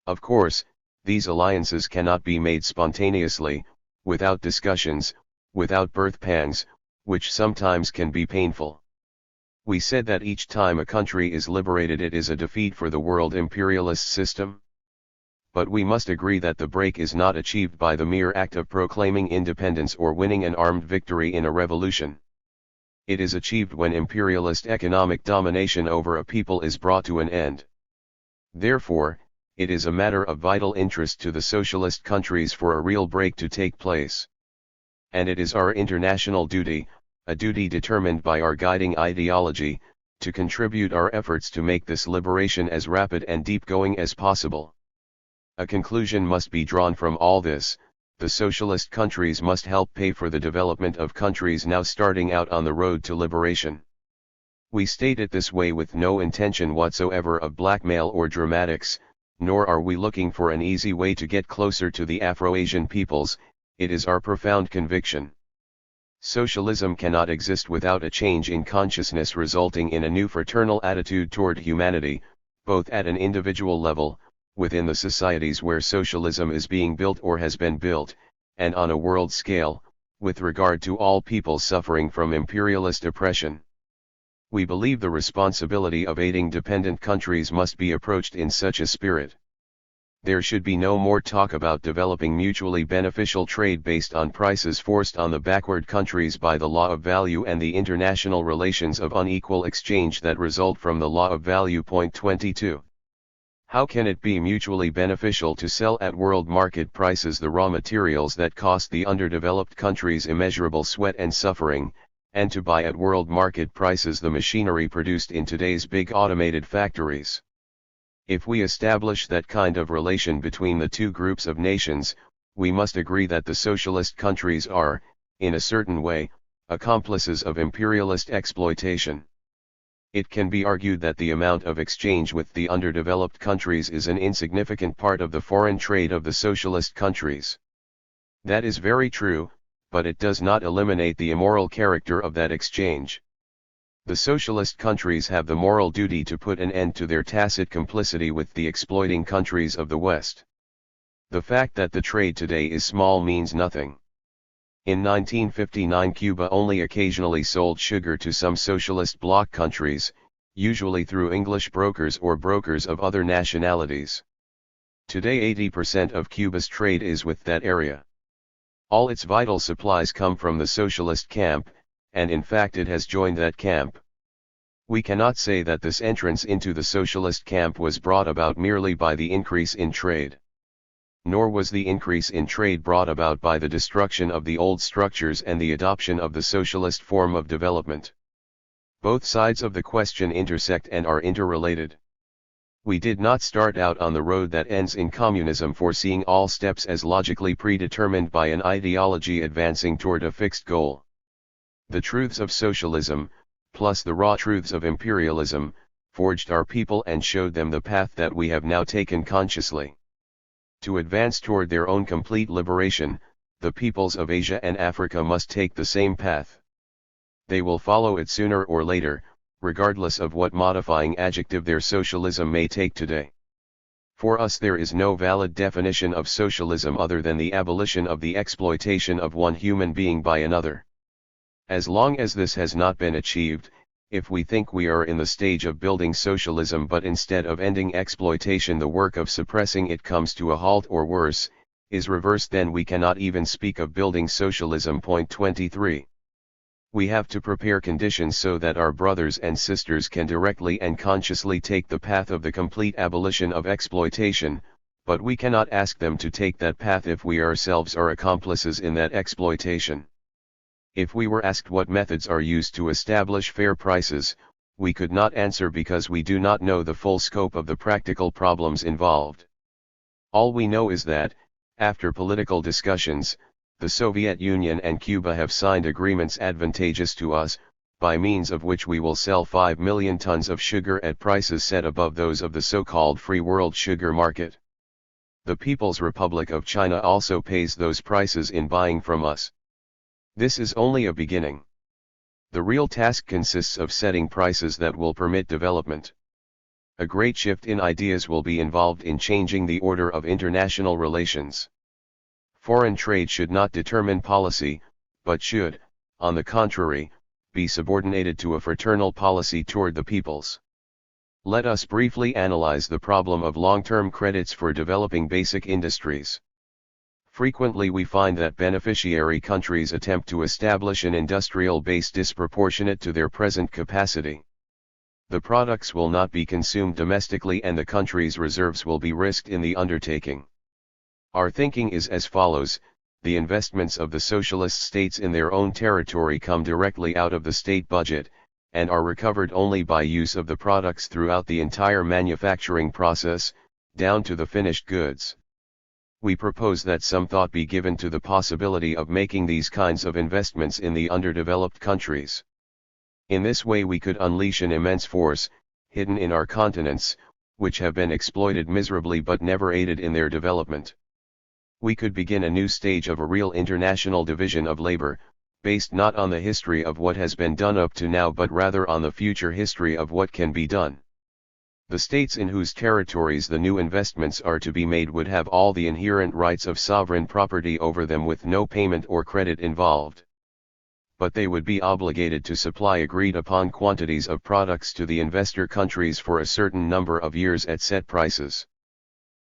Of course, these alliances cannot be made spontaneously, without discussions, without birth pangs, which sometimes can be painful. We said that each time a country is liberated it is a defeat for the world imperialist system. But we must agree that the break is not achieved by the mere act of proclaiming independence or winning an armed victory in a revolution. It is achieved when imperialist economic domination over a people is brought to an end. Therefore, it is a matter of vital interest to the socialist countries for a real break to take place. And it is our international duty, a duty determined by our guiding ideology, to contribute our efforts to make this liberation as rapid and deep-going as possible. A conclusion must be drawn from all this: the socialist countries must help pay for the development of countries now starting out on the road to liberation. We state it this way with no intention whatsoever of blackmail or dramatics, nor are we looking for an easy way to get closer to the Afro-Asian peoples. It is our profound conviction. Socialism cannot exist without a change in consciousness resulting in a new fraternal attitude toward humanity, both at an individual level, within the societies where socialism is being built or has been built, and on a world scale, with regard to all peoples suffering from imperialist oppression. We believe the responsibility of aiding dependent countries must be approached in such a spirit. There should be no more talk about developing mutually beneficial trade based on prices forced on the backward countries by the law of value and the international relations of unequal exchange that result from the law of value. 22. How can it be mutually beneficial to sell at world market prices the raw materials that cost the underdeveloped countries immeasurable sweat and suffering, and to buy at world market prices the machinery produced in today's big automated factories? If we establish that kind of relation between the two groups of nations, we must agree that the socialist countries are, in a certain way, accomplices of imperialist exploitation. It can be argued that the amount of exchange with the underdeveloped countries is an insignificant part of the foreign trade of the socialist countries. That is very true, but it does not eliminate the immoral character of that exchange. The socialist countries have the moral duty to put an end to their tacit complicity with the exploiting countries of the West. The fact that the trade today is small means nothing. In 1959 Cuba only occasionally sold sugar to some socialist bloc countries, usually through English brokers or brokers of other nationalities. Today 80% of Cuba's trade is with that area. All its vital supplies come from the socialist camp, and in fact it has joined that camp. We cannot say that this entrance into the socialist camp was brought about merely by the increase in trade. Nor was the increase in trade brought about by the destruction of the old structures and the adoption of the socialist form of development. Both sides of the question intersect and are interrelated. We did not start out on the road that ends in communism foreseeing all steps as logically predetermined by an ideology advancing toward a fixed goal. The truths of socialism, plus the raw truths of imperialism, forged our people and showed them the path that we have now taken consciously. To advance toward their own complete liberation, the peoples of Asia and Africa must take the same path. They will follow it sooner or later, regardless of what modifying adjective their socialism may take today. For us there is no valid definition of socialism other than the abolition of the exploitation of one human being by another. As long as this has not been achieved, if we think we are in the stage of building socialism but instead of ending exploitation the work of suppressing it comes to a halt or worse, is reversed, then we cannot even speak of building socialism. Point 23. We have to prepare conditions so that our brothers and sisters can directly and consciously take the path of the complete abolition of exploitation, but we cannot ask them to take that path if we ourselves are accomplices in that exploitation. If we were asked what methods are used to establish fair prices, we could not answer because we do not know the full scope of the practical problems involved. All we know is that, after political discussions, the Soviet Union and Cuba have signed agreements advantageous to us, by means of which we will sell 5 million tons of sugar at prices set above those of the so-called free world sugar market. The People's Republic of China also pays those prices in buying from us. This is only a beginning. The real task consists of setting prices that will permit development. A great shift in ideas will be involved in changing the order of international relations. Foreign trade should not determine policy, but should, on the contrary, be subordinated to a fraternal policy toward the peoples. Let us briefly analyze the problem of long-term credits for developing basic industries. Frequently we find that beneficiary countries attempt to establish an industrial base disproportionate to their present capacity. The products will not be consumed domestically and the country's reserves will be risked in the undertaking. Our thinking is as follows: the investments of the socialist states in their own territory come directly out of the state budget, and are recovered only by use of the products throughout the entire manufacturing process, down to the finished goods. We propose that some thought be given to the possibility of making these kinds of investments in the underdeveloped countries. In this way we could unleash an immense force, hidden in our continents, which have been exploited miserably but never aided in their development. We could begin a new stage of a real international division of labor, based not on the history of what has been done up to now but rather on the future history of what can be done. The states in whose territories the new investments are to be made would have all the inherent rights of sovereign property over them with no payment or credit involved. But they would be obligated to supply agreed upon quantities of products to the investor countries for a certain number of years at set prices.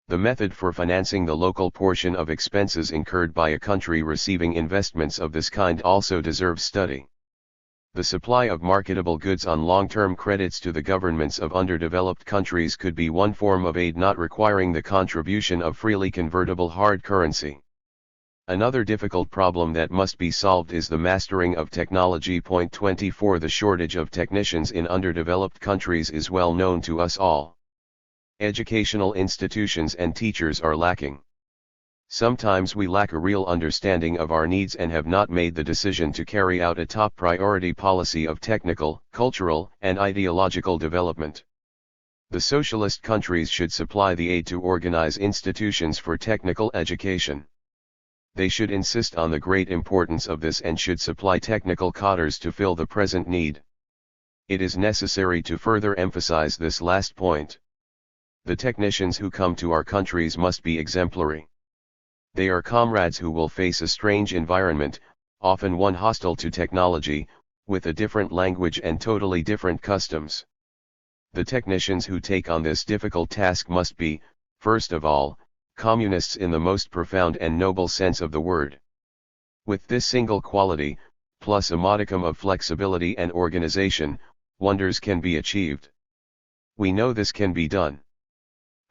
The method for financing the local portion of expenses incurred by a country receiving investments of this kind also deserves study. The supply of marketable goods on long-term credits to the governments of underdeveloped countries could be one form of aid not requiring the contribution of freely convertible hard currency. Another difficult problem that must be solved is the mastering of technology. Point 24. The shortage of technicians in underdeveloped countries is well known to us all. Educational institutions and teachers are lacking. Sometimes we lack a real understanding of our needs and have not made the decision to carry out a top priority policy of technical, cultural, and ideological development. The socialist countries should supply the aid to organize institutions for technical education. They should insist on the great importance of this and should supply technical cadres to fill the present need. It is necessary to further emphasize this last point. The technicians who come to our countries must be exemplary. They are comrades who will face a strange environment, often one hostile to technology, with a different language and totally different customs. The technicians who take on this difficult task must be, first of all, communists in the most profound and noble sense of the word. With this single quality, plus a modicum of flexibility and organization, wonders can be achieved. We know this can be done.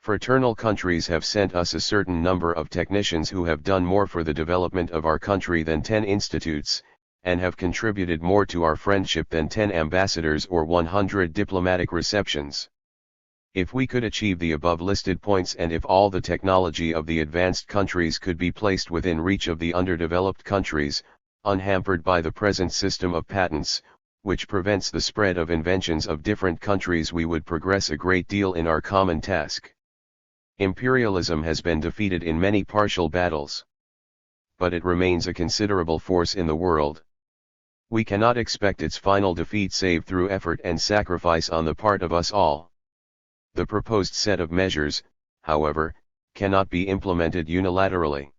Fraternal countries have sent us a certain number of technicians who have done more for the development of our country than 10 institutes, and have contributed more to our friendship than 10 ambassadors or 100 diplomatic receptions. If we could achieve the above listed points and if all the technology of the advanced countries could be placed within reach of the underdeveloped countries, unhampered by the present system of patents, which prevents the spread of inventions of different countries, we would progress a great deal in our common task. Imperialism has been defeated in many partial battles. But it remains a considerable force in the world. We cannot expect its final defeat save through effort and sacrifice on the part of us all. The proposed set of measures, however, cannot be implemented unilaterally.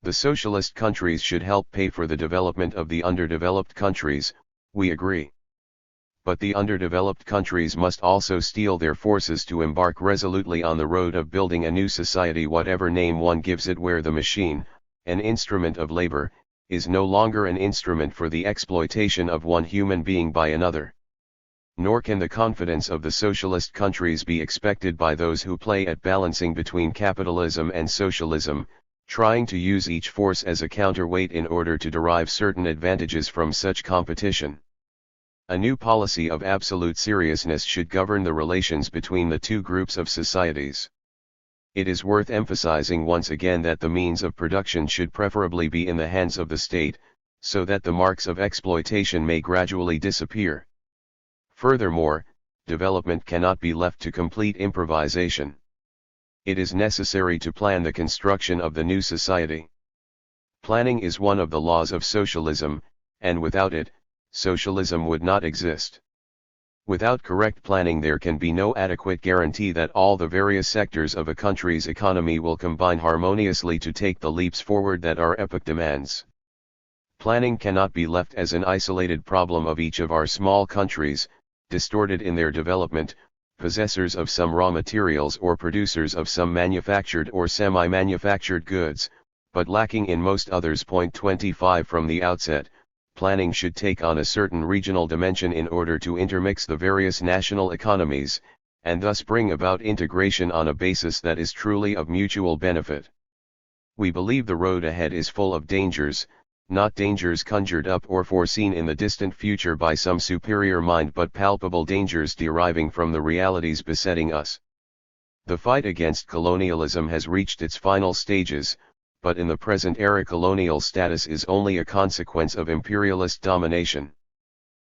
The socialist countries should help pay for the development of the underdeveloped countries, we agree. But the underdeveloped countries must also steel their forces to embark resolutely on the road of building a new society, whatever name one gives it, where the machine, an instrument of labor, is no longer an instrument for the exploitation of one human being by another. Nor can the confidence of the socialist countries be expected by those who play at balancing between capitalism and socialism, trying to use each force as a counterweight in order to derive certain advantages from such competition. A new policy of absolute seriousness should govern the relations between the two groups of societies. It is worth emphasizing once again that the means of production should preferably be in the hands of the state, so that the marks of exploitation may gradually disappear. Furthermore, development cannot be left to complete improvisation. It is necessary to plan the construction of the new society. Planning is one of the laws of socialism, and without it, socialism would not exist. Without correct planning, there can be no adequate guarantee that all the various sectors of a country's economy will combine harmoniously to take the leaps forward that our epoch demands. Planning cannot be left as an isolated problem of each of our small countries, distorted in their development, possessors of some raw materials or producers of some manufactured or semi-manufactured goods, but lacking in most others. Point 25. From the outset, planning should take on a certain regional dimension in order to intermix the various national economies, and thus bring about integration on a basis that is truly of mutual benefit. We believe the road ahead is full of dangers, not dangers conjured up or foreseen in the distant future by some superior mind, but palpable dangers deriving from the realities besetting us. The fight against colonialism has reached its final stages, but in the present era colonial status is only a consequence of imperialist domination.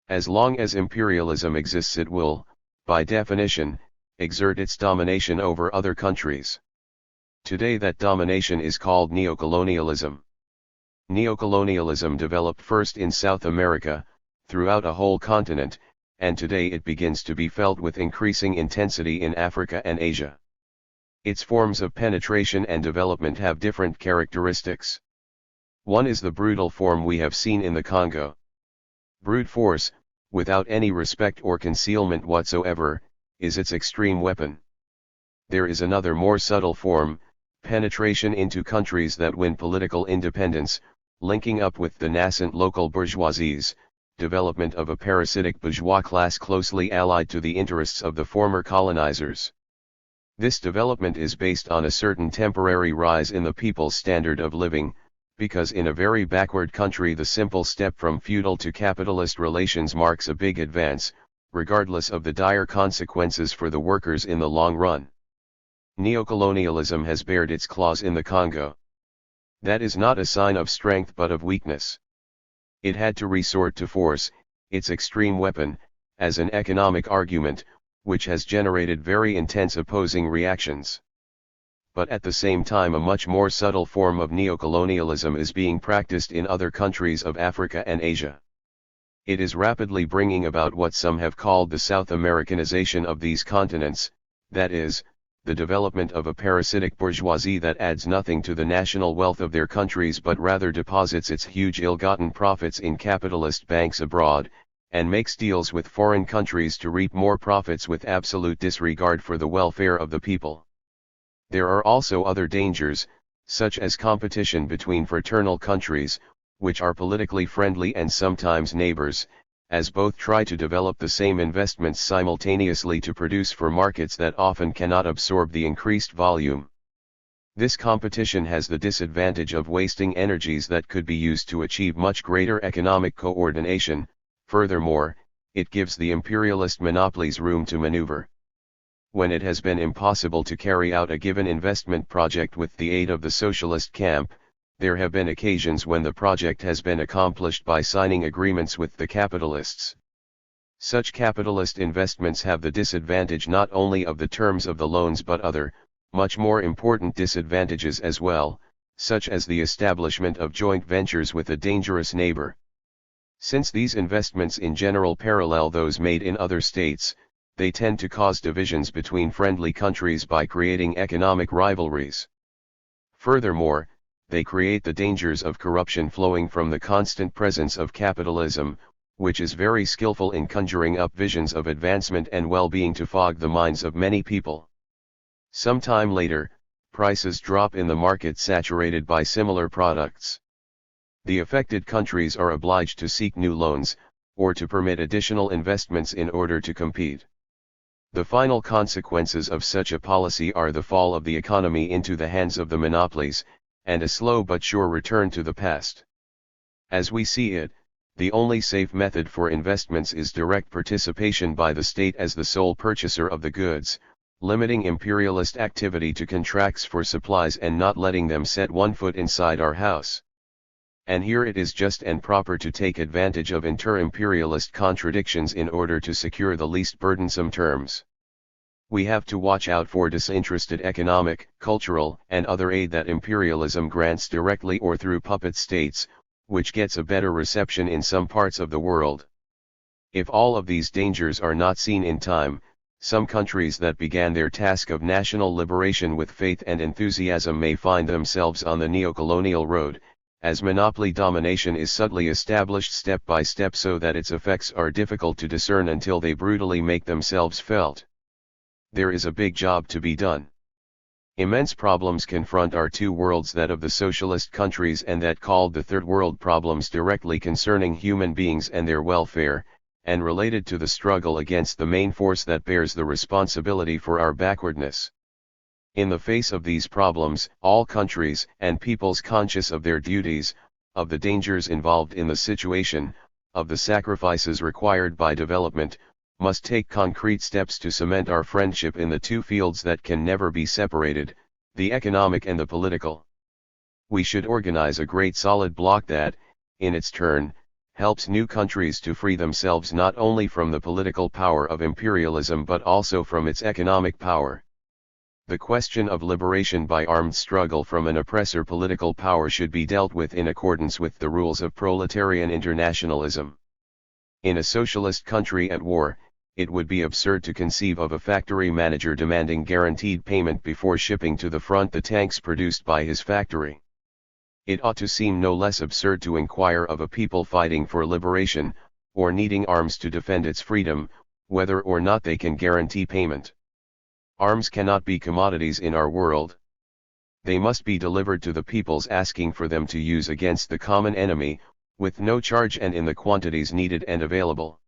As long as imperialism exists, it will, by definition, exert its domination over other countries. Today that domination is called neocolonialism. Neocolonialism developed first in South America, throughout a whole continent, and today it begins to be felt with increasing intensity in Africa and Asia. Its forms of penetration and development have different characteristics. One is the brutal form we have seen in the Congo. Brute force, without any respect or concealment whatsoever, is its extreme weapon. There is another more subtle form, penetration into countries that win political independence, linking up with the nascent local bourgeoisies, development of a parasitic bourgeois class closely allied to the interests of the former colonizers. This development is based on a certain temporary rise in the people's standard of living, because in a very backward country the simple step from feudal to capitalist relations marks a big advance, regardless of the dire consequences for the workers in the long run. Neocolonialism has bared its claws in the Congo. That is not a sign of strength but of weakness. It had to resort to force, its extreme weapon, as an economic argument, which has generated very intense opposing reactions. But at the same time a much more subtle form of neocolonialism is being practiced in other countries of Africa and Asia. It is rapidly bringing about what some have called the South Americanization of these continents, that is, the development of a parasitic bourgeoisie that adds nothing to the national wealth of their countries but rather deposits its huge ill-gotten profits in capitalist banks abroad, and makes deals with foreign countries to reap more profits with absolute disregard for the welfare of the people. There are also other dangers, such as competition between fraternal countries, which are politically friendly and sometimes neighbors, as both try to develop the same investments simultaneously to produce for markets that often cannot absorb the increased volume. This competition has the disadvantage of wasting energies that could be used to achieve much greater economic coordination. Furthermore, it gives the imperialist monopolies room to maneuver. When it has been impossible to carry out a given investment project with the aid of the socialist camp, there have been occasions when the project has been accomplished by signing agreements with the capitalists. Such capitalist investments have the disadvantage not only of the terms of the loans but other, much more important disadvantages as well, such as the establishment of joint ventures with a dangerous neighbor. Since these investments in general parallel those made in other states, they tend to cause divisions between friendly countries by creating economic rivalries. Furthermore, they create the dangers of corruption flowing from the constant presence of capitalism, which is very skillful in conjuring up visions of advancement and well-being to fog the minds of many people. Some time later, prices drop in the market saturated by similar products. The affected countries are obliged to seek new loans, or to permit additional investments in order to compete. The final consequences of such a policy are the fall of the economy into the hands of the monopolies, and a slow but sure return to the past. As we see it, the only safe method for investments is direct participation by the state as the sole purchaser of the goods, limiting imperialist activity to contracts for supplies and not letting them set one foot inside our house. And here it is just and proper to take advantage of inter-imperialist contradictions in order to secure the least burdensome terms. We have to watch out for disinterested economic, cultural, and other aid that imperialism grants directly or through puppet states, which gets a better reception in some parts of the world. If all of these dangers are not seen in time, some countries that began their task of national liberation with faith and enthusiasm may find themselves on the neocolonial road, as monopoly domination is subtly established step by step so that its effects are difficult to discern until they brutally make themselves felt. There is a big job to be done. Immense problems confront our two worlds, that of the socialist countries and that called the Third World, problems directly concerning human beings and their welfare, and related to the struggle against the main force that bears the responsibility for our backwardness. In the face of these problems, all countries and peoples conscious of their duties, of the dangers involved in the situation, of the sacrifices required by development, must take concrete steps to cement our friendship in the two fields that can never be separated, the economic and the political. We should organize a great solid bloc that, in its turn, helps new countries to free themselves not only from the political power of imperialism but also from its economic power. The question of liberation by armed struggle from an oppressor political power should be dealt with in accordance with the rules of proletarian internationalism. In a socialist country at war, it would be absurd to conceive of a factory manager demanding guaranteed payment before shipping to the front the tanks produced by his factory. It ought to seem no less absurd to inquire of a people fighting for liberation, or needing arms to defend its freedom, whether or not they can guarantee payment. Arms cannot be commodities in our world. They must be delivered to the peoples asking for them to use against the common enemy, with no charge and in the quantities needed and available.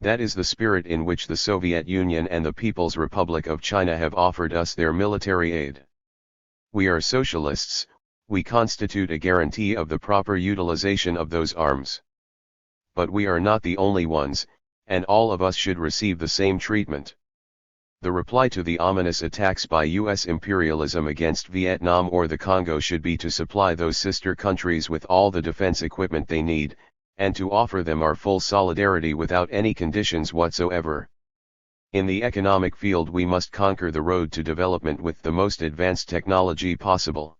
That is the spirit in which the Soviet Union and the People's Republic of China have offered us their military aid. We are socialists, we constitute a guarantee of the proper utilization of those arms. But we are not the only ones, and all of us should receive the same treatment. The reply to the ominous attacks by U.S. imperialism against Vietnam or the Congo should be to supply those sister countries with all the defense equipment they need, and to offer them our full solidarity without any conditions whatsoever. In the economic field we must conquer the road to development with the most advanced technology possible.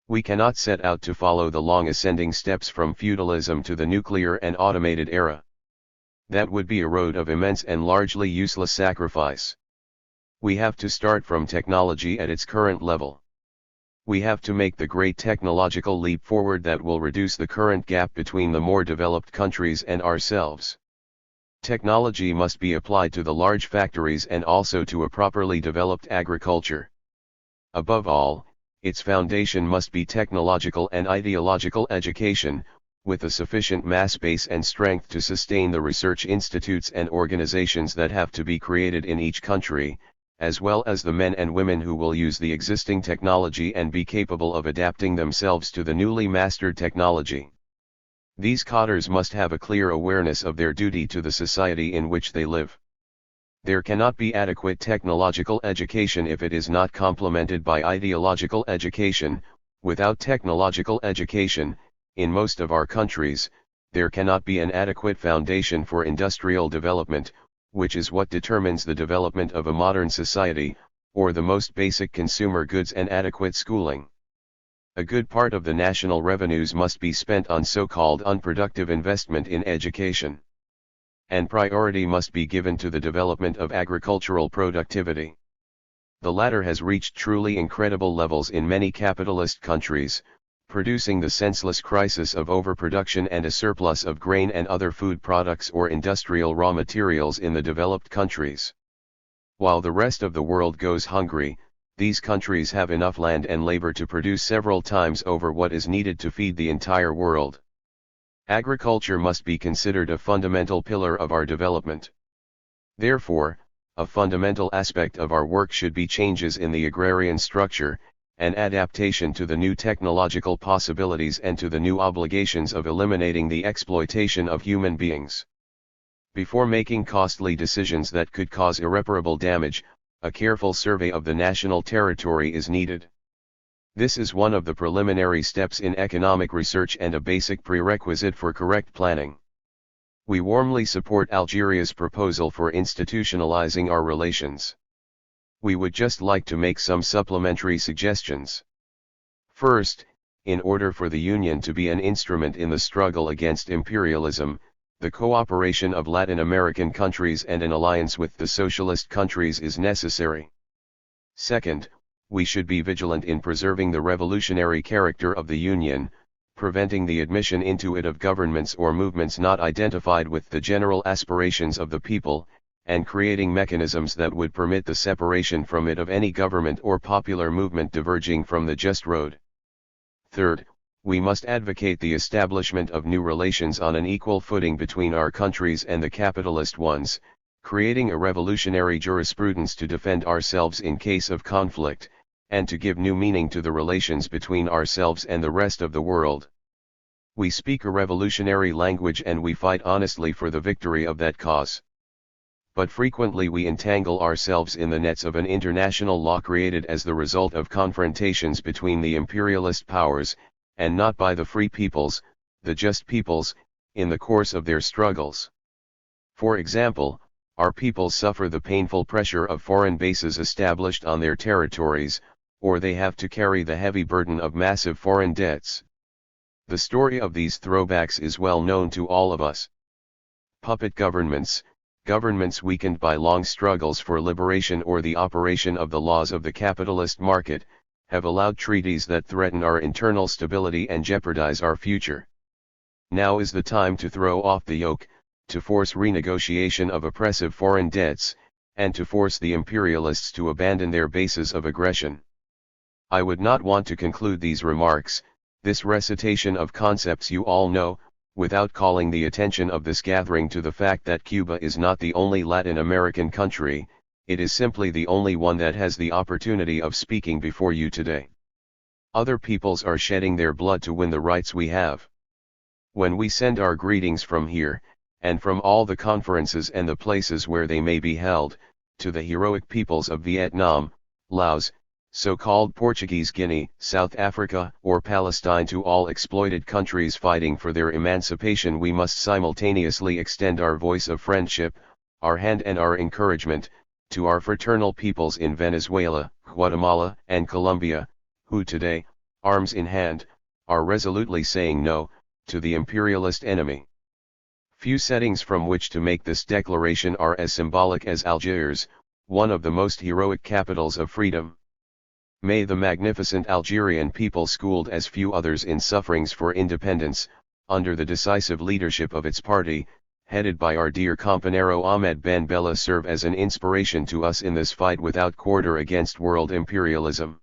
We cannot set out to follow the long ascending steps from feudalism to the nuclear and automated era. That would be a road of immense and largely useless sacrifice. We have to start from technology at its current level. We have to make the great technological leap forward that will reduce the current gap between the more developed countries and ourselves. Technology must be applied to the large factories and also to a properly developed agriculture. Above all, its foundation must be technological and ideological education, with a sufficient mass base and strength to sustain the research institutes and organizations that have to be created in each country, as well as the men and women who will use the existing technology and be capable of adapting themselves to the newly mastered technology. These cadres must have a clear awareness of their duty to the society in which they live. There cannot be adequate technological education if it is not complemented by ideological education. Without technological education, in most of our countries, there cannot be an adequate foundation for industrial development, which is what determines the development of a modern society, or the most basic consumer goods and adequate schooling. A good part of the national revenues must be spent on so-called unproductive investment in education. And priority must be given to the development of agricultural productivity. The latter has reached truly incredible levels in many capitalist countries, producing the senseless crisis of overproduction and a surplus of grain and other food products or industrial raw materials in the developed countries. While the rest of the world goes hungry, these countries have enough land and labor to produce several times over what is needed to feed the entire world. Agriculture must be considered a fundamental pillar of our development. Therefore, a fundamental aspect of our work should be changes in the agrarian structure, and adaptation to the new technological possibilities and to the new obligations of eliminating the exploitation of human beings. Before making costly decisions that could cause irreparable damage, a careful survey of the national territory is needed. This is one of the preliminary steps in economic research and a basic prerequisite for correct planning. We warmly support Algeria's proposal for institutionalizing our relations. We would just like to make some supplementary suggestions. First, in order for the Union to be an instrument in the struggle against imperialism, the cooperation of Latin American countries and an alliance with the socialist countries is necessary. Second, we should be vigilant in preserving the revolutionary character of the Union, preventing the admission into it of governments or movements not identified with the general aspirations of the people, and creating mechanisms that would permit the separation from it of any government or popular movement diverging from the just road. Third, we must advocate the establishment of new relations on an equal footing between our countries and the capitalist ones, creating a revolutionary jurisprudence to defend ourselves in case of conflict, and to give new meaning to the relations between ourselves and the rest of the world. We speak a revolutionary language and we fight honestly for the victory of that cause. But frequently we entangle ourselves in the nets of an international law created as the result of confrontations between the imperialist powers, and not by the free peoples, the just peoples, in the course of their struggles. For example, our peoples suffer the painful pressure of foreign bases established on their territories, or they have to carry the heavy burden of massive foreign debts. The story of these throwbacks is well known to all of us. Puppet governments, governments weakened by long struggles for liberation or the operation of the laws of the capitalist market, have allowed treaties that threaten our internal stability and jeopardize our future. Now is the time to throw off the yoke, to force renegotiation of oppressive foreign debts, and to force the imperialists to abandon their bases of aggression. I would not want to conclude these remarks, this recitation of concepts you all know, without calling the attention of this gathering to the fact that Cuba is not the only Latin American country, it is simply the only one that has the opportunity of speaking before you today. Other peoples are shedding their blood to win the rights we have. When we send our greetings from here, and from all the conferences and the places where they may be held, to the heroic peoples of Vietnam, Laos, so-called Portuguese Guinea, South Africa, or Palestine, to all exploited countries fighting for their emancipation, we must simultaneously extend our voice of friendship, our hand and our encouragement, to our fraternal peoples in Venezuela, Guatemala, and Colombia, who today, arms in hand, are resolutely saying no, to the imperialist enemy. Few settings from which to make this declaration are as symbolic as Algiers, one of the most heroic capitals of freedom. May the magnificent Algerian people, schooled as few others in sufferings for independence, under the decisive leadership of its party, headed by our dear companero Ahmed Ben Bella, serve as an inspiration to us in this fight without quarter against world imperialism.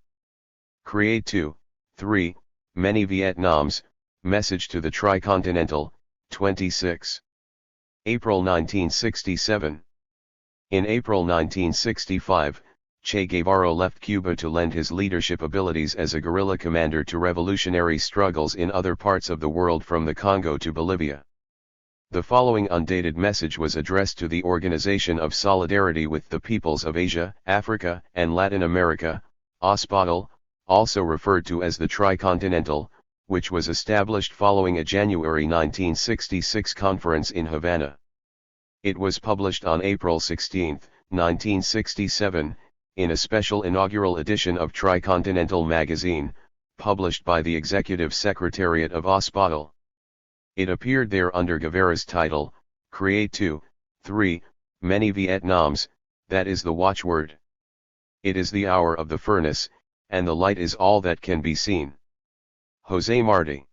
Create 2, 3, many Vietnams, message to the Tricontinental, 26. April 1967. In April 1965, Che Guevara left Cuba to lend his leadership abilities as a guerrilla commander to revolutionary struggles in other parts of the world, from the Congo to Bolivia. The following undated message was addressed to the Organization of Solidarity with the Peoples of Asia, Africa, and Latin America, OSPADL, also referred to as the Tricontinental, which was established following a January 1966 conference in Havana. It was published on April 16, 1967, in a special inaugural edition of Tricontinental magazine, published by the Executive Secretariat of OSPADL. It appeared there under Guevara's title, Create 2, 3, Many Vietnams, that is the watchword. It is the hour of the furnace, and the light is all that can be seen. José Martí.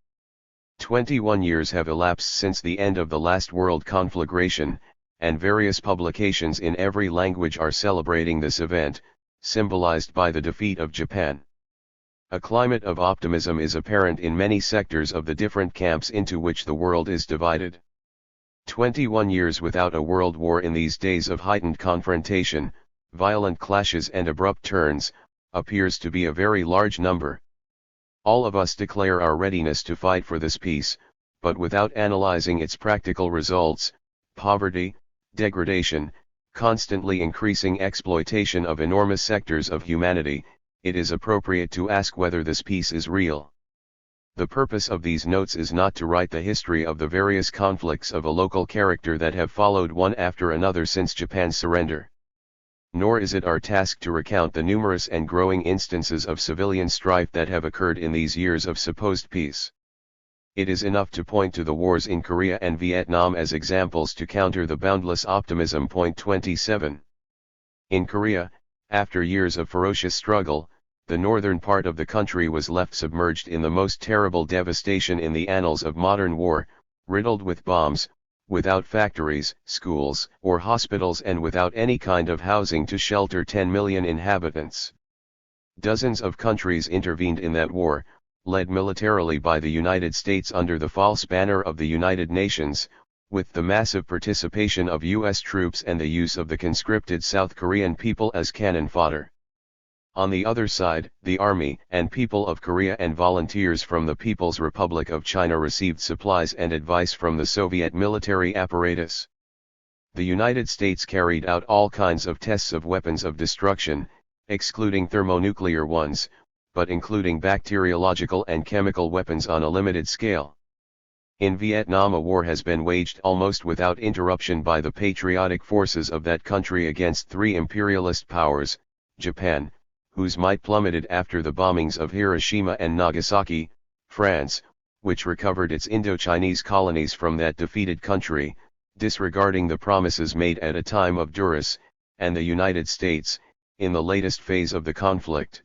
21 years have elapsed since the end of the last world conflagration, and various publications in every language are celebrating this event, symbolized by the defeat of Japan. A climate of optimism is apparent in many sectors of the different camps into which the world is divided. 21 years without a world war in these days of heightened confrontation, violent clashes and abrupt turns, appears to be a very large number. All of us declare our readiness to fight for this peace, but without analyzing its practical results: poverty, degradation, constantly increasing exploitation of enormous sectors of humanity. It is appropriate to ask whether this peace is real. The purpose of these notes is not to write the history of the various conflicts of a local character that have followed one after another since Japan's surrender. Nor is it our task to recount the numerous and growing instances of civilian strife that have occurred in these years of supposed peace. It is enough to point to the wars in Korea and Vietnam as examples to counter the boundless optimism. Point 27. In Korea, after years of ferocious struggle, the northern part of the country was left submerged in the most terrible devastation in the annals of modern war, riddled with bombs, without factories, schools, or hospitals, and without any kind of housing to shelter 10 million inhabitants. Dozens of countries intervened in that war, led militarily by the United States under the false banner of the United Nations, with the massive participation of U.S. troops and the use of the conscripted South Korean people as cannon fodder. On the other side, the Army and people of Korea and volunteers from the People's Republic of China received supplies and advice from the Soviet military apparatus. The United States carried out all kinds of tests of weapons of destruction, excluding thermonuclear ones, but including bacteriological and chemical weapons on a limited scale. In Vietnam, a war has been waged almost without interruption by the patriotic forces of that country against three imperialist powers: Japan, whose might plummeted after the bombings of Hiroshima and Nagasaki; France, which recovered its Indo-Chinese colonies from that defeated country, disregarding the promises made at a time of duress; and the United States, in the latest phase of the conflict.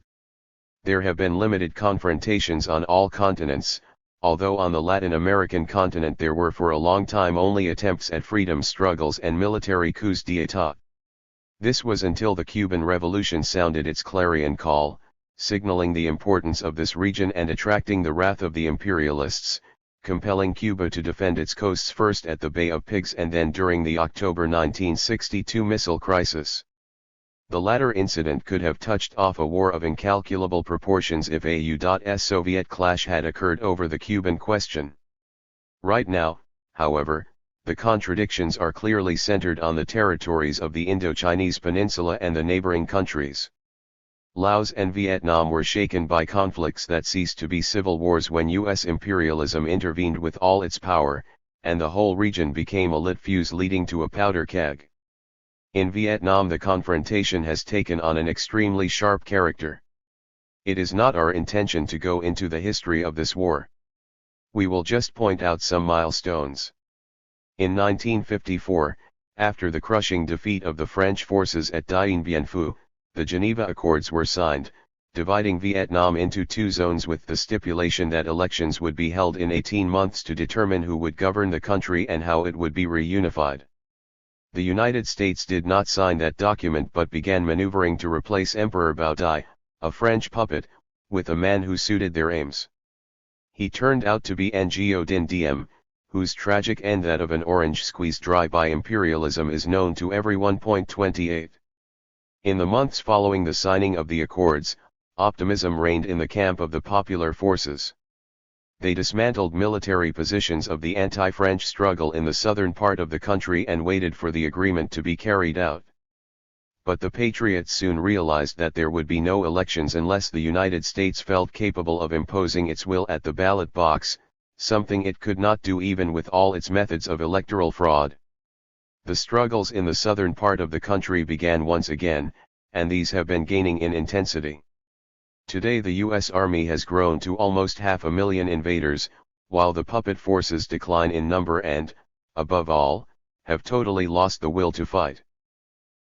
There have been limited confrontations on all continents, although on the Latin American continent there were for a long time only attempts at freedom struggles and military coups d'état. This was until the Cuban Revolution sounded its clarion call, signaling the importance of this region and attracting the wrath of the imperialists, compelling Cuba to defend its coasts first at the Bay of Pigs and then during the October 1962 missile crisis. The latter incident could have touched off a war of incalculable proportions if a U.S.-Soviet clash had occurred over the Cuban question. Right now, however, the contradictions are clearly centered on the territories of the Indo-Chinese Peninsula and the neighboring countries. Laos and Vietnam were shaken by conflicts that ceased to be civil wars when U.S. imperialism intervened with all its power, and the whole region became a lit fuse leading to a powder keg. In Vietnam the confrontation has taken on an extremely sharp character. It is not our intention to go into the history of this war. We will just point out some milestones. In 1954, after the crushing defeat of the French forces at Dien Bien Phu, the Geneva Accords were signed, dividing Vietnam into two zones with the stipulation that elections would be held in 18 months to determine who would govern the country and how it would be reunified. The United States did not sign that document but began maneuvering to replace Emperor Bao Dai, a French puppet, with a man who suited their aims. He turned out to be Ngo Dinh Diem, whose tragic end, that of an orange squeezed dry by imperialism, is known to everyone. 28. In the months following the signing of the accords, optimism reigned in the camp of the popular forces. They dismantled military positions of the anti-French struggle in the southern part of the country and waited for the agreement to be carried out. But the patriots soon realized that there would be no elections unless the United States felt capable of imposing its will at the ballot box, something it could not do even with all its methods of electoral fraud. The struggles in the southern part of the country began once again, and these have been gaining in intensity. Today the U.S. Army has grown to almost 500,000 invaders, while the puppet forces decline in number and, above all, have totally lost the will to fight.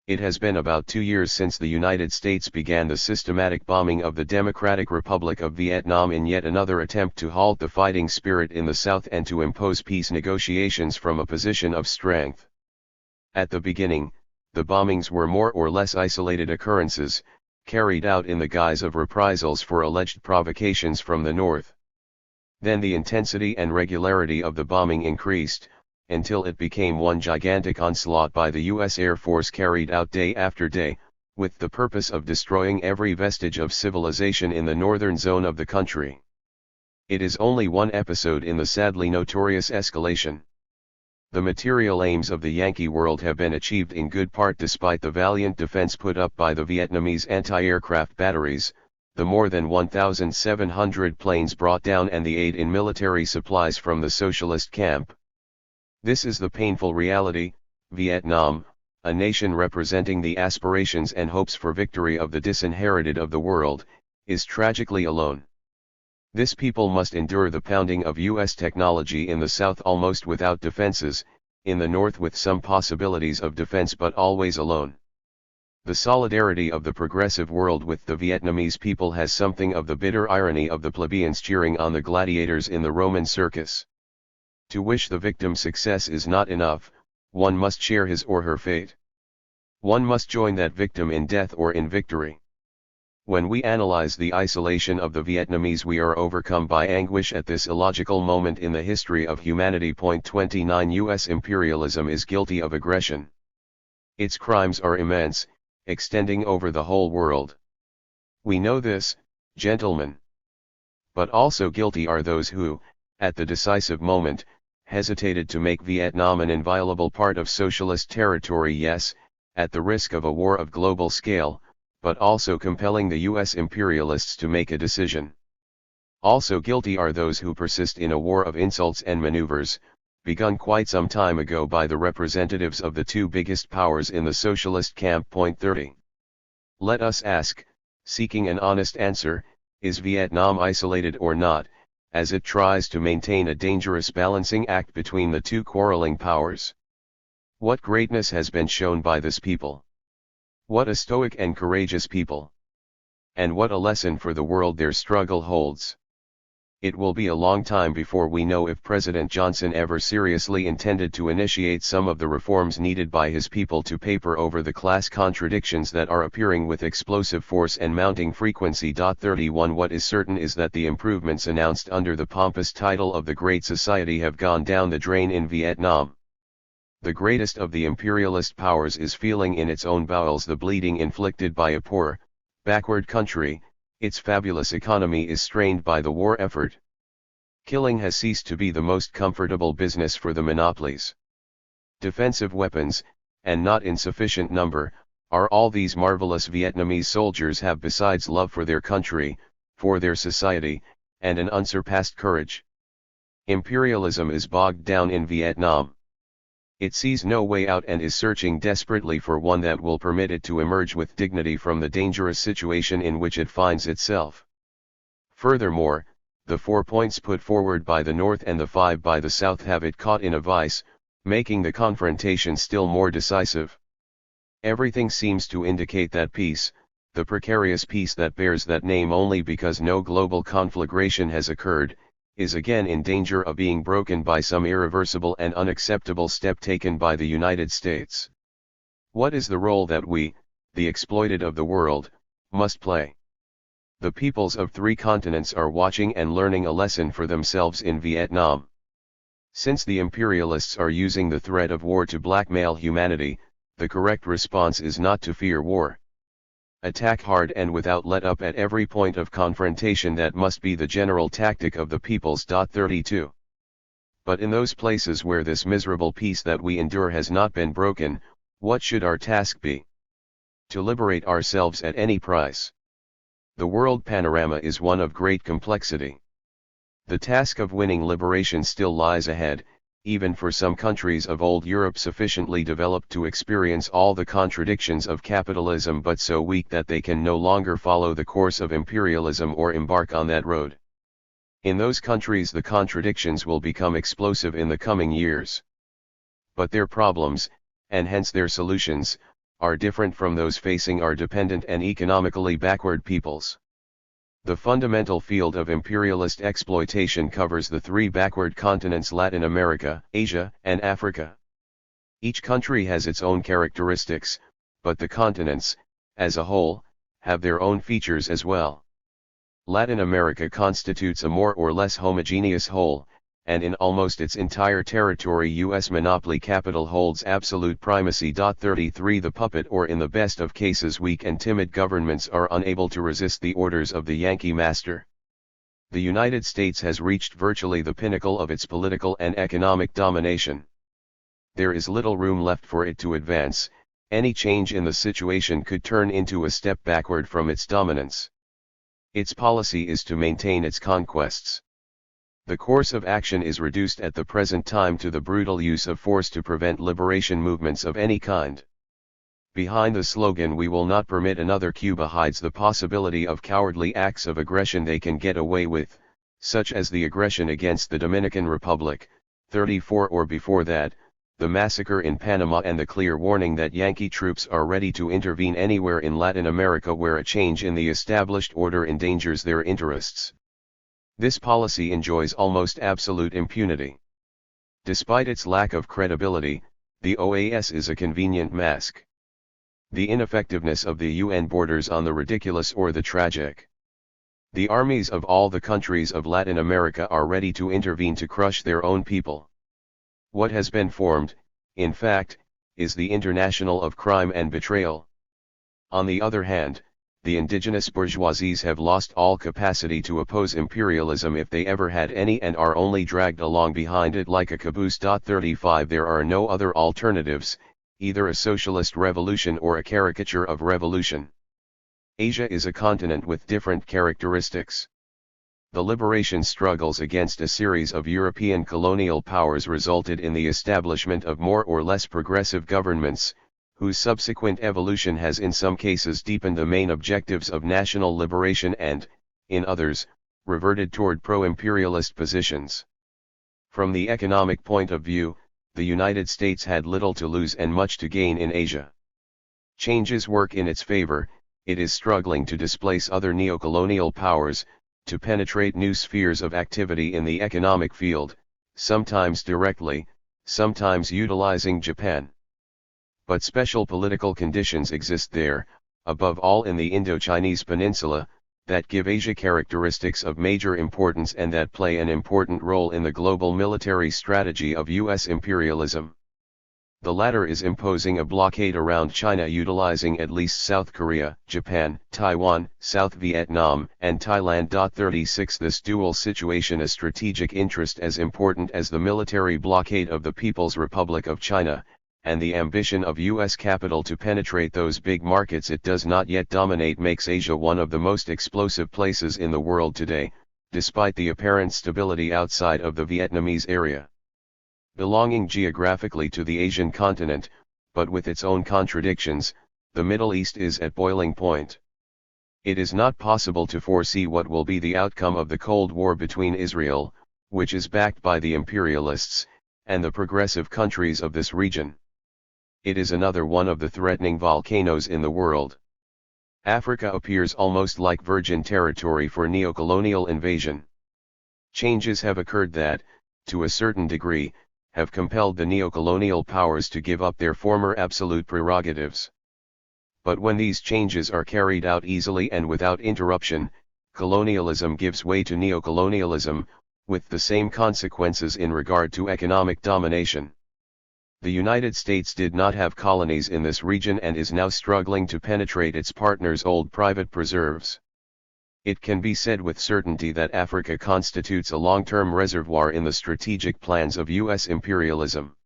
It has been about 2 years since the United States began the systematic bombing of the Democratic Republic of Vietnam in yet another attempt to halt the fighting spirit in the South and to impose peace negotiations from a position of strength. At the beginning, the bombings were more or less isolated occurrences, carried out in the guise of reprisals for alleged provocations from the north. Then the intensity and regularity of the bombing increased, until it became one gigantic onslaught by the U.S. Air Force carried out day after day, with the purpose of destroying every vestige of civilization in the northern zone of the country. It is only one episode in the sadly notorious escalation. The material aims of the Yankee world have been achieved in good part despite the valiant defense put up by the Vietnamese anti-aircraft batteries, the more than 1,700 planes brought down and the aid in military supplies from the socialist camp. This is the painful reality. Vietnam, a nation representing the aspirations and hopes for victory of the disinherited of the world, is tragically alone. This people must endure the pounding of U.S. technology in the South almost without defenses, in the North with some possibilities of defense but always alone. The solidarity of the progressive world with the Vietnamese people has something of the bitter irony of the plebeians cheering on the gladiators in the Roman circus. To wish the victim success is not enough, one must share his or her fate. One must join that victim in death or in victory. When we analyze the isolation of the Vietnamese, we are overcome by anguish at this illogical moment in the history of humanity. 29 U.S. imperialism is guilty of aggression. Its crimes are immense, extending over the whole world. We know this, gentlemen. But also guilty are those who, at the decisive moment, hesitated to make Vietnam an inviolable part of socialist territory. Yes, at the risk of a war of global scale, but also compelling the U.S. imperialists to make a decision. Also guilty are those who persist in a war of insults and maneuvers, begun quite some time ago by the representatives of the two biggest powers in the socialist camp. 30. Let us ask, seeking an honest answer, is Vietnam isolated or not, as it tries to maintain a dangerous balancing act between the two quarreling powers? What greatness has been shown by this people? What a stoic and courageous people! And what a lesson for the world their struggle holds! It will be a long time before we know if President Johnson ever seriously intended to initiate some of the reforms needed by his people to paper over the class contradictions that are appearing with explosive force and mounting frequency. 31 What is certain is that the improvements announced under the pompous title of the Great Society have gone down the drain in Vietnam. The greatest of the imperialist powers is feeling in its own bowels the bleeding inflicted by a poor, backward country. Its fabulous economy is strained by the war effort. Killing has ceased to be the most comfortable business for the monopolies. Defensive weapons, and not in sufficient number, are all these marvelous Vietnamese soldiers have besides love for their country, for their society, and an unsurpassed courage. Imperialism is bogged down in Vietnam. It sees no way out and is searching desperately for one that will permit it to emerge with dignity from the dangerous situation in which it finds itself. Furthermore, the 4 points put forward by the North and the 5 by the South have it caught in a vice, making the confrontation still more decisive. Everything seems to indicate that peace, the precarious peace that bears that name only because no global conflagration has occurred, is again in danger of being broken by some irreversible and unacceptable step taken by the United States. What is the role that we, the exploited of the world, must play? The peoples of 3 continents are watching and learning a lesson for themselves in Vietnam. Since the imperialists are using the threat of war to blackmail humanity, the correct response is not to fear war. Attack hard and without let up at every point of confrontation. That must be the general tactic of the peoples. 32. But in those places where this miserable peace that we endure has not been broken, what should our task be? To liberate ourselves at any price. The world panorama is one of great complexity. The task of winning liberation still lies ahead, even for some countries of old Europe sufficiently developed to experience all the contradictions of capitalism but so weak that they can no longer follow the course of imperialism or embark on that road. In those countries the contradictions will become explosive in the coming years. But their problems, and hence their solutions, are different from those facing our dependent and economically backward peoples. The fundamental field of imperialist exploitation covers the 3 backward continents: Latin America, Asia, and Africa. Each country has its own characteristics, but the continents, as a whole, have their own features as well. Latin America constitutes a more or less homogeneous whole, and in almost its entire territory U.S. monopoly capital holds absolute primacy. 33 The puppet, or in the best of cases weak and timid governments, are unable to resist the orders of the Yankee master. The United States has reached virtually the pinnacle of its political and economic domination. There is little room left for it to advance. Any change in the situation could turn into a step backward from its dominance. Its policy is to maintain its conquests. The course of action is reduced at the present time to the brutal use of force to prevent liberation movements of any kind. Behind the slogan "We will not permit another Cuba" hides the possibility of cowardly acts of aggression they can get away with, such as the aggression against the Dominican Republic, 34, or before that, the massacre in Panama, and the clear warning that Yankee troops are ready to intervene anywhere in Latin America where a change in the established order endangers their interests. This policy enjoys almost absolute impunity. Despite its lack of credibility, the OAS is a convenient mask. The ineffectiveness of the UN borders on the ridiculous or the tragic. The armies of all the countries of Latin America are ready to intervene to crush their own people. What has been formed, in fact, is the International of Crime and Betrayal. On the other hand, the indigenous bourgeoisies have lost all capacity to oppose imperialism if they ever had any, and are only dragged along behind it like a caboose. 35 There are no other alternatives, either a socialist revolution or a caricature of revolution. Asia is a continent with different characteristics. The liberation struggles against a series of European colonial powers resulted in the establishment of more or less progressive governments, whose subsequent evolution has in some cases deepened the main objectives of national liberation and, in others, reverted toward pro-imperialist positions. From the economic point of view, the United States had little to lose and much to gain in Asia. Changes work in its favor. It is struggling to displace other neocolonial powers, to penetrate new spheres of activity in the economic field, sometimes directly, sometimes utilizing Japan. But special political conditions exist there, above all in the Indo-Chinese peninsula, that give Asia characteristics of major importance and that play an important role in the global military strategy of U.S. imperialism. The latter is imposing a blockade around China utilizing at least South Korea, Japan, Taiwan, South Vietnam, and Thailand. 36 This dual situation a strategic interest as important as the military blockade of the People's Republic of China, and the ambition of U.S. capital to penetrate those big markets it does not yet dominate makes Asia one of the most explosive places in the world today, despite the apparent stability outside of the Vietnamese area. Belonging geographically to the Asian continent, but with its own contradictions, the Middle East is at boiling point. It is not possible to foresee what will be the outcome of the Cold War between Israel, which is backed by the imperialists, and the progressive countries of this region. It is another one of the threatening volcanoes in the world. Africa appears almost like virgin territory for neocolonial invasion. Changes have occurred that, to a certain degree, have compelled the neocolonial powers to give up their former absolute prerogatives. But when these changes are carried out easily and without interruption, colonialism gives way to neocolonialism, with the same consequences in regard to economic domination. The United States did not have colonies in this region and is now struggling to penetrate its partners' old private preserves. It can be said with certainty that Africa constitutes a long-term reservoir in the strategic plans of U.S. imperialism.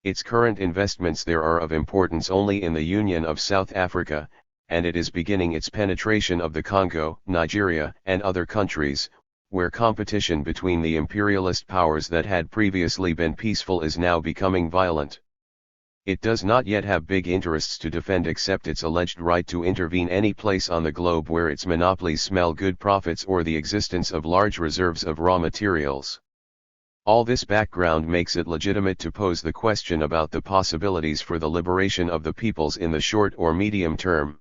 Its current investments there are of importance only in the Union of South Africa, and it is beginning its penetration of the Congo, Nigeria, and other countries, where competition between the imperialist powers that had previously been peaceful is now becoming violent. It does not yet have big interests to defend except its alleged right to intervene any place on the globe where its monopolies smell good profits or the existence of large reserves of raw materials. All this background makes it legitimate to pose the question about the possibilities for the liberation of the peoples in the short or medium term.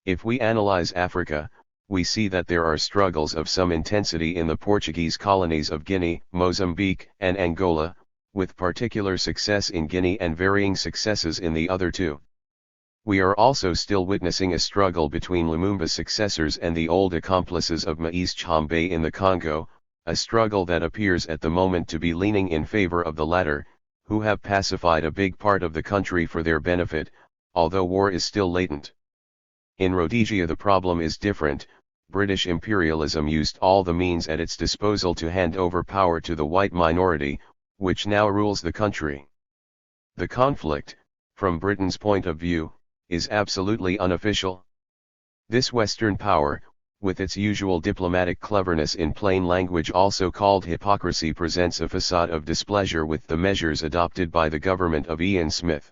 If we analyze Africa, we see that there are struggles of some intensity in the Portuguese colonies of Guinea, Mozambique, and Angola, with particular success in Guinea and varying successes in the other two. We are also still witnessing a struggle between Lumumba's successors and the old accomplices of Moise Tshombe in the Congo, a struggle that appears at the moment to be leaning in favor of the latter, who have pacified a big part of the country for their benefit, although war is still latent. In Rhodesia the problem is different. British imperialism used all the means at its disposal to hand over power to the white minority, which now rules the country. The conflict, from Britain's point of view, is absolutely unofficial. This Western power, with its usual diplomatic cleverness in plain language also called hypocrisy, presents a facade of displeasure with the measures adopted by the government of Ian Smith.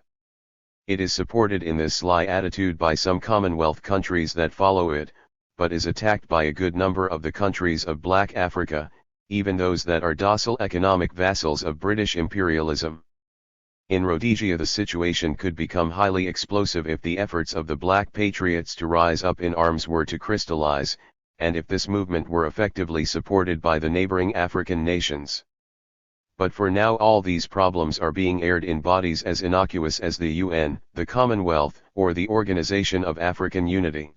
It is supported in this sly attitude by some Commonwealth countries that follow it, but is attacked by a good number of the countries of Black Africa, even those that are docile economic vassals of British imperialism. In Rhodesia the situation could become highly explosive if the efforts of the Black Patriots to rise up in arms were to crystallize, and if this movement were effectively supported by the neighboring African nations. But for now all these problems are being aired in bodies as innocuous as the UN, the Commonwealth, or the Organization of African Unity.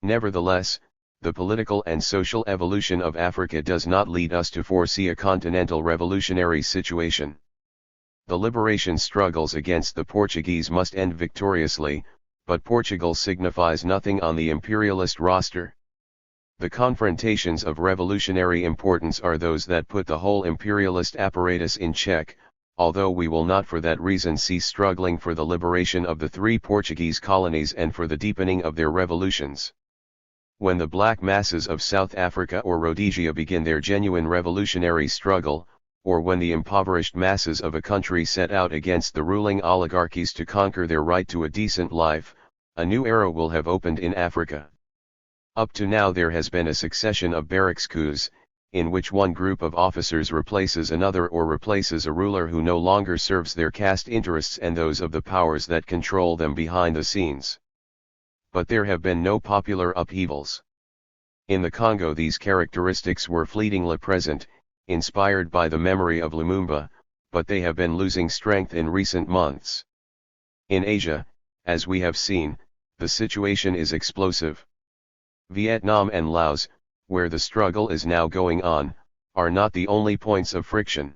Nevertheless, the political and social evolution of Africa does not lead us to foresee a continental revolutionary situation. The liberation struggles against the Portuguese must end victoriously, but Portugal signifies nothing on the imperialist roster. The confrontations of revolutionary importance are those that put the whole imperialist apparatus in check, although we will not for that reason cease struggling for the liberation of the 3 Portuguese colonies and for the deepening of their revolutions. When the black masses of South Africa or Rhodesia begin their genuine revolutionary struggle, or when the impoverished masses of a country set out against the ruling oligarchies to conquer their right to a decent life, a new era will have opened in Africa. Up to now there has been a succession of barracks coups, in which one group of officers replaces another or replaces a ruler who no longer serves their caste interests and those of the powers that control them behind the scenes. But there have been no popular upheavals. In the Congo these characteristics were fleetingly present, inspired by the memory of Lumumba, but they have been losing strength in recent months. In Asia, as we have seen, the situation is explosive. Vietnam and Laos, where the struggle is now going on, are not the only points of friction.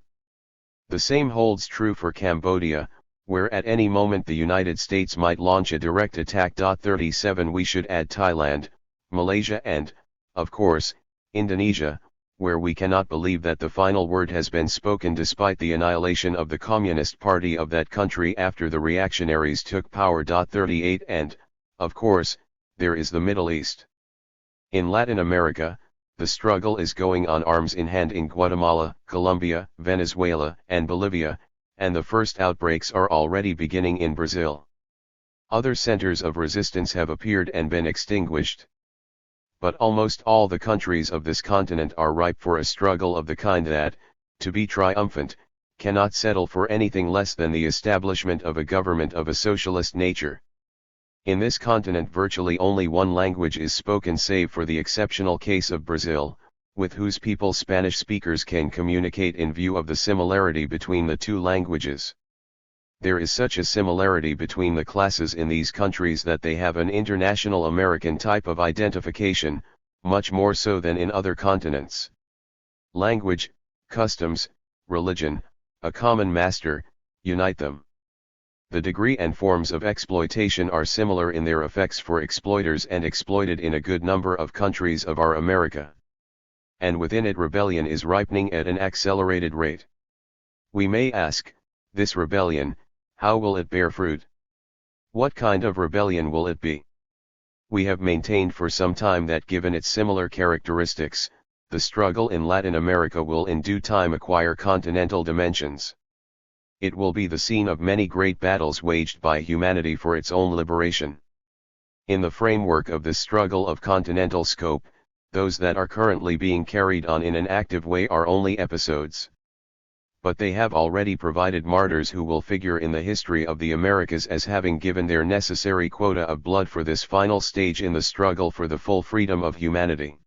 The same holds true for Cambodia, where at any moment the United States might launch a direct attack. 37 We should add Thailand, Malaysia and, of course, Indonesia, where we cannot believe that the final word has been spoken despite the annihilation of the Communist Party of that country after the reactionaries took power. 38 And, of course, there is the Middle East. In Latin America, the struggle is going on arms in hand in Guatemala, Colombia, Venezuela, and Bolivia, and the first outbreaks are already beginning in Brazil. Other centers of resistance have appeared and been extinguished. But almost all the countries of this continent are ripe for a struggle of the kind that, to be triumphant, cannot settle for anything less than the establishment of a government of a socialist nature. In this continent virtually only one language is spoken save for the exceptional case of Brazil, with whose people Spanish speakers can communicate in view of the similarity between the two languages. There is such a similarity between the classes in these countries that they have an international American type of identification, much more so than in other continents. Language, customs, religion, a common master, unite them. The degree and forms of exploitation are similar in their effects for exploiters and exploited in a good number of countries of our America. And within it rebellion is ripening at an accelerated rate. We may ask, this rebellion, how will it bear fruit? What kind of rebellion will it be? We have maintained for some time that given its similar characteristics, the struggle in Latin America will in due time acquire continental dimensions. It will be the scene of many great battles waged by humanity for its own liberation. In the framework of this struggle of continental scope, those that are currently being carried on in an active way are only episodes. But they have already provided martyrs who will figure in the history of the Americas as having given their necessary quota of blood for this final stage in the struggle for the full freedom of humanity.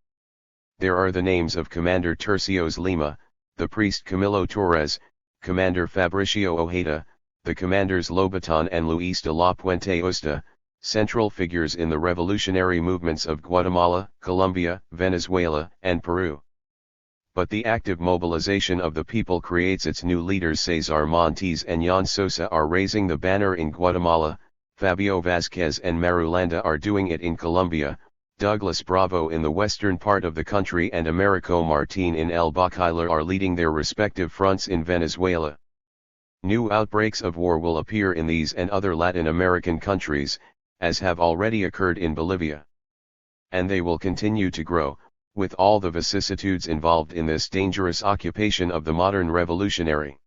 There are the names of Commander Tercios Lima, the priest Camilo Torres, Commander Fabricio Ojeda, the commanders Lobaton and Luis de la Puente Osta, central figures in the revolutionary movements of Guatemala, Colombia, Venezuela, and Peru. But the active mobilization of the people creates its new leaders. Cesar Montes and Jan Sosa are raising the banner in Guatemala, Fabio Vazquez and Marulanda are doing it in Colombia, Douglas Bravo in the western part of the country and Americo Martin in El Bacailar are leading their respective fronts in Venezuela. New outbreaks of war will appear in these and other Latin American countries, as have already occurred in Bolivia. And they will continue to grow, with all the vicissitudes involved in this dangerous occupation of the modern revolutionary.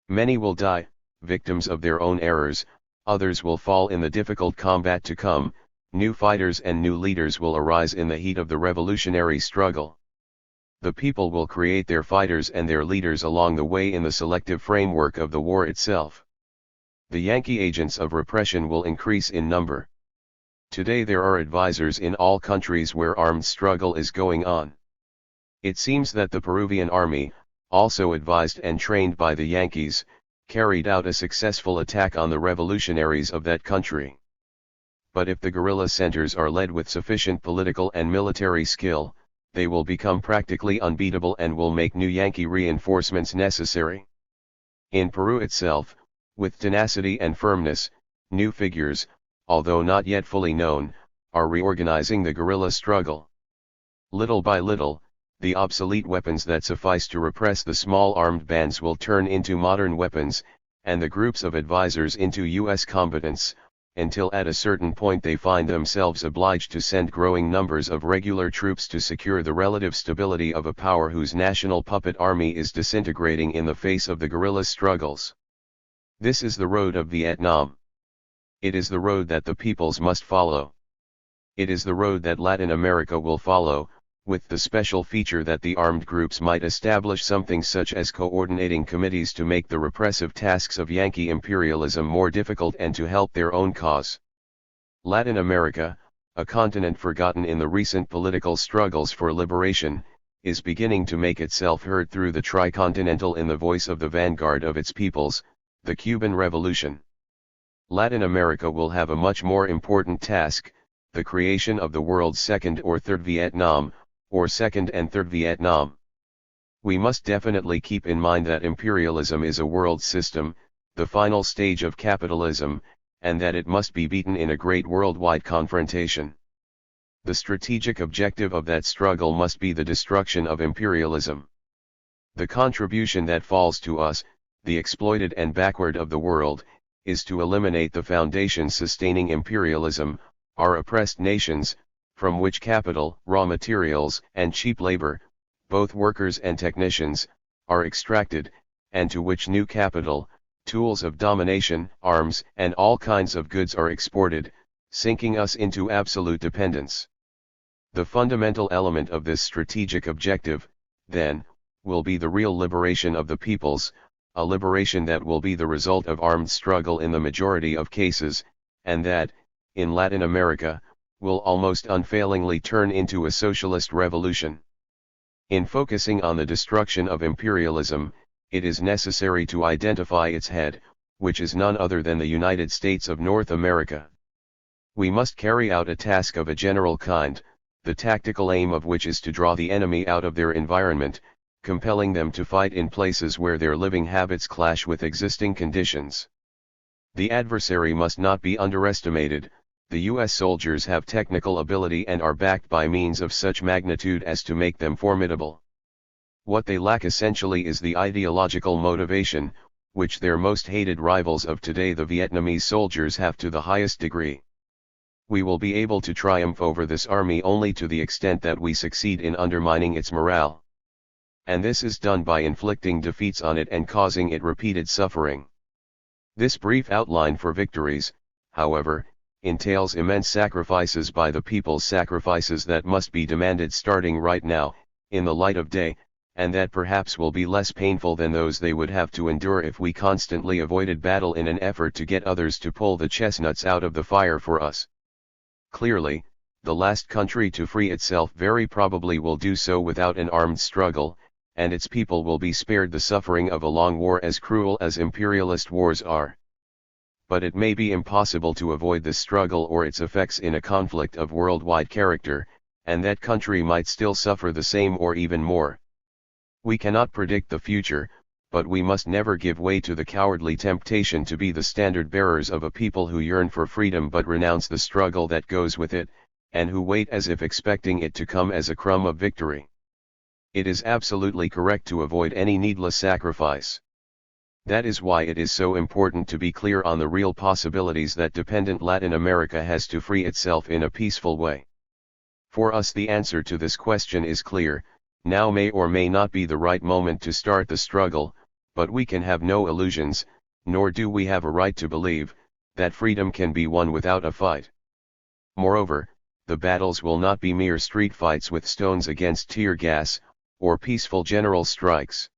Many will die, victims of their own errors, others will fall in the difficult combat to come, new fighters and new leaders will arise in the heat of the revolutionary struggle. The people will create their fighters and their leaders along the way in the selective framework of the war itself. The Yankee agents of repression will increase in number. Today there are advisors in all countries where armed struggle is going on. It seems that the Peruvian army, also advised and trained by the Yankees, carried out a successful attack on the revolutionaries of that country. But if the guerrilla centers are led with sufficient political and military skill, they will become practically unbeatable and will make new Yankee reinforcements necessary. In Peru itself, with tenacity and firmness, new figures, although not yet fully known, are reorganizing the guerrilla struggle. Little by little, the obsolete weapons that suffice to repress the small armed bands will turn into modern weapons, and the groups of advisors into U.S. combatants, until at a certain point they find themselves obliged to send growing numbers of regular troops to secure the relative stability of a power whose national puppet army is disintegrating in the face of the guerrilla struggles. This is the road of Vietnam. It is the road that the peoples must follow. It is the road that Latin America will follow, with the special feature that the armed groups might establish something such as coordinating committees to make the repressive tasks of Yankee imperialism more difficult and to help their own cause. Latin America, a continent forgotten in the recent political struggles for liberation, is beginning to make itself heard through the tricontinental in the voice of the vanguard of its peoples, the Cuban Revolution. Latin America will have a much more important task, the creation of the world's second or third Vietnam, or second and third Vietnam. We must definitely keep in mind that imperialism is a world system, the final stage of capitalism, and that it must be beaten in a great worldwide confrontation. The strategic objective of that struggle must be the destruction of imperialism. The contribution that falls to us, the exploited and backward of the world, is to eliminate the foundations sustaining imperialism, our oppressed nations, from which capital, raw materials, and cheap labor, both workers and technicians, are extracted, and to which new capital, tools of domination, arms, and all kinds of goods are exported, sinking us into absolute dependence. The fundamental element of this strategic objective, then, will be the real liberation of the peoples, a liberation that will be the result of armed struggle in the majority of cases, and that, in Latin America, will almost unfailingly turn into a socialist revolution. In focusing on the destruction of imperialism, it is necessary to identify its head, which is none other than the United States of North America. We must carry out a task of a general kind, the tactical aim of which is to draw the enemy out of their environment, compelling them to fight in places where their living habits clash with existing conditions. The adversary must not be underestimated. The U.S. soldiers have technical ability and are backed by means of such magnitude as to make them formidable. What they lack essentially is the ideological motivation, which their most hated rivals of today, the Vietnamese soldiers, have to the highest degree. We will be able to triumph over this army only to the extent that we succeed in undermining its morale. And this is done by inflicting defeats on it and causing it repeated suffering. This brief outline for victories, however, entails immense sacrifices by the people, sacrifices that must be demanded starting right now, in the light of day, and that perhaps will be less painful than those they would have to endure if we constantly avoided battle in an effort to get others to pull the chestnuts out of the fire for us. Clearly, the last country to free itself very probably will do so without an armed struggle, and its people will be spared the suffering of a long war as cruel as imperialist wars are. But it may be impossible to avoid this struggle or its effects in a conflict of worldwide character, and that country might still suffer the same or even more. We cannot predict the future, but we must never give way to the cowardly temptation to be the standard bearers of a people who yearn for freedom but renounce the struggle that goes with it, and who wait as if expecting it to come as a crumb of victory. It is absolutely correct to avoid any needless sacrifice. That is why it is so important to be clear on the real possibilities that dependent Latin America has to free itself in a peaceful way. For us, the answer to this question is clear. Now may or may not be the right moment to start the struggle, but we can have no illusions, nor do we have a right to believe, that freedom can be won without a fight. Moreover, the battles will not be mere street fights with stones against tear gas, or peaceful general strikes.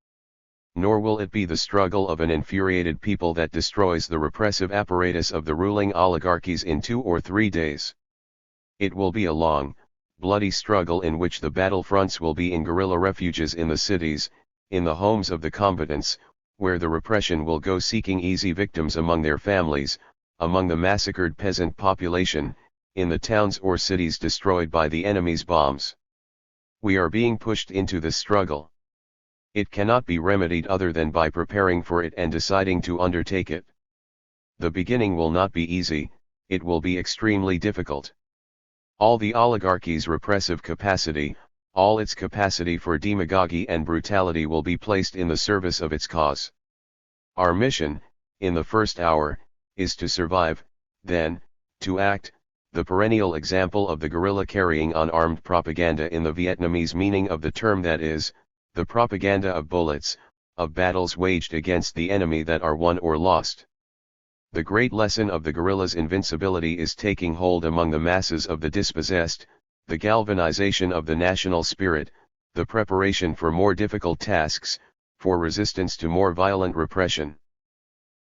Nor will it be the struggle of an infuriated people that destroys the repressive apparatus of the ruling oligarchies in 2 or 3 days. It will be a long, bloody struggle in which the battlefronts will be in guerrilla refuges in the cities, in the homes of the combatants, where the repression will go seeking easy victims among their families, among the massacred peasant population, in the towns or cities destroyed by the enemy's bombs. We are being pushed into this struggle. It cannot be remedied other than by preparing for it and deciding to undertake it. The beginning will not be easy, it will be extremely difficult. All the oligarchy's repressive capacity, all its capacity for demagogy and brutality will be placed in the service of its cause. Our mission, in the first hour, is to survive, then, to act, the perennial example of the guerrilla carrying on armed propaganda in the Vietnamese meaning of the term, that is, the propaganda of bullets, of battles waged against the enemy that are won or lost. The great lesson of the guerrilla's invincibility is taking hold among the masses of the dispossessed, the galvanization of the national spirit, the preparation for more difficult tasks, for resistance to more violent repression.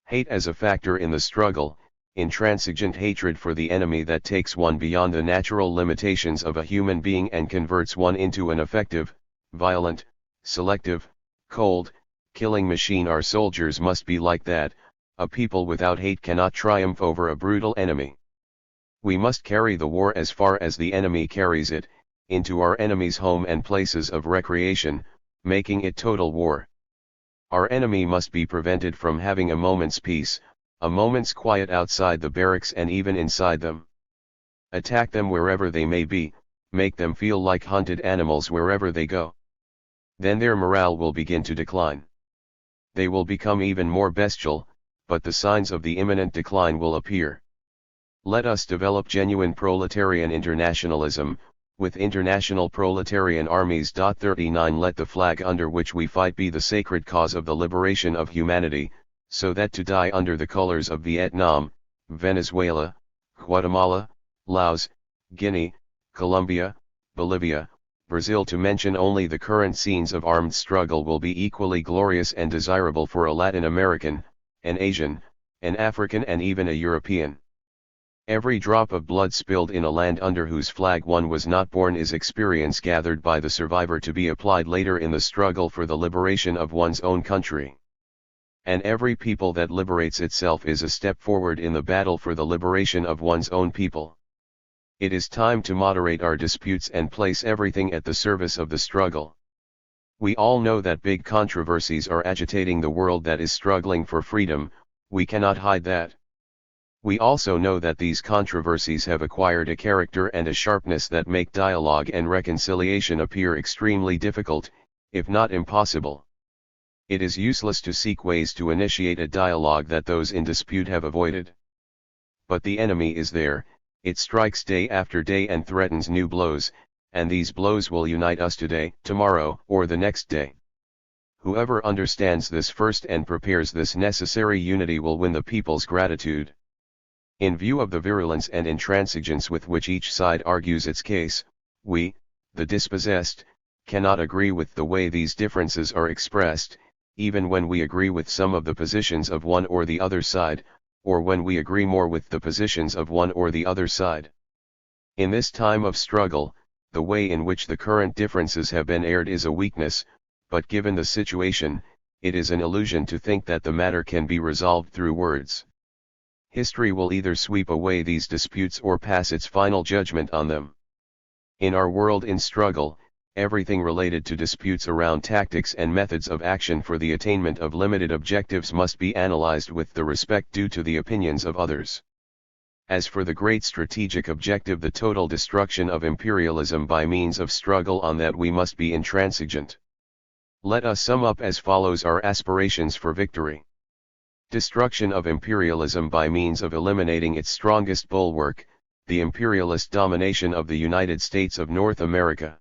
Hate as a factor in the struggle, intransigent hatred for the enemy that takes one beyond the natural limitations of a human being and converts one into an effective, violent, selective, cold, killing machine. Our soldiers must be like that. A people without hate cannot triumph over a brutal enemy. We must carry the war as far as the enemy carries it, into our enemy's home and places of recreation, making it total war. Our enemy must be prevented from having a moment's peace, a moment's quiet outside the barracks and even inside them. Attack them wherever they may be, make them feel like hunted animals wherever they go. Then their morale will begin to decline. They will become even more bestial, but the signs of the imminent decline will appear. Let us develop genuine proletarian internationalism, with international proletarian armies. 39 Let the flag under which we fight be the sacred cause of the liberation of humanity, so that to die under the colors of Vietnam, Venezuela, Guatemala, Laos, Guinea, Colombia, Bolivia, Brazil, to mention only the current scenes of armed struggle, will be equally glorious and desirable for a Latin American, an Asian, an African and even a European. Every drop of blood spilled in a land under whose flag one was not born is experience gathered by the survivor to be applied later in the struggle for the liberation of one's own country. And every people that liberates itself is a step forward in the battle for the liberation of one's own people. It is time to moderate our disputes and place everything at the service of the struggle. We all know that big controversies are agitating the world that is struggling for freedom. We cannot hide that. We also know that these controversies have acquired a character and a sharpness that make dialogue and reconciliation appear extremely difficult, if not impossible. It is useless to seek ways to initiate a dialogue that those in dispute have avoided. But the enemy is there, it strikes day after day and threatens new blows, and these blows will unite us today, tomorrow, or the next day. Whoever understands this first and prepares this necessary unity will win the people's gratitude. In view of the virulence and intransigence with which each side argues its case, we, the dispossessed, cannot agree with the way these differences are expressed, even when we agree with some of the positions of one or the other side, or when we agree more with the positions of one or the other side. In this time of struggle, the way in which the current differences have been aired is a weakness, but given the situation, it is an illusion to think that the matter can be resolved through words. History will either sweep away these disputes or pass its final judgment on them. In our world in struggle, everything related to disputes around tactics and methods of action for the attainment of limited objectives must be analyzed with the respect due to the opinions of others. As for the great strategic objective, the total destruction of imperialism by means of struggle, on that we must be intransigent. Let us sum up as follows our aspirations for victory. Destruction of imperialism by means of eliminating its strongest bulwark, the imperialist domination of the United States of North America.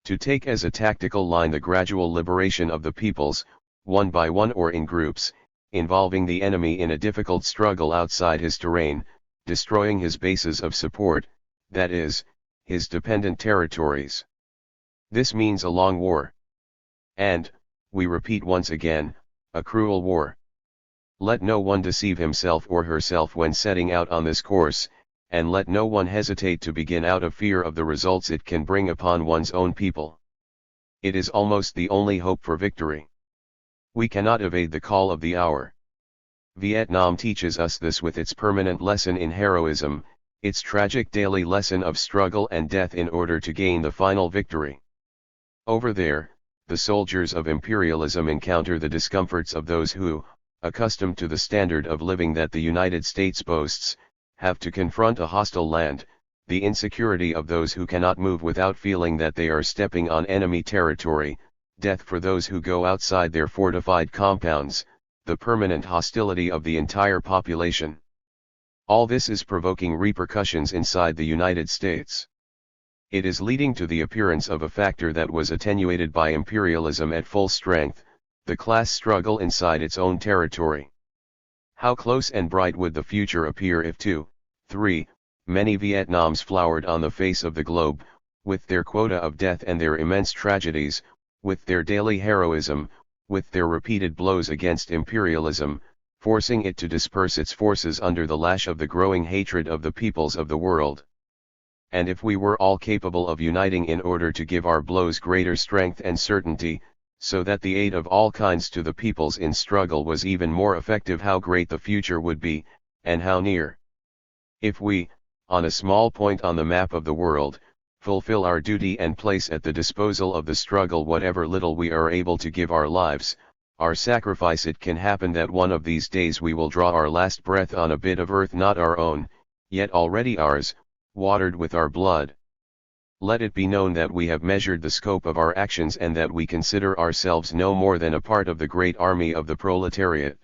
To take as a tactical line the gradual liberation of the peoples, one by one or in groups, involving the enemy in a difficult struggle outside his terrain, destroying his bases of support, that is, his dependent territories. This means a long war. And, we repeat once again, a cruel war. Let no one deceive himself or herself when setting out on this course, and let no one hesitate to begin out of fear of the results it can bring upon one's own people. It is almost the only hope for victory. We cannot evade the call of the hour. Vietnam teaches us this with its permanent lesson in heroism, its tragic daily lesson of struggle and death in order to gain the final victory. Over there, the soldiers of imperialism encounter the discomforts of those who, accustomed to the standard of living that the United States boasts, have to confront a hostile land, the insecurity of those who cannot move without feeling that they are stepping on enemy territory, death for those who go outside their fortified compounds, the permanent hostility of the entire population. All this is provoking repercussions inside the United States. It is leading to the appearance of a factor that was attenuated by imperialism at full strength, the class struggle inside its own territory. How close and bright would the future appear if 3 many Vietnams flowered on the face of the globe, with their quota of death and their immense tragedies, with their daily heroism, with their repeated blows against imperialism, forcing it to disperse its forces under the lash of the growing hatred of the peoples of the world. And if we were all capable of uniting in order to give our blows greater strength and certainty, so that the aid of all kinds to the peoples in struggle was even more effective, how great the future would be, and how near. If we, on a small point on the map of the world, fulfill our duty and place at the disposal of the struggle whatever little we are able to give our lives, our sacrifice, it can happen that one of these days we will draw our last breath on a bit of earth not our own, yet already ours, watered with our blood. Let it be known that we have measured the scope of our actions and that we consider ourselves no more than a part of the great army of the proletariat.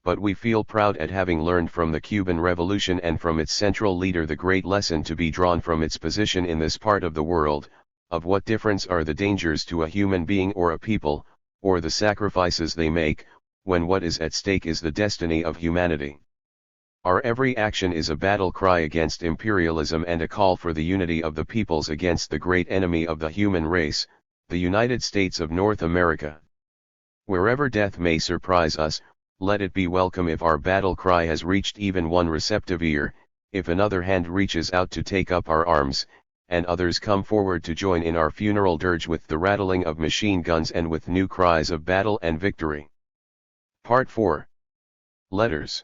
But we feel proud at having learned from the Cuban Revolution and from its central leader the great lesson to be drawn from its position in this part of the world, of what difference are the dangers to a human being or a people, or the sacrifices they make, when what is at stake is the destiny of humanity. Our every action is a battle cry against imperialism and a call for the unity of the peoples against the great enemy of the human race, the United States of North America. Wherever death may surprise us, let it be welcome if our battle cry has reached even one receptive ear, if another hand reaches out to take up our arms, and others come forward to join in our funeral dirge with the rattling of machine guns and with new cries of battle and victory. Part 4. Letters.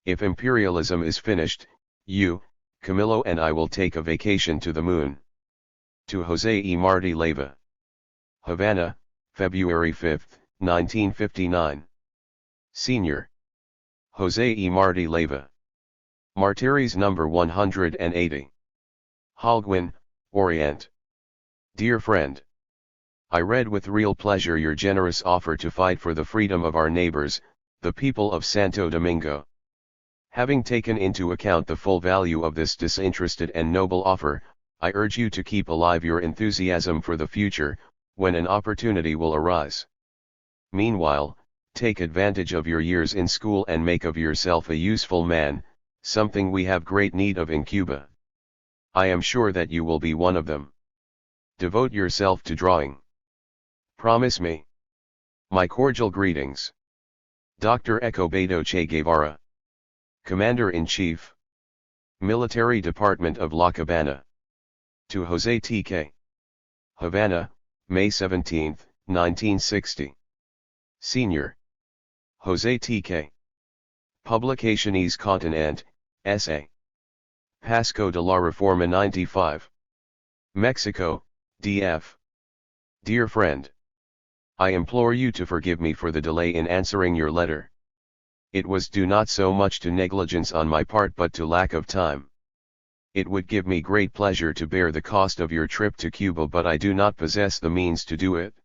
If imperialism is finished, you, Camilo, and I will take a vacation to the moon. To Jose E. Martí Leiva. Havana, February 5, 1959. Senior. Jose E. Martí Leiva. Martyrs number 180. Holguin, Orient. Dear friend. I read with real pleasure your generous offer to fight for the freedom of our neighbors, the people of Santo Domingo. Having taken into account the full value of this disinterested and noble offer, I urge you to keep alive your enthusiasm for the future, when an opportunity will arise. Meanwhile, take advantage of your years in school and make of yourself a useful man, something we have great need of in Cuba. I am sure that you will be one of them. Devote yourself to drawing. Promise me. My cordial greetings. Dr. Escobedo Che Guevara. Commander-in-Chief. Military Department of La Cabana. To Jose T.K. Havana, May 17, 1960. Senior. Jose T.K. Publicaciones Continente, S.A. Pasco de la Reforma 95. Mexico, D.F. Dear friend. I implore you to forgive me for the delay in answering your letter. It was due not so much to negligence on my part but to lack of time. It would give me great pleasure to bear the cost of your trip to Cuba, but I do not possess the means to do it.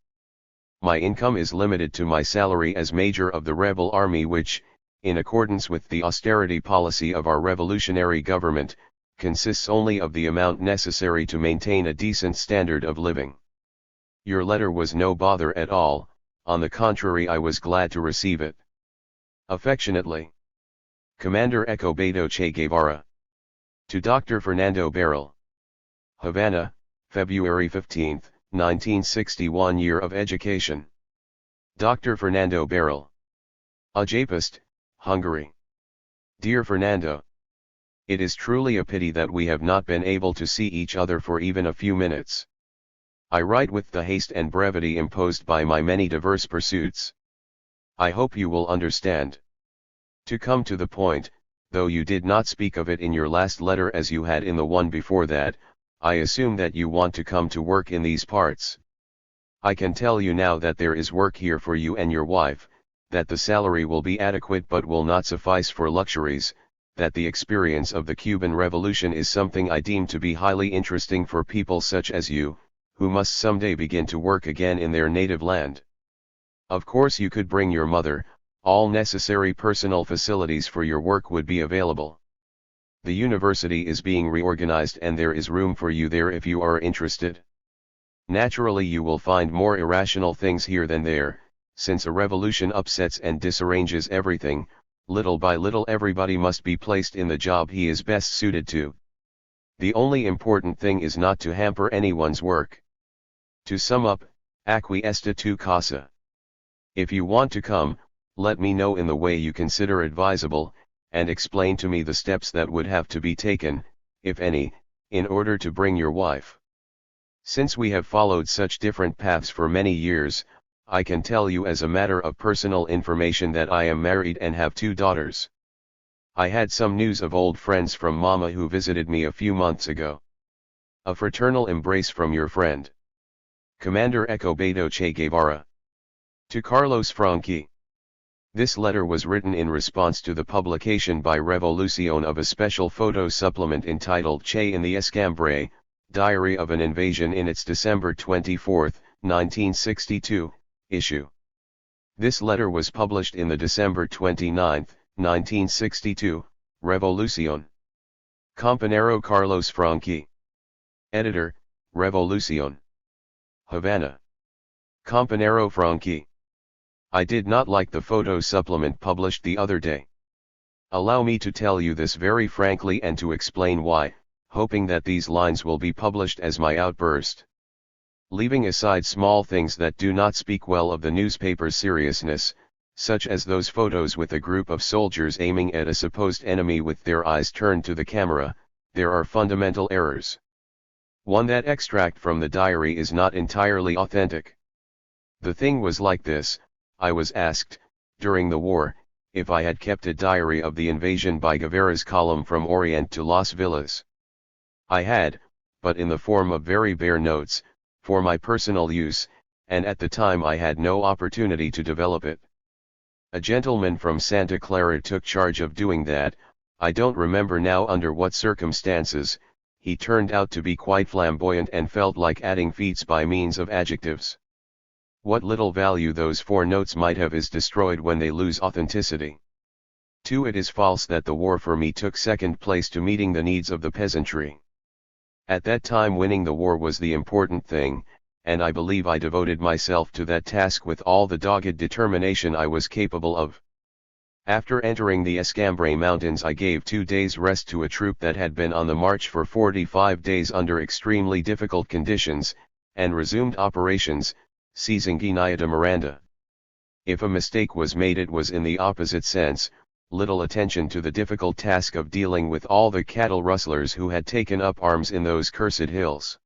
My income is limited to my salary as Major of the rebel army, which, in accordance with the austerity policy of our revolutionary government, consists only of the amount necessary to maintain a decent standard of living. Your letter was no bother at all, on the contrary I was glad to receive it. Affectionately. Commander Escobedo Che Guevara. To Dr. Fernando Barril. Havana, February 15, 1961. Year of Education. Dr. Fernando Barril. Ujapest, Hungary. Dear Fernando. It is truly a pity that we have not been able to see each other for even a few minutes. I write with the haste and brevity imposed by my many diverse pursuits. I hope you will understand. To come to the point, though you did not speak of it in your last letter as you had in the one before that, I assume that you want to come to work in these parts. I can tell you now that there is work here for you and your wife, that the salary will be adequate but will not suffice for luxuries, that the experience of the Cuban Revolution is something I deem to be highly interesting for people such as you, who must someday begin to work again in their native land. Of course you could bring your mother, all necessary personal facilities for your work would be available. The university is being reorganized and there is room for you there if you are interested. Naturally you will find more irrational things here than there, since a revolution upsets and disarranges everything. Little by little everybody must be placed in the job he is best suited to. The only important thing is not to hamper anyone's work. To sum up, aquí está tu casa. If you want to come, Let me know in the way you consider advisable, and explain to me the steps that would have to be taken, if any, in order to bring your wife. Since we have followed such different paths for many years, I can tell you as a matter of personal information that I am married and have 2 daughters. I had some news of old friends from Mama who visited me a few months ago. A fraternal embrace from your friend, Commander Escobedo Che Guevara. To Carlos Franqui. This letter was written in response to the publication by Revolucion of a special photo supplement entitled Che in the Escambre, Diary of an Invasion in its December 24, 1962, issue. This letter was published in the December 29, 1962, Revolucion. Compañero Carlos Franqui. Editor, Revolucion. Havana. Compañero Franqui. I did not like the photo supplement published the other day. Allow me to tell you this very frankly and to explain why, hoping that these lines will be published as my outburst. Leaving aside small things that do not speak well of the newspaper's seriousness, such as those photos with a group of soldiers aiming at a supposed enemy with their eyes turned to the camera, there are fundamental errors. One, that extract from the diary is not entirely authentic. The thing was like this. I was asked, during the war, if I had kept a diary of the invasion by Guevara's column from Orient to Las Villas. I had, but in the form of very bare notes, for my personal use, and at the time I had no opportunity to develop it. A gentleman from Santa Clara took charge of doing that. I don't remember now under what circumstances. He turned out to be quite flamboyant and felt like adding feats by means of adjectives. What little value those 4 notes might have is destroyed when they lose authenticity. 2. It is false that the war for me took second place to meeting the needs of the peasantry. At that time winning the war was the important thing, and I believe I devoted myself to that task with all the dogged determination I was capable of. After entering the Escambre Mountains I gave 2 days rest to a troop that had been on the march for 45 days under extremely difficult conditions, and resumed operations, seizing Guinea de Miranda. If a mistake was made it was in the opposite sense, little attention to the difficult task of dealing with all the cattle rustlers who had taken up arms in those cursed hills.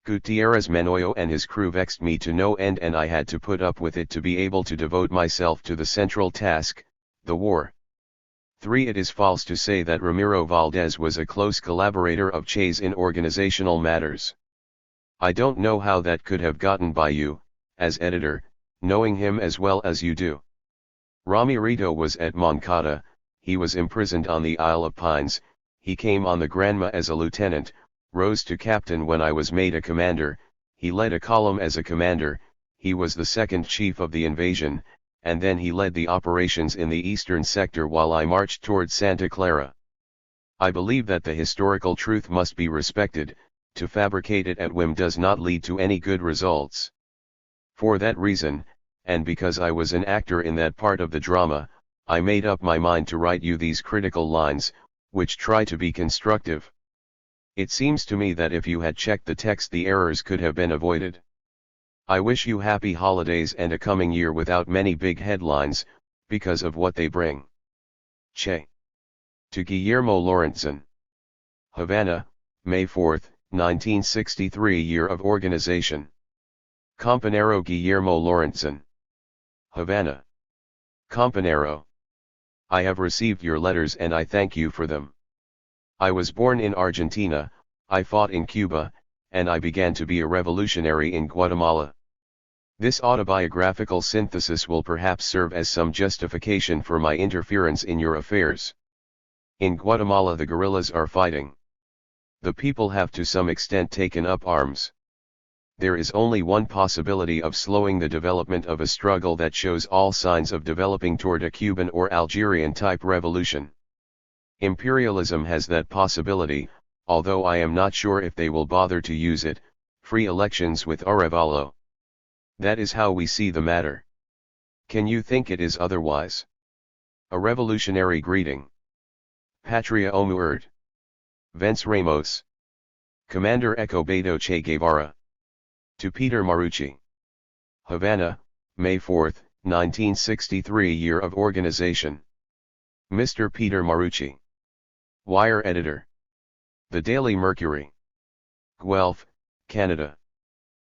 Gutierrez Menoyo and his crew vexed me to no end and I had to put up with it to be able to devote myself to the central task, the war. 3. It is false to say that Ramiro Valdez was a close collaborator of Che's in organizational matters. I don't know how that could have gotten by you, as editor, knowing him as well as you do. Ramirito was at Moncada, he was imprisoned on the Isle of Pines, he came on the Granma as a lieutenant, rose to captain when I was made a commander, he led a column as a commander, he was the second chief of the invasion, and then he led the operations in the eastern sector while I marched towards Santa Clara. I believe that the historical truth must be respected. To fabricate it at whim does not lead to any good results. For that reason, and because I was an actor in that part of the drama, I made up my mind to write you these critical lines, which try to be constructive. It seems to me that if you had checked the text the errors could have been avoided. I wish you happy holidays and a coming year without many big headlines, because of what they bring. Che. To Guillermo Lorentzen. Havana, May 4, 1963. Year of Organization. Compañero Guillermo Lorentzen. Havana. Compañero. I have received your letters and I thank you for them. I was born in Argentina, I fought in Cuba, and I began to be a revolutionary in Guatemala. This autobiographical synthesis will perhaps serve as some justification for my interference in your affairs. In Guatemala the guerrillas are fighting. The people have to some extent taken up arms. There is only one possibility of slowing the development of a struggle that shows all signs of developing toward a Cuban or Algerian-type revolution. Imperialism has that possibility, although I am not sure if they will bother to use it, free elections with Arevalo. That is how we see the matter. Can you think it is otherwise? A revolutionary greeting. Patria o muerte. Vence Ramos. Commander Escobedo Che Guevara. To Peter Marucci. Havana, May 4, 1963 Year of Organization. Mr. Peter Marucci. Wire Editor. The Daily Mercury. Guelph, Canada.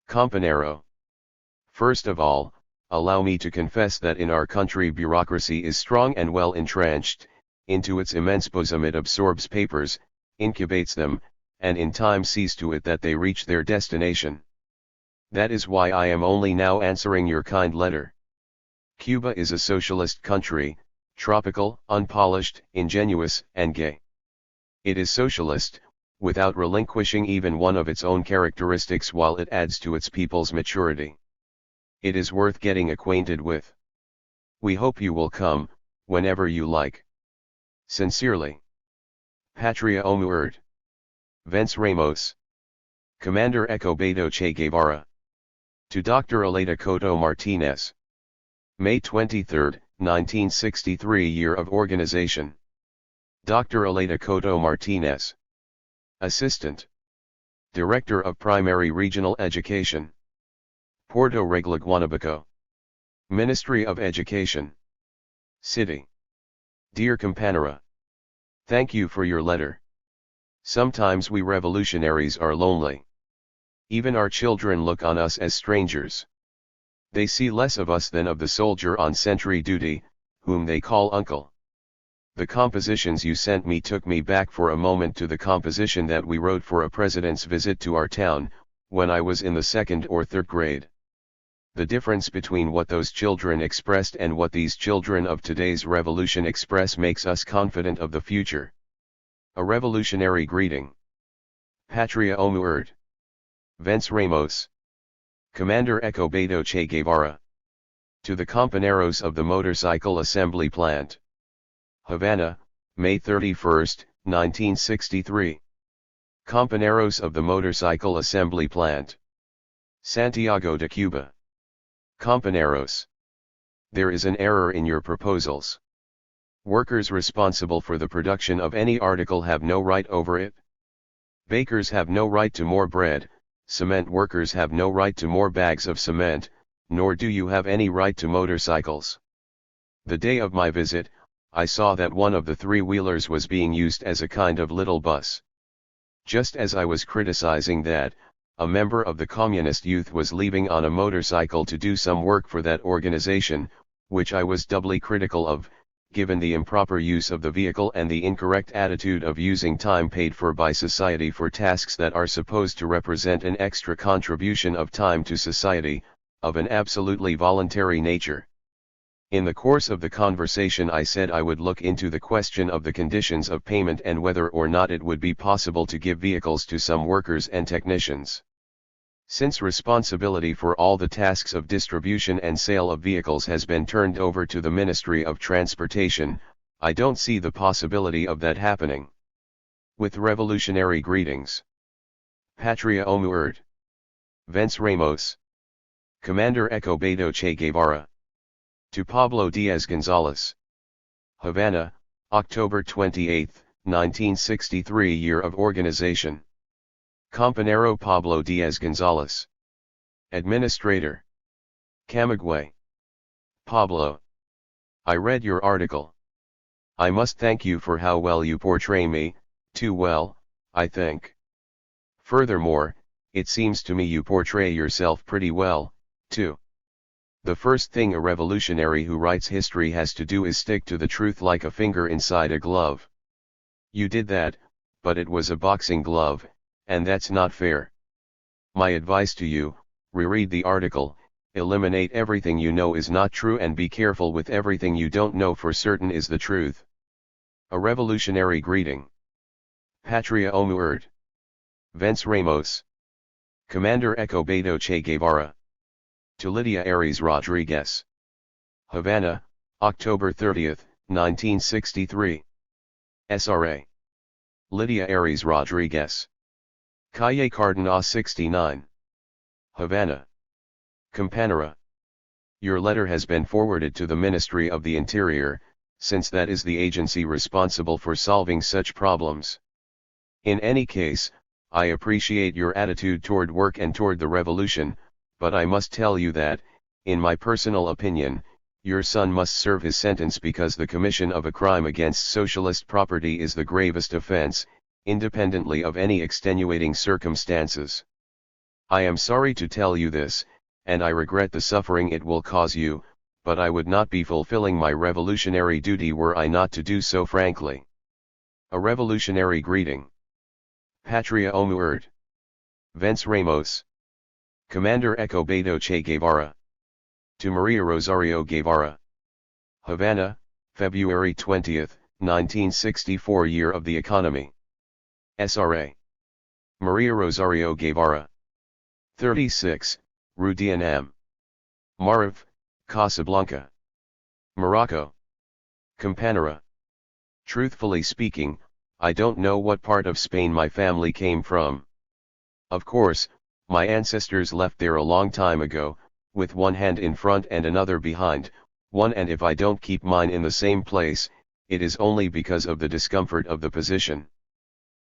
Campanero. First of all, allow me to confess that in our country bureaucracy is strong and well entrenched. Into its immense bosom it absorbs papers, incubates them, and in time sees to it that they reach their destination. That is why I am only now answering your kind letter. Cuba is a socialist country, tropical, unpolished, ingenuous, and gay. It is socialist, without relinquishing even one of its own characteristics while it adds to its people's maturity. It is worth getting acquainted with. We hope you will come, whenever you like. Sincerely. Patria o Muerte. Vence Ramos. Commander Escobedo Che Guevara. To Dr. Aleta Coto Martinez. May 23, 1963 Year of Organization. Dr. Aleta Coto Martinez. Assistant. Director of Primary Regional Education. Puerto Regla Guanabaco. Ministry of Education. City. Dear Campanera. Thank you for your letter. Sometimes we revolutionaries are lonely. Even our children look on us as strangers. They see less of us than of the soldier on sentry duty, whom they call uncle. The compositions you sent me took me back for a moment to the composition that we wrote for a president's visit to our town, when I was in the 2nd or 3rd grade. The difference between what those children expressed and what these children of today's revolution express makes us confident of the future. A revolutionary greeting. Patria o Muerte. Vence Ramos. Commander Escobedo Che Guevara. To the Companeros of the Motorcycle Assembly Plant. Havana, May 31, 1963. Companeros of the Motorcycle Assembly Plant. Santiago de Cuba. Companeros. There is an error in your proposals. Workers responsible for the production of any article have no right over it. Bakers have no right to more bread, cement workers have no right to more bags of cement, nor do you have any right to motorcycles. The day of my visit, I saw that one of the three-wheelers was being used as a kind of little bus. Just as I was criticizing that, a member of the communist youth was leaving on a motorcycle to do some work for that organization, which I was doubly critical of, given the improper use of the vehicle and the incorrect attitude of using time paid for by society for tasks that are supposed to represent an extra contribution of time to society, of an absolutely voluntary nature. In the course of the conversation I said I would look into the question of the conditions of payment and whether or not it would be possible to give vehicles to some workers and technicians. Since responsibility for all the tasks of distribution and sale of vehicles has been turned over to the Ministry of Transportation, I don't see the possibility of that happening. With revolutionary greetings. Patria o Muerte. Vence Ramos. Commander Escobedo Che Guevara. To Pablo Diaz Gonzalez. Havana, October 28, 1963 Year of Organization. Campanero Pablo Diaz Gonzalez. Administrator. Camagüey. Pablo. I read your article. I must thank you for how well you portray me, too well, I think. Furthermore, it seems to me you portray yourself pretty well, too. The first thing a revolutionary who writes history has to do is stick to the truth like a finger inside a glove. You did that, but it was a boxing glove, and that's not fair. My advice to you, reread the article, eliminate everything you know is not true and be careful with everything you don't know for certain is the truth. A revolutionary greeting. Patria o Muerte. Vence Ramos. Commander Escobedo Che Guevara. To Lydia Aries Rodriguez. Havana, October 30, 1963. SRA. Lydia Aries Rodriguez. Calle Cardenas 69. Havana. Campanera. Your letter has been forwarded to the Ministry of the Interior, since that is the agency responsible for solving such problems. In any case, I appreciate your attitude toward work and toward the revolution, but I must tell you that, in my personal opinion, Your son must serve his sentence because the commission of a crime against socialist property is the gravest offense, independently of any extenuating circumstances. I am sorry to tell you this, and I regret the suffering it will cause you, but I would not be fulfilling my revolutionary duty were I not to do so frankly. A revolutionary greeting. Patria o muerte. Vence Ramos. Commander Escobedo Che Guevara. To Maria Rosario Guevara. Havana, February 20, 1964. Year of the Economy. SRA. Maria Rosario Guevara. 36, Rue d'Anam. Marv, Casablanca. Morocco. Campanera. Truthfully speaking, I don't know what part of Spain my family came from. Of course, my ancestors left there a long time ago, with one hand in front and another behind, and if I don't keep mine in the same place, it is only because of the discomfort of the position.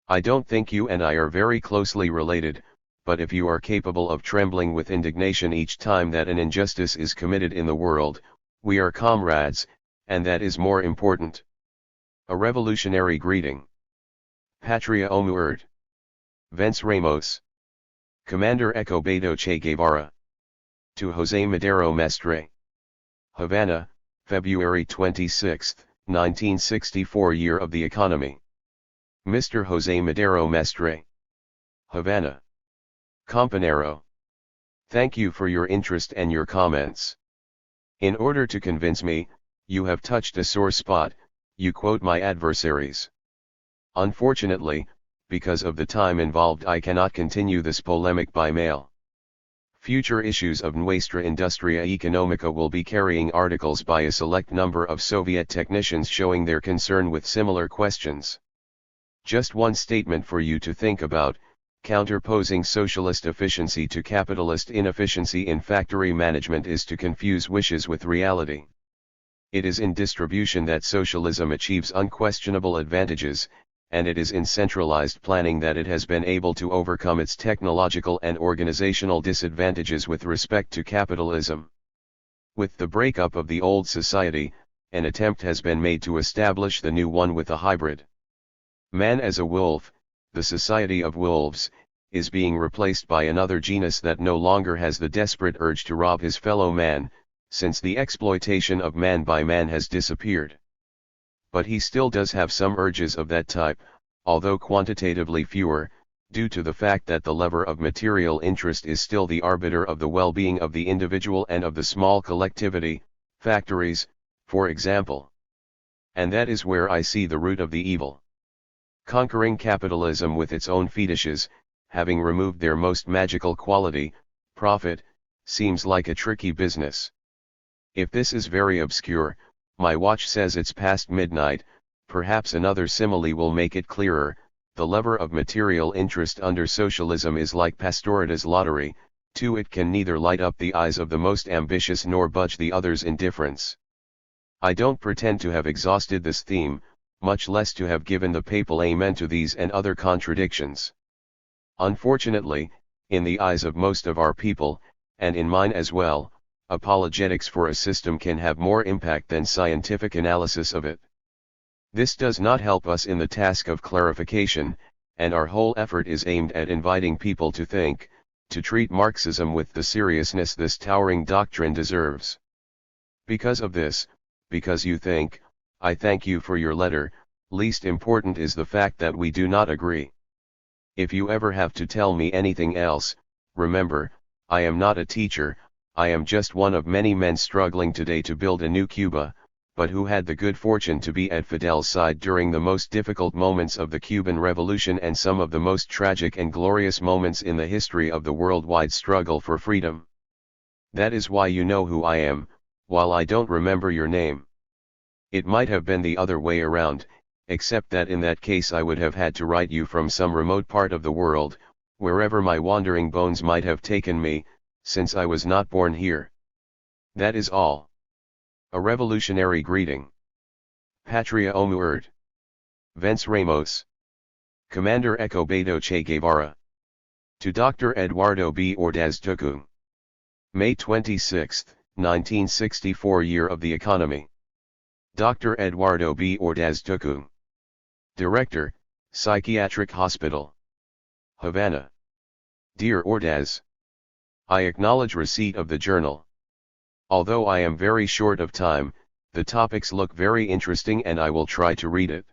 I don't think you and I are very closely related, but if you are capable of trembling with indignation each time that an injustice is committed in the world, we are comrades, and that is more important. A revolutionary greeting. Patria o muerte. Vence Ramos. Commander Escobedo Che Guevara. To José Madero Mestre. Havana, February 26, 1964. Year of the Economy. Mr. José Madero Mestre. Havana. Campanero. Thank you for your interest and your comments. In order to convince me, you have touched a sore spot, you quote my adversaries. Unfortunately, because of the time involved, I cannot continue this polemic by mail. Future issues of Nuestra Industria Económica will be carrying articles by a select number of Soviet technicians showing their concern with similar questions. Just one statement for you to think about: counterposing socialist efficiency to capitalist inefficiency in factory management is to confuse wishes with reality. It is in distribution that socialism achieves unquestionable advantages, and it is in centralized planning that it has been able to overcome its technological and organizational disadvantages with respect to capitalism. With the breakup of the old society, an attempt has been made to establish the new one with a hybrid. Man as a wolf, the society of wolves, is being replaced by another genus that no longer has the desperate urge to rob his fellow man, since the exploitation of man by man has disappeared. But he still does have some urges of that type, although quantitatively fewer, due to the fact that the lever of material interest is still the arbiter of the well-being of the individual and of the small collectivity, factories, for example. And that is where I see the root of the evil. Conquering capitalism with its own fetishes, having removed their most magical quality, profit, seems like a tricky business. If this is very obscure, my watch says it's past midnight. Perhaps another simile will make it clearer. The lever of material interest under socialism is like Pastorita's lottery, to it can neither light up the eyes of the most ambitious nor budge the others' indifference. I don't pretend to have exhausted this theme, much less to have given the papal amen to these and other contradictions. Unfortunately, in the eyes of most of our people, and in mine as well, apologetics for a system can have more impact than scientific analysis of it. This does not help us in the task of clarification, and our whole effort is aimed at inviting people to think, to treat Marxism with the seriousness this towering doctrine deserves. Because of this, because you think, I thank you for your letter. Least important is the fact that we do not agree. If you ever have to tell me anything else, remember, I am not a teacher. I am just one of many men struggling today to build a new Cuba, but who had the good fortune to be at Fidel's side during the most difficult moments of the Cuban Revolution and some of the most tragic and glorious moments in the history of the worldwide struggle for freedom. That is why you know who I am, while I don't remember your name. It might have been the other way around, except that in that case I would have had to write you from some remote part of the world, wherever my wandering bones might have taken me, since I was not born here. That is all. A revolutionary greeting. Patria o muerte. Vence Ramos. Commander Escobedo Che Guevara. To Dr. Eduardo B. Ordaz Tucung. May 26, 1964 Year of the Economy. Dr. Eduardo B. Ordaz Tucum. Director, Psychiatric Hospital, Havana. Dear Ordaz, I acknowledge receipt of the journal. Although I am very short of time, the topics look very interesting and I will try to read it.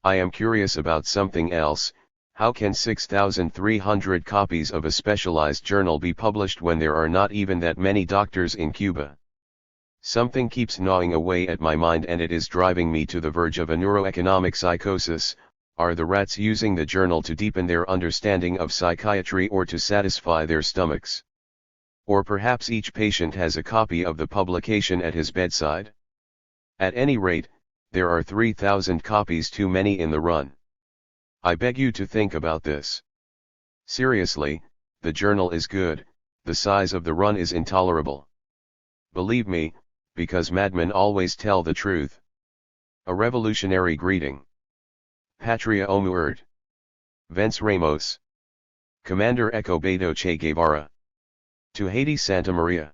I am curious about something else. How can 6,300 copies of a specialized journal be published when there are not even that many doctors in Cuba? Something keeps gnawing away at my mind and it is driving me to the verge of a neuroeconomic psychosis. Are the rats using the journal to deepen their understanding of psychiatry or to satisfy their stomachs? Or perhaps each patient has a copy of the publication at his bedside? At any rate, there are 3,000 copies too many in the run. I beg you to think about this. Seriously, the journal is good, the size of the run is intolerable. Believe me, because madmen always tell the truth. A revolutionary greeting. Patria o muerte. Vence Ramos. Commander Eco Beto Che Guevara. To Haiti Santa Maria.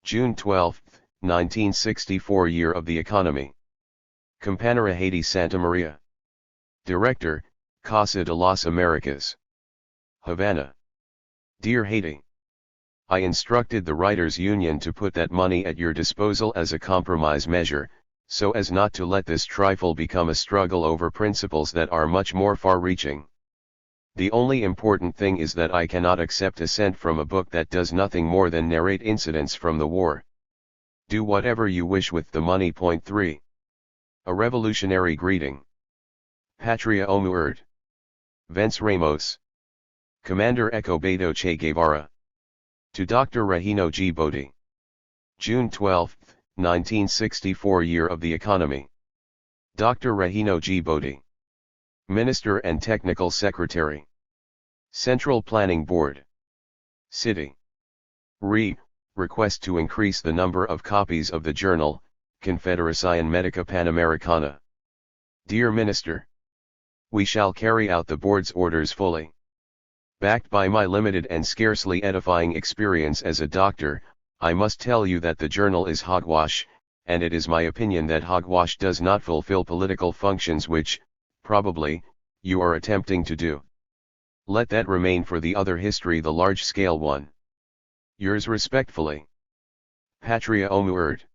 June 12, 1964 Year of the Economy. Campanera Haiti Santa Maria. Director, Casa de las Americas. Havana. Dear Haiti. I instructed the Writers' Union to put that money at your disposal as a compromise measure, so as not to let this trifle become a struggle over principles that are much more far-reaching. The only important thing is that I cannot accept a cent from a book that does nothing more than narrate incidents from the war. Do whatever you wish with the money. Point 3. A revolutionary greeting. Patria o muerte. Vence Ramos. Commander Eco Beto Che Guevara. To Dr. Regino G. Bodie. June 12, 1964 Year of the Economy. Dr. Regino G. Bodie. Minister and Technical Secretary. Central Planning Board. City. Request to increase the number of copies of the journal, Confederación Médica Panamericana. Dear Minister. We shall carry out the board's orders fully. Backed by my limited and scarcely edifying experience as a doctor, I must tell you that the journal is hogwash, and it is my opinion that hogwash does not fulfill political functions which, probably, you are attempting to do. Let that remain for the other history, the large-scale one. Yours respectfully. Patria o muerte.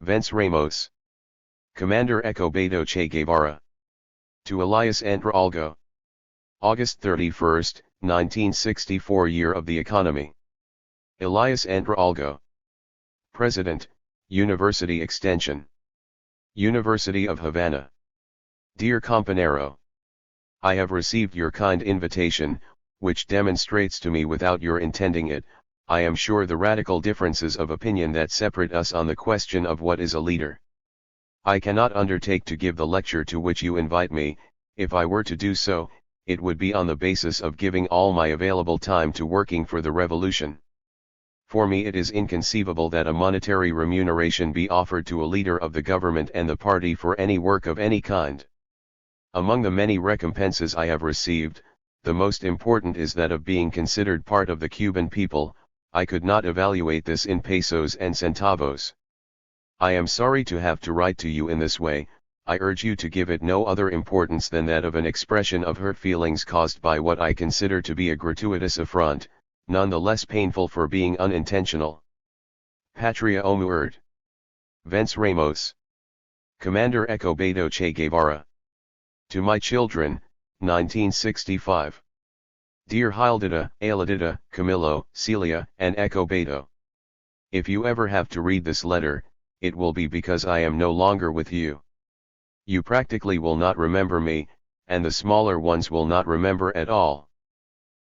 Vence Ramos. Commander Eco Beto Che Guevara. To Elias Entre Algo. August 31, 1964 Year of the Economy. Elias Entre Algo. President, University Extension. University of Havana. Dear Compañero. I have received your kind invitation, which demonstrates to me without your intending it, I am sure, the radical differences of opinion that separate us on the question of what is a leader. I cannot undertake to give the lecture to which you invite me. If I were to do so, it would be on the basis of giving all my available time to working for the revolution. For me it is inconceivable that a monetary remuneration be offered to a leader of the government and the party for any work of any kind. Among the many recompenses I have received, the most important is that of being considered part of the Cuban people. I could not evaluate this in pesos and centavos. I am sorry to have to write to you in this way. I urge you to give it no other importance than that of an expression of hurt feelings caused by what I consider to be a gratuitous affront, none the less painful for being unintentional. Patria o muerte. Vence Ramos. Commander Eco Beto Che Guevara. To my children, 1965. Dear Hildita, Aeladita, Camilo, Celia, and Eco Beto. If you ever have to read this letter, it will be because I am no longer with you. You practically will not remember me, and the smaller ones will not remember at all.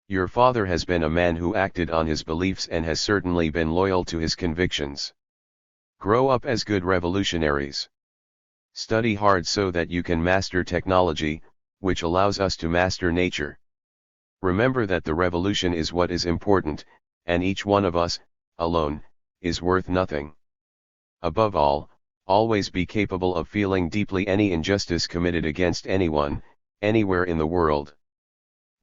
Your father has been a man who acted on his beliefs and has certainly been loyal to his convictions. Grow up as good revolutionaries. Study hard so that you can master technology, which allows us to master nature. Remember that the revolution is what is important, and each one of us, alone, is worth nothing. Above all, always be capable of feeling deeply any injustice committed against anyone, anywhere in the world.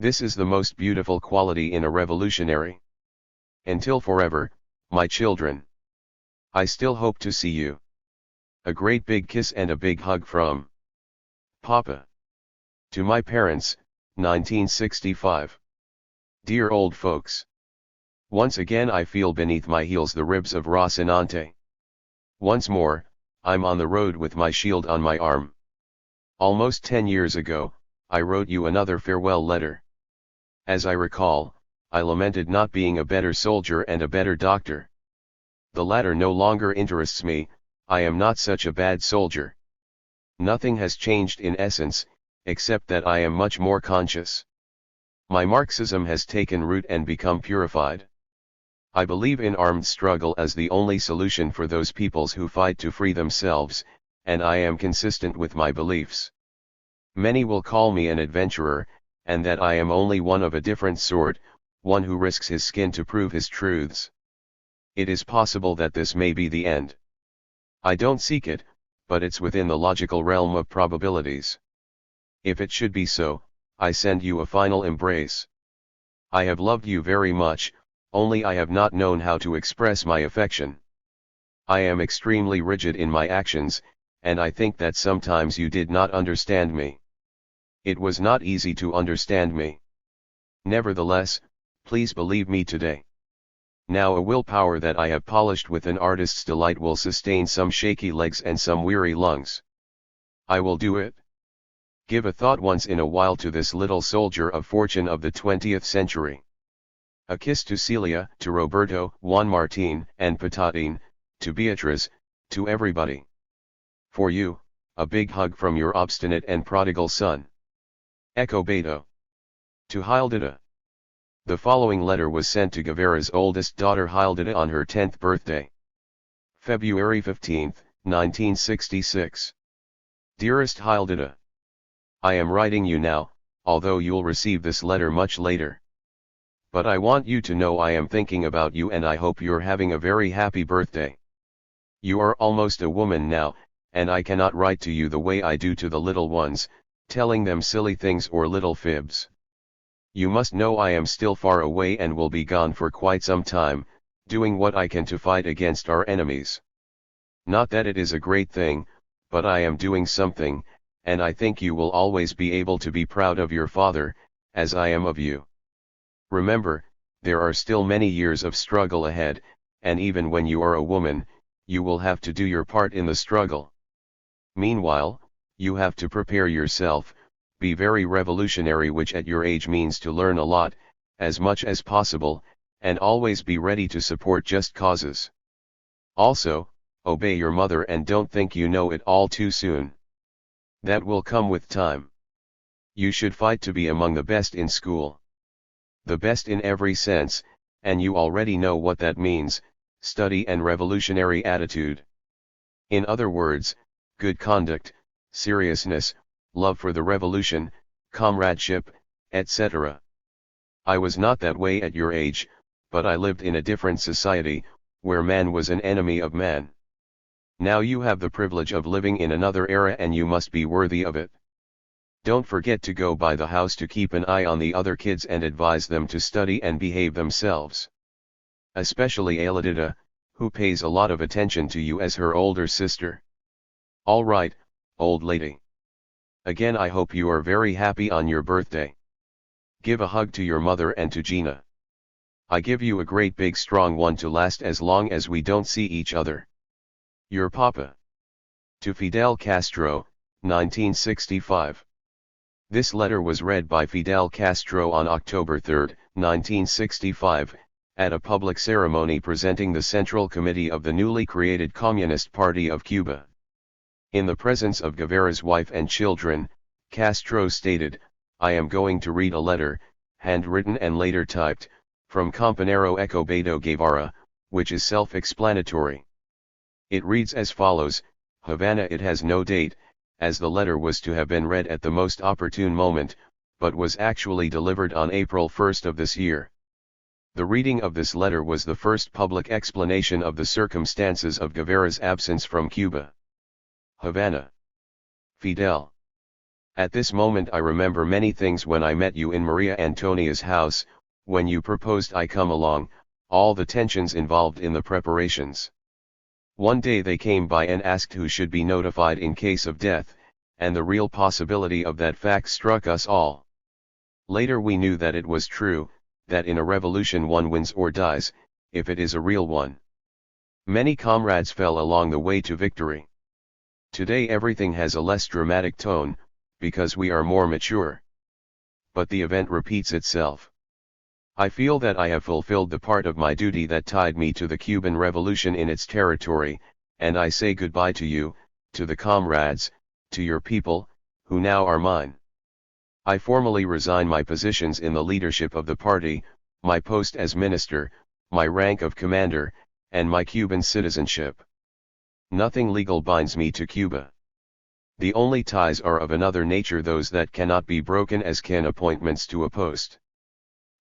This is the most beautiful quality in a revolutionary. Until forever, my children. I still hope to see you. A great big kiss and a big hug from Papa. To my parents, 1965. Dear old folks. Once again I feel beneath my heels the ribs of Rocinante. Once more, I'm on the road with my shield on my arm. Almost 10 years ago, I wrote you another farewell letter. As I recall, I lamented not being a better soldier and a better doctor. The latter no longer interests me, I am not such a bad soldier. Nothing has changed in essence, except that I am much more conscious. My Marxism has taken root and become purified. I believe in armed struggle as the only solution for those peoples who fight to free themselves, and I am consistent with my beliefs. Many will call me an adventurer, and that I am only one of a different sort, one who risks his skin to prove his truths. It is possible that this may be the end. I don't seek it, but it's within the logical realm of probabilities. If it should be so, I send you a final embrace. I have loved you very much, only I have not known how to express my affection. I am extremely rigid in my actions, and I think that sometimes you did not understand me. It was not easy to understand me. Nevertheless, please believe me today. Now a willpower that I have polished with an artist's delight will sustain some shaky legs and some weary lungs. I will do it. Give a thought once in a while to this little soldier of fortune of the 20th century. A kiss to Celia, to Roberto, Juan Martin, and Patatin, to Beatriz, to everybody. For you, a big hug from your obstinate and prodigal son. Echo Beto. To Hildita. The following letter was sent to Guevara's oldest daughter Hildita on her 10th birthday. February 15, 1966. Dearest Hildita. I am writing you now, although you'll receive this letter much later. But I want you to know I am thinking about you and I hope you're having a very happy birthday. You are almost a woman now, and I cannot write to you the way I do to the little ones, telling them silly things or little fibs. You must know I am still far away and will be gone for quite some time, doing what I can to fight against our enemies. Not that it is a great thing, but I am doing something, and I think you will always be able to be proud of your father, as I am of you. Remember, there are still many years of struggle ahead, and even when you are a woman, you will have to do your part in the struggle. Meanwhile, you have to prepare yourself, be very revolutionary, which at your age means to learn a lot, as much as possible, and always be ready to support just causes. Also, obey your mother and don't think you know it all too soon. That will come with time. You should fight to be among the best in school. The best in every sense, and you already know what that means, study and revolutionary attitude. In other words, good conduct, seriousness, love for the revolution, comradeship, etc. I was not that way at your age, but I lived in a different society, where man was an enemy of man. Now you have the privilege of living in another era and you must be worthy of it. Don't forget to go by the house to keep an eye on the other kids and advise them to study and behave themselves. Especially Aelidita, who pays a lot of attention to you as her older sister. All right, old lady. Again I hope you are very happy on your birthday. Give a hug to your mother and to Gina. I give you a great big strong one to last as long as we don't see each other. Your Papa. To Fidel Castro, 1965. This letter was read by Fidel Castro on October 3, 1965, at a public ceremony presenting the Central Committee of the newly created Communist Party of Cuba. In the presence of Guevara's wife and children, Castro stated, "I am going to read a letter, handwritten and later typed, from Compañero Ecobedo Guevara, which is self-explanatory. It reads as follows: Havana. It has no date, as the letter was to have been read at the most opportune moment, but was actually delivered on April 1 of this year. The reading of this letter was the first public explanation of the circumstances of Guevara's absence from Cuba. Havana. Fidel. At this moment I remember many things when I met you in Maria Antonia's house, when you proposed I come along, all the tensions involved in the preparations. One day they came by and asked who should be notified in case of death, and the real possibility of that fact struck us all. Later we knew that it was true, that in a revolution one wins or dies, if it is a real one. Many comrades fell along the way to victory. Today everything has a less dramatic tone, because we are more mature. But the event repeats itself. I feel that I have fulfilled the part of my duty that tied me to the Cuban Revolution in its territory, and I say goodbye to you, to the comrades, to your people, who now are mine. I formally resign my positions in the leadership of the party, my post as minister, my rank of commander, and my Cuban citizenship. Nothing legal binds me to Cuba. The only ties are of another nature, those that cannot be broken, as can appointments to a post.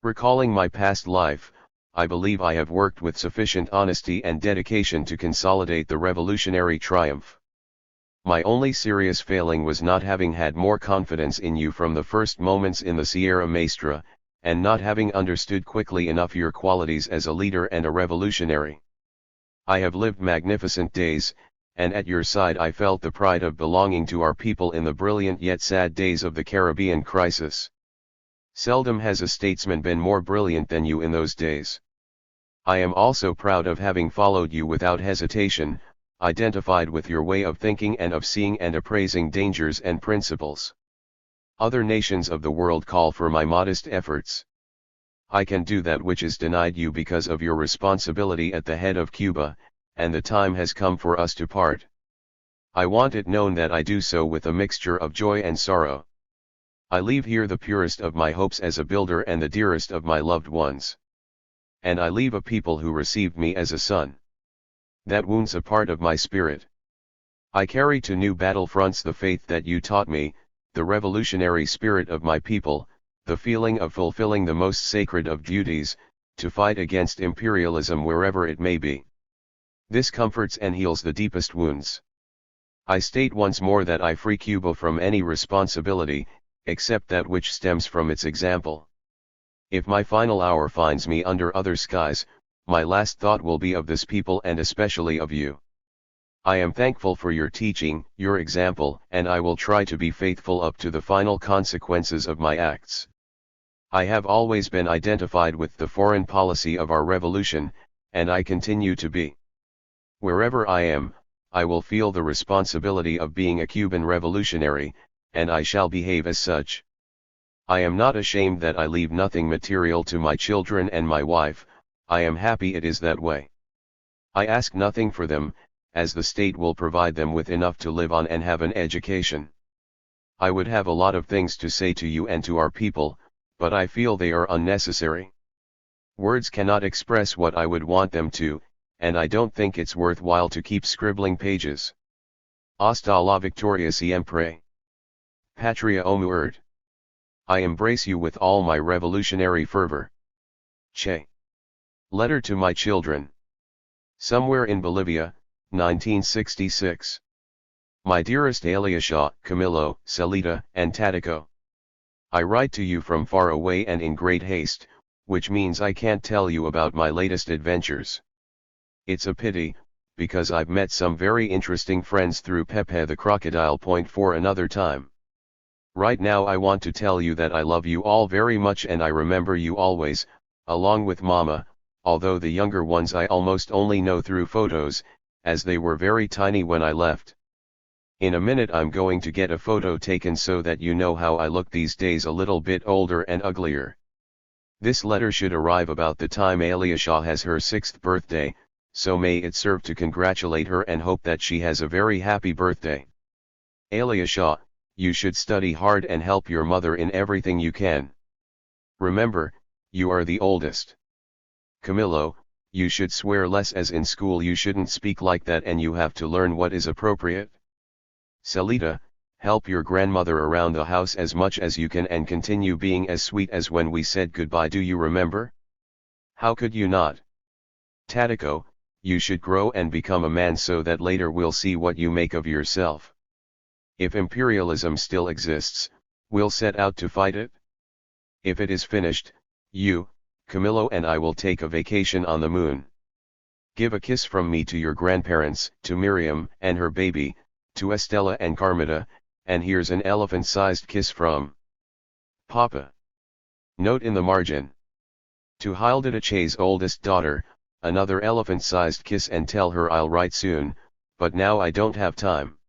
Recalling my past life, I believe I have worked with sufficient honesty and dedication to consolidate the revolutionary triumph. My only serious failing was not having had more confidence in you from the first moments in the Sierra Maestra, and not having understood quickly enough your qualities as a leader and a revolutionary. I have lived magnificent days, and at your side I felt the pride of belonging to our people in the brilliant yet sad days of the Caribbean crisis. Seldom has a statesman been more brilliant than you in those days. I am also proud of having followed you without hesitation, identified with your way of thinking and of seeing and appraising dangers and principles. Other nations of the world call for my modest efforts. I can do that which is denied you because of your responsibility at the head of Cuba, and the time has come for us to part. I want it known that I do so with a mixture of joy and sorrow. I leave here the purest of my hopes as a builder and the dearest of my loved ones. And I leave a people who received me as a son. That wounds a part of my spirit. I carry to new battlefronts the faith that you taught me, the revolutionary spirit of my people, the feeling of fulfilling the most sacred of duties, to fight against imperialism wherever it may be. This comforts and heals the deepest wounds. I state once more that I free Cuba from any responsibility, except that which stems from its example. If my final hour finds me under other skies, my last thought will be of this people and especially of you. I am thankful for your teaching, your example, and I will try to be faithful up to the final consequences of my acts. I have always been identified with the foreign policy of our revolution, and I continue to be. Wherever I am, I will feel the responsibility of being a Cuban revolutionary, and I shall behave as such. I am not ashamed that I leave nothing material to my children and my wife. I am happy it is that way. I ask nothing for them, as the state will provide them with enough to live on and have an education. I would have a lot of things to say to you and to our people, but I feel they are unnecessary. Words cannot express what I would want them to, and I don't think it's worthwhile to keep scribbling pages. Hasta la victoria siempre. Patria o muerte. I embrace you with all my revolutionary fervor. Che. Letter to my children. Somewhere in Bolivia, 1966. My dearest Alyosha, Camilo, Celita, and Tatico. I write to you from far away and in great haste, which means I can't tell you about my latest adventures. It's a pity, because I've met some very interesting friends through Pepe the Crocodile. Point for another time. Right now I want to tell you that I love you all very much and I remember you always, along with Mama, although the younger ones I almost only know through photos, as they were very tiny when I left. In a minute I'm going to get a photo taken so that you know how I look these days, a little bit older and uglier. This letter should arrive about the time Alyosha has her 6th birthday, so may it serve to congratulate her and hope that she has a very happy birthday. Alyosha, you should study hard and help your mother in everything you can. Remember, you are the oldest. Camilo, you should swear less, as in school you shouldn't speak like that and you have to learn what is appropriate. Celita, help your grandmother around the house as much as you can and continue being as sweet as when we said goodbye. Do you remember? How could you not? Tatico, you should grow and become a man so that later we'll see what you make of yourself. If imperialism still exists, we'll set out to fight it. If it is finished, you, Camilo and I will take a vacation on the moon. Give a kiss from me to your grandparents, to Miriam and her baby, to Estella and Carmita, and here's an elephant-sized kiss from Papa. Note in the margin. To Hilda Che's oldest daughter, another elephant-sized kiss, and tell her I'll write soon, but now I don't have time.